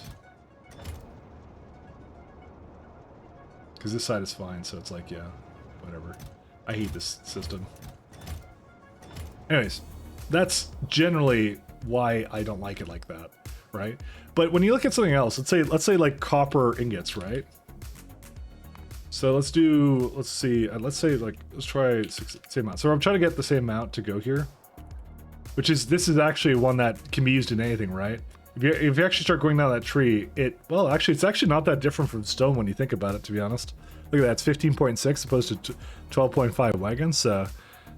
Because this side is fine, so it's like, yeah, whatever. I hate this system. Anyways, that's generally why I don't like it like that, right? But when you look at something else, let's say like copper ingots, right? So let's try same amount. So I'm trying to get the same amount to go here, this is actually one that can be used in anything, right? If you actually start going down that tree, it's actually not that different from stone when you think about it, to be honest. Look at that, it's 15.6 opposed to 12.5 wagons.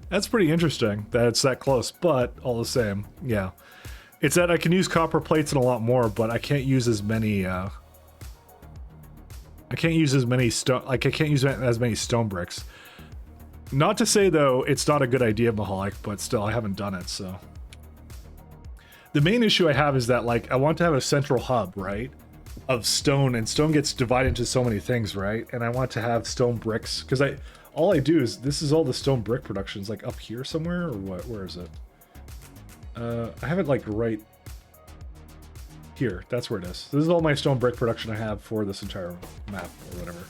That's pretty interesting that it's that close, but all the same, yeah. It's that I can use copper plates and a lot more, but I can't use as many, I can't use as many stone bricks. Not to say, though, it's not a good idea, Mahalik, but still, I haven't done it, so. The main issue I have is that, like, I want to have a central hub, right, of stone, and stone gets divided into so many things, right? And I want to have stone bricks, because all I do is, this is all the stone brick productions, like up here somewhere, or what? Where is it? I have it like right here. That's where it is. This is all my stone brick production I have for this entire map, or whatever.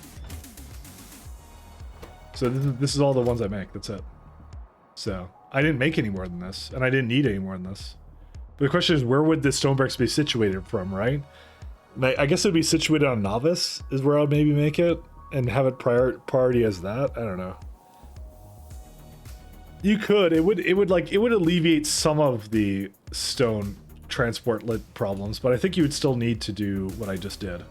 So this is all the ones I make. That's it. So I didn't make any more than this, and I didn't need any more than this. But the question is, where would the stone bricks be situated from, right? I guess it'd be situated on Novice, is where I'd maybe make it, and have it priority as that. I don't know. You could. It would alleviate some of the stone transport lit problems, but I think you would still need to do what I just did.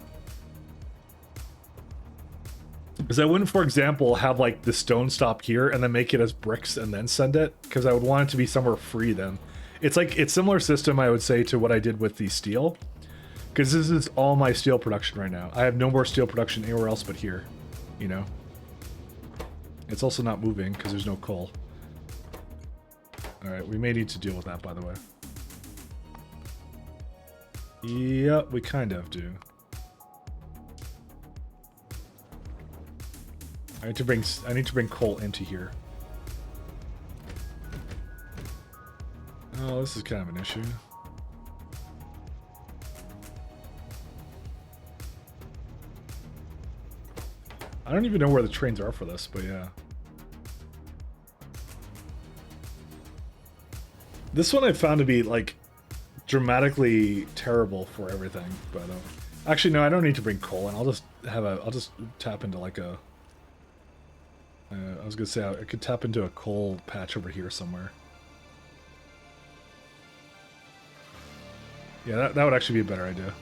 Because I wouldn't, for example, have like the stone stop here and then make it as bricks and then send it, because I would want it to be somewhere free then. It's similar system, I would say, to what I did with the steel. Because this is all my steel production right now. I have no more steel production anywhere else but here, you know? It's also not moving because there's no coal. Alright, we may need to deal with that, by the way. Yep, we kind of do. I need to bring coal into here. Oh, this is kind of an issue. I don't even know where the trains are for this, but yeah. This one I found to be like dramatically terrible for everything, but actually no, I don't need to bring coal in. I'll just tap into like a I was gonna say I could tap into a coal patch over here somewhere. Yeah, that would actually be a better idea.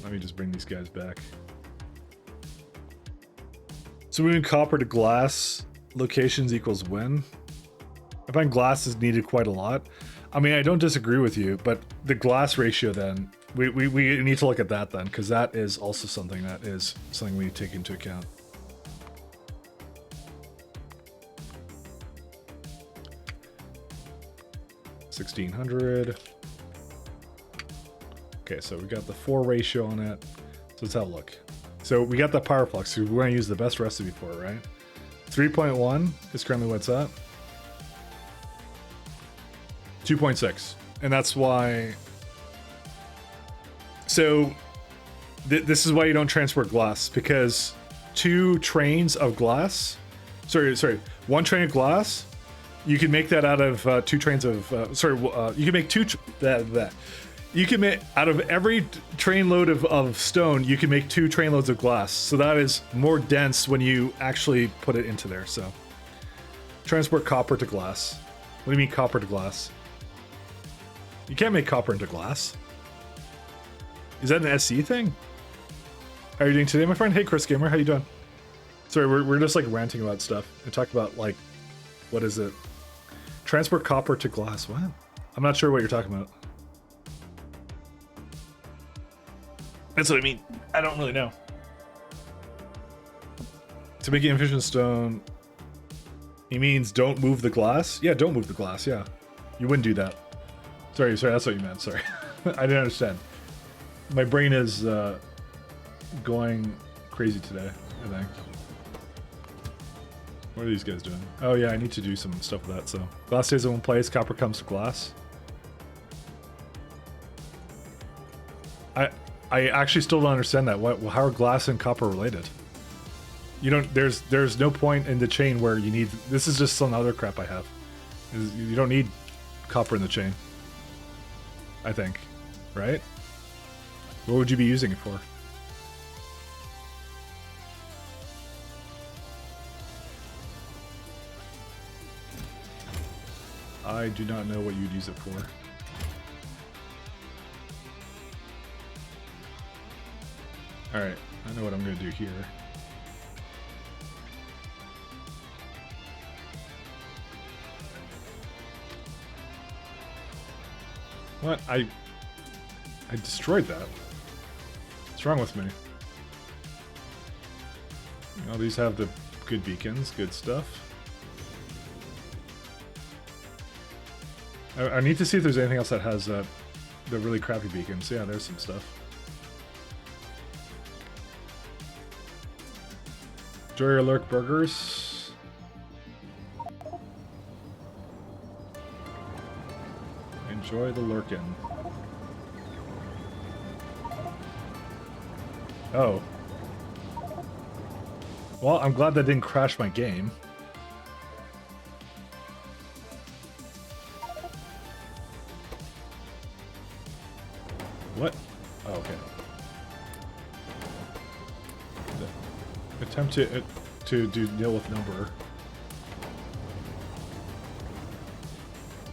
Let me just bring these guys back. So moving copper to glass locations equals win. I find glass is needed quite a lot. I mean, I don't disagree with you, but the glass ratio then, we need to look at that then, because that is also something we need to take into account. $1,600. Okay, so we got the 4 ratio on it. So let's have a look. So we got that power flux. So we're going to use the best recipe for it, right? 3.1 is currently what's at. 2.6. And that's why... So this is why you don't transport glass, because 2 trains of glass... Sorry. 1 train of glass, you can make that out of 2 trains of... you can make 2... You can make, out of every train load of stone, you can make 2 train loads of glass. So that is more dense when you actually put it into there, so. Transport copper to glass. What do you mean copper to glass? You can't make copper into glass. Is that an SE thing? How are you doing today, my friend? Hey, Chris Gamer, how you doing? Sorry, we're just like ranting about stuff. I talked about like, what is it? Transport copper to glass, what? I'm not sure what you're talking about. That's what I mean. I don't really know. To make an efficient stone, he means don't move the glass? Yeah, don't move the glass, yeah. You wouldn't do that. Sorry, that's what you meant, sorry. I didn't understand. My brain is going crazy today, I think. What are these guys doing? Oh yeah, I need to do some stuff with that, so. Glass stays in one place, copper comes to glass. I actually still don't understand that. How are glass and copper related? You don't. There's no point in the chain where you need. This is just some other crap I have. You don't need copper in the chain. I think, right? What would you be using it for? I do not know what you'd use it for. Alright, I know what I'm going to do here. What? I destroyed that. What's wrong with me? Oh, these have the good beacons, good stuff. I need to see if there's anything else that has the really crappy beacons. Yeah, there's some stuff. Enjoy your lurk burgers. Enjoy the lurkin'. Oh. Well, I'm glad that didn't crash my game. What? Oh, okay. Attempt to deal with number.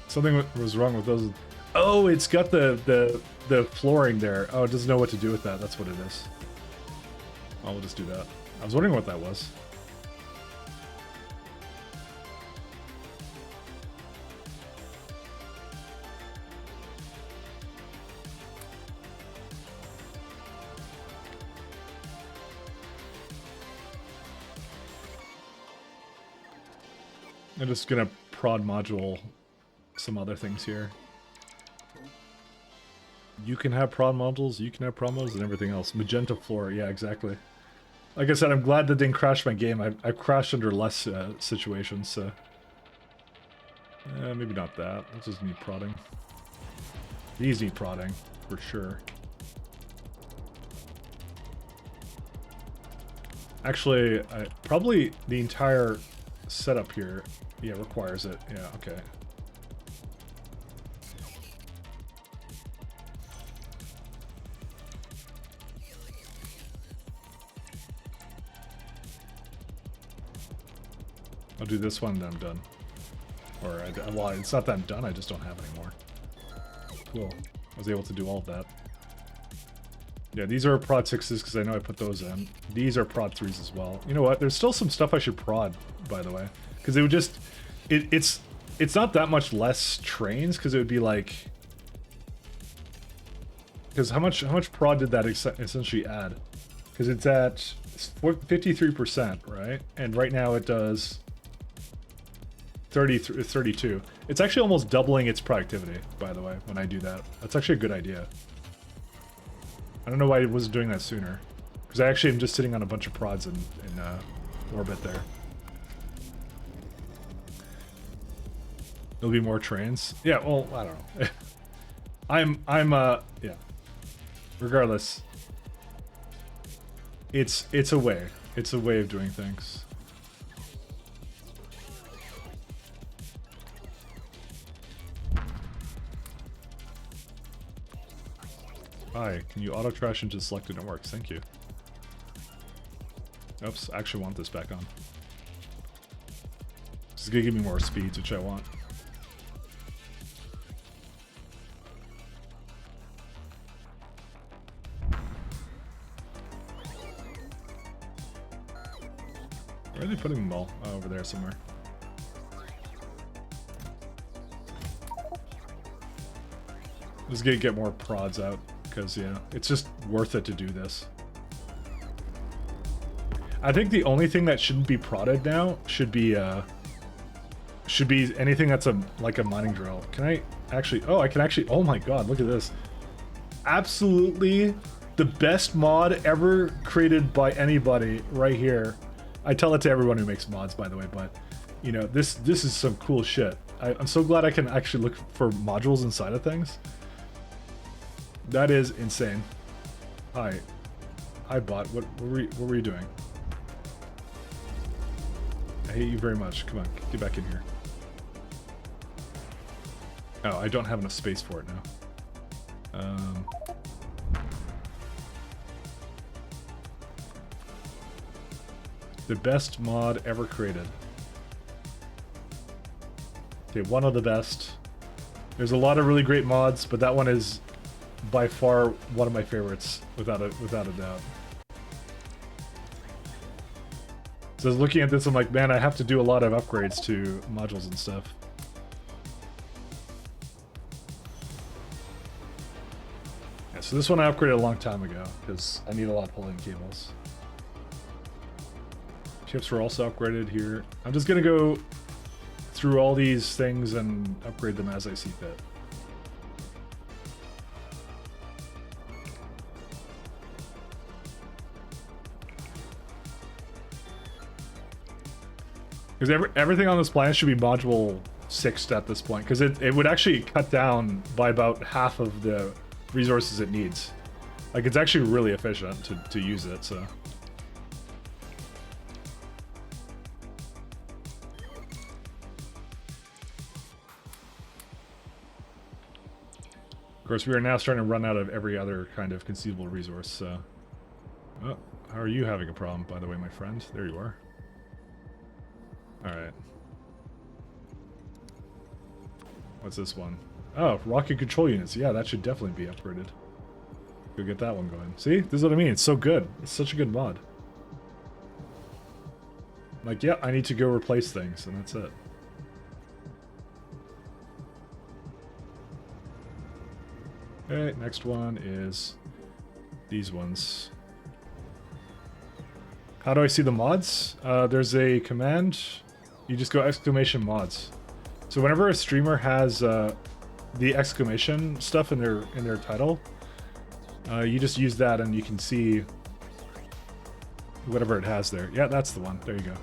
Something was wrong with those. Oh, it's got the flooring there. Oh, it doesn't know what to do with that. That's what it is. Oh, we'll just do that. I was wondering what that was. I'm just gonna prod module some other things here. You can have prod modules, you can have prod modules, and everything else. Magenta floor, yeah, exactly. Like I said, I'm glad that didn't crash my game. I've crashed under less situations, so... maybe not that. This just need prodding. These need prodding, for sure. Actually, probably the entire setup here, yeah, requires it. Yeah, okay. I'll do this one and then I'm done. Or, well, it's not that I'm done, I just don't have any more. Cool. I was able to do all of that. Yeah, these are prod 6s because I know I put those in. These are prod 3s as well. You know what? There's still some stuff I should prod, by the way. Because it would just... It's not that much less trains, because it would be like... Because how much prod did that essentially add? Because it's at 53%, right? And right now it does 32. It's actually almost doubling its productivity, by the way, when I do that. That's actually a good idea. I don't know why I wasn't doing that sooner. Because I actually am just sitting on a bunch of prods in orbit there. There'll be more trains. Yeah, well, I don't know. yeah. Regardless, it's a way. It's a way of doing things. Hi, can you auto trash into selected networks? Thank you. Oops, I actually want this back on. This is gonna give me more speeds, which I want. Where are they putting them all? Oh, over there somewhere. Just gonna get more prods out, because, yeah, it's just worth it to do this. I think the only thing that shouldn't be prodded now should be anything that's like a mining drill. Can I actually... Oh, I can actually... Oh my god, look at this. Absolutely the best mod ever created by anybody right here. I tell it to everyone who makes mods, by the way, but, you know, this is some cool shit. I'm so glad I can actually look for modules inside of things. That is insane. Hi. Hi, bot. What were you doing? I hate you very much. Come on, get back in here. Oh, I don't have enough space for it now. The best mod ever created. Okay, one of the best. There's a lot of really great mods, but that one is by far one of my favorites, without a doubt. So I was looking at this, I'm like, man, I have to do a lot of upgrades to modules and stuff. Yeah, so this one I upgraded a long time ago, because I need a lot of pulling cables. Chips were also upgraded here. I'm just gonna go through all these things and upgrade them as I see fit. Because everything on this planet should be module 6 at this point, because it would actually cut down by about half of the resources it needs. Like, it's actually really efficient to use it, so. Of course, we are now starting to run out of every other kind of conceivable resource, so. Oh, how are you having a problem, by the way, my friend? There you are. Alright. What's this one? Oh, rocket control units. Yeah, that should definitely be upgraded. Go get that one going. See? This is what I mean. It's so good. It's such a good mod. Like, yeah, I need to go replace things, and that's it. Okay, next one is these ones. How do I see the mods? There's a command. You just go exclamation mods. So whenever a streamer has the exclamation stuff in their title, you just use that and you can see whatever it has there. Yeah, that's the one. There you go.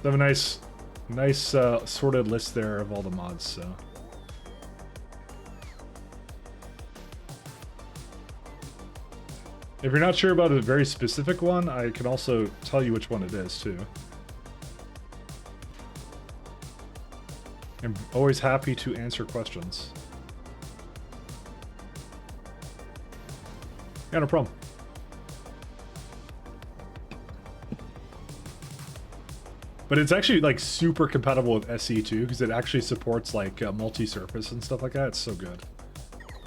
They have a nice sorted list there of all the mods. So. If you're not sure about a very specific one, I can also tell you which one it is too. I'm always happy to answer questions. Yeah, no problem. But it's actually like super compatible with SE too, because it actually supports like multi-surface and stuff like that. It's so good.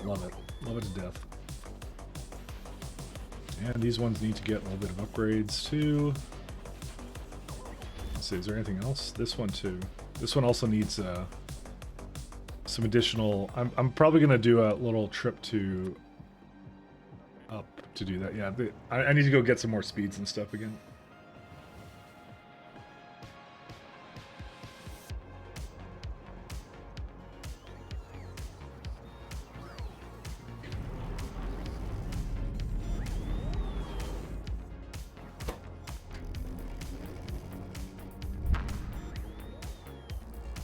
Love it. Love it to death. And these ones need to get a little bit of upgrades too. Let's see, is there anything else? This one too. This one also needs some additional... I'm probably going to do a little trip to... up to do that. Yeah, I need to go get some more speeds and stuff again.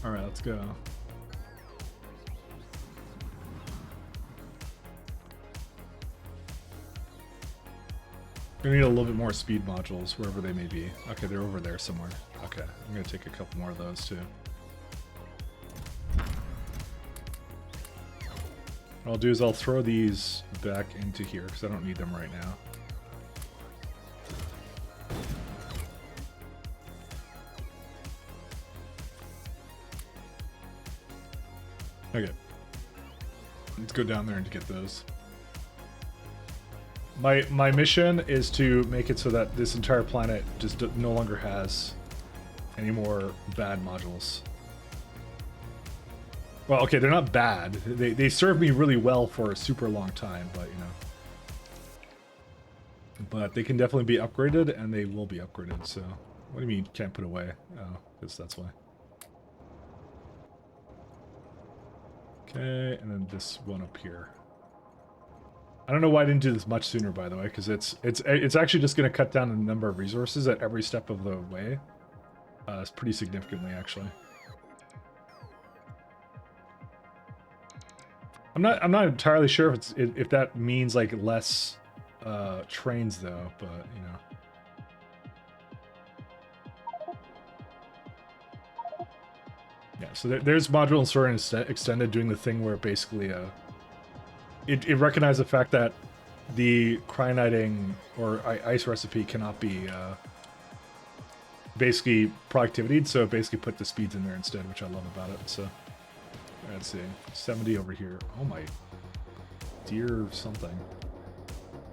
Alright, let's go. Gonna need a little bit more speed modules, wherever they may be. Okay, they're over there somewhere. Okay, I'm gonna take a couple more of those too. What I'll do is I'll throw these back into here, because I don't need them right now. Okay. Let's go down there and get those. My mission is to make it so that this entire planet just no longer has any more bad modules. Well, okay, they're not bad. They serve me really well for a super long time, but you know. But they can definitely be upgraded, and they will be upgraded, so... What do you mean can't put away? Oh, because that's why. Okay, and then this one up here. I don't know why I didn't do this much sooner, by the way, because it's actually just going to cut down the number of resources at every step of the way. It's pretty significantly, actually. I'm not entirely sure if that means like less trains though, but you know. Yeah, so there's module and story extended doing the thing where basically it recognized the fact that the cryoniting or ice recipe cannot be basically productivity, so it basically put the speeds in there instead, which I love about it. So let's see, 70 over here. Oh my dear something.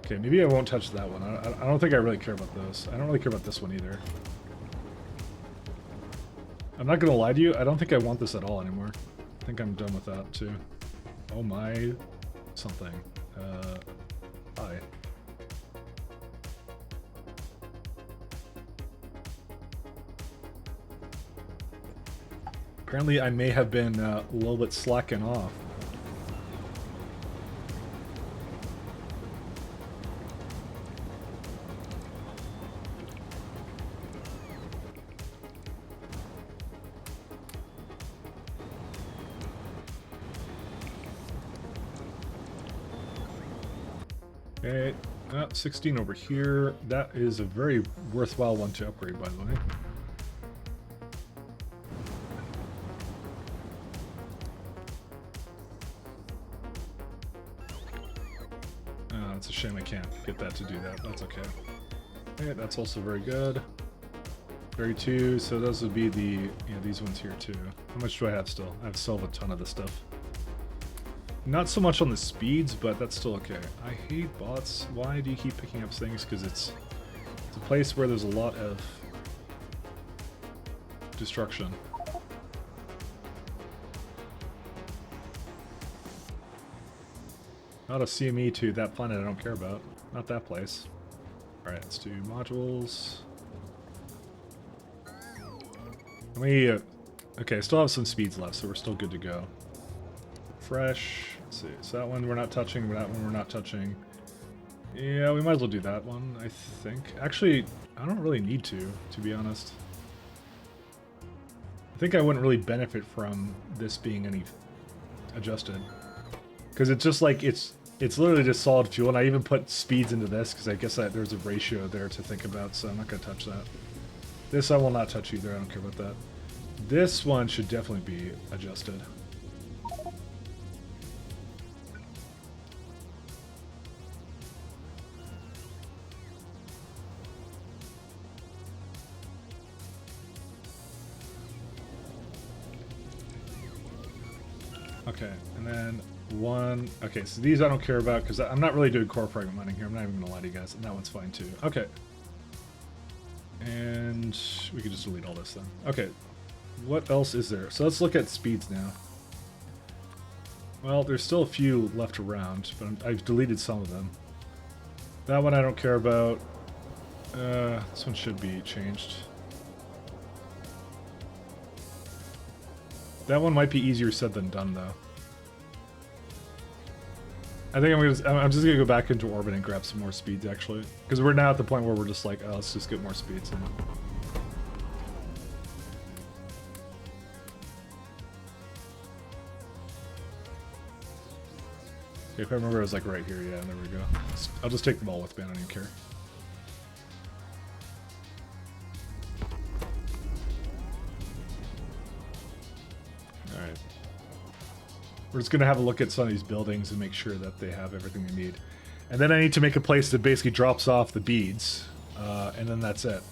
Okay, maybe I won't touch that one. I don't think I really care about those. I don't really care about this one either. I'm not gonna lie to you, I don't think I want this at all anymore. I think I'm done with that too. Oh my something. Hi. Apparently I may have been a little bit slacking off. Okay, 16 over here. That is a very worthwhile one to upgrade, by the way. It's a shame I can't get that to do that. That's okay. Okay, that's also very good. 32, so those would be the, these ones here too. How much do I have still? I still have a ton of this stuff. Not so much on the speeds, but that's still okay. I hate bots. Why do you keep picking up things? Because it's a place where there's a lot of destruction. Not a CME to that planet I don't care about. Not that place. Alright, let's do modules. Okay, still have some speeds left, so we're still good to go. Fresh. Let's see. So that one we're not touching, that one we're not touching. Yeah, we might as well do that one, I think. Actually, I don't really need to be honest. I think I wouldn't really benefit from this being any adjusted. Because it's just like, it's literally just solid fuel, and I even put speeds into this, because I guess there's a ratio there to think about, so I'm not going to touch that. This I will not touch either, I don't care about that. This one should definitely be adjusted. Okay, and then one... Okay, so these I don't care about, because I'm not really doing core fragment mining here. I'm not even going to lie to you guys, and that one's fine too. Okay. And we can just delete all this then. Okay, what else is there? So let's look at speeds now. Well, there's still a few left around, but I've deleted some of them. That one I don't care about. This one should be changed. That one might be easier said than done, though. I think I'm just gonna go back into orbit and grab some more speeds, actually, because we're now at the point where we're just like, oh, let's just get more speeds. And... Okay, if I remember, it was like right here. Yeah, there we go. I'll just take them all with me. I don't even care. Alright. We're just going to have a look at some of these buildings and make sure that they have everything they need. And then I need to make a place that basically drops off the beads. And then that's it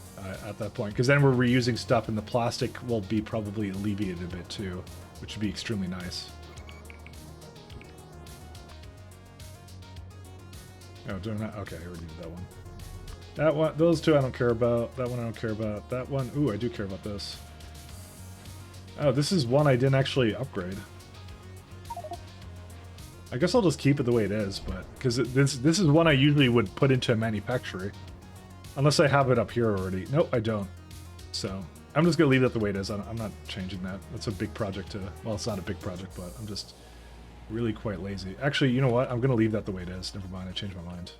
at that point. Because then we're reusing stuff and the plastic will be probably alleviated a bit too. Which would be extremely nice. Oh, doing that? Okay, I already did that one. That one, those two I don't care about. That one I don't care about. That one, ooh, I do care about this. Oh, this is one I didn't actually upgrade. I guess I'll just keep it the way it is, but because this is one I usually would put into a manufactory, unless I have it up here already. Nope, I don't. So I'm just gonna leave it the way it is. I'm not changing that. That's a big project to. Well, it's not a big project, but I'm just really quite lazy. Actually, you know what? I'm gonna leave that the way it is. Never mind. I changed my mind.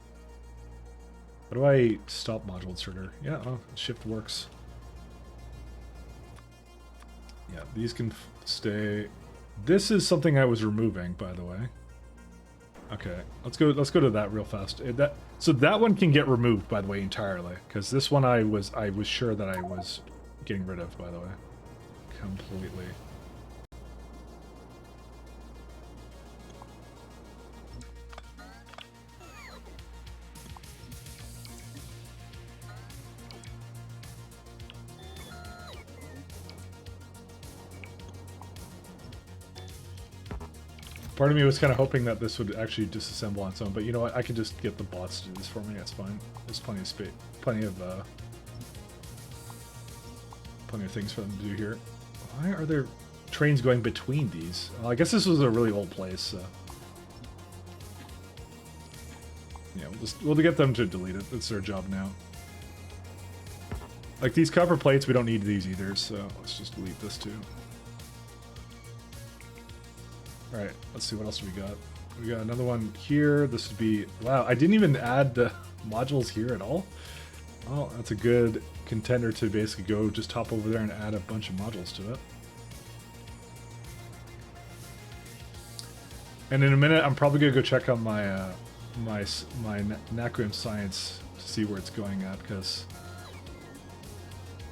How do I stop module inserter? Yeah, oh, shift works. Yeah, these can stay. This is something I was removing, by the way. Okay, let's go to that real fast. So that one can get removed, by the way, entirely, because this one I was sure that I was getting rid of, by the way, completely. Part of me was kind of hoping that this would actually disassemble on its own, but you know what? I can just get the bots to do this for me. That's fine. There's plenty of space, plenty of things for them to do here. Why are there trains going between these? Well, I guess this was a really old place. So. Yeah, we'll get them to delete it. It's their job now. Like these copper plates, we don't need these either, so let's just delete this too. Alright, let's see what else we got. We got another one here. This would be... Wow, I didn't even add the modules here at all. Well, that's a good contender to basically go just hop over there and add a bunch of modules to it. And in a minute, I'm probably gonna go check on my my Nacrim Science to see where it's going at, because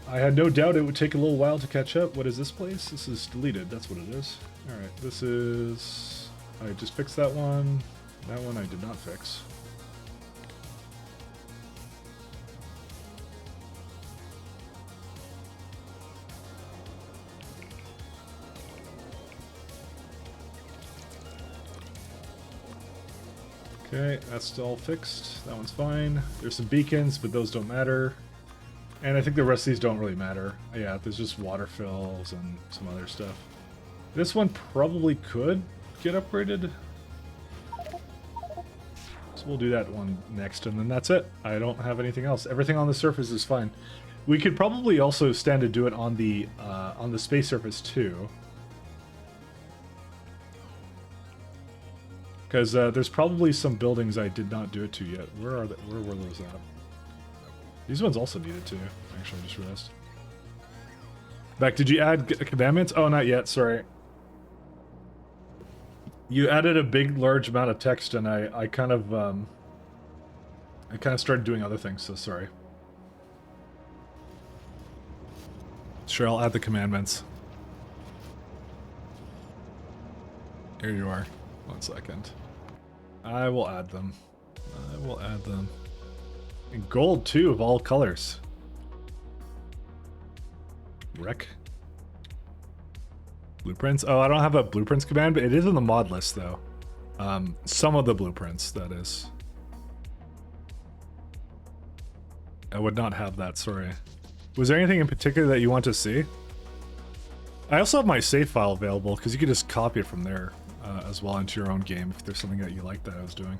I had no doubt it would take a little while to catch up. What is this place? This is deleted. That's what it is. All right, this is... I just fixed that one. That one I did not fix. Okay, that's still fixed. That one's fine. There's some beacons, but those don't matter. And I think the rest of these don't really matter. Yeah, there's just water fills and some other stuff. This one probably could get upgraded. So we'll do that one next, and then that's it. I don't have anything else. Everything on the surface is fine. We could probably also stand to do it on the space surface too. Because there's probably some buildings I did not do it to yet. Where are they? Where were those at? These ones also needed to. Actually, I just realized. Beck, did you add commandments? Oh, not yet. Sorry. You added a big, large amount of text, and I kind of started doing other things. So sorry. Sure, I'll add the commandments. Here you are. 1 second. I will add them. I will add them. In gold, too, of all colors. Wreck. Blueprints. Oh, I don't have a blueprints command, but it is in the mod list, though. Some of the blueprints, that is. I would not have that, sorry. Was there anything in particular that you want to see? I also have my save file available, because you can just copy it from there. As well into your own game if there's something that you like that I was doing.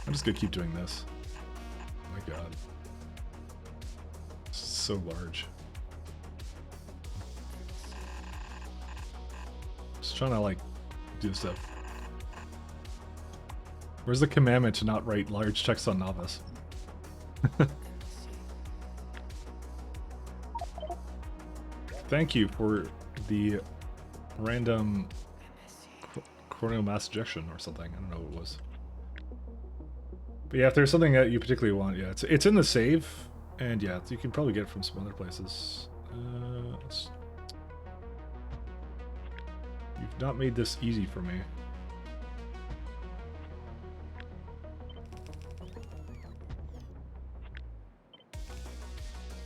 I'm just gonna keep doing this. Oh my god. It's so large. Just trying to like do stuff. Where's the commandment to not write large text on novice? Thank you for the random corneal mass ejection or something. I don't know what it was. But yeah, if there's something that you particularly want, yeah, it's in the save, and yeah, you can probably get it from some other places. You've not made this easy for me.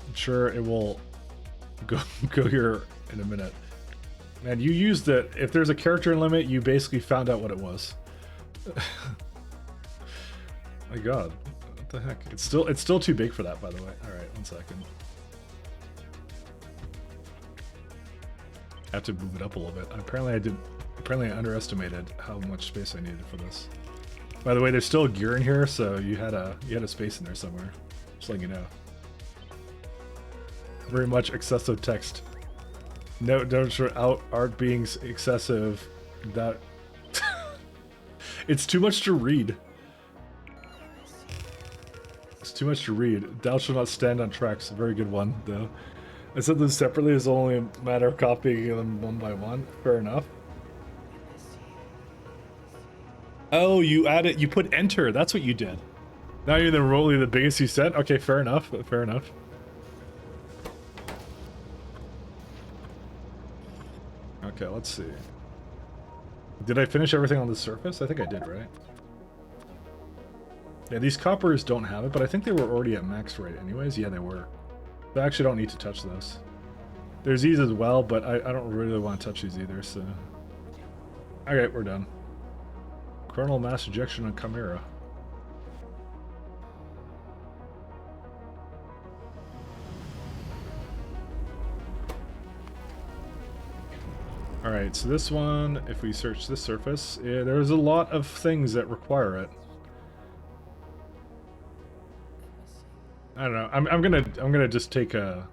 I'm sure it will go here in a minute. Man, you used it. If there's a character limit, you basically found out what it was. My god. What the heck? It's still too big for that, by the way. Alright, 1 second. I have to move it up a little bit. Apparently I underestimated how much space I needed for this. By the way, there's still gear in here, so you had a space in there somewhere. Just letting you know. Very much excessive text. No, don't show out art being excessive. That it's too much to read. It's too much to read. Thou shalt not stand on tracks. A very good one, though. I said them separately. It's only a matter of copying them one by one. Fair enough. Oh, you added. You put enter. That's what you did. Now you're the rolling the biggest you said. Okay, fair enough. Fair enough. Okay, let's see. Did I finish everything on the surface? I think I did, right? Yeah, these coppers don't have it, but I think they were already at max rate anyways. Yeah, they were. I actually don't need to touch those. There's these as well, but I don't really want to touch these either, so... Alright, we're done. Coronal mass ejection on Chimera. Alright, so this one, if we search this surface, yeah, there's a lot of things that require it. I don't know. I'm gonna just take a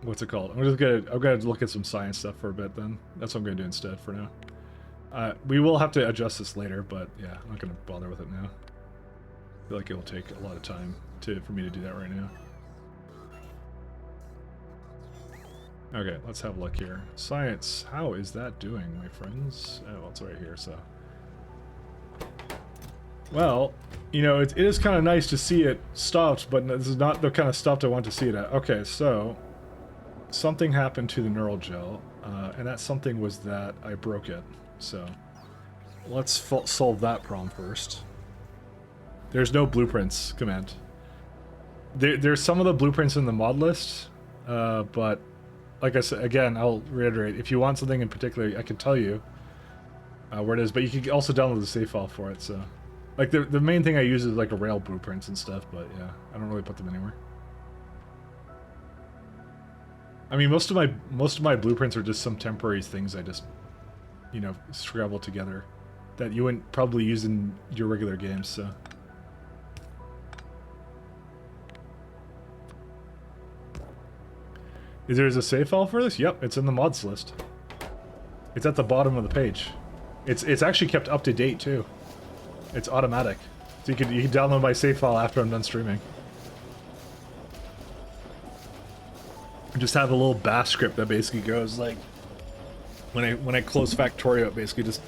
what's it called? I'm gonna look at some science stuff for a bit then. That's what I'm gonna do instead for now. We will have to adjust this later, but yeah, I'm not gonna bother with it now. I feel like it will take a lot of time for me to do that right now. Okay, let's have a look here. Science, how is that doing, my friends? Oh, well, it's right here, so. Well, you know, it is kind of nice to see it stopped, but this is not the kind of stuff I want to see it at. Okay, so something happened to the neural gel, and that something was that I broke it. So let's solve that problem first. There's no blueprints command. There's some of the blueprints in the mod list, but like I said, again, I'll reiterate, if you want something in particular, I can tell you where it is, but you can also download the save file for it, so. Like, the main thing I use is, like, a rail blueprints and stuff, but yeah, I don't really put them anywhere. I mean, most of my blueprints are just some temporary things I just, you know, scrabble together that you wouldn't probably use in your regular games, so. Is there a save file for this? Yep, it's in the mods list. It's at the bottom of the page. It's actually kept up to date too. It's automatic. So you can download my save file after I'm done streaming. I just have a little bash script that basically goes like when I close Factorio, it basically just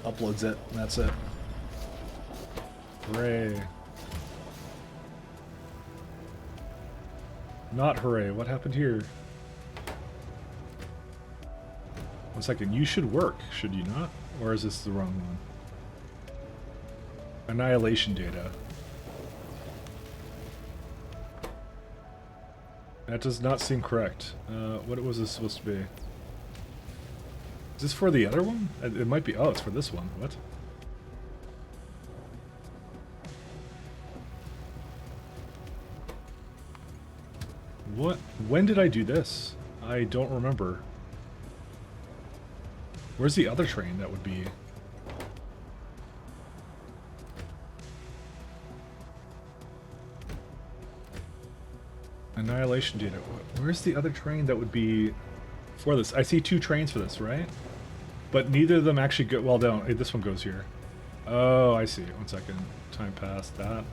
uploads it and that's it. Hooray. Not hooray. What happened here? 1 second. You should work, should you not? Or is this the wrong one? Annihilation data. That does not seem correct. What was this supposed to be? Is this for the other one? It might be. Oh, it's for this one. What? What? When did I do this? I don't remember. Where's the other train that would be? Annihilation data. Where's the other train that would be for this? I see 2 trains for this, right? But neither of them actually go. Well, don't. Hey, this one goes here. Oh, I see. 1 second. Time passed. That.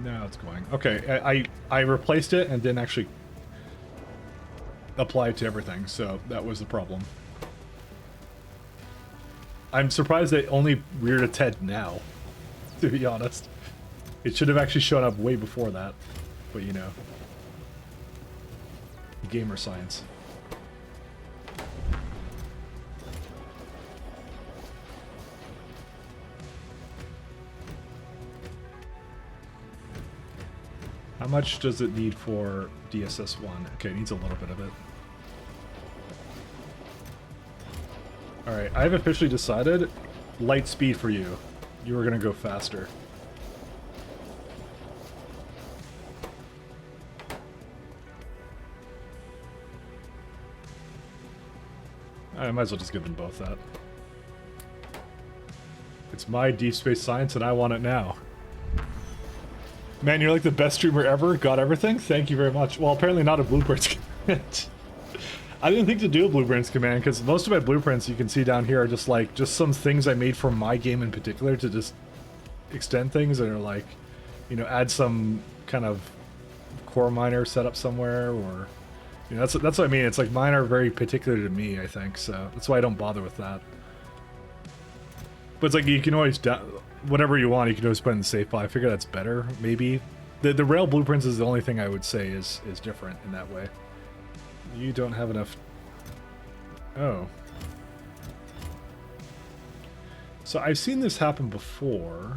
Now it's going. Okay, I replaced it and didn't actually apply it to everything, so that was the problem. I'm surprised they only reared its head now, to be honest. It should have actually shown up way before that, but you know. Gamer science. How much does it need for DSS1? Okay, it needs a little bit of it. Alright, I've officially decided light speed for you. You are gonna go faster. I might as well just give them both that. It's my deep space science and I want it now. Man, you're like the best streamer ever. Got everything? Thank you very much. Well, apparently not a blueprints command. I didn't think to do a blueprints command because most of my blueprints you can see down here are just like some things I made for my game in particular to just extend things and are like, you know, add some kind of core miner setup somewhere, or you know, that's what I mean. It's like mine are very particular to me, I think, so that's why I don't bother with that. But it's like you can always whatever you want, you can always put in the save file. I figure that's better, maybe. The rail blueprints is the only thing I would say is different in that way. You don't have enough. Oh. So I've seen this happen before.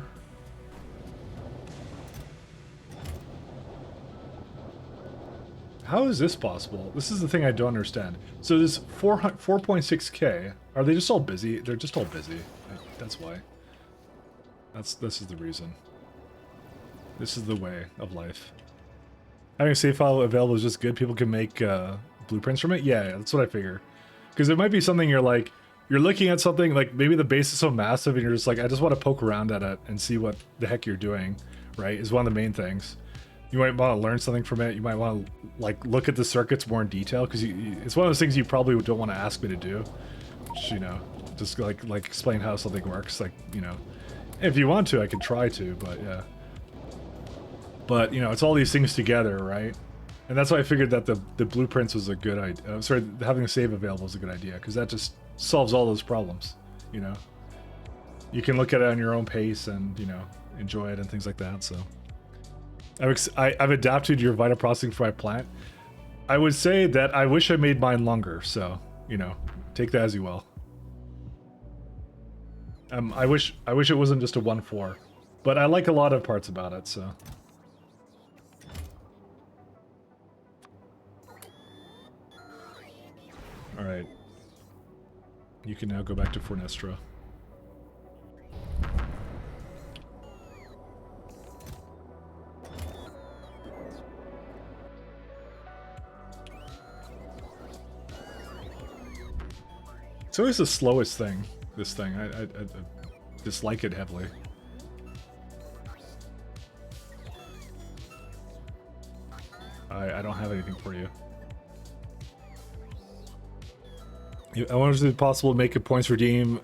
How is this possible? This is the thing I don't understand. So this 4.6K, are they just all busy? They're just all busy. That's why. This is the reason. This is the way of life. Having a save file available is just good. People can make blueprints from it. Yeah, that's what I figure. Because it might be something you're looking at something, like maybe the base is so massive and you're just like, I just want to poke around at it and see what the heck you're doing, right? Is one of the main things. You might want to learn something from it. You might want to like look at the circuits more in detail, because it's one of those things you probably don't want to ask me to do. Which, you know, just like explain how something works. Like, you know, if you want to, I can try to, but yeah. But, you know, it's all these things together, right? And that's why I figured that the blueprints was a good idea. Sorry, having a save available is a good idea, because that just solves all those problems, you know? You can look at it on your own pace and, you know, enjoy it and things like that, so. I've adapted your vital processing for my plant. I would say that I wish I made mine longer, so, you know, take that as you will. I wish it wasn't just a 1-4, but I like a lot of parts about it, so. All right. You can now go back to Fornestra. It's always the slowest thing, this thing. I dislike it heavily. I don't have anything for you. I wonder if it's possible to make a points redeem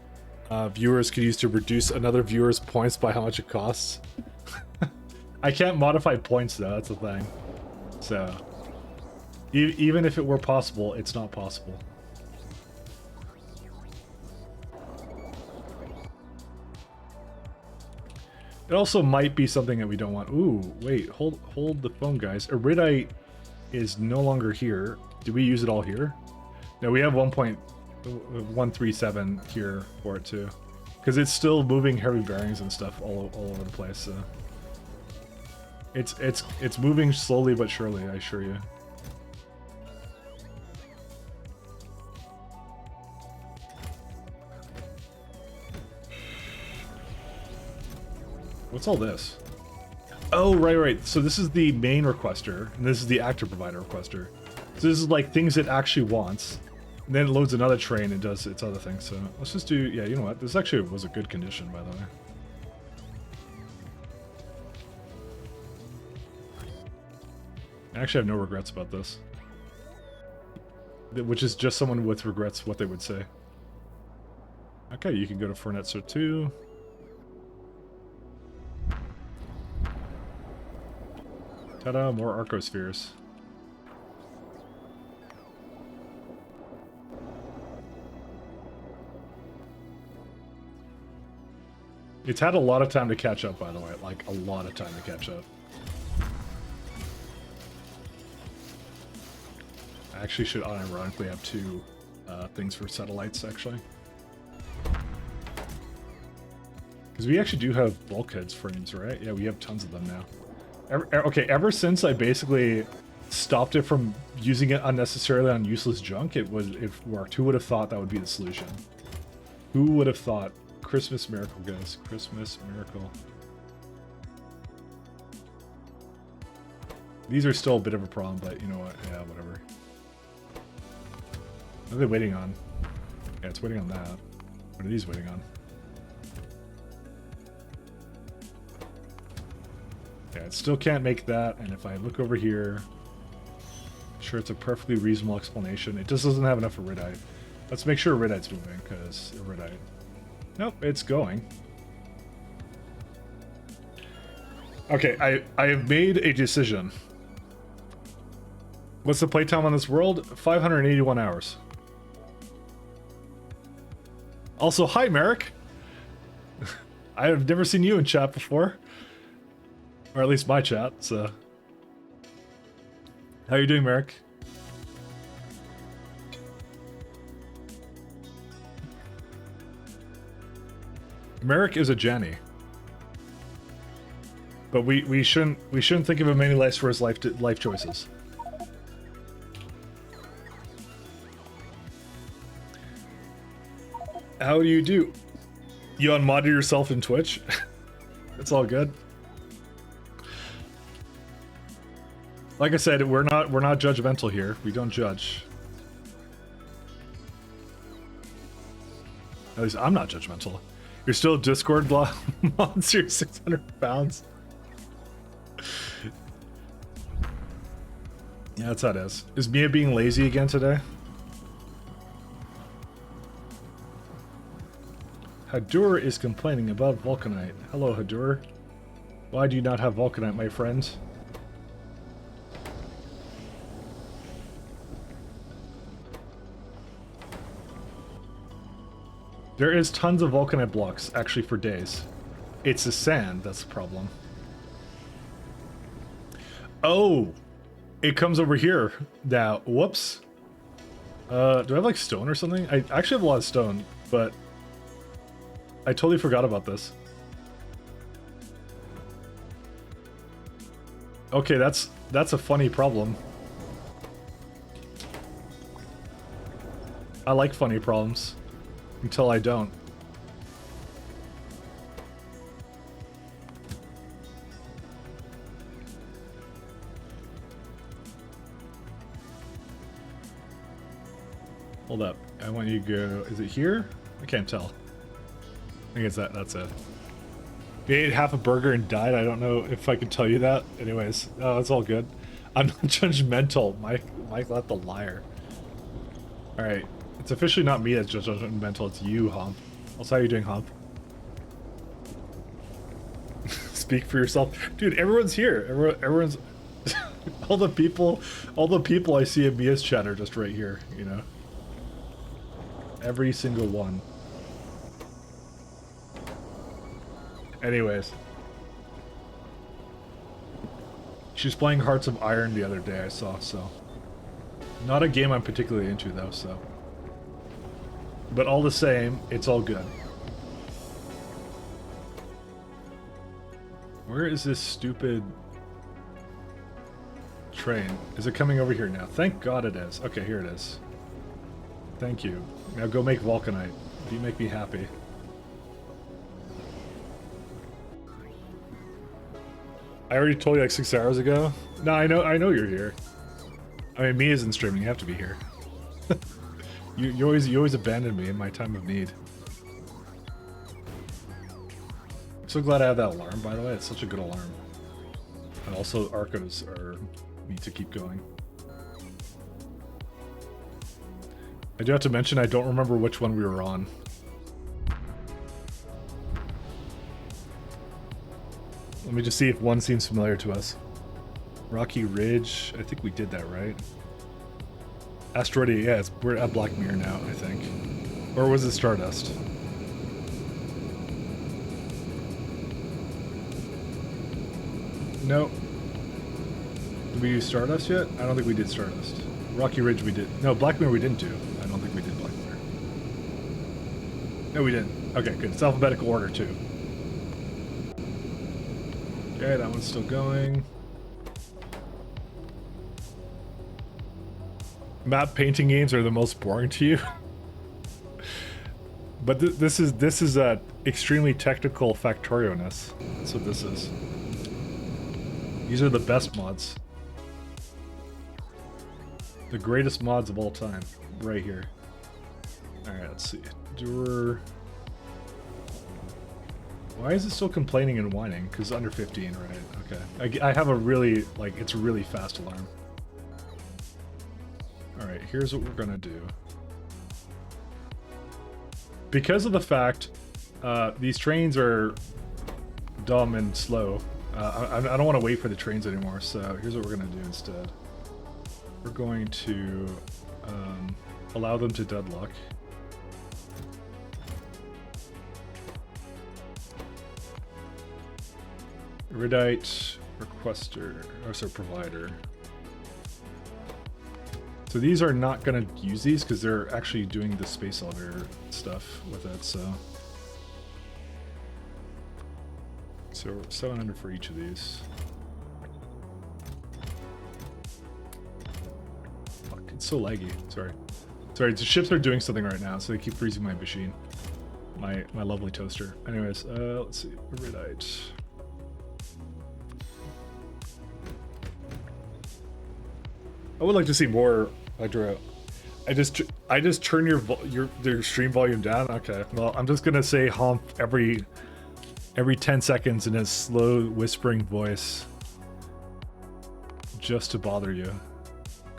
viewers could use to reduce another viewer's points by how much it costs. I can't modify points though, that's the thing. So, even if it were possible, it's not possible. It also might be something that we don't want. Ooh, wait, hold the phone, guys. Iridite is no longer here. Did we use it all here? No, we have 1.137 here for it too, because it's still moving heavy bearings and stuff all over the place. So it's moving slowly but surely, I assure you. What's all this? Oh, right. So this is the main requester, and this is the actor provider requester. So this is like things it actually wants. And then it loads another train and does its other thing. So let's just do, yeah, you know what? This actually was a good condition, by the way. I actually have no regrets about this. Which is just someone with regrets what they would say. Okay, you can go to Fornetzer 2. Ta-da, more Arcospheres. It's had a lot of time to catch up, by the way. Like, a lot of time to catch up. I actually should unironically have two things for satellites, actually. Because we actually do have bulkheads frames, right? Yeah, we have tons of them now. Ever since I basically stopped it from using it unnecessarily on useless junk, it worked. Who would have thought that would be the solution? Who would have thought? Christmas miracle, guys. Christmas miracle. These are still a bit of a problem, but you know what? Yeah, whatever. What are they waiting on? Yeah, it's waiting on that. What are these waiting on? Yeah, it still can't make that, and if I look over here, sure, it's a perfectly reasonable explanation. It just doesn't have enough Iridite. Let's make sure Iridite's moving, because Iridite... Nope, it's going. Okay, I have made a decision. What's the playtime on this world? 581 hours. Also, hi, Merrick. I have never seen you in chat before. Or at least my chat, so... How you doing, Merrick? Merrick is a Janny. But we shouldn't think of him any less for his life choices. How do you do? You unmodded yourself in Twitch? It's all good. Like I said, we're not judgmental here. We don't judge. At least I'm not judgmental. You're still Discord mods. You're 600 pounds. Yeah, that's how it is. Is Mia being lazy again today? Hadur is complaining about Vulcanite. Hello, Hadur. Why do you not have Vulcanite, my friend? There is tons of Vulcanite blocks, actually, for days. It's the sand that's the problem. Oh! It comes over here now. Whoops. Do I have, like, stone or something? I actually have a lot of stone, but I totally forgot about this. Okay, that's a funny problem. I like funny problems. Until I don't. Hold up. I want you to go... Is it here? I can't tell. I think it's that's it. You ate half a burger and died. I don't know if I can tell you that. Anyways, it's all good. I'm not judgmental. Mike let the liar. Alright. It's officially not me that's judgmental. It's you, Hump. Also, how you doing, Hump? Speak for yourself. Dude, everyone's here. Everyone's... all the people I see in Mia's chat are just right here, you know? Every single one. Anyways. She was playing Hearts of Iron the other day, I saw, so... Not a game I'm particularly into, though, so... But all the same, it's all good. Where is this stupid... train? Is it coming over here now? Thank God it is. Okay, here it is. Thank you. Now go make Vulcanite. You make me happy. I already told you like 6 hours ago. No, I know you're here. I mean, me isn't streaming. You have to be here. you always abandon me in my time of need. I'm so glad I have that alarm. By the way, it's such a good alarm. And also, Arcos need to keep going. I do have to mention I don't remember which one we were on. Let me just see if one seems familiar to us. Rocky Ridge, I think we did that, right? Asteroidia, yeah, we're at Black Mirror now, I think. Or was it Stardust? No. Did we use Stardust yet? I don't think we did Stardust. Rocky Ridge we did. No, Black Mirror we didn't do. I don't think we did Black Mirror. No, we didn't. Okay, good. It's alphabetical order, too. Okay, that one's still going. Map painting games are the most boring to you. But this is extremely technical Factorio-ness. That's what this is. These are the best mods. The greatest mods of all time. Right here. Alright, let's see. Doer... Why is it still complaining and whining? Because under 15, right? Okay. I have a really, like, it's a really fast alarm. Alright, here's what we're gonna do. Because of the fact these trains are dumb and slow, I don't want to wait for the trains anymore, so here's what we're gonna do instead. We're going to allow them to deadlock. Iridite, requester, or sorry, provider. So these are not going to use these because they're actually doing the space elevator stuff with it, so. So 700 for each of these. Fuck, it's so laggy. Sorry. Sorry, the ships are doing something right now, so they keep freezing my machine. My lovely toaster. Anyways, let's see. Iridite. I would like to see more Hydro. I just turn your stream volume down. Okay, well I'm just gonna say hump every 10 seconds in a slow whispering voice, just to bother you.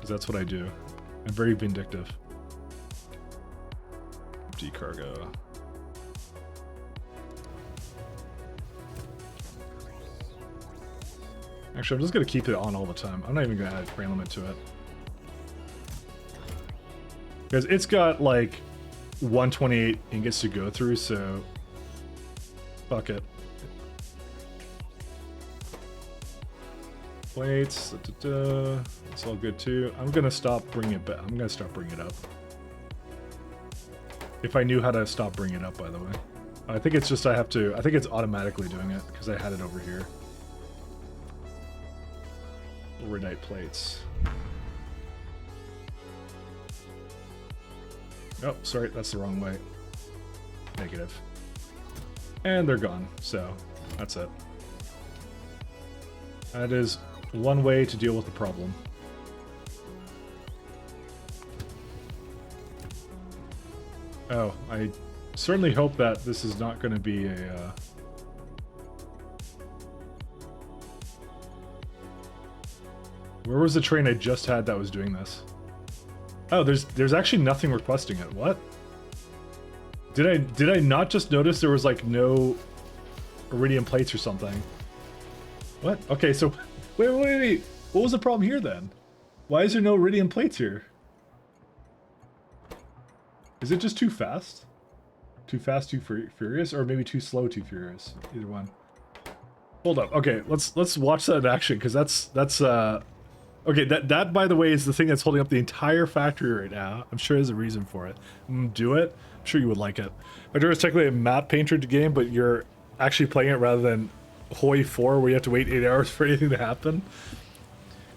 because that's what I do. I'm very vindictive. Empty cargo. Actually, I'm just gonna keep it on all the time. I'm not even gonna add a frame limit to it. Because it's got like 128 ingots to go through, so fuck it. Plates, it's all good too. I'm gonna stop bringing it back. I'm gonna stop bringing it up. If I knew how to stop bringing it up, by the way. I think it's just I think it's automatically doing it because I had it over here. Overnight plates. Oh, sorry, that's the wrong way. Negative. And they're gone, so that's it. That is one way to deal with the problem. Oh, I certainly hope that this is not going to be a... Where was the train I just had that was doing this? Oh, there's actually nothing requesting it. What? Did I not just notice there was like no iridium plates or something? What? Okay, so wait. What was the problem here then? Why is there no iridium plates here? Is it just too fast? Too fast, too furious, or maybe too slow, too furious? Either one. Hold up. Okay, let's watch that in action because that's okay, that by the way is the thing that's holding up the entire factory right now. I'm sure there's a reason for it. Do it. I'm sure you would like it. Factorio is technically a map painter game, but you're actually playing it rather than Hoi 4 where you have to wait 8 hours for anything to happen.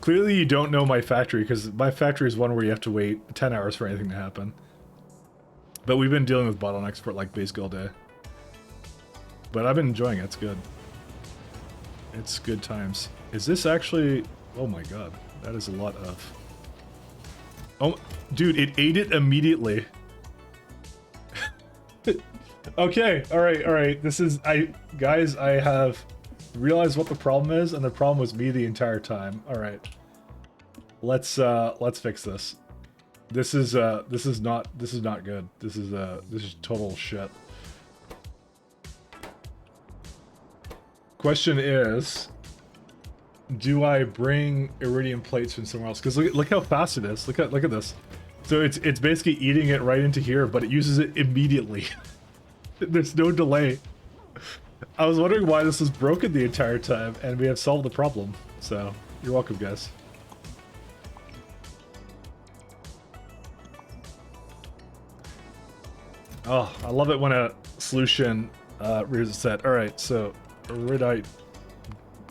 Clearly you don't know my factory because my factory is one where you have to wait 10 hours for anything to happen. But we've been dealing with bottlenecks for like basically all day. But I've been enjoying it. It's good. It's good times. Is this actually... Oh my god. That is a lot of... Oh, dude, it ate it immediately. Okay, alright. This is... Guys, I have realized what the problem is, and the problem was me the entire time. Alright. Let's fix this. This is not good. This is total shit. Question is... Do I bring iridium plates from somewhere else? Because look how fast it is. Look at this. So it's basically eating it right into here, but it uses it immediately. There's no delay. I was wondering why this was broken the entire time, and we have solved the problem. So you're welcome, guys. Oh, I love it when a solution rears its head. All right, so iridite,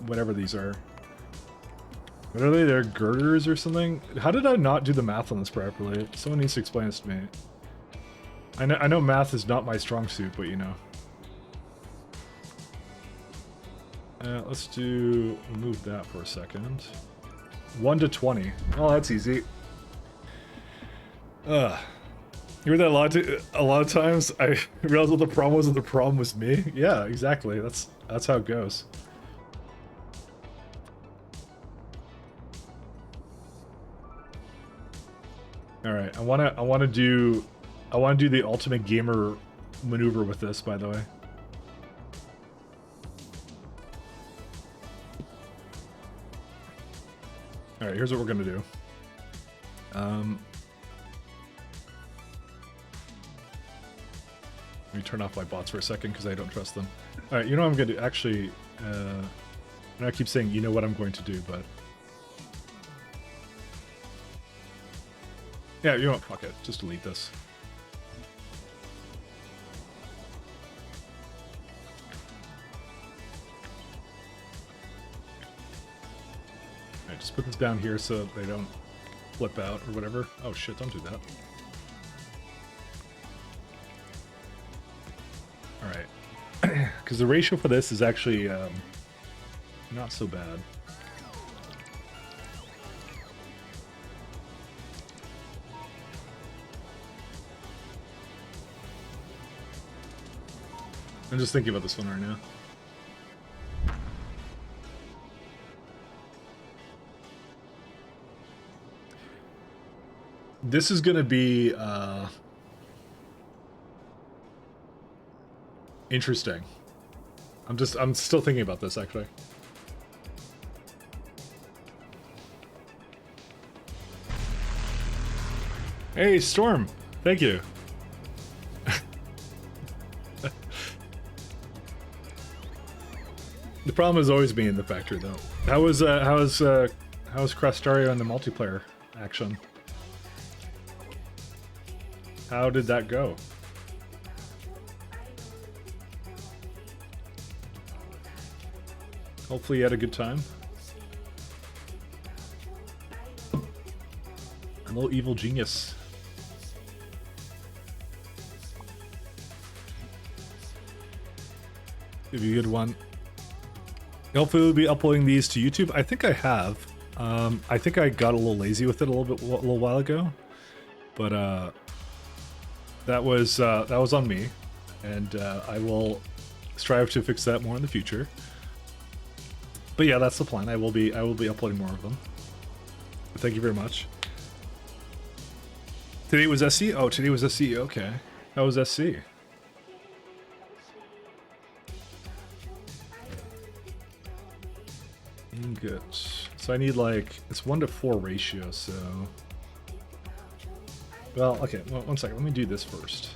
whatever these are. What are they? They're girders or something? How did I not do the math on this properly? Someone needs to explain this to me. I know math is not my strong suit, but you know. Let's move that for a second. 1 to 20. Oh, that's easy. You heard that a lot of times? I realized what the problem was, and the problem was me. Yeah, exactly. That's how it goes. All right, I want to do the ultimate gamer maneuver with this, by the way. All right, here's what we're gonna do. Let me turn off my bots for a second because I don't trust them. All right, you know what I'm gonna do? Actually, I keep saying you know what I'm going to do, but yeah, you know what? Fuck it. Just delete this. Alright, just put this down here so they don't flip out or whatever. Oh shit, don't do that. Alright. Because the ratio for this is actually not so bad. I'm just thinking about this one right now. This is gonna be interesting. I'm still thinking about this actually. Hey, Storm. Thank you. The problem is always being in the factory, though. How was Crastario in the multiplayer action? How did that go? Hopefully you had a good time. Hello, evil genius. Give you a good one. Hopefully we'll be uploading these to YouTube. I think I have. I think I got a little lazy with it a little while ago, but that was on me, and I will strive to fix that more in the future. But yeah, that's the plan. I will be uploading more of them. Thank you very much. Today was SC? Oh, today was SC. Okay. How was SC? Good. So I need like, it's 1:4 ratio, so... Well, okay, one second. Let me do this first.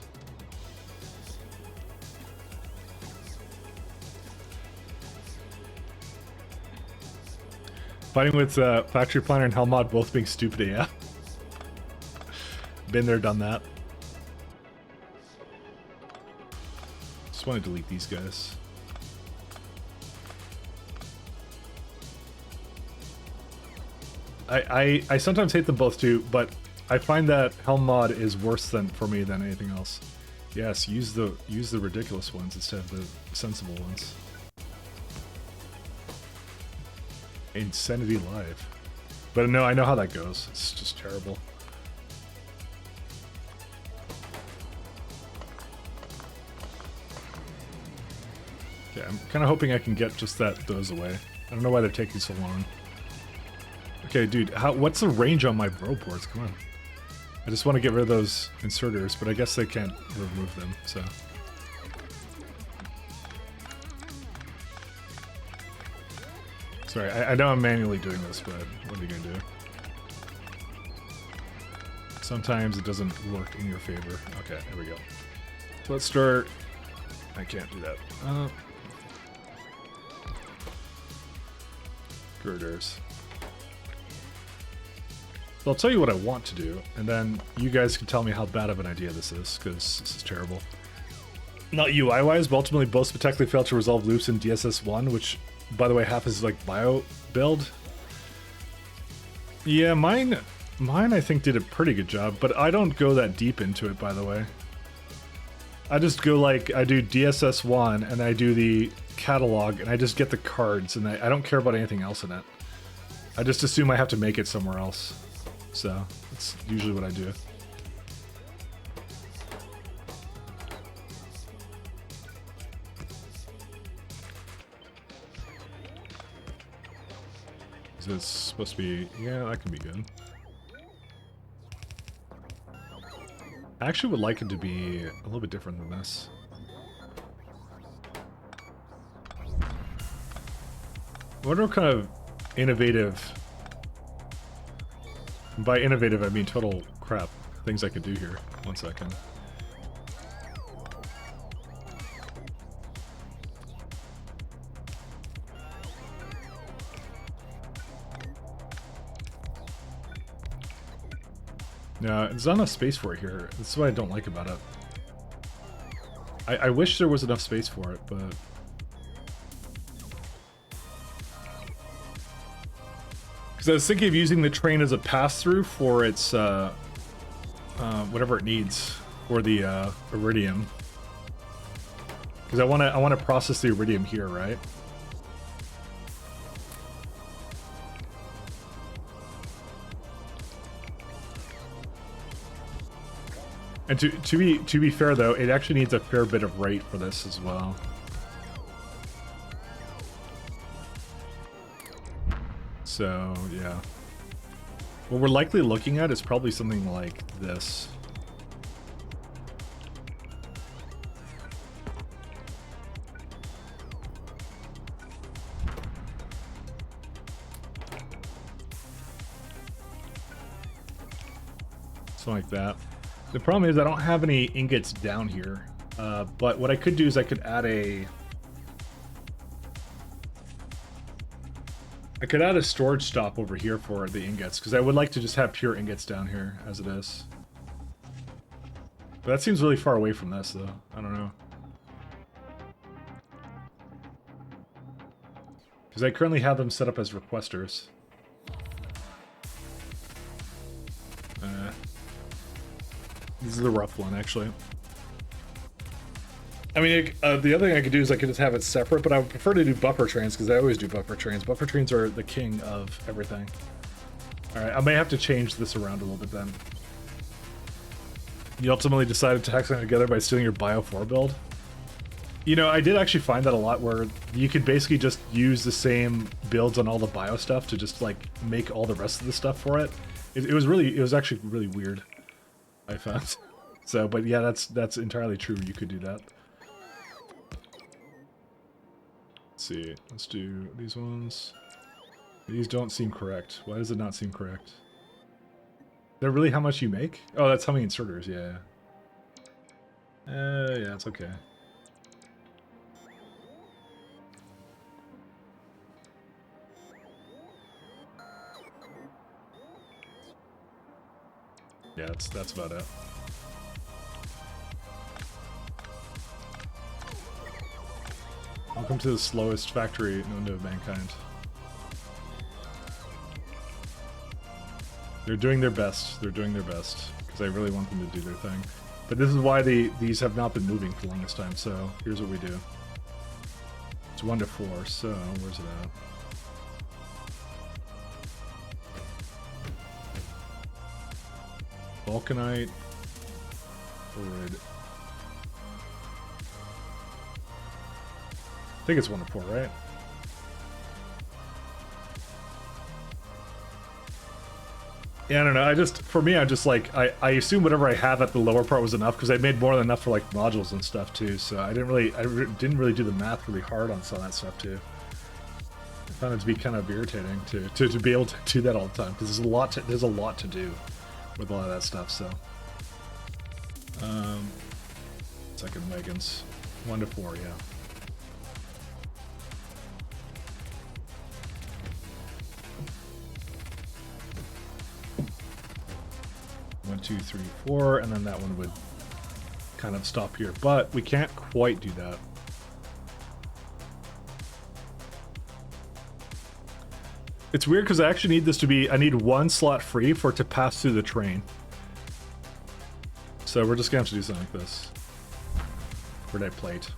Fighting with Factory Planner and Helmod both being stupid, yeah. Been there, done that. Just want to delete these guys. I sometimes hate them both too, but I find that Helmod is worse for me than anything else. Yes, use the ridiculous ones instead of the sensible ones. Insanity Live. But no, I know how that goes. It's just terrible. Okay, I'm kind of hoping I can get just those away. I don't know why they're taking so long. Okay, dude, what's the range on my bro boards? Come on. I just want to get rid of those inserters, but I guess they can't remove them, so... Sorry, I know I'm manually doing this, but what are you gonna do? Sometimes it doesn't work in your favor. Okay, here we go. Let's start... I can't do that. Girders. So I'll tell you what I want to do, and then you guys can tell me how bad of an idea this is, because this is terrible. Not UI-wise, but ultimately both spectacularly failed to resolve loops in DSS1, which, by the way, half is like bio build. Yeah, mine I think did a pretty good job, but I don't go that deep into it, by the way. I just go like, I do DSS1, and I do the catalog, and I just get the cards, and I don't care about anything else in it. I just assume I have to make it somewhere else. So, that's usually what I do. Is this supposed to be... Yeah, that can be good. I actually would like it to be a little bit different than this. I wonder what kind of innovative... By innovative, I mean total crap. Things I could do here. 1 second. No, there's not enough space for it here. That's what I don't like about it. I wish there was enough space for it, but... Because I was thinking of using the train as a pass-through for its, whatever it needs for the iridium. Because I want to process the iridium here, right? And to be fair though, it actually needs a fair bit of rate for this as well. So yeah. What we're likely looking at is probably something like this. Something like that. The problem is I don't have any ingots down here. But what I could do is I could add a... I could add a storage stop over here for the ingots, because I would like to just have pure ingots down here as it is. But that seems really far away from this, though. I don't know. Because I currently have them set up as requesters. This is the rough one, actually. I mean, the other thing I could do is I could just have it separate, but I would prefer to do buffer trains because I always do buffer trains. Buffer trains are the king of everything. Alright, I may have to change this around a little bit then. You ultimately decided to hack something together by stealing your Bio 4 build? You know, I did actually find that a lot where you could basically just use the same builds on all the Bio stuff to just, like, make all the rest of the stuff for it. It was actually really weird, I found. So, but yeah, that's entirely true. You could do that. Let's see. Let's do these ones. These don't seem correct. Why does it not seem correct? They're really how much you make? Oh, that's how many inserters. Yeah. Yeah, it's okay. Yeah, that's about it. Welcome to the slowest factory known to mankind. They're doing their best. They're doing their best. Because I really want them to do their thing. But this is why these have not been moving for the longest time, so here's what we do. It's 1 to 4, so where's it at? Vulcanite. Wood. I think it's 1 to 4, right? Yeah, I don't know. For me, I just like, I assume whatever I have at the lower part was enough because I made more than enough for like modules and stuff too. So I didn't really do the math really hard on some of that stuff too. I found it to be kind of irritating to be able to do that all the time because there's a lot to do with a lot of that stuff. So, second wagons, 1 to 4, yeah. 1, 2, 3, 4, and then that one would kind of stop here. But we can't quite do that. It's weird because I actually need this to be, I need 1 slot free for it to pass through the train. So we're just gonna have to do something like this. Grenade plate.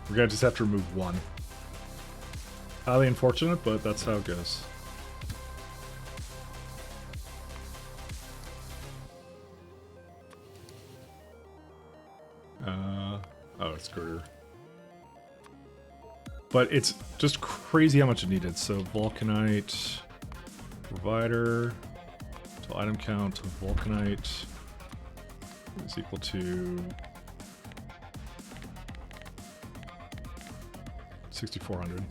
We're gonna just have to remove 1. Highly unfortunate, but that's how it goes. Oh, it's girder. But it's just crazy how much it needed. So Vulcanite, provider, so item count of Vulcanite is equal to 6,400.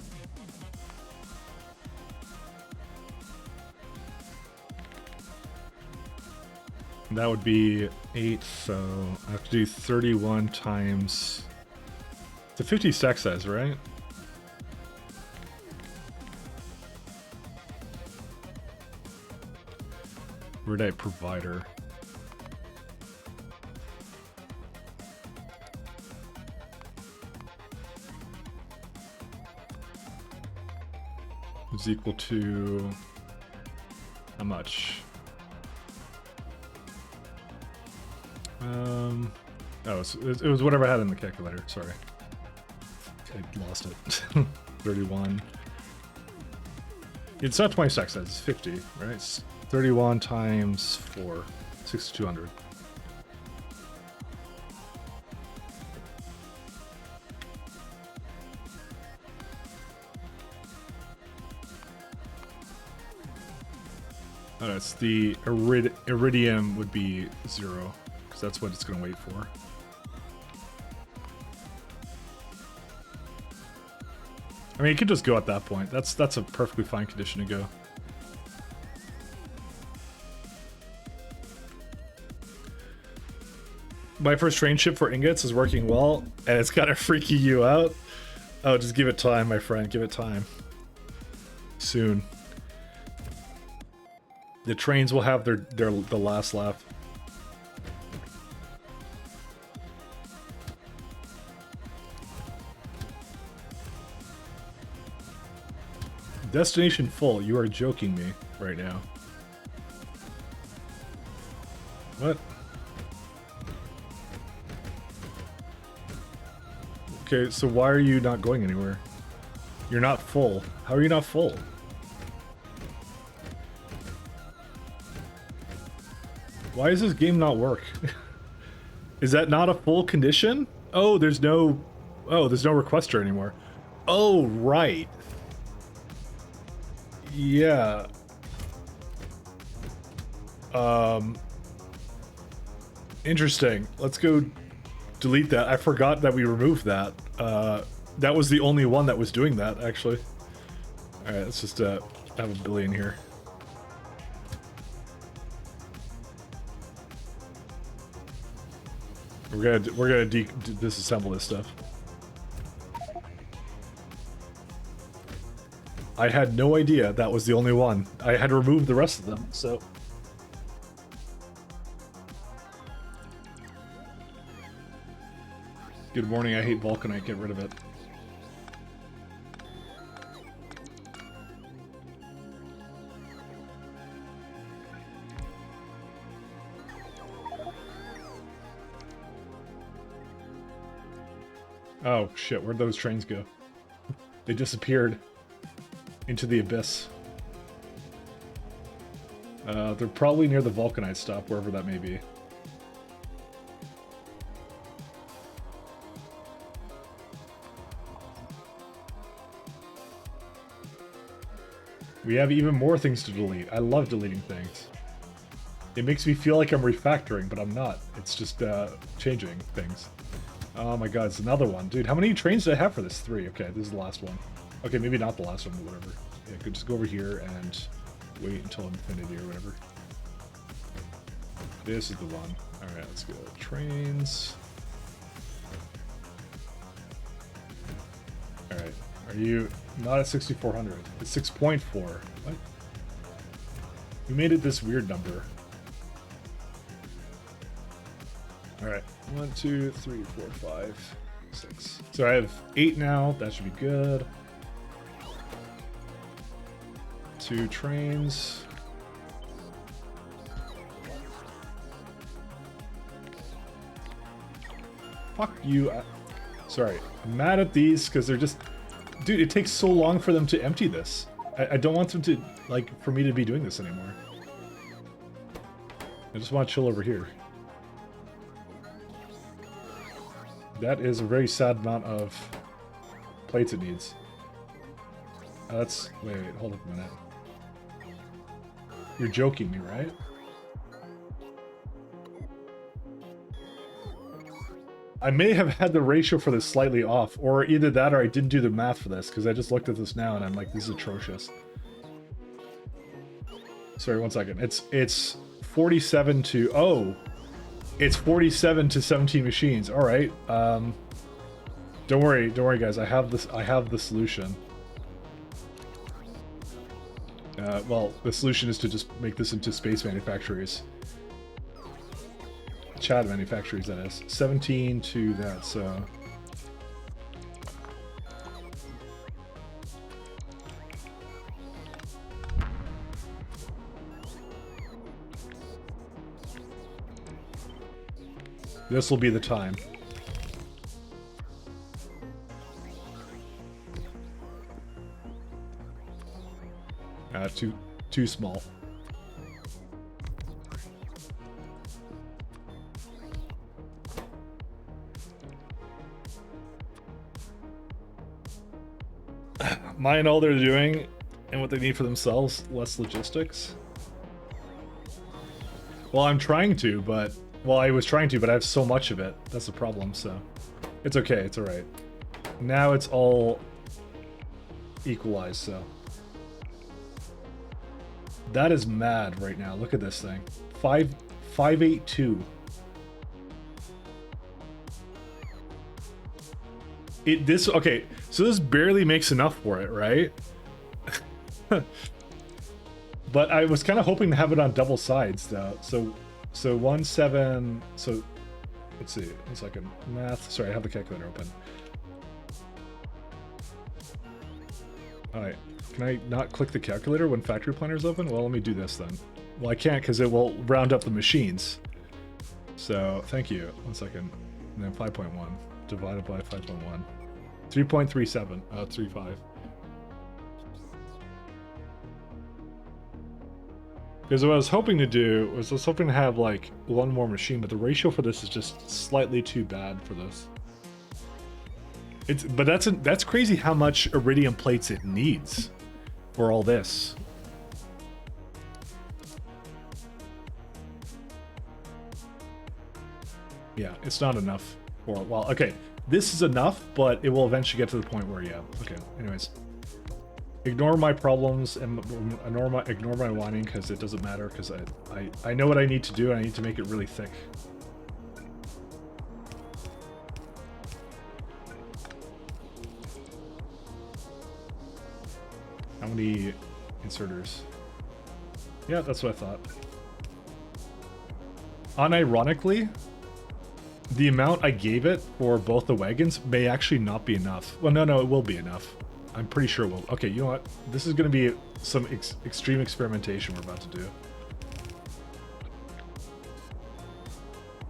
That would be 8, so I have to do 31 times... It's a 50 stack size, right? Redite provider. Is equal to... how much? Oh, it was whatever I had in the calculator, sorry. I lost it. 31. It's not 20 stack size, it's 50, right? It's 31 times 4, 6,200. It's the iridium would be 0, because that's what it's going to wait for. I mean, it could just go at that point. That's a perfectly fine condition to go. My first train ship for ingots is working well, and it's kind of freaking you out. Oh, just give it time, my friend. Give it time. Soon. The trains will have the last lap. Destination full. You are joking me right now. What? Okay, so why are you not going anywhere? You're not full. How are you not full? Why does this game not work? Is that not a full condition? Oh, there's no requester anymore. Oh, right. Yeah. Interesting. Let's go delete that. I forgot that we removed that. That was the only one that was doing that, actually. Alright, let's just have a billion here. We're gonna disassemble this stuff. I had no idea that was the only one. I had removed the rest of them, so. Good morning, I hate Vulcanite, get rid of it. Oh shit, where'd those trains go? They disappeared into the abyss. They're probably near the Vulcanite stop, wherever that may be. We have even more things to delete. I love deleting things. It makes me feel like I'm refactoring, but I'm not. It's just changing things. Oh my god, it's another one. Dude, how many trains do I have for this? 3. Okay, this is the last one. Okay, maybe not the last one, but whatever. Yeah, could just go over here and wait until infinity or whatever. This is the one. Alright, let's go. Trains. Alright, are you not at 6,400? It's 6.4. What? We made it this weird number. Alright, 1, 2, 3, 4, 5, 6. So I have 8 now. That should be good. 2 trains. Fuck you. Sorry, I'm mad at these because they're just... Dude, it takes so long for them to empty this. I don't want them to, like, for me to be doing this anymore. I just want to chill over here. That is a very sad amount of plates it needs. That's... Wait, hold up a minute. You're joking me, right? I may have had the ratio for this slightly off, or either that or I didn't do the math for this, because I just looked at this now and I'm like, this is atrocious. Sorry, 1 second. It's 47 to... Oh! It's 47 to 17 machines. Alright. Don't worry, guys. I have the solution. Well, the solution is to just make this into space manufactories. Chad manufactories, that is. 17 to that, so... This will be the time. Too small. Mind all they're doing and what they need for themselves, less logistics. Well, I'm trying to, but... Well, I was trying to, but I have so much of it. That's the problem, so... It's okay, it's alright. Now it's all... equalized, so... That is mad right now. Look at this thing. 582. Okay, so this barely makes enough for it, right? But I was kind of hoping to have it on double sides though. So 1 7, so let's see, 1 second. Math, sorry, I have the calculator open. Alright, can I not click the calculator when Factory Planner is open? Well, let me do this then. Well, I can't because it will round up the machines. So, thank you. 1 second. And then 5.1 divided by 5.1. 3.37. 35. Because what I was hoping to do was I was hoping to have like one more machine, but the ratio for this is just slightly too bad for this. But that's crazy how much iridium plates it needs for all this. Yeah, it's not enough for, well, okay, this is enough, but it will eventually get to the point where, yeah, okay, anyways. Ignore my problems and ignore my whining because it doesn't matter because I know what I need to do and I need to make it really thick. How many inserters? Yeah, that's what I thought. Unironically, the amount I gave it for both the wagons may actually not be enough. Well, no, it will be enough. I'm pretty sure it will. Okay, you know what? This is going to be some extreme experimentation we're about to do.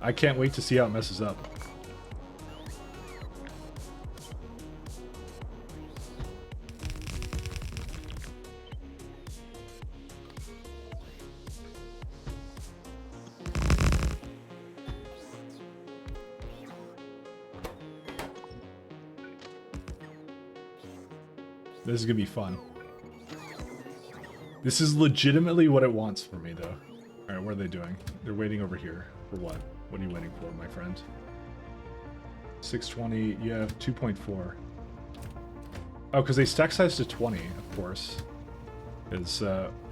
I can't wait to see how it messes up. This is gonna be fun. This is legitimately what it wants for me, though. Alright, what are they doing? They're waiting over here. For what? What are you waiting for, my friend? 620, you have 2.4. Oh, because they stack size to 20, of course. Is,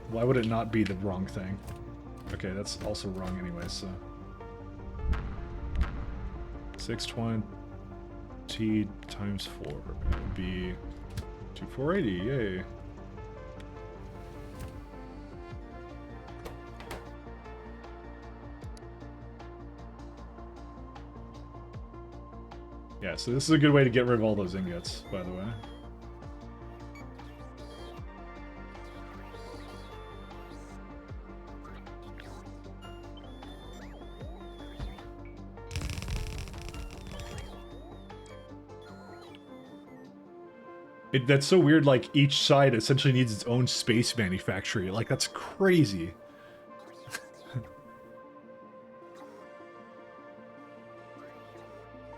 why would it not be the wrong thing? Okay, that's also wrong anyway, so... 620 times 4. It would be... 480, yay. Yeah, so this is a good way to get rid of all those ingots, by the way. That's so weird, like, each side essentially needs its own space manufacturing. Like, that's crazy.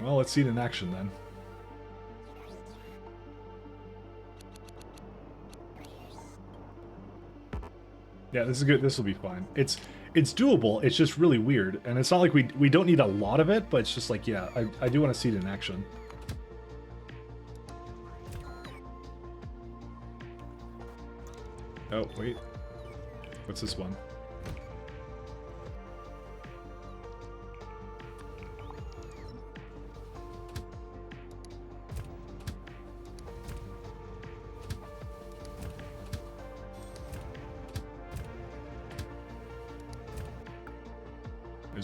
Well, let's see it in action, then. Yeah, this is good. This will be fine. It's doable. It's just really weird. And it's not like we don't need a lot of it, but it's just like, yeah, I do want to see it in action. Oh, wait. What's this one?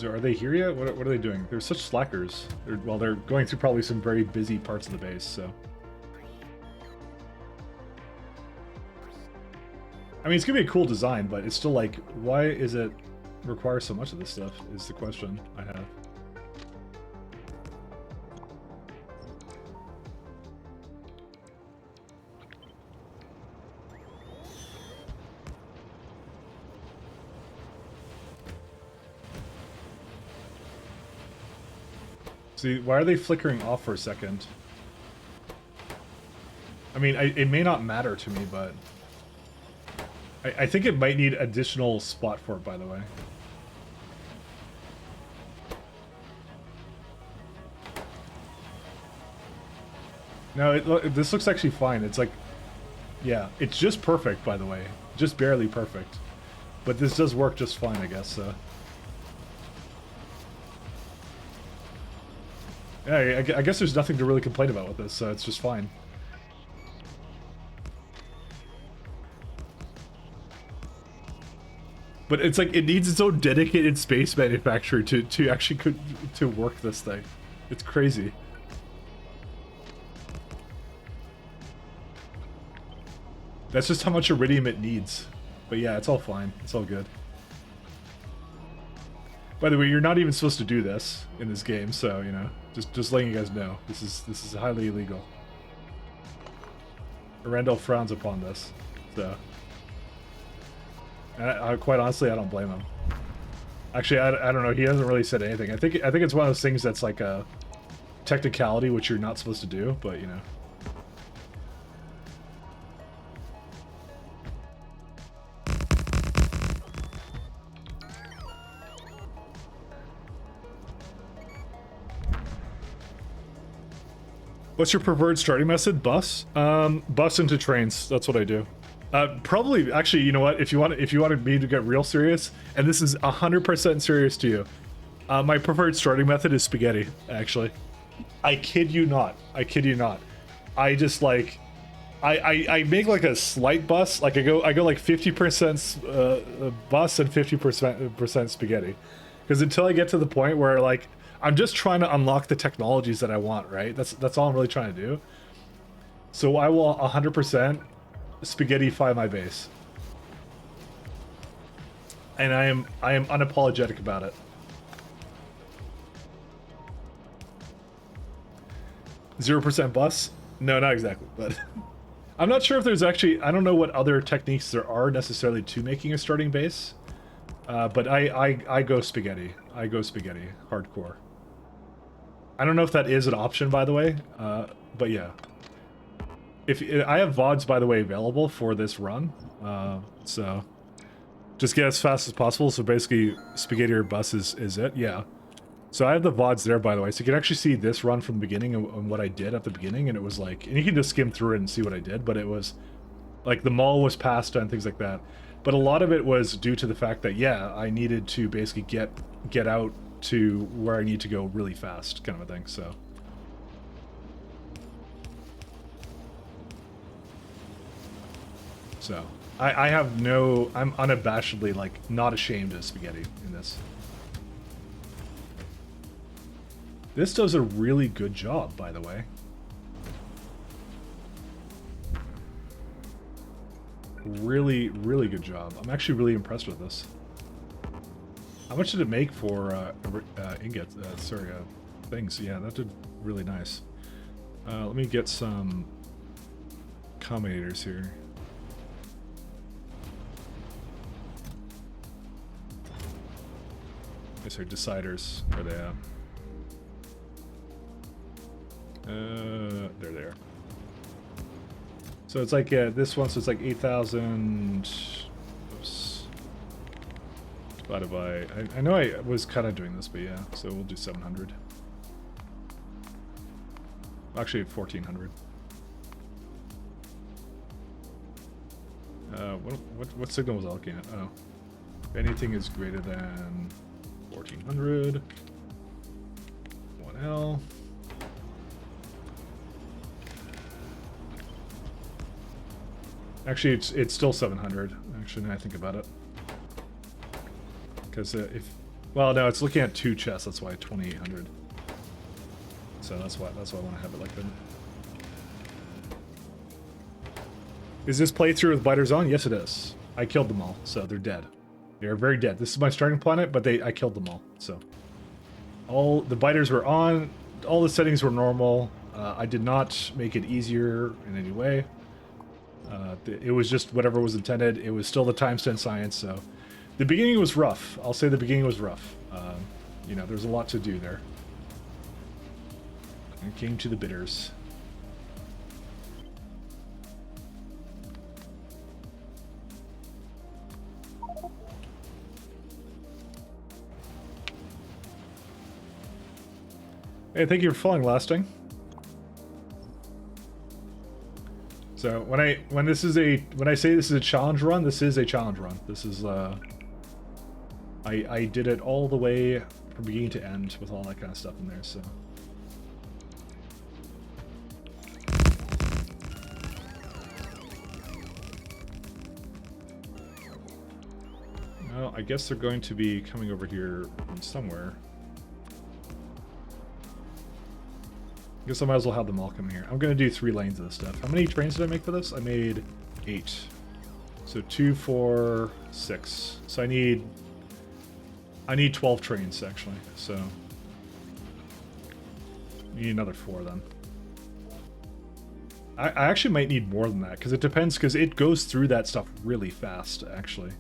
Are they here yet? What are they doing? They're such slackers. Well, they're going through probably some very busy parts of the base, so... I mean, it's gonna be a cool design, but it's still like, why is it require so much of this stuff, is the question I have. See, why are they flickering off for a second? I mean, it may not matter to me, but... I think it might need additional spot for it, by the way. No, this looks actually fine. It's like, yeah, it's just perfect, by the way. Just barely perfect. But this does work just fine, I guess, so. Yeah, I guess there's nothing to really complain about with this, so it's just fine. But it's like, it needs its own dedicated space manufacturer to actually to work this thing. It's crazy. That's just how much iridium it needs. But yeah, it's all fine. It's all good. By the way, you're not even supposed to do this in this game, so you know, just letting you guys know, this is highly illegal. Randall frowns upon this, so. I quite honestly, I don't blame him. Actually, I don't know. He hasn't really said anything. I think it's one of those things that's like a technicality which you're not supposed to do, but you know. What's your preferred starting method? Bus? Bus into trains. That's what I do. Probably, actually, you know what? If you wanted me to get real serious, and this is 100% serious to you, my preferred starting method is spaghetti. Actually, I kid you not. I kid you not. I just like, I make like a slight bus. Like I go like 50% bus and 50% spaghetti, because until I get to the point where like I'm just trying to unlock the technologies that I want. Right. That's all I'm really trying to do. So I will 100% spaghettify my base, and I am unapologetic about it. 0% bus? No, not exactly, but I'm not sure if there's actually, I don't know what other techniques there are necessarily to making a starting base, but I go spaghetti. I go spaghetti hardcore. I don't know if that is an option, by the way, but yeah. If I have VODs, by the way, available for this run, so just get as fast as possible. So basically, spaghetti or bus is it, yeah. So I have the VODs there, by the way, so you can actually see this run from the beginning and what I did at the beginning, and it was like, and you can just skim through it and see what I did, but it was like the mall was pasta and things like that. But a lot of it was due to the fact that, yeah, I needed to basically get out to where I need to go really fast, kind of a thing, so. So, I have no, I'm unabashedly, like, not ashamed of spaghetti in this. This does a really good job, by the way. Really, really good job. I'm actually really impressed with this. How much did it make for ingots? Things. Yeah, that did really nice. Let me get some combinators here. Sorry, deciders. Where are they at? There they are. So it's like this one, so it's like 8,000. Oops. Divided by. I know I was kind of doing this, but yeah. So we'll do 700. Actually, 1,400. What signal was I looking at? Oh, if anything is greater than 1,400. 1L. Actually, it's still 700. Actually, now I think about it, because well, no, it's looking at 2 chests. That's why 2,800. So that's why I want to have it like that. Is this playthrough with biters on? Yes, it is. I killed them all, so they're dead. They are very dead. This is my starting planet, but I killed them all. So all the biters were on. All the settings were normal. I did not make it easier in any way. It was just whatever was intended. It was still the time spent science, so the beginning was rough. I'll say the beginning was rough. You know, there's a lot to do there. And it came to the bitters. Hey, thank you for following, Lasting. So when I say this is a challenge run, this is a challenge run. This is I did it all the way from beginning to end with all that kind of stuff in there. So. Well, I guess they're going to be coming over here from somewhere. I guess I might as well have them all come here. I'm going to do 3 lanes of this stuff. How many trains did I make for this? I made 8. So 2, 4, 6. So I need 12 trains, actually. So I need another 4 then. I actually might need more than that, because it depends, because it goes through that stuff really fast, actually.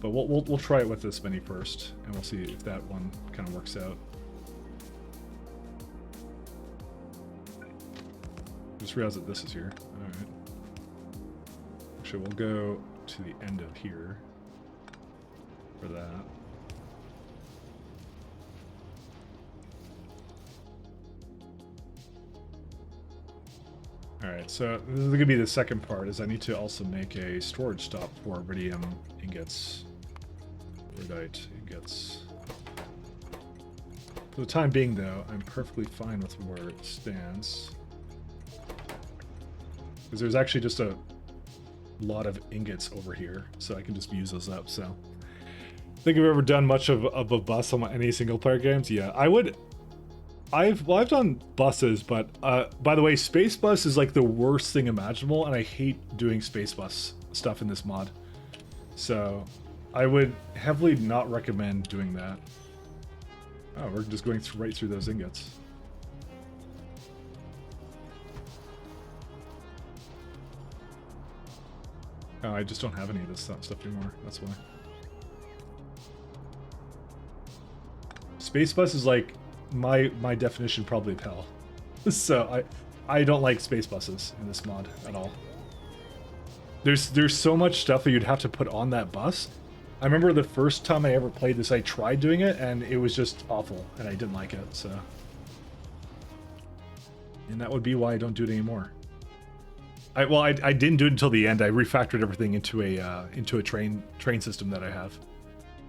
But we'll try it with this mini first, and we'll see if that one kind of works out. Just realized that this is here. Alright. Actually, we'll go to the end of here for that. Alright, so this is going to be the second part, is I need to also make a storage stop for iridium ingots. Rhodite ingots. For the time being, though, I'm perfectly fine with where it stands. Because there's actually just a lot of ingots over here, so I can just use those up, so. Think I've ever done much of a bus on any single player games? Yeah, I would. I've done buses, but by the way, Space Bus is like the worst thing imaginable, and I hate doing Space Bus stuff in this mod. So I would heavily not recommend doing that. Oh, we're just going right through those ingots. Oh, I just don't have any of this stuff anymore. That's why. Space Bus is like my definition probably of hell. So I don't like space buses in this mod at all. There's so much stuff that you'd have to put on that bus. I remember the first time I ever played this, I tried doing it and it was just awful and I didn't like it, so. And that would be why I don't do it anymore. I didn't do it until the end. I refactored everything into a train system that I have.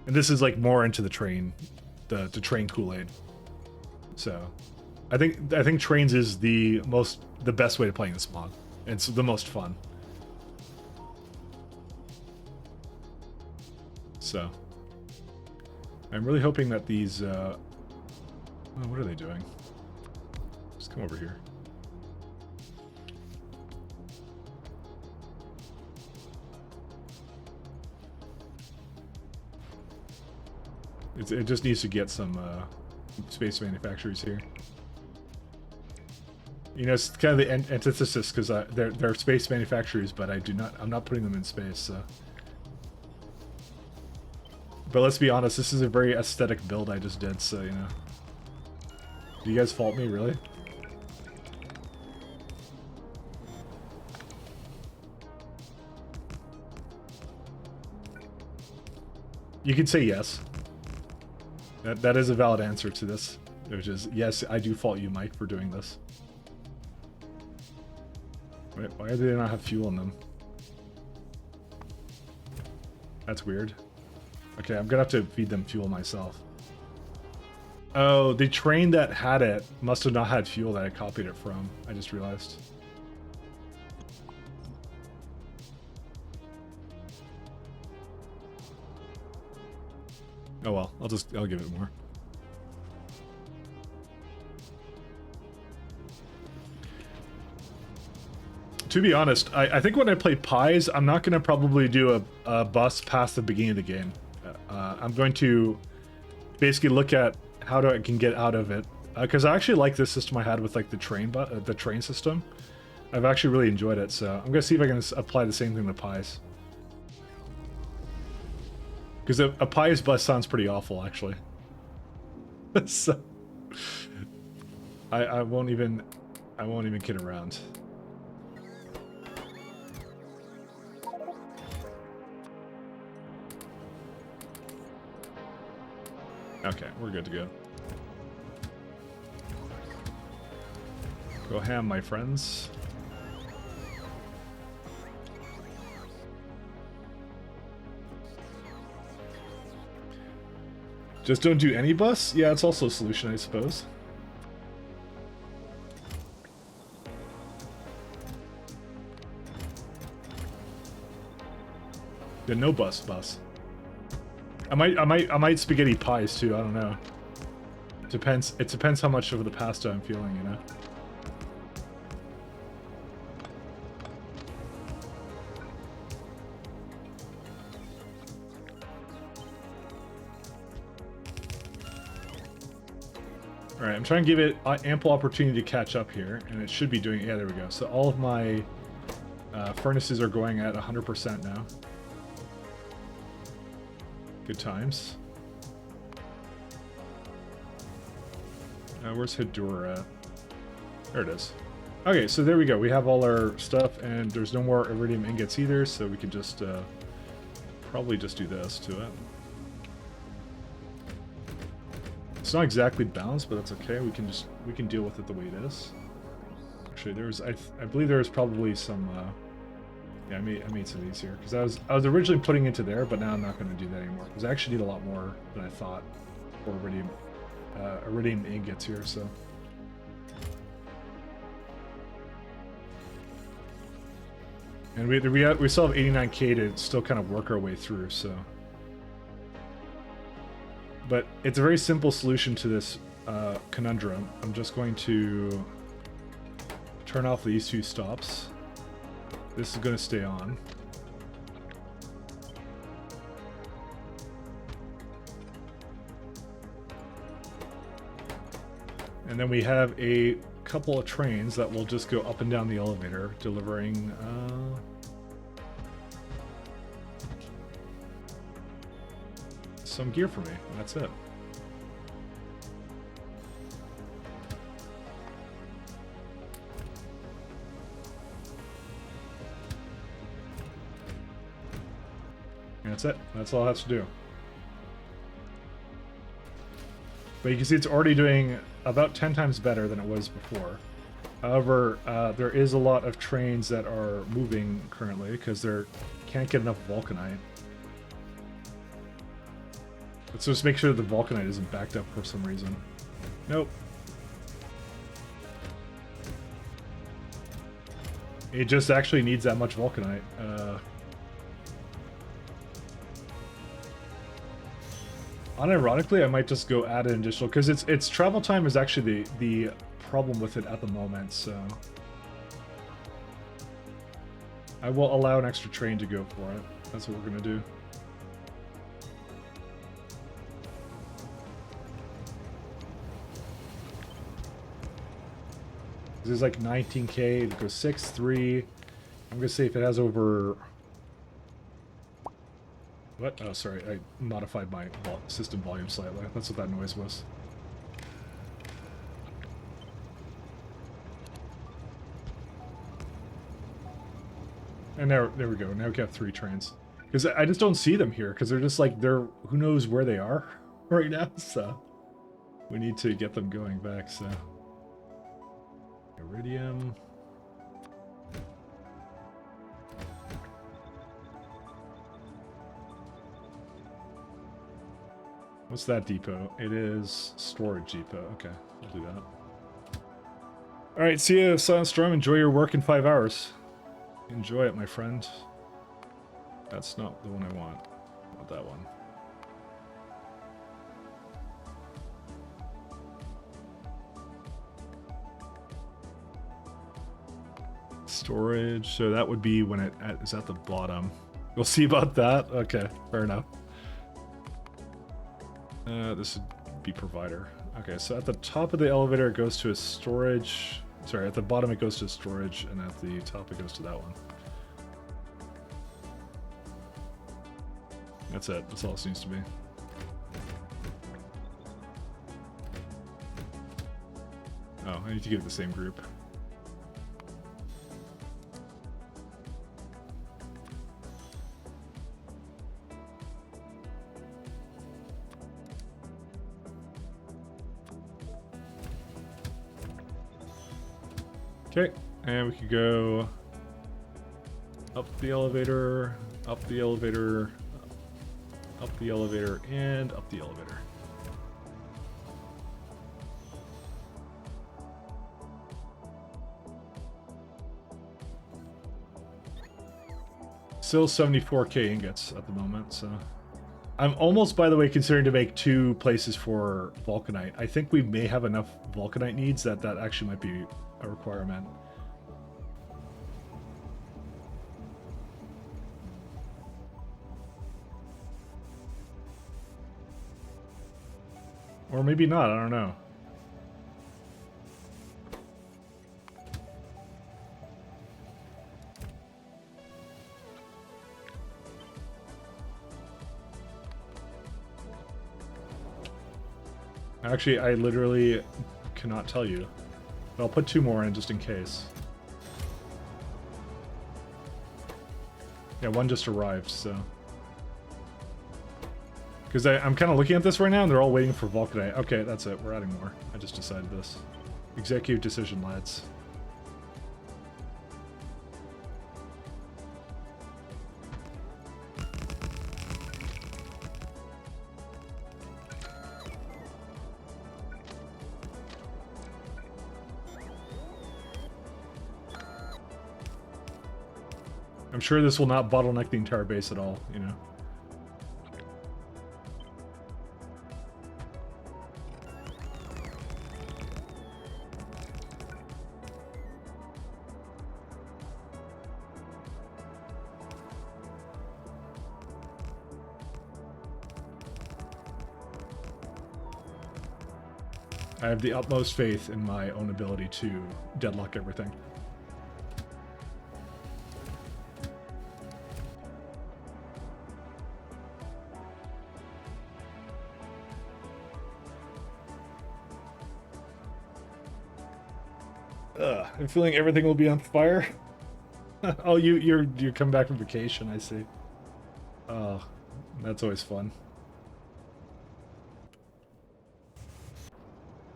And this is like more into the train train Kool-Aid. So I think trains is the best way to play this mod. It's the most fun. So I'm really hoping that these oh, what are they doing? Just come over here. It just needs to get some space manufacturers here. You know, it's kind of the antithesis, because they're space manufacturers, but I'm not putting them in space, so. But let's be honest, this is a very aesthetic build I just did, so, you know. Do you guys fault me, really? You could say yes. That is a valid answer to this, which is, yes, I do fault you, Mike, for doing this. Wait, why do they not have fuel in them? That's weird. Okay, I'm gonna have to feed them fuel myself. Oh, the train that had it must have not had fuel that I copied it from. I just realized. Oh well, I'll give it more. To be honest, I think when I play Pies, I'm not going to probably do a bus past the beginning of the game. I'm going to basically look at how I can get out of it. Because I actually like this system I had with like the train system. I've actually really enjoyed it, so I'm going to see if I can apply the same thing to Pies. Because a Pies bus sounds pretty awful, actually. So I won't even kid around. Okay, we're good to go. Go ham, my friends. Just don't do any bus? Yeah, it's also a solution, I suppose. Yeah, no bus. I might spaghetti pies too. I don't know. Depends. It depends how much of the pasta I'm feeling, you know. All right, I'm trying to give it ample opportunity to catch up here, and it should be doing. Yeah, there we go. So all of my furnaces are going at 100% now. Good times. Where's Hedora at? There it is. Okay, so there we go. We have all our stuff, and there's no more iridium ingots either, so we can just probably just do this to it. It's not exactly balanced, but that's okay. We can deal with it the way it is. Actually, I believe there was probably some. Yeah, I made some of these here because I was originally putting into there, but now I'm not going to do that anymore because I actually need a lot more than I thought for iridium ingots here. So. And we still have 89k to still kind of work our way through, so. But it's a very simple solution to this conundrum. I'm just going to turn off these two stops. This is going to stay on. And then we have a couple of trains that will just go up and down the elevator, delivering some gear for me. That's it. And that's it. That's all it has to do. But you can see it's already doing about 10 times better than it was before. However, there is a lot of trains that are moving currently because they can't get enough vulcanite. Let's just make sure the vulcanite isn't backed up for some reason. Nope. It just actually needs that much vulcanite. Unironically, I might just go add an additional because its travel time is actually the problem with it at the moment. So I will allow an extra train to go for it. That's what we're gonna do. This is like 19k. It goes 6, 3. I'm gonna say if it has over. What? Oh, sorry. I modified my system volume slightly. That's what that noise was. And there we go. Now we have 3 trains. Because I just don't see them here. Because they're just like, who knows where they are right now. So we need to get them going back. So iridium. What's that depot? It is storage depot. Okay, I'll do that. All right, see you, Silent Storm. Enjoy your work in 5 hours. Enjoy it, my friend. That's not the one I want. I want that one. Storage. So that would be when it is at the bottom. We'll see about that. Okay, fair enough. This would be provider. Okay, so at the top of the elevator it goes to a storage. Sorry, at the bottom it goes to storage, and at the top it goes to that one. That's it. That's all it seems to be. Oh, I need to give it the same group. Okay, and we could go up the elevator, up the elevator, up the elevator, and up the elevator. Still 74k ingots at the moment, so... I'm almost, by the way, considering to make 2 places for Vulcanite. I think we may have enough Vulcanite needs that actually might be a requirement. Or maybe not, I don't know. Actually, I literally cannot tell you. But I'll put 2 more in just in case. Yeah, 1 just arrived, so... Because I'm kind of looking at this right now, and they're all waiting for Vulcanite. Okay, that's it. We're adding more. I just decided this. Executive decision, lads. I'm sure this will not bottleneck the entire base at all, you know. I have the utmost faith in my own ability to deadlock everything. I'm feeling everything will be on fire. Oh, you come back from vacation, I see. Oh, that's always fun.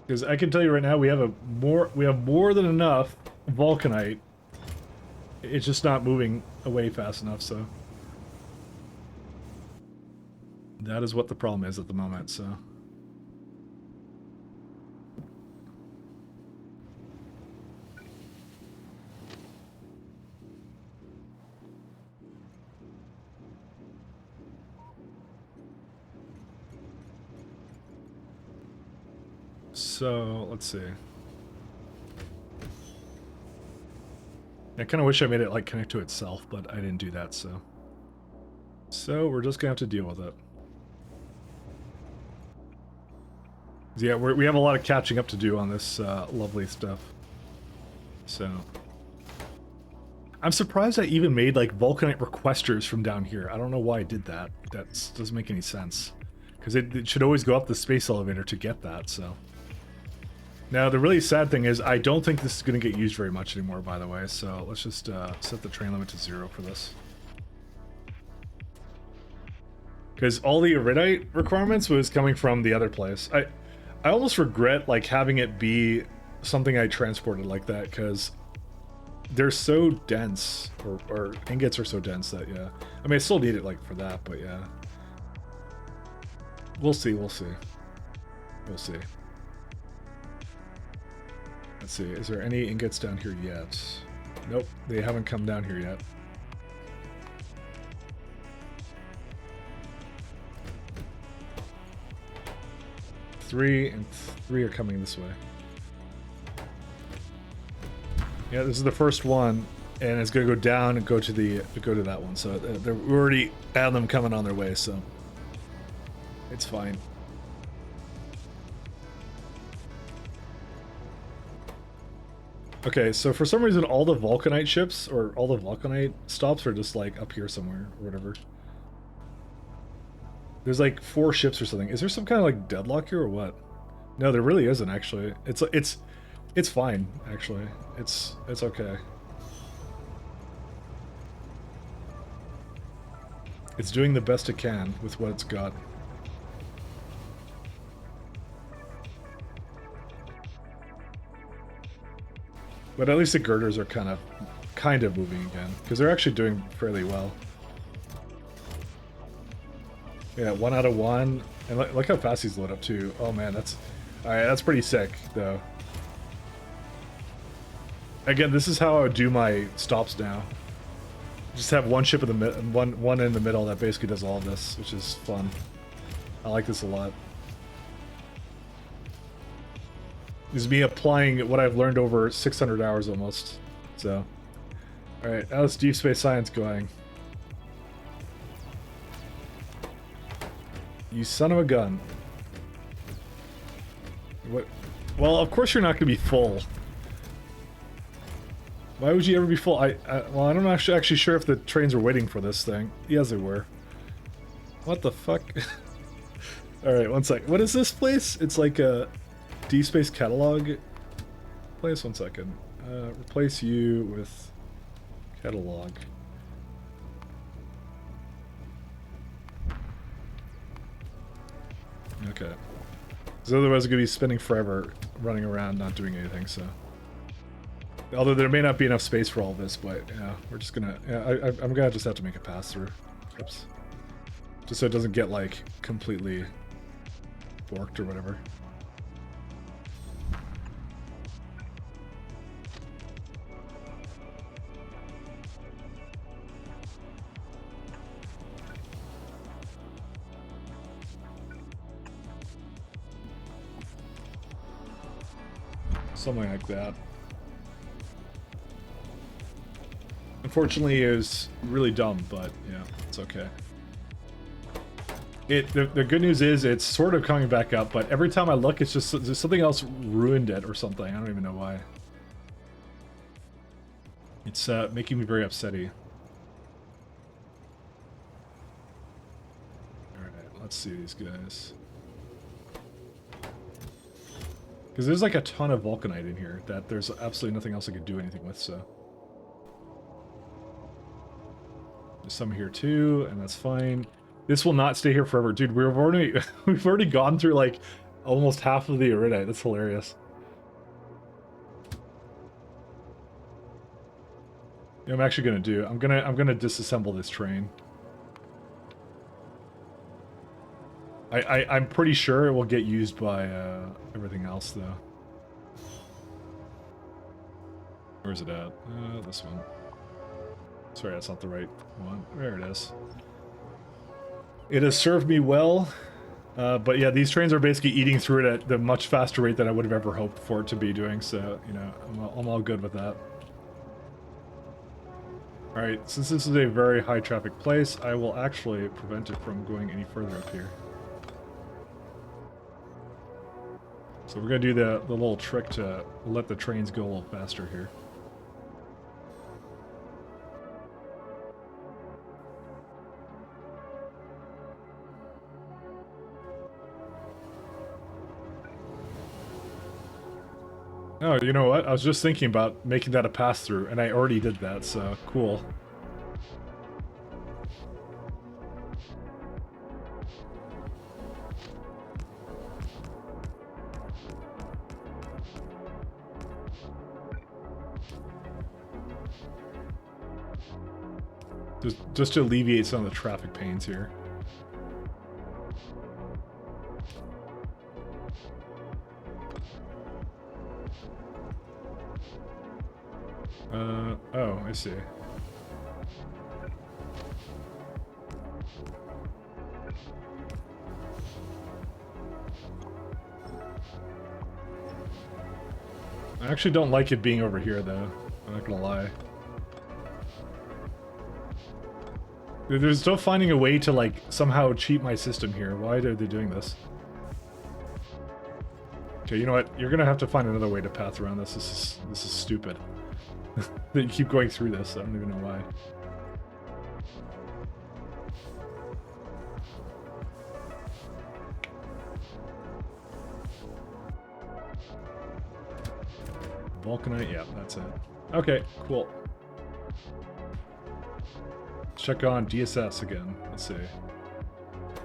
Because I can tell you right now, we have more than enough Vulcanite. It's just not moving away fast enough, so that is what the problem is at the moment, so. So, let's see. I kind of wish I made it, like, connect to itself, but I didn't do that, so... So, we're just gonna have to deal with it. Yeah, we have a lot of catching up to do on this lovely stuff. So... I'm surprised I even made, like, Vulcanite requesters from down here. I don't know why I did that. That doesn't make any sense. Because it should always go up the space elevator to get that, so... Now, the really sad thing is, I don't think this is going to get used very much anymore, by the way, so let's just set the train limit to 0 for this. Because all the Iridite requirements was coming from the other place. I almost regret, like, having it be something I transported like that, because they're so dense, or ingots are so dense that, yeah. I mean, I still need it, like, for that, but yeah. We'll see, we'll see. We'll see. Let's see, is there any ingots down here yet? Nope, they haven't come down here yet. Three are coming this way. Yeah, this is the first one, and it's gonna go down and go to that one. So we already have them coming on their way, so it's fine. Okay, so for some reason all the Vulcanite ships, or all the Vulcanite stops are just like up here somewhere, or whatever. There's like 4 ships or something. Is there some kind of like deadlock here or what? No, there really isn't actually. It's fine, actually. It's okay. It's doing the best it can with what it's got. But at least the girders are kind of moving again, because they're actually doing fairly well. Yeah, 1 out of 1, and look how fast these load up too. Oh man, that's alright. That's pretty sick, though. Again, this is how I would do my stops now. Just have one ship in the one in the middle that basically does all of this, which is fun. I like this a lot. This is me applying what I've learned over 600 hours almost. So, all right, how's Deep Space Science going? You son of a gun. What? Well, of course you're not going to be full. Why would you ever be full? Well, I'm not actually sure if the trains were waiting for this thing. Yes, they were. What the fuck? Alright, one sec. What is this place? It's like a D-Space catalog place. One second. Replace you with catalog. Okay. Because otherwise I'm going to be spending forever running around not doing anything, so... Although there may not be enough space for all this, but yeah, we're just gonna... Yeah, I'm gonna just have to make a pass-through. Oops. Just so it doesn't get, like, completely borked or whatever. Something like that. Unfortunately, it was really dumb, but yeah, it's okay. The good news is it's sort of coming back up, but every time I look, it's just there's something else ruined it or something. I don't even know why. It's making me very upsetty. Alright, let's see these guys. Because there's like a ton of vulcanite in here that there's absolutely nothing else I could do anything with, so... There's some here too, and that's fine. This will not stay here forever. Dude, we've already gone through like almost half of the iridium. That's hilarious. You know, I'm actually gonna do. I'm gonna disassemble this train. I'm pretty sure it will get used by everything else though. Where's it at? This one. Sorry, that's not the right one. There it is. It has served me well, but yeah, these trains are basically eating through it at the much faster rate than I would have ever hoped for it to be doing, so, you know, I'm all good with that. Alright, since this is a very high traffic place, I will actually prevent it from going any further up here. So we're going to do the little trick to let the trains go a little faster here. Oh, you know what? I was just thinking about making that a pass-through, and I already did that, so cool. Just to alleviate some of the traffic pains here. Oh, I see. I actually don't like it being over here, though. I'm not gonna lie. They're still finding a way to, like, somehow cheat my system here. Why are they doing this? Okay, you know what? You're gonna have to find another way to path around this. This is stupid. That you keep going through this. I don't even know why. Vulcanite, yeah, that's it. Okay, cool. Check on DSS again. Let's see.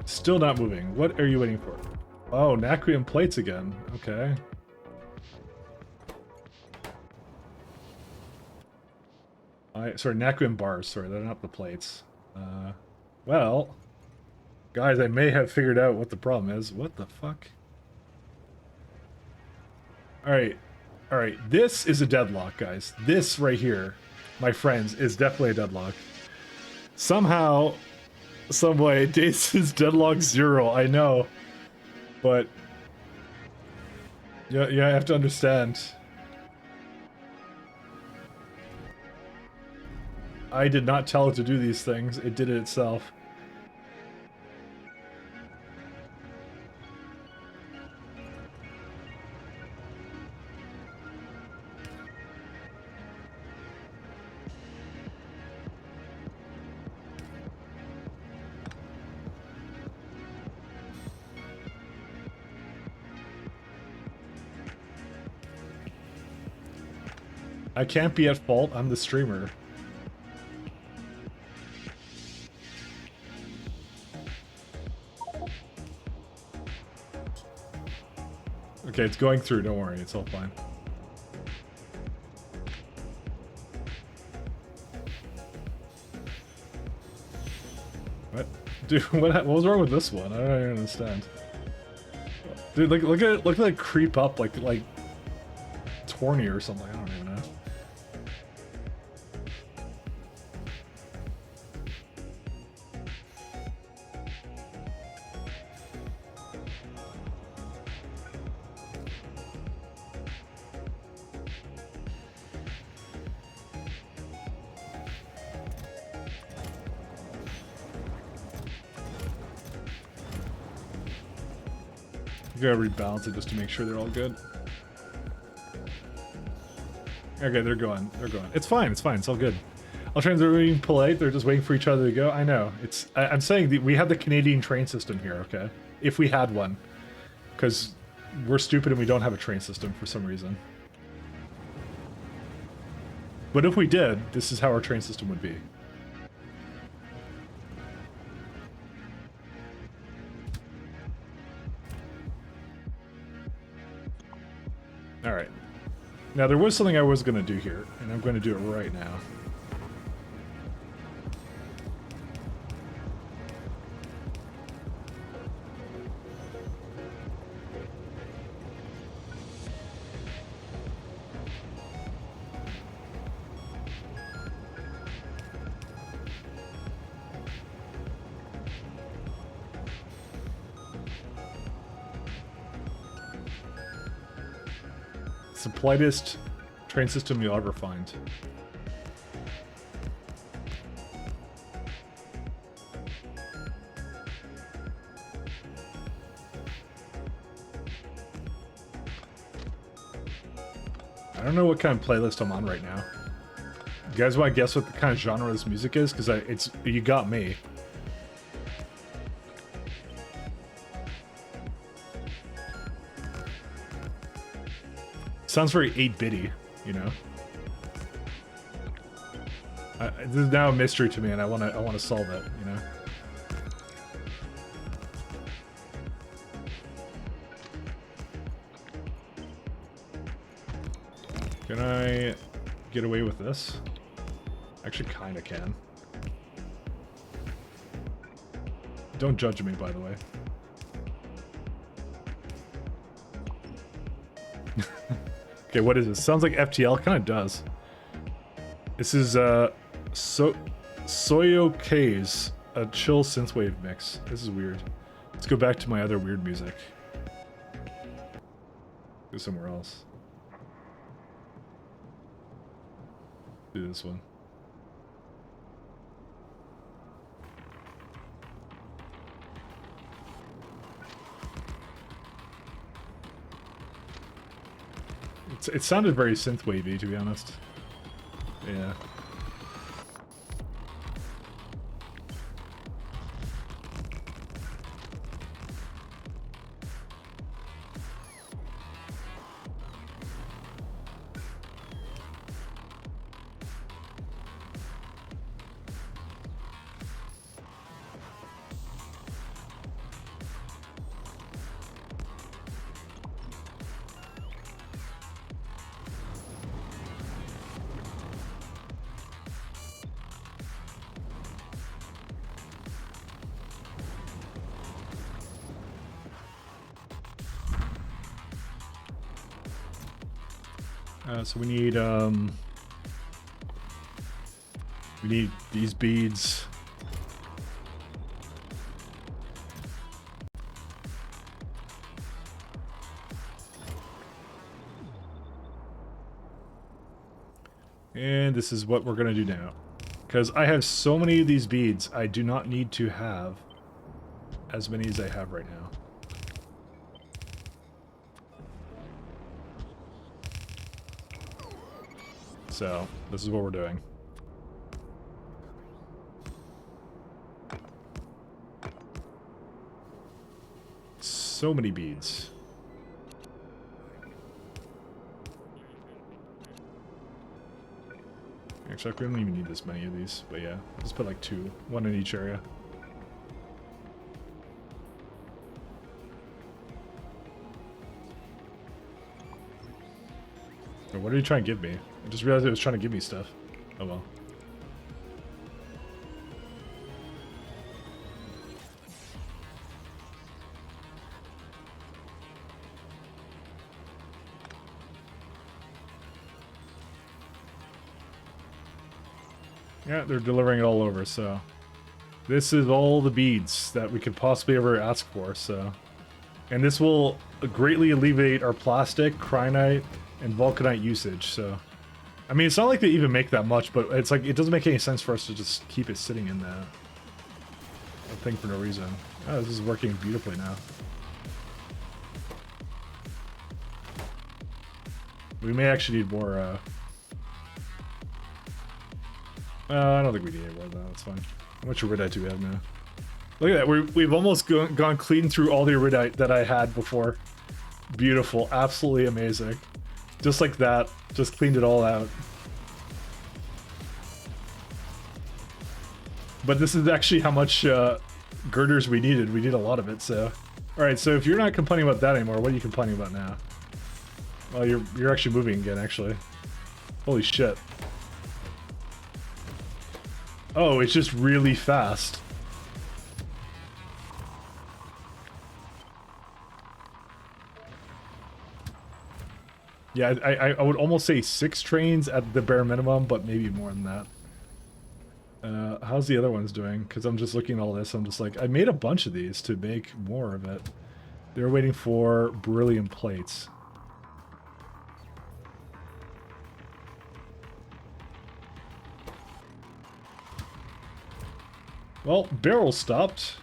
Still not moving. What are you waiting for? Oh, Nacrium plates again. Okay. Sorry, Nacrium bars. Sorry, they're not the plates. Well, guys, I may have figured out what the problem is. What the fuck? Alright. Alright, this is a deadlock, guys. This right here, my friends, is definitely a deadlock. Somehow, some way, Dace is deadlock 0. I know, but yeah, I have to understand. I did not tell it to do these things. It did it itself. I can't be at fault. I'm the streamer. Okay, it's going through. Don't worry. It's all fine. What? Dude, what was wrong with this one? I don't even understand. Dude, look at it creep up like Torny or something. I don't even know. Gotta rebalance it just to make sure they're all good. Okay, they're going. They're going. It's fine. It's fine. It's all good. All trains are being polite. They're just waiting for each other to go. I know. It's. I'm saying that we have the Canadian train system here. Okay, if we had one, because we're stupid and we don't have a train system for some reason. But if we did, this is how our train system would be. Alright. Now, there was something I was going to do here, and I'm going to do it right now. It's the politest train system you'll ever find. I don't know what kind of playlist I'm on right now. You guys want to guess what the kind of genre this music is? Because you got me. Sounds very 8-bitty, you know. This is now a mystery to me, and I want to solve it, you know. Can I get away with this? Actually, kind of can. Don't judge me, by the way. Okay, what is this? Sounds like FTL. Kind of does. This is Soyo K's, a chill synthwave mix. This is weird. Let's go back to my other weird music. Go somewhere else. Do this one. It sounded very synthwavy, to be honest. Yeah. So we need these beads. And this is what we're gonna do now. Because I have so many of these beads, I do not need to have as many as I have right now. So, this is what we're doing. So many beads. Actually, we don't even need this many of these, but yeah, let's put like 2, 1 in each area. Oh, what are you trying to give me? I just realized it was trying to give me stuff. Oh well. Yeah, they're delivering it all over, so... This is all the beads that we could possibly ever ask for, so... And this will greatly alleviate our plastic, cryonite, and vulcanite usage, so... I mean, it's not like they even make that much, but it's like, it doesn't make any sense for us to just keep it sitting in that thing for no reason. Oh, this is working beautifully now. We may actually need more, I don't think we need any more than that, that's fine. How much iridite do we have now? Look at that, we've almost gone clean through all the iridite that I had before. Beautiful, absolutely amazing. Just like that, just cleaned it all out. But this is actually how much girders we needed. We need a lot of it, so... Alright, so if you're not complaining about that anymore, what are you complaining about now? Well, you're actually moving again, actually. Holy shit. Oh, it's just really fast. Yeah, I would almost say 6 trains at the bare minimum, but maybe more than that. How's the other ones doing? Because I'm just looking at all this, I'm just like, I made a bunch of these to make more of it. They're waiting for beryllium plates. Well, barrel stopped.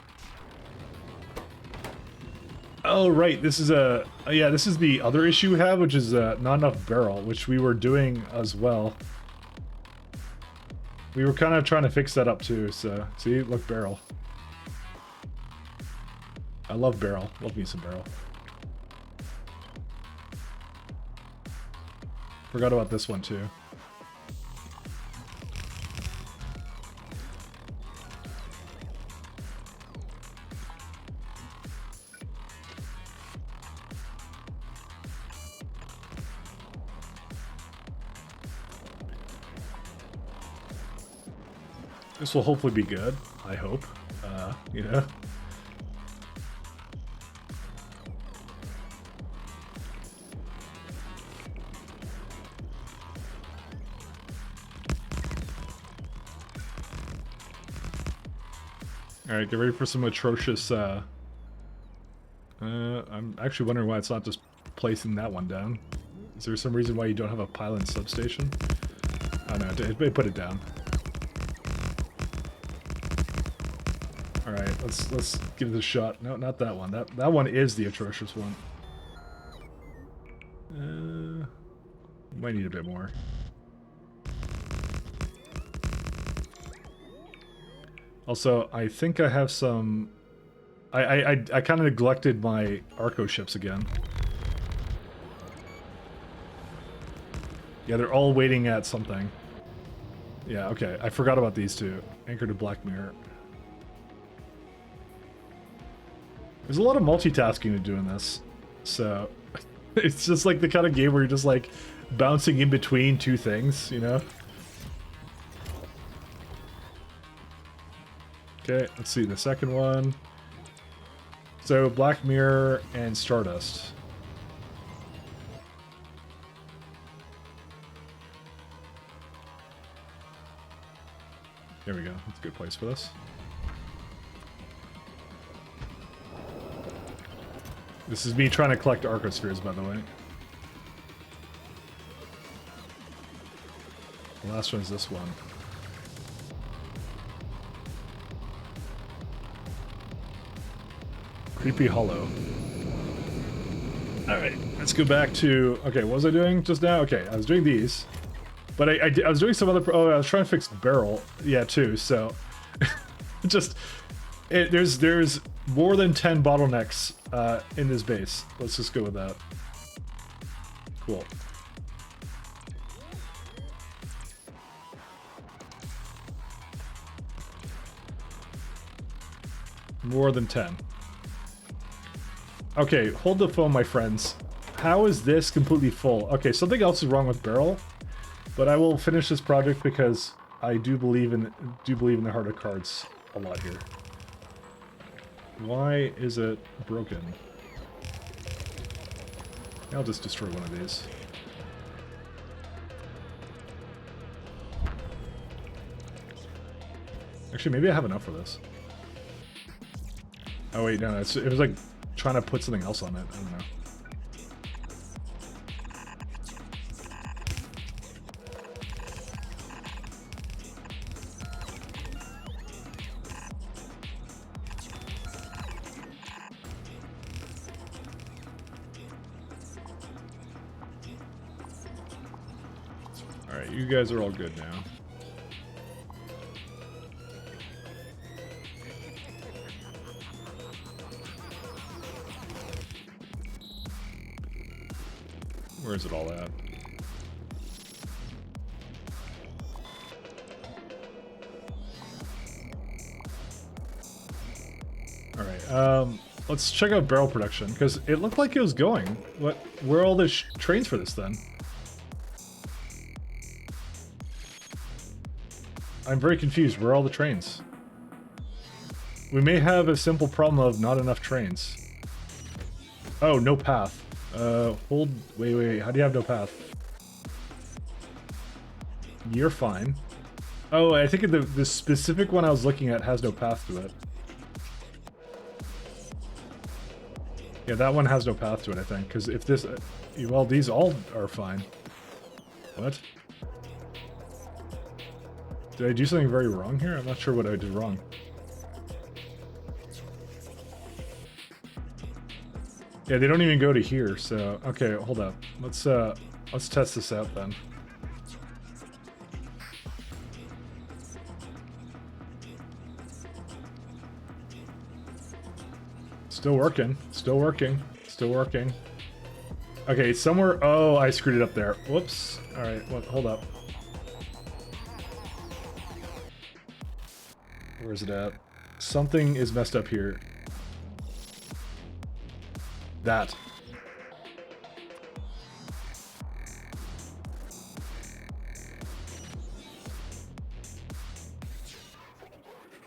Oh, right, this is a... yeah, this is the other issue we have, which is not enough barrel, which we were doing as well. We were kind of trying to fix that up too, so... See, look, barrel. I love barrel. Love me some barrel. Forgot about this one too. This will hopefully be good, I hope. You know? Alright, get ready for some atrocious, I'm actually wondering why it's not just placing that one down. Is there some reason why you don't have a pylon substation? Oh no, it put it down. Alright, let's give it a shot. No, not that one. That one is the atrocious one. Might need a bit more. Also, I think I have some... I kind of neglected my Arco ships again. Yeah, they're all waiting at something. Yeah, okay. I forgot about these two. Anchor to Black Mirror. There's a lot of multitasking to doing this. So, it's just like the kind of game where you're just like bouncing in between two things, you know? Okay, let's see the second one. So, Black Mirror and Stardust. There we go. That's a good place for this. This is me trying to collect Arcospheres, by the way. The last one is this one. Creepy Hollow. Alright, let's go back to... Okay, what was I doing just now? Okay, I was doing these. But I was doing some other... Oh, I was trying to fix barrel. Yeah, too, so... just... there's more than 10 bottlenecks in this base. Let's just go with that. Cool. More than 10. Okay, hold the phone, my friends. How is this completely full? Okay, something else is wrong with barrel, but I will finish this project because I do believe in the heart of cards a lot here. Why is it broken? I'll just destroy one of these. Actually, maybe I have enough for this. Oh wait, no, it was like trying to put something else on it. I don't know. Alright, you guys are all good now. Where is it all at? Alright, let's check out barrel production, because it looked like it was going. Where are all the trains for this, then? I'm very confused. Where are all the trains? We may have a simple problem of not enough trains. Oh, no path. Wait, how do you have no path? You're fine. Oh, I think the specific one I was looking at has no path to it. Yeah, that one has no path to it, I think, because if this... well, these all are fine. What? Did I do something very wrong here? I'm not sure what I did wrong. Yeah, they don't even go to here, so... Okay, hold up. Let's test this out, then. Still working. Still working. Still working. Okay, somewhere... Oh, I screwed it up there. Whoops. Alright, hold up. Where is it at? Something is messed up here. That.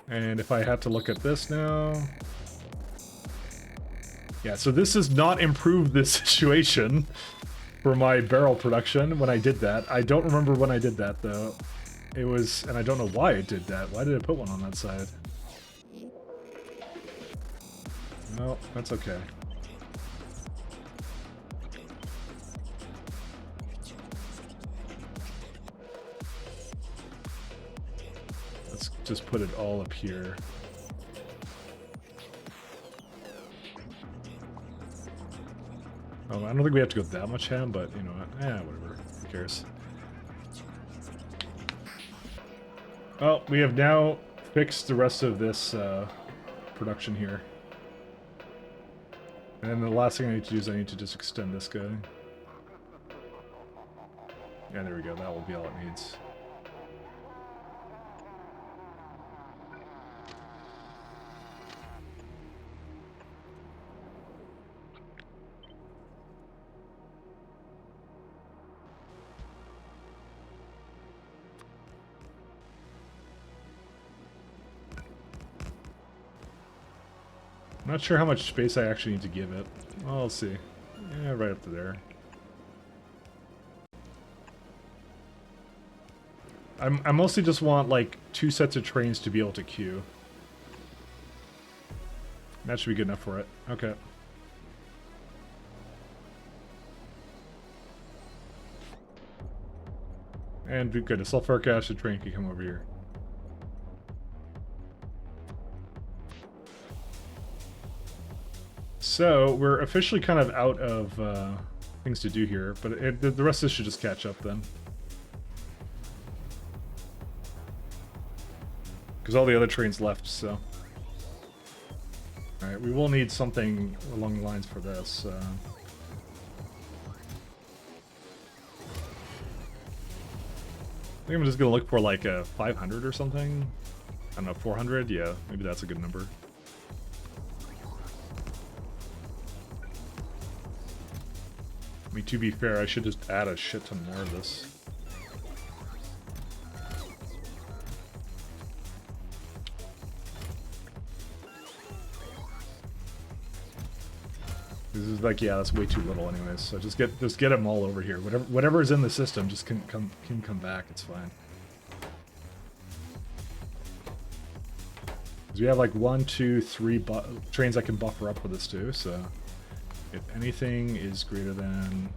And if I have to look at this now... Yeah, so this has not improved this situation for my barrel production when I did that. I don't remember when I did that, though. It was... And I don't know why it did that. Why did I put one on that side? Well, that's okay. Let's just put it all up here. Oh, I don't think we have to go that much ham, but you know what? Whatever. Who cares? Oh, we have now fixed the rest of this production here. And then the last thing I need to do is I need to just extend this guy. Yeah, there we go. That will be all it needs. I'm not sure how much space I actually need to give it. Well, I'll see. Yeah, right up to there. I mostly just want, like, 2 sets of trains to be able to queue. That should be good enough for it. Okay. And good, a sulfuric acid train can come over here. So we're officially kind of out of things to do here, but the rest of this should just catch up then. Because all the other trains left, so. Alright, we will need something along the lines for this. I think I'm just gonna look for like a 500 or something. I don't know, 400? Yeah, maybe that's a good number. I mean, to be fair, I should just add a shit ton more of this. This is like, yeah, that's way too little anyways. So just get them all over here. Whatever is in the system just can come back. It's fine. Because we have like 1, 2, 3 trains I can buffer up with this too. So if anything is greater than.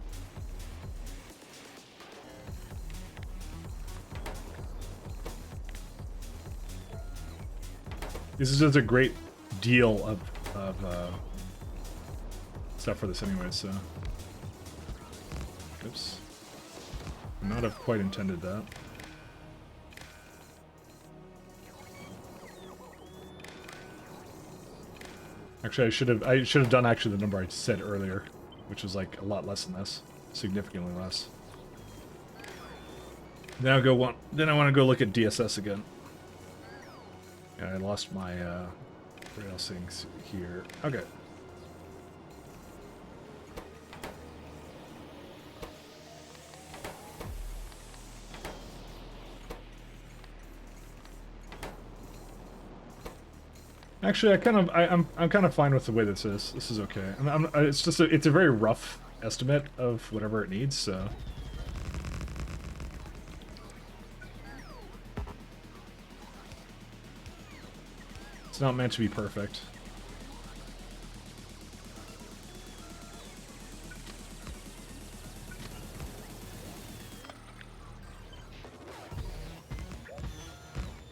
This is just a great deal of stuff for this anyway, so. Oops. Would not have quite intended that. Actually, I should have done actually the number I said earlier, which was like a lot less than this, significantly less. Then I want to go look at DSS again. Yeah, I lost my rail sinks here. Okay. Actually, I'm kind of fine with the way this is. This is okay. It's just it's a very rough estimate of whatever it needs. So. It's not meant to be perfect.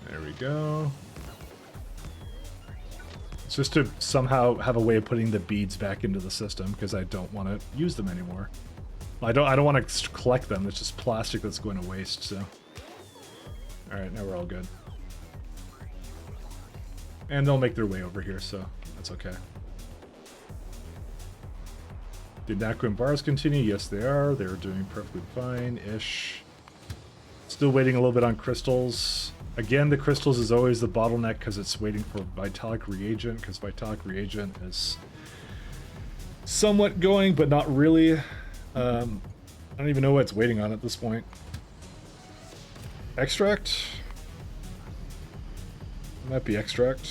There we go. It's just to somehow have a way of putting the beads back into the system because I don't want to use them anymore. I don't want to collect them. It's just plastic that's going to waste. So. All right, now we're all good. And they'll make their way over here, so that's okay. Did Naku and bars continue? Yes, they are. They're doing perfectly fine-ish. Still waiting a little bit on crystals. Again, the crystals is always the bottleneck because it's waiting for Vitalic Reagent, because Vitalic Reagent is somewhat going, but not really. I don't even know what it's waiting on at this point. Extract? Might be extract.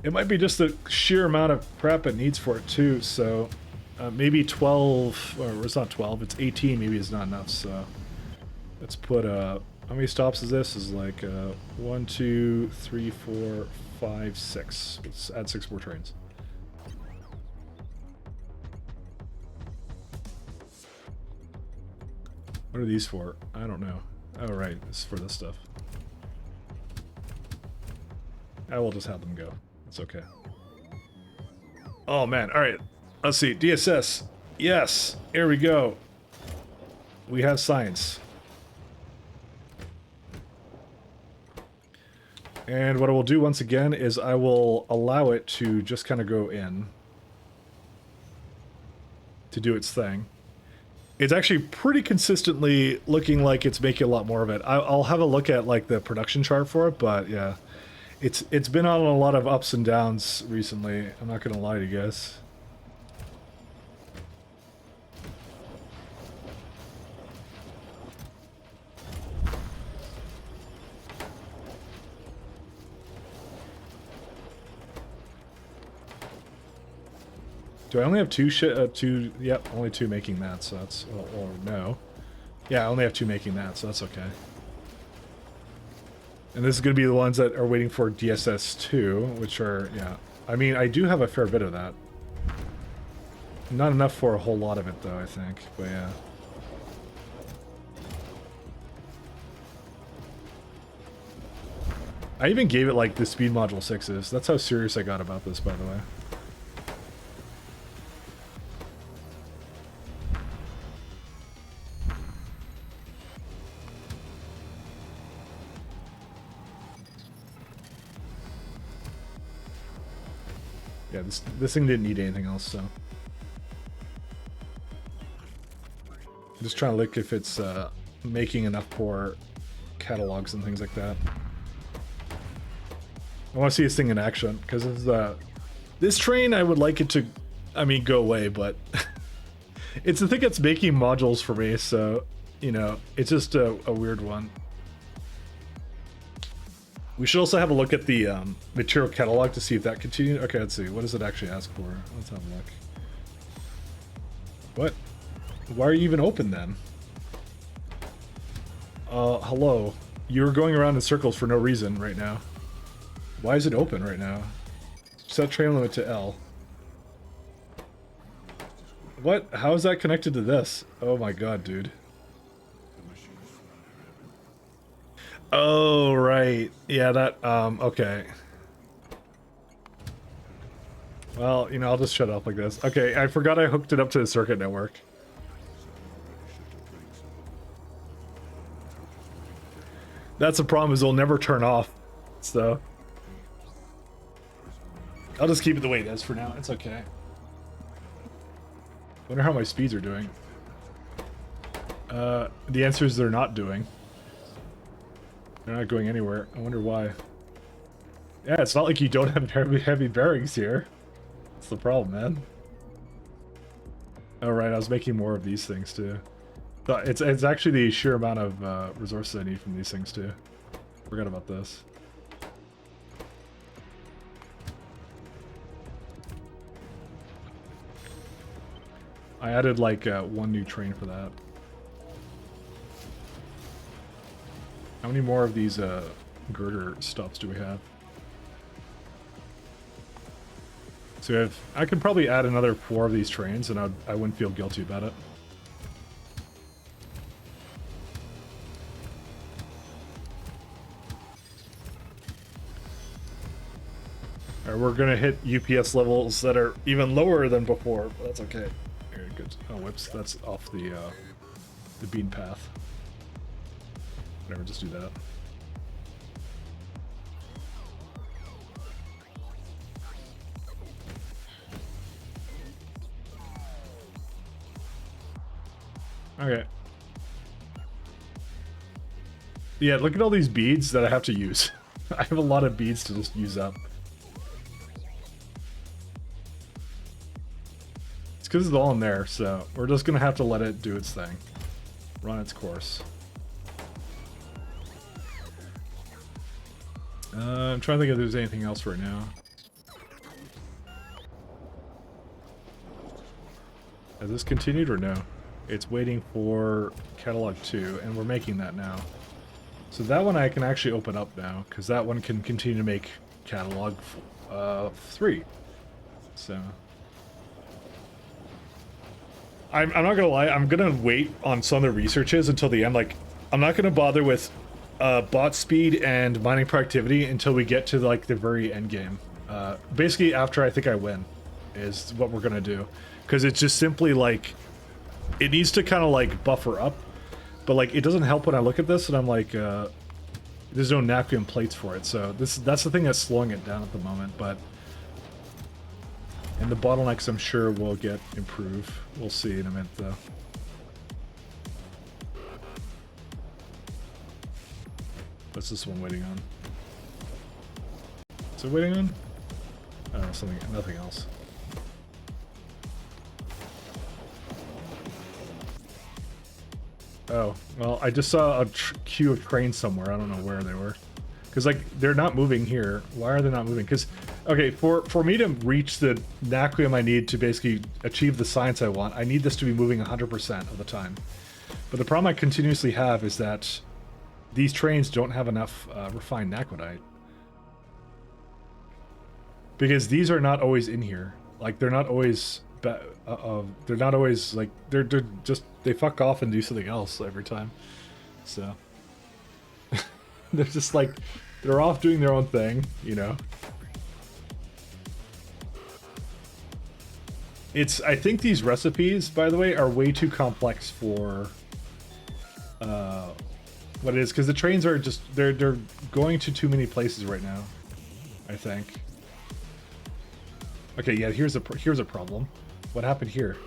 It might be just the sheer amount of prep it needs for it too, so maybe 12, or it's not 12, it's 18 maybe is not enough, so let's put, how many stops is this? Is like 1, 2, 3, 4, 5, 6. Let's add 6 more trains. What are these for? I don't know. Oh, right. This is for this stuff. I will just have them go. It's okay. Oh, man. All right. Let's see. DSS. Yes. Here we go. We have science. And what I will do once again is I will allow it to just kind of go in to do its thing. It's actually pretty consistently looking like it's making a lot more of it. I'll have a look at like the production chart for it, but yeah, it's been on a lot of ups and downs recently. I'm not gonna lie to you guys. Do I only have two? Yep, only 2 making that. So that's or no. Yeah, I only have 2 making that, so that's okay. And this is going to be the ones that are waiting for DSS 2, which are, yeah. I mean, I do have a fair bit of that. Not enough for a whole lot of it, though, I think. But yeah. I even gave it, like, the speed module 6s. That's how serious I got about this, by the way. Yeah, this thing didn't need anything else, so... I'm just trying to look if it's making enough for catalogs and things like that. I want to see this thing in action, because this train, I would like it to, I mean, go away, but it's the thing that's making modules for me, so, you know, it's just a weird one. We should also have a look at the material catalog to see if that continues. Okay, let's see. What does it actually ask for? Let's have a look. What? Why are you even open then? Hello. You're going around in circles for no reason right now. Why is it open right now? Set train limit to L. What? How is that connected to this? Oh my god, dude. Oh, right. Yeah, that, okay. Well, you know, I'll just shut up like this. Okay, I forgot I hooked it up to the circuit network. That's the problem, is it'll never turn off. So I'll just keep it the way it is for now. It's okay. Wonder how my speeds are doing. The answer is they're not doing. They're not going anywhere. I wonder why. Yeah, it's not like you don't have heavy bearings here. That's the problem, man. Oh right, I was making more of these things too. It's actually the sheer amount of resources I need from these things too. Forgot about this. I added like one new train for that. How many more of these girder stops do we have? So I could probably add another 4 of these trains and I wouldn't feel guilty about it. Alright, we're gonna hit UPS levels that are even lower than before, but that's okay. Very good. Oh, whoops, that's off the bean path. Whatever, just do that. Okay. Yeah, look at all these beads that I have to use. I have a lot of beads to just use up. It's because it's all in there, so we're just gonna have to let it do its thing. Run its course. I'm trying to think if there's anything else right now. Has this continued or no? It's waiting for catalog 2, and we're making that now. So that one I can actually open up now, because that one can continue to make catalog 3. So I'm not gonna lie, I'm gonna wait on some of the researches until the end. Like, I'm not gonna bother with bot speed and mining productivity until we get to like the very end game. Basically after I think I win is what we're gonna do, because it's just simply like it needs to kind of like buffer up, but like it doesn't help when I look at this and I'm like there's no Naquium plates for it, so that's the thing that's slowing it down at the moment. But and the bottlenecks I'm sure will get improved. We'll see in a minute though. What's this one waiting on? Is it waiting on? Oh, nothing else. Oh, well, I just saw a queue of trains somewhere. I don't know where they were. Because, like, they're not moving here. Why are they not moving? Because, okay, for me to reach the Naquium I need to basically achieve the science I want, I need this to be moving 100% of the time. But the problem I continuously have is that these trains don't have enough refined Naquidite. Because these are not always in here. Like, they're not always they're not always like they're just they fuck off and do something else every time. So they're just like they're off doing their own thing, you know. I think these recipes, by the way, are way too complex for what it is, because the trains are just they're going to too many places right now, I think. Okay, yeah, here's a problem. What happened here?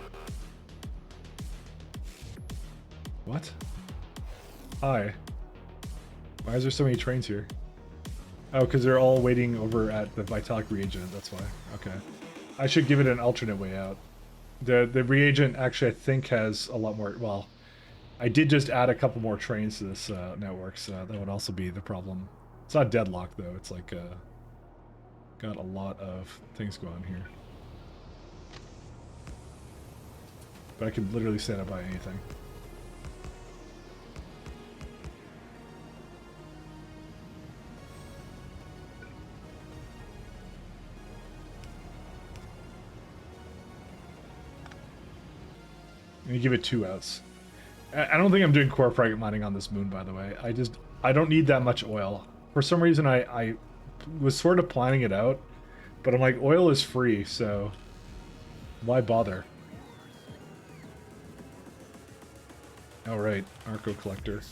What? Hi. Why is there so many trains here? Oh, because they're all waiting over at the Vitalic reagent, that's why. Okay. I should give it an alternate way out. The reagent actually, I think, has a lot more... Well, I did just add a couple more trains to this network, so that would also be the problem. It's not deadlocked, though. It's like... got a lot of things going here. But I can literally stand up by anything. And you give it 2 outs. I don't think I'm doing core fragment mining on this moon, by the way. I don't need that much oil. For some reason, I was sort of planning it out, but I'm like, oil is free, so why bother? Oh, right. Arco Collector.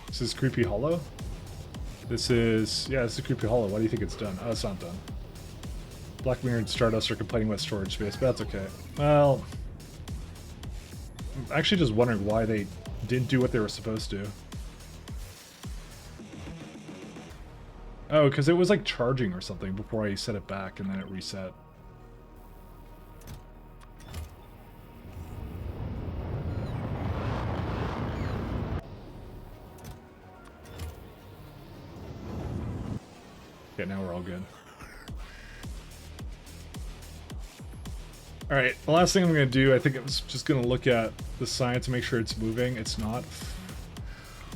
This is Creepy Hollow? This is... Yeah, this is Creepy Hollow. Why do you think it's done? Oh, it's not done. Black Mirror and Stardust are complaining about storage space, but that's okay. Well... I'm actually just wondering why they didn't do what they were supposed to. Oh, because it was like charging or something before I set it back and then it reset. Okay, now we're all good. Alright, the last thing I'm going to do, I think I was just going to look at the sign to make sure it's moving. It's not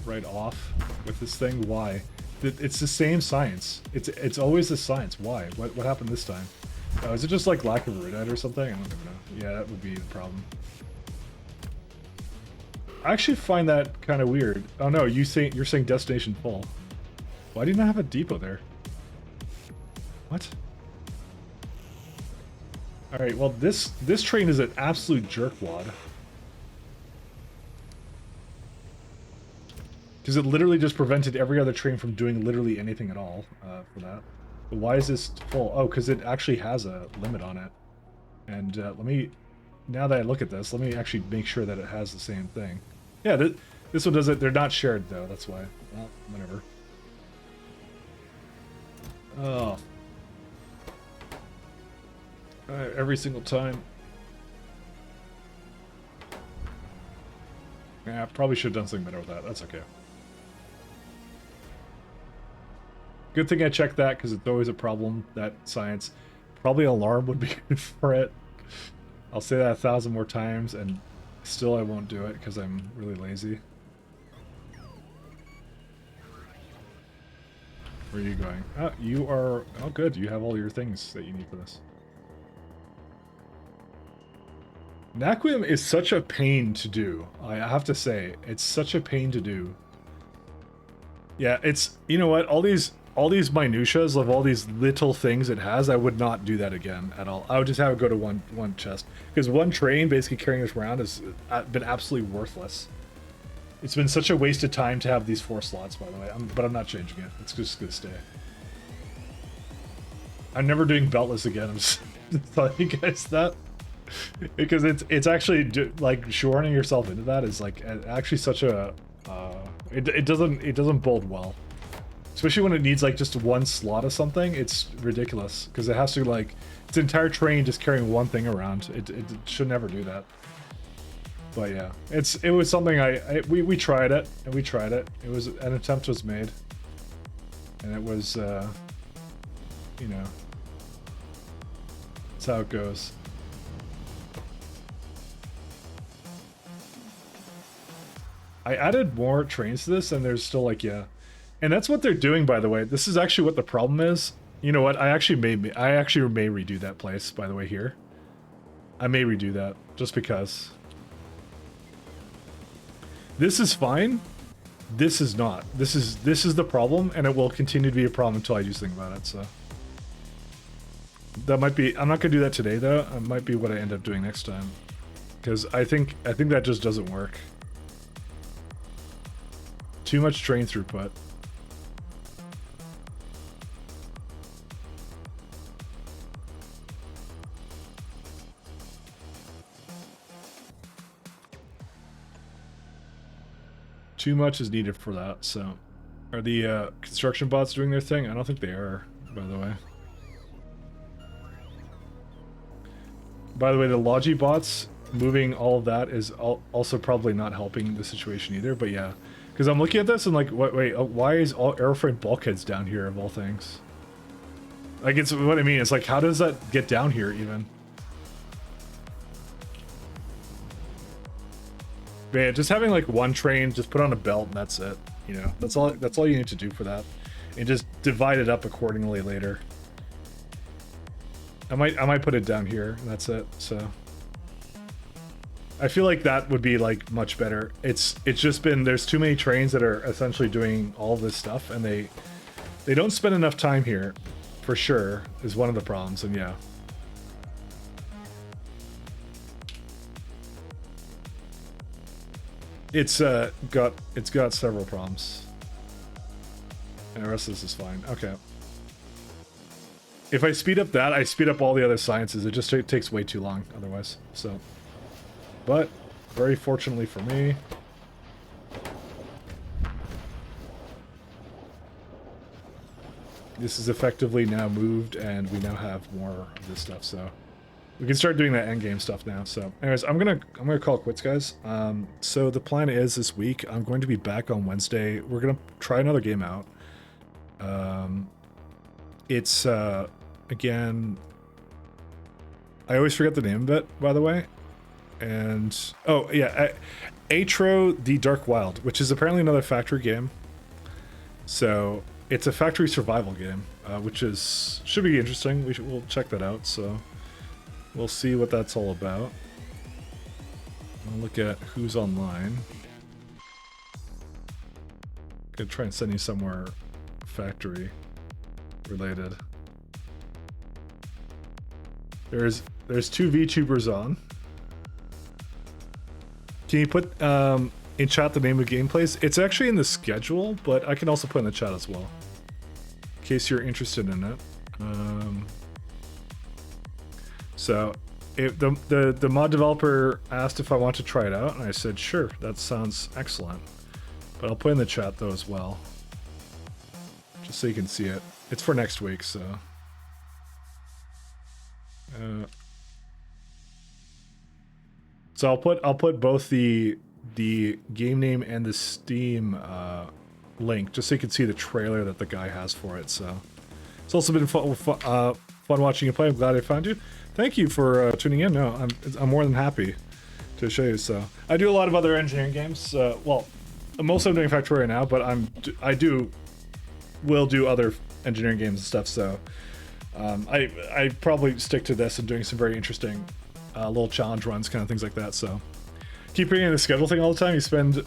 right off with this thing. Why? It's the same science. It's always the science. Why? What happened this time? Oh, is it just like lack of Ridite or something? I don't even know. Yeah, that would be the problem. I actually find that kind of weird. Oh no, you're saying destination full. Why do you not have a depot there? What? Alright, well this train is an absolute jerkwad. Because it literally just prevented every other train from doing literally anything at all for that. But why is this full? Oh, because it actually has a limit on it. And let me, now that I look at this, let me actually make sure that it has the same thing. Yeah, this one does it. They're not shared though, that's why. Well, whatever. Oh. Every single time. Yeah, I probably should have done something better with that. That's okay. Good thing I checked that, because it's always a problem, that science. Probably alarm would be good for it. I'll say that 1,000 more times, and still I won't do it, because I'm really lazy. Where are you going? Oh, you are... Oh, good. You have all your things that you need for this. Naquium is such a pain to do. I have to say, it's such a pain to do. Yeah, it's, you know what, all these minutiae of all these little things it has, I would not do that again at all. I would just have it go to one chest, because one train basically carrying this around has been absolutely worthless. It's been such a waste of time to have these 4 slots, by the way. But I'm not changing it. It's just gonna stay. I'm never doing beltless again. I'm just telling you guys that. Because it's actually like shoehorning yourself into that is like actually such a it doesn't bode well, especially when it needs like just one slot of something. It's ridiculous because it has to like its entire train just carrying one thing around. It should never do that. But yeah, it was something we tried it and we tried it. It was an attempt was made, and it was you know, that's how it goes. I added more trains to this, and there's still like, yeah. And that's what they're doing, by the way. This is actually what the problem is. You know what? I actually may redo that place, by the way, here. I may redo that, just because. This is fine. This is not. This is the problem, and it will continue to be a problem until I do something about it, so. That might be, I'm not gonna do that today though. It might be what I end up doing next time. Because I think that just doesn't work. Too much train throughput. Too much is needed for that, so. Are the construction bots doing their thing? I don't think they are, by the way. By the way, the Logi bots moving all of that is also probably not helping the situation either, but yeah. Because I'm looking at this and like, wait, why is all airframe bulkheads down here of all things? Like, it's what I mean. It's like, how does that get down here even? But yeah, just having like one train, just put on a belt and that's it. You know, that's all you need to do for that, and just divide it up accordingly later. I might put it down here, and that's it. So I feel like that would be like much better. It's just been, there's too many trains that are essentially doing all this stuff, and they don't spend enough time here, for sure, is one of the problems. And yeah. It's got several problems. And the rest of this is fine. Okay. If I speed up that, I speed up all the other sciences. It just takes way too long otherwise. So, but very fortunately for me, this is effectively now moved, and we now have more of this stuff. So we can start doing that end game stuff now. So, anyways, I'm gonna call it quits, guys. So the plan is this week I'm going to be back on Wednesday. We're gonna try another game out. It's again, I always forget the name of it, by the way. And oh yeah, Atro the Dark Wild, which is apparently another factory game. So it's a factory survival game, which should be interesting. We'll check that out. So we'll see what that's all about. I'll look at who's online. Gonna try and send you somewhere factory related. There's two VTubers on. Can you put in chat the name of gameplays? It's actually in the schedule, but I can also put in the chat as well, in case you're interested in it. So the mod developer asked if I want to try it out, and I said sure, that sounds excellent. But I'll put in the chat though as well, just so you can see it. It's for next week, so. So I'll put both the game name and the Steam link, just so you can see the trailer that the guy has for it. So it's also been fun watching you play. I'm glad I found you. Thank you for tuning in. No, I'm more than happy to show you. So I do a lot of other engineering games. Well, mostly I'm doing Factorio now, but will do other engineering games and stuff. So I probably stick to this and doing some very interesting little challenge runs, kind of things like that. So keep reading the schedule thing all the time. I spend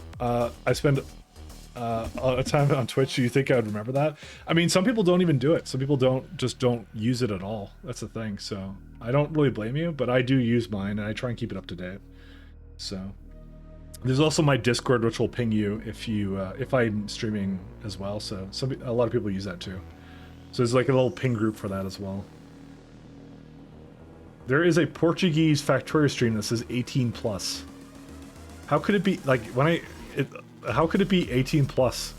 a time on Twitch. Do you think I would remember that? I mean, some people don't even do it. Some people don't use it at all. That's the thing. So I don't really blame you, but I do use mine, and I try and keep it up to date. So there's also my Discord, which will ping you if I'm streaming as well. So a lot of people use that too. So there's like a little ping group for that as well. There is a Portuguese Factorio stream that says 18 plus. How could it be like how could it be 18 plus?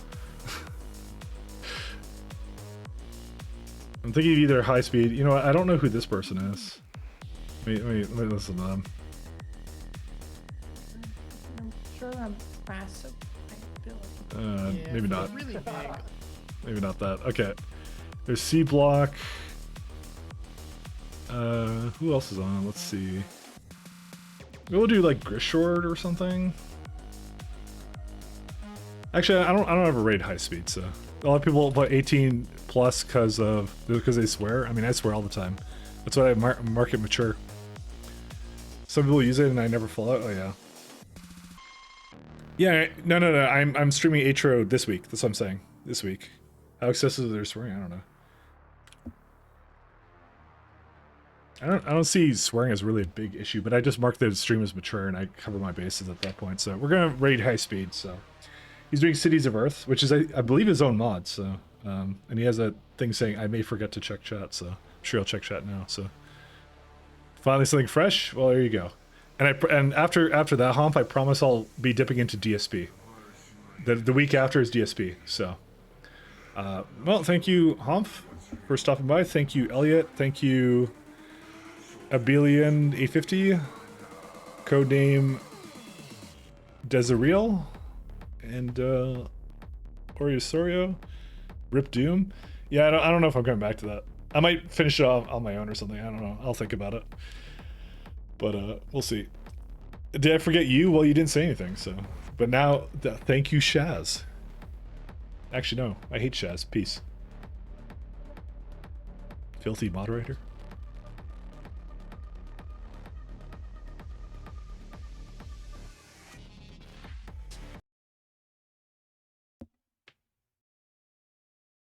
I'm thinking of either high speed. You know what? I don't know who this person is. Let me listen to them. I'm sure I'm massive. Maybe not. Really big. Maybe not that. Okay. There's C Block. Who else is on? Let's see. We'll do like Grishord or something. Actually, I don't ever rate high speed, so a lot of people put 18 plus because they swear. I mean, I swear all the time. That's why I mark it mature. Some people use it and I never fall out. Oh yeah. Yeah, no. I'm streaming Atro this week. That's what I'm saying. This week. How excessive they're swearing? I don't know. I don't see swearing as really a big issue, but I just mark the stream as mature and I cover my bases at that point. So we're gonna raid high speed. So he's doing Cities of Earth, which is I believe his own mod. So and he has a thing saying I may forget to check chat. So I'm sure I'll check chat now. So finally something fresh. Well, there you go. And after that hump, I promise I'll be dipping into DSP. The week after is DSP. So well, thank you Humph for stopping by. Thank you Elliot. Thank you. Abelian 850, codename Desireel, and Oriosorio, Rip Doom. Yeah, I don't know if I'm coming back to that. I might finish it off on my own or something. I don't know. I'll think about it. But we'll see. Did I forget you? Well, you didn't say anything, so. But now, thank you, Shaz. Actually, no. I hate Shaz. Peace. Filthy moderator.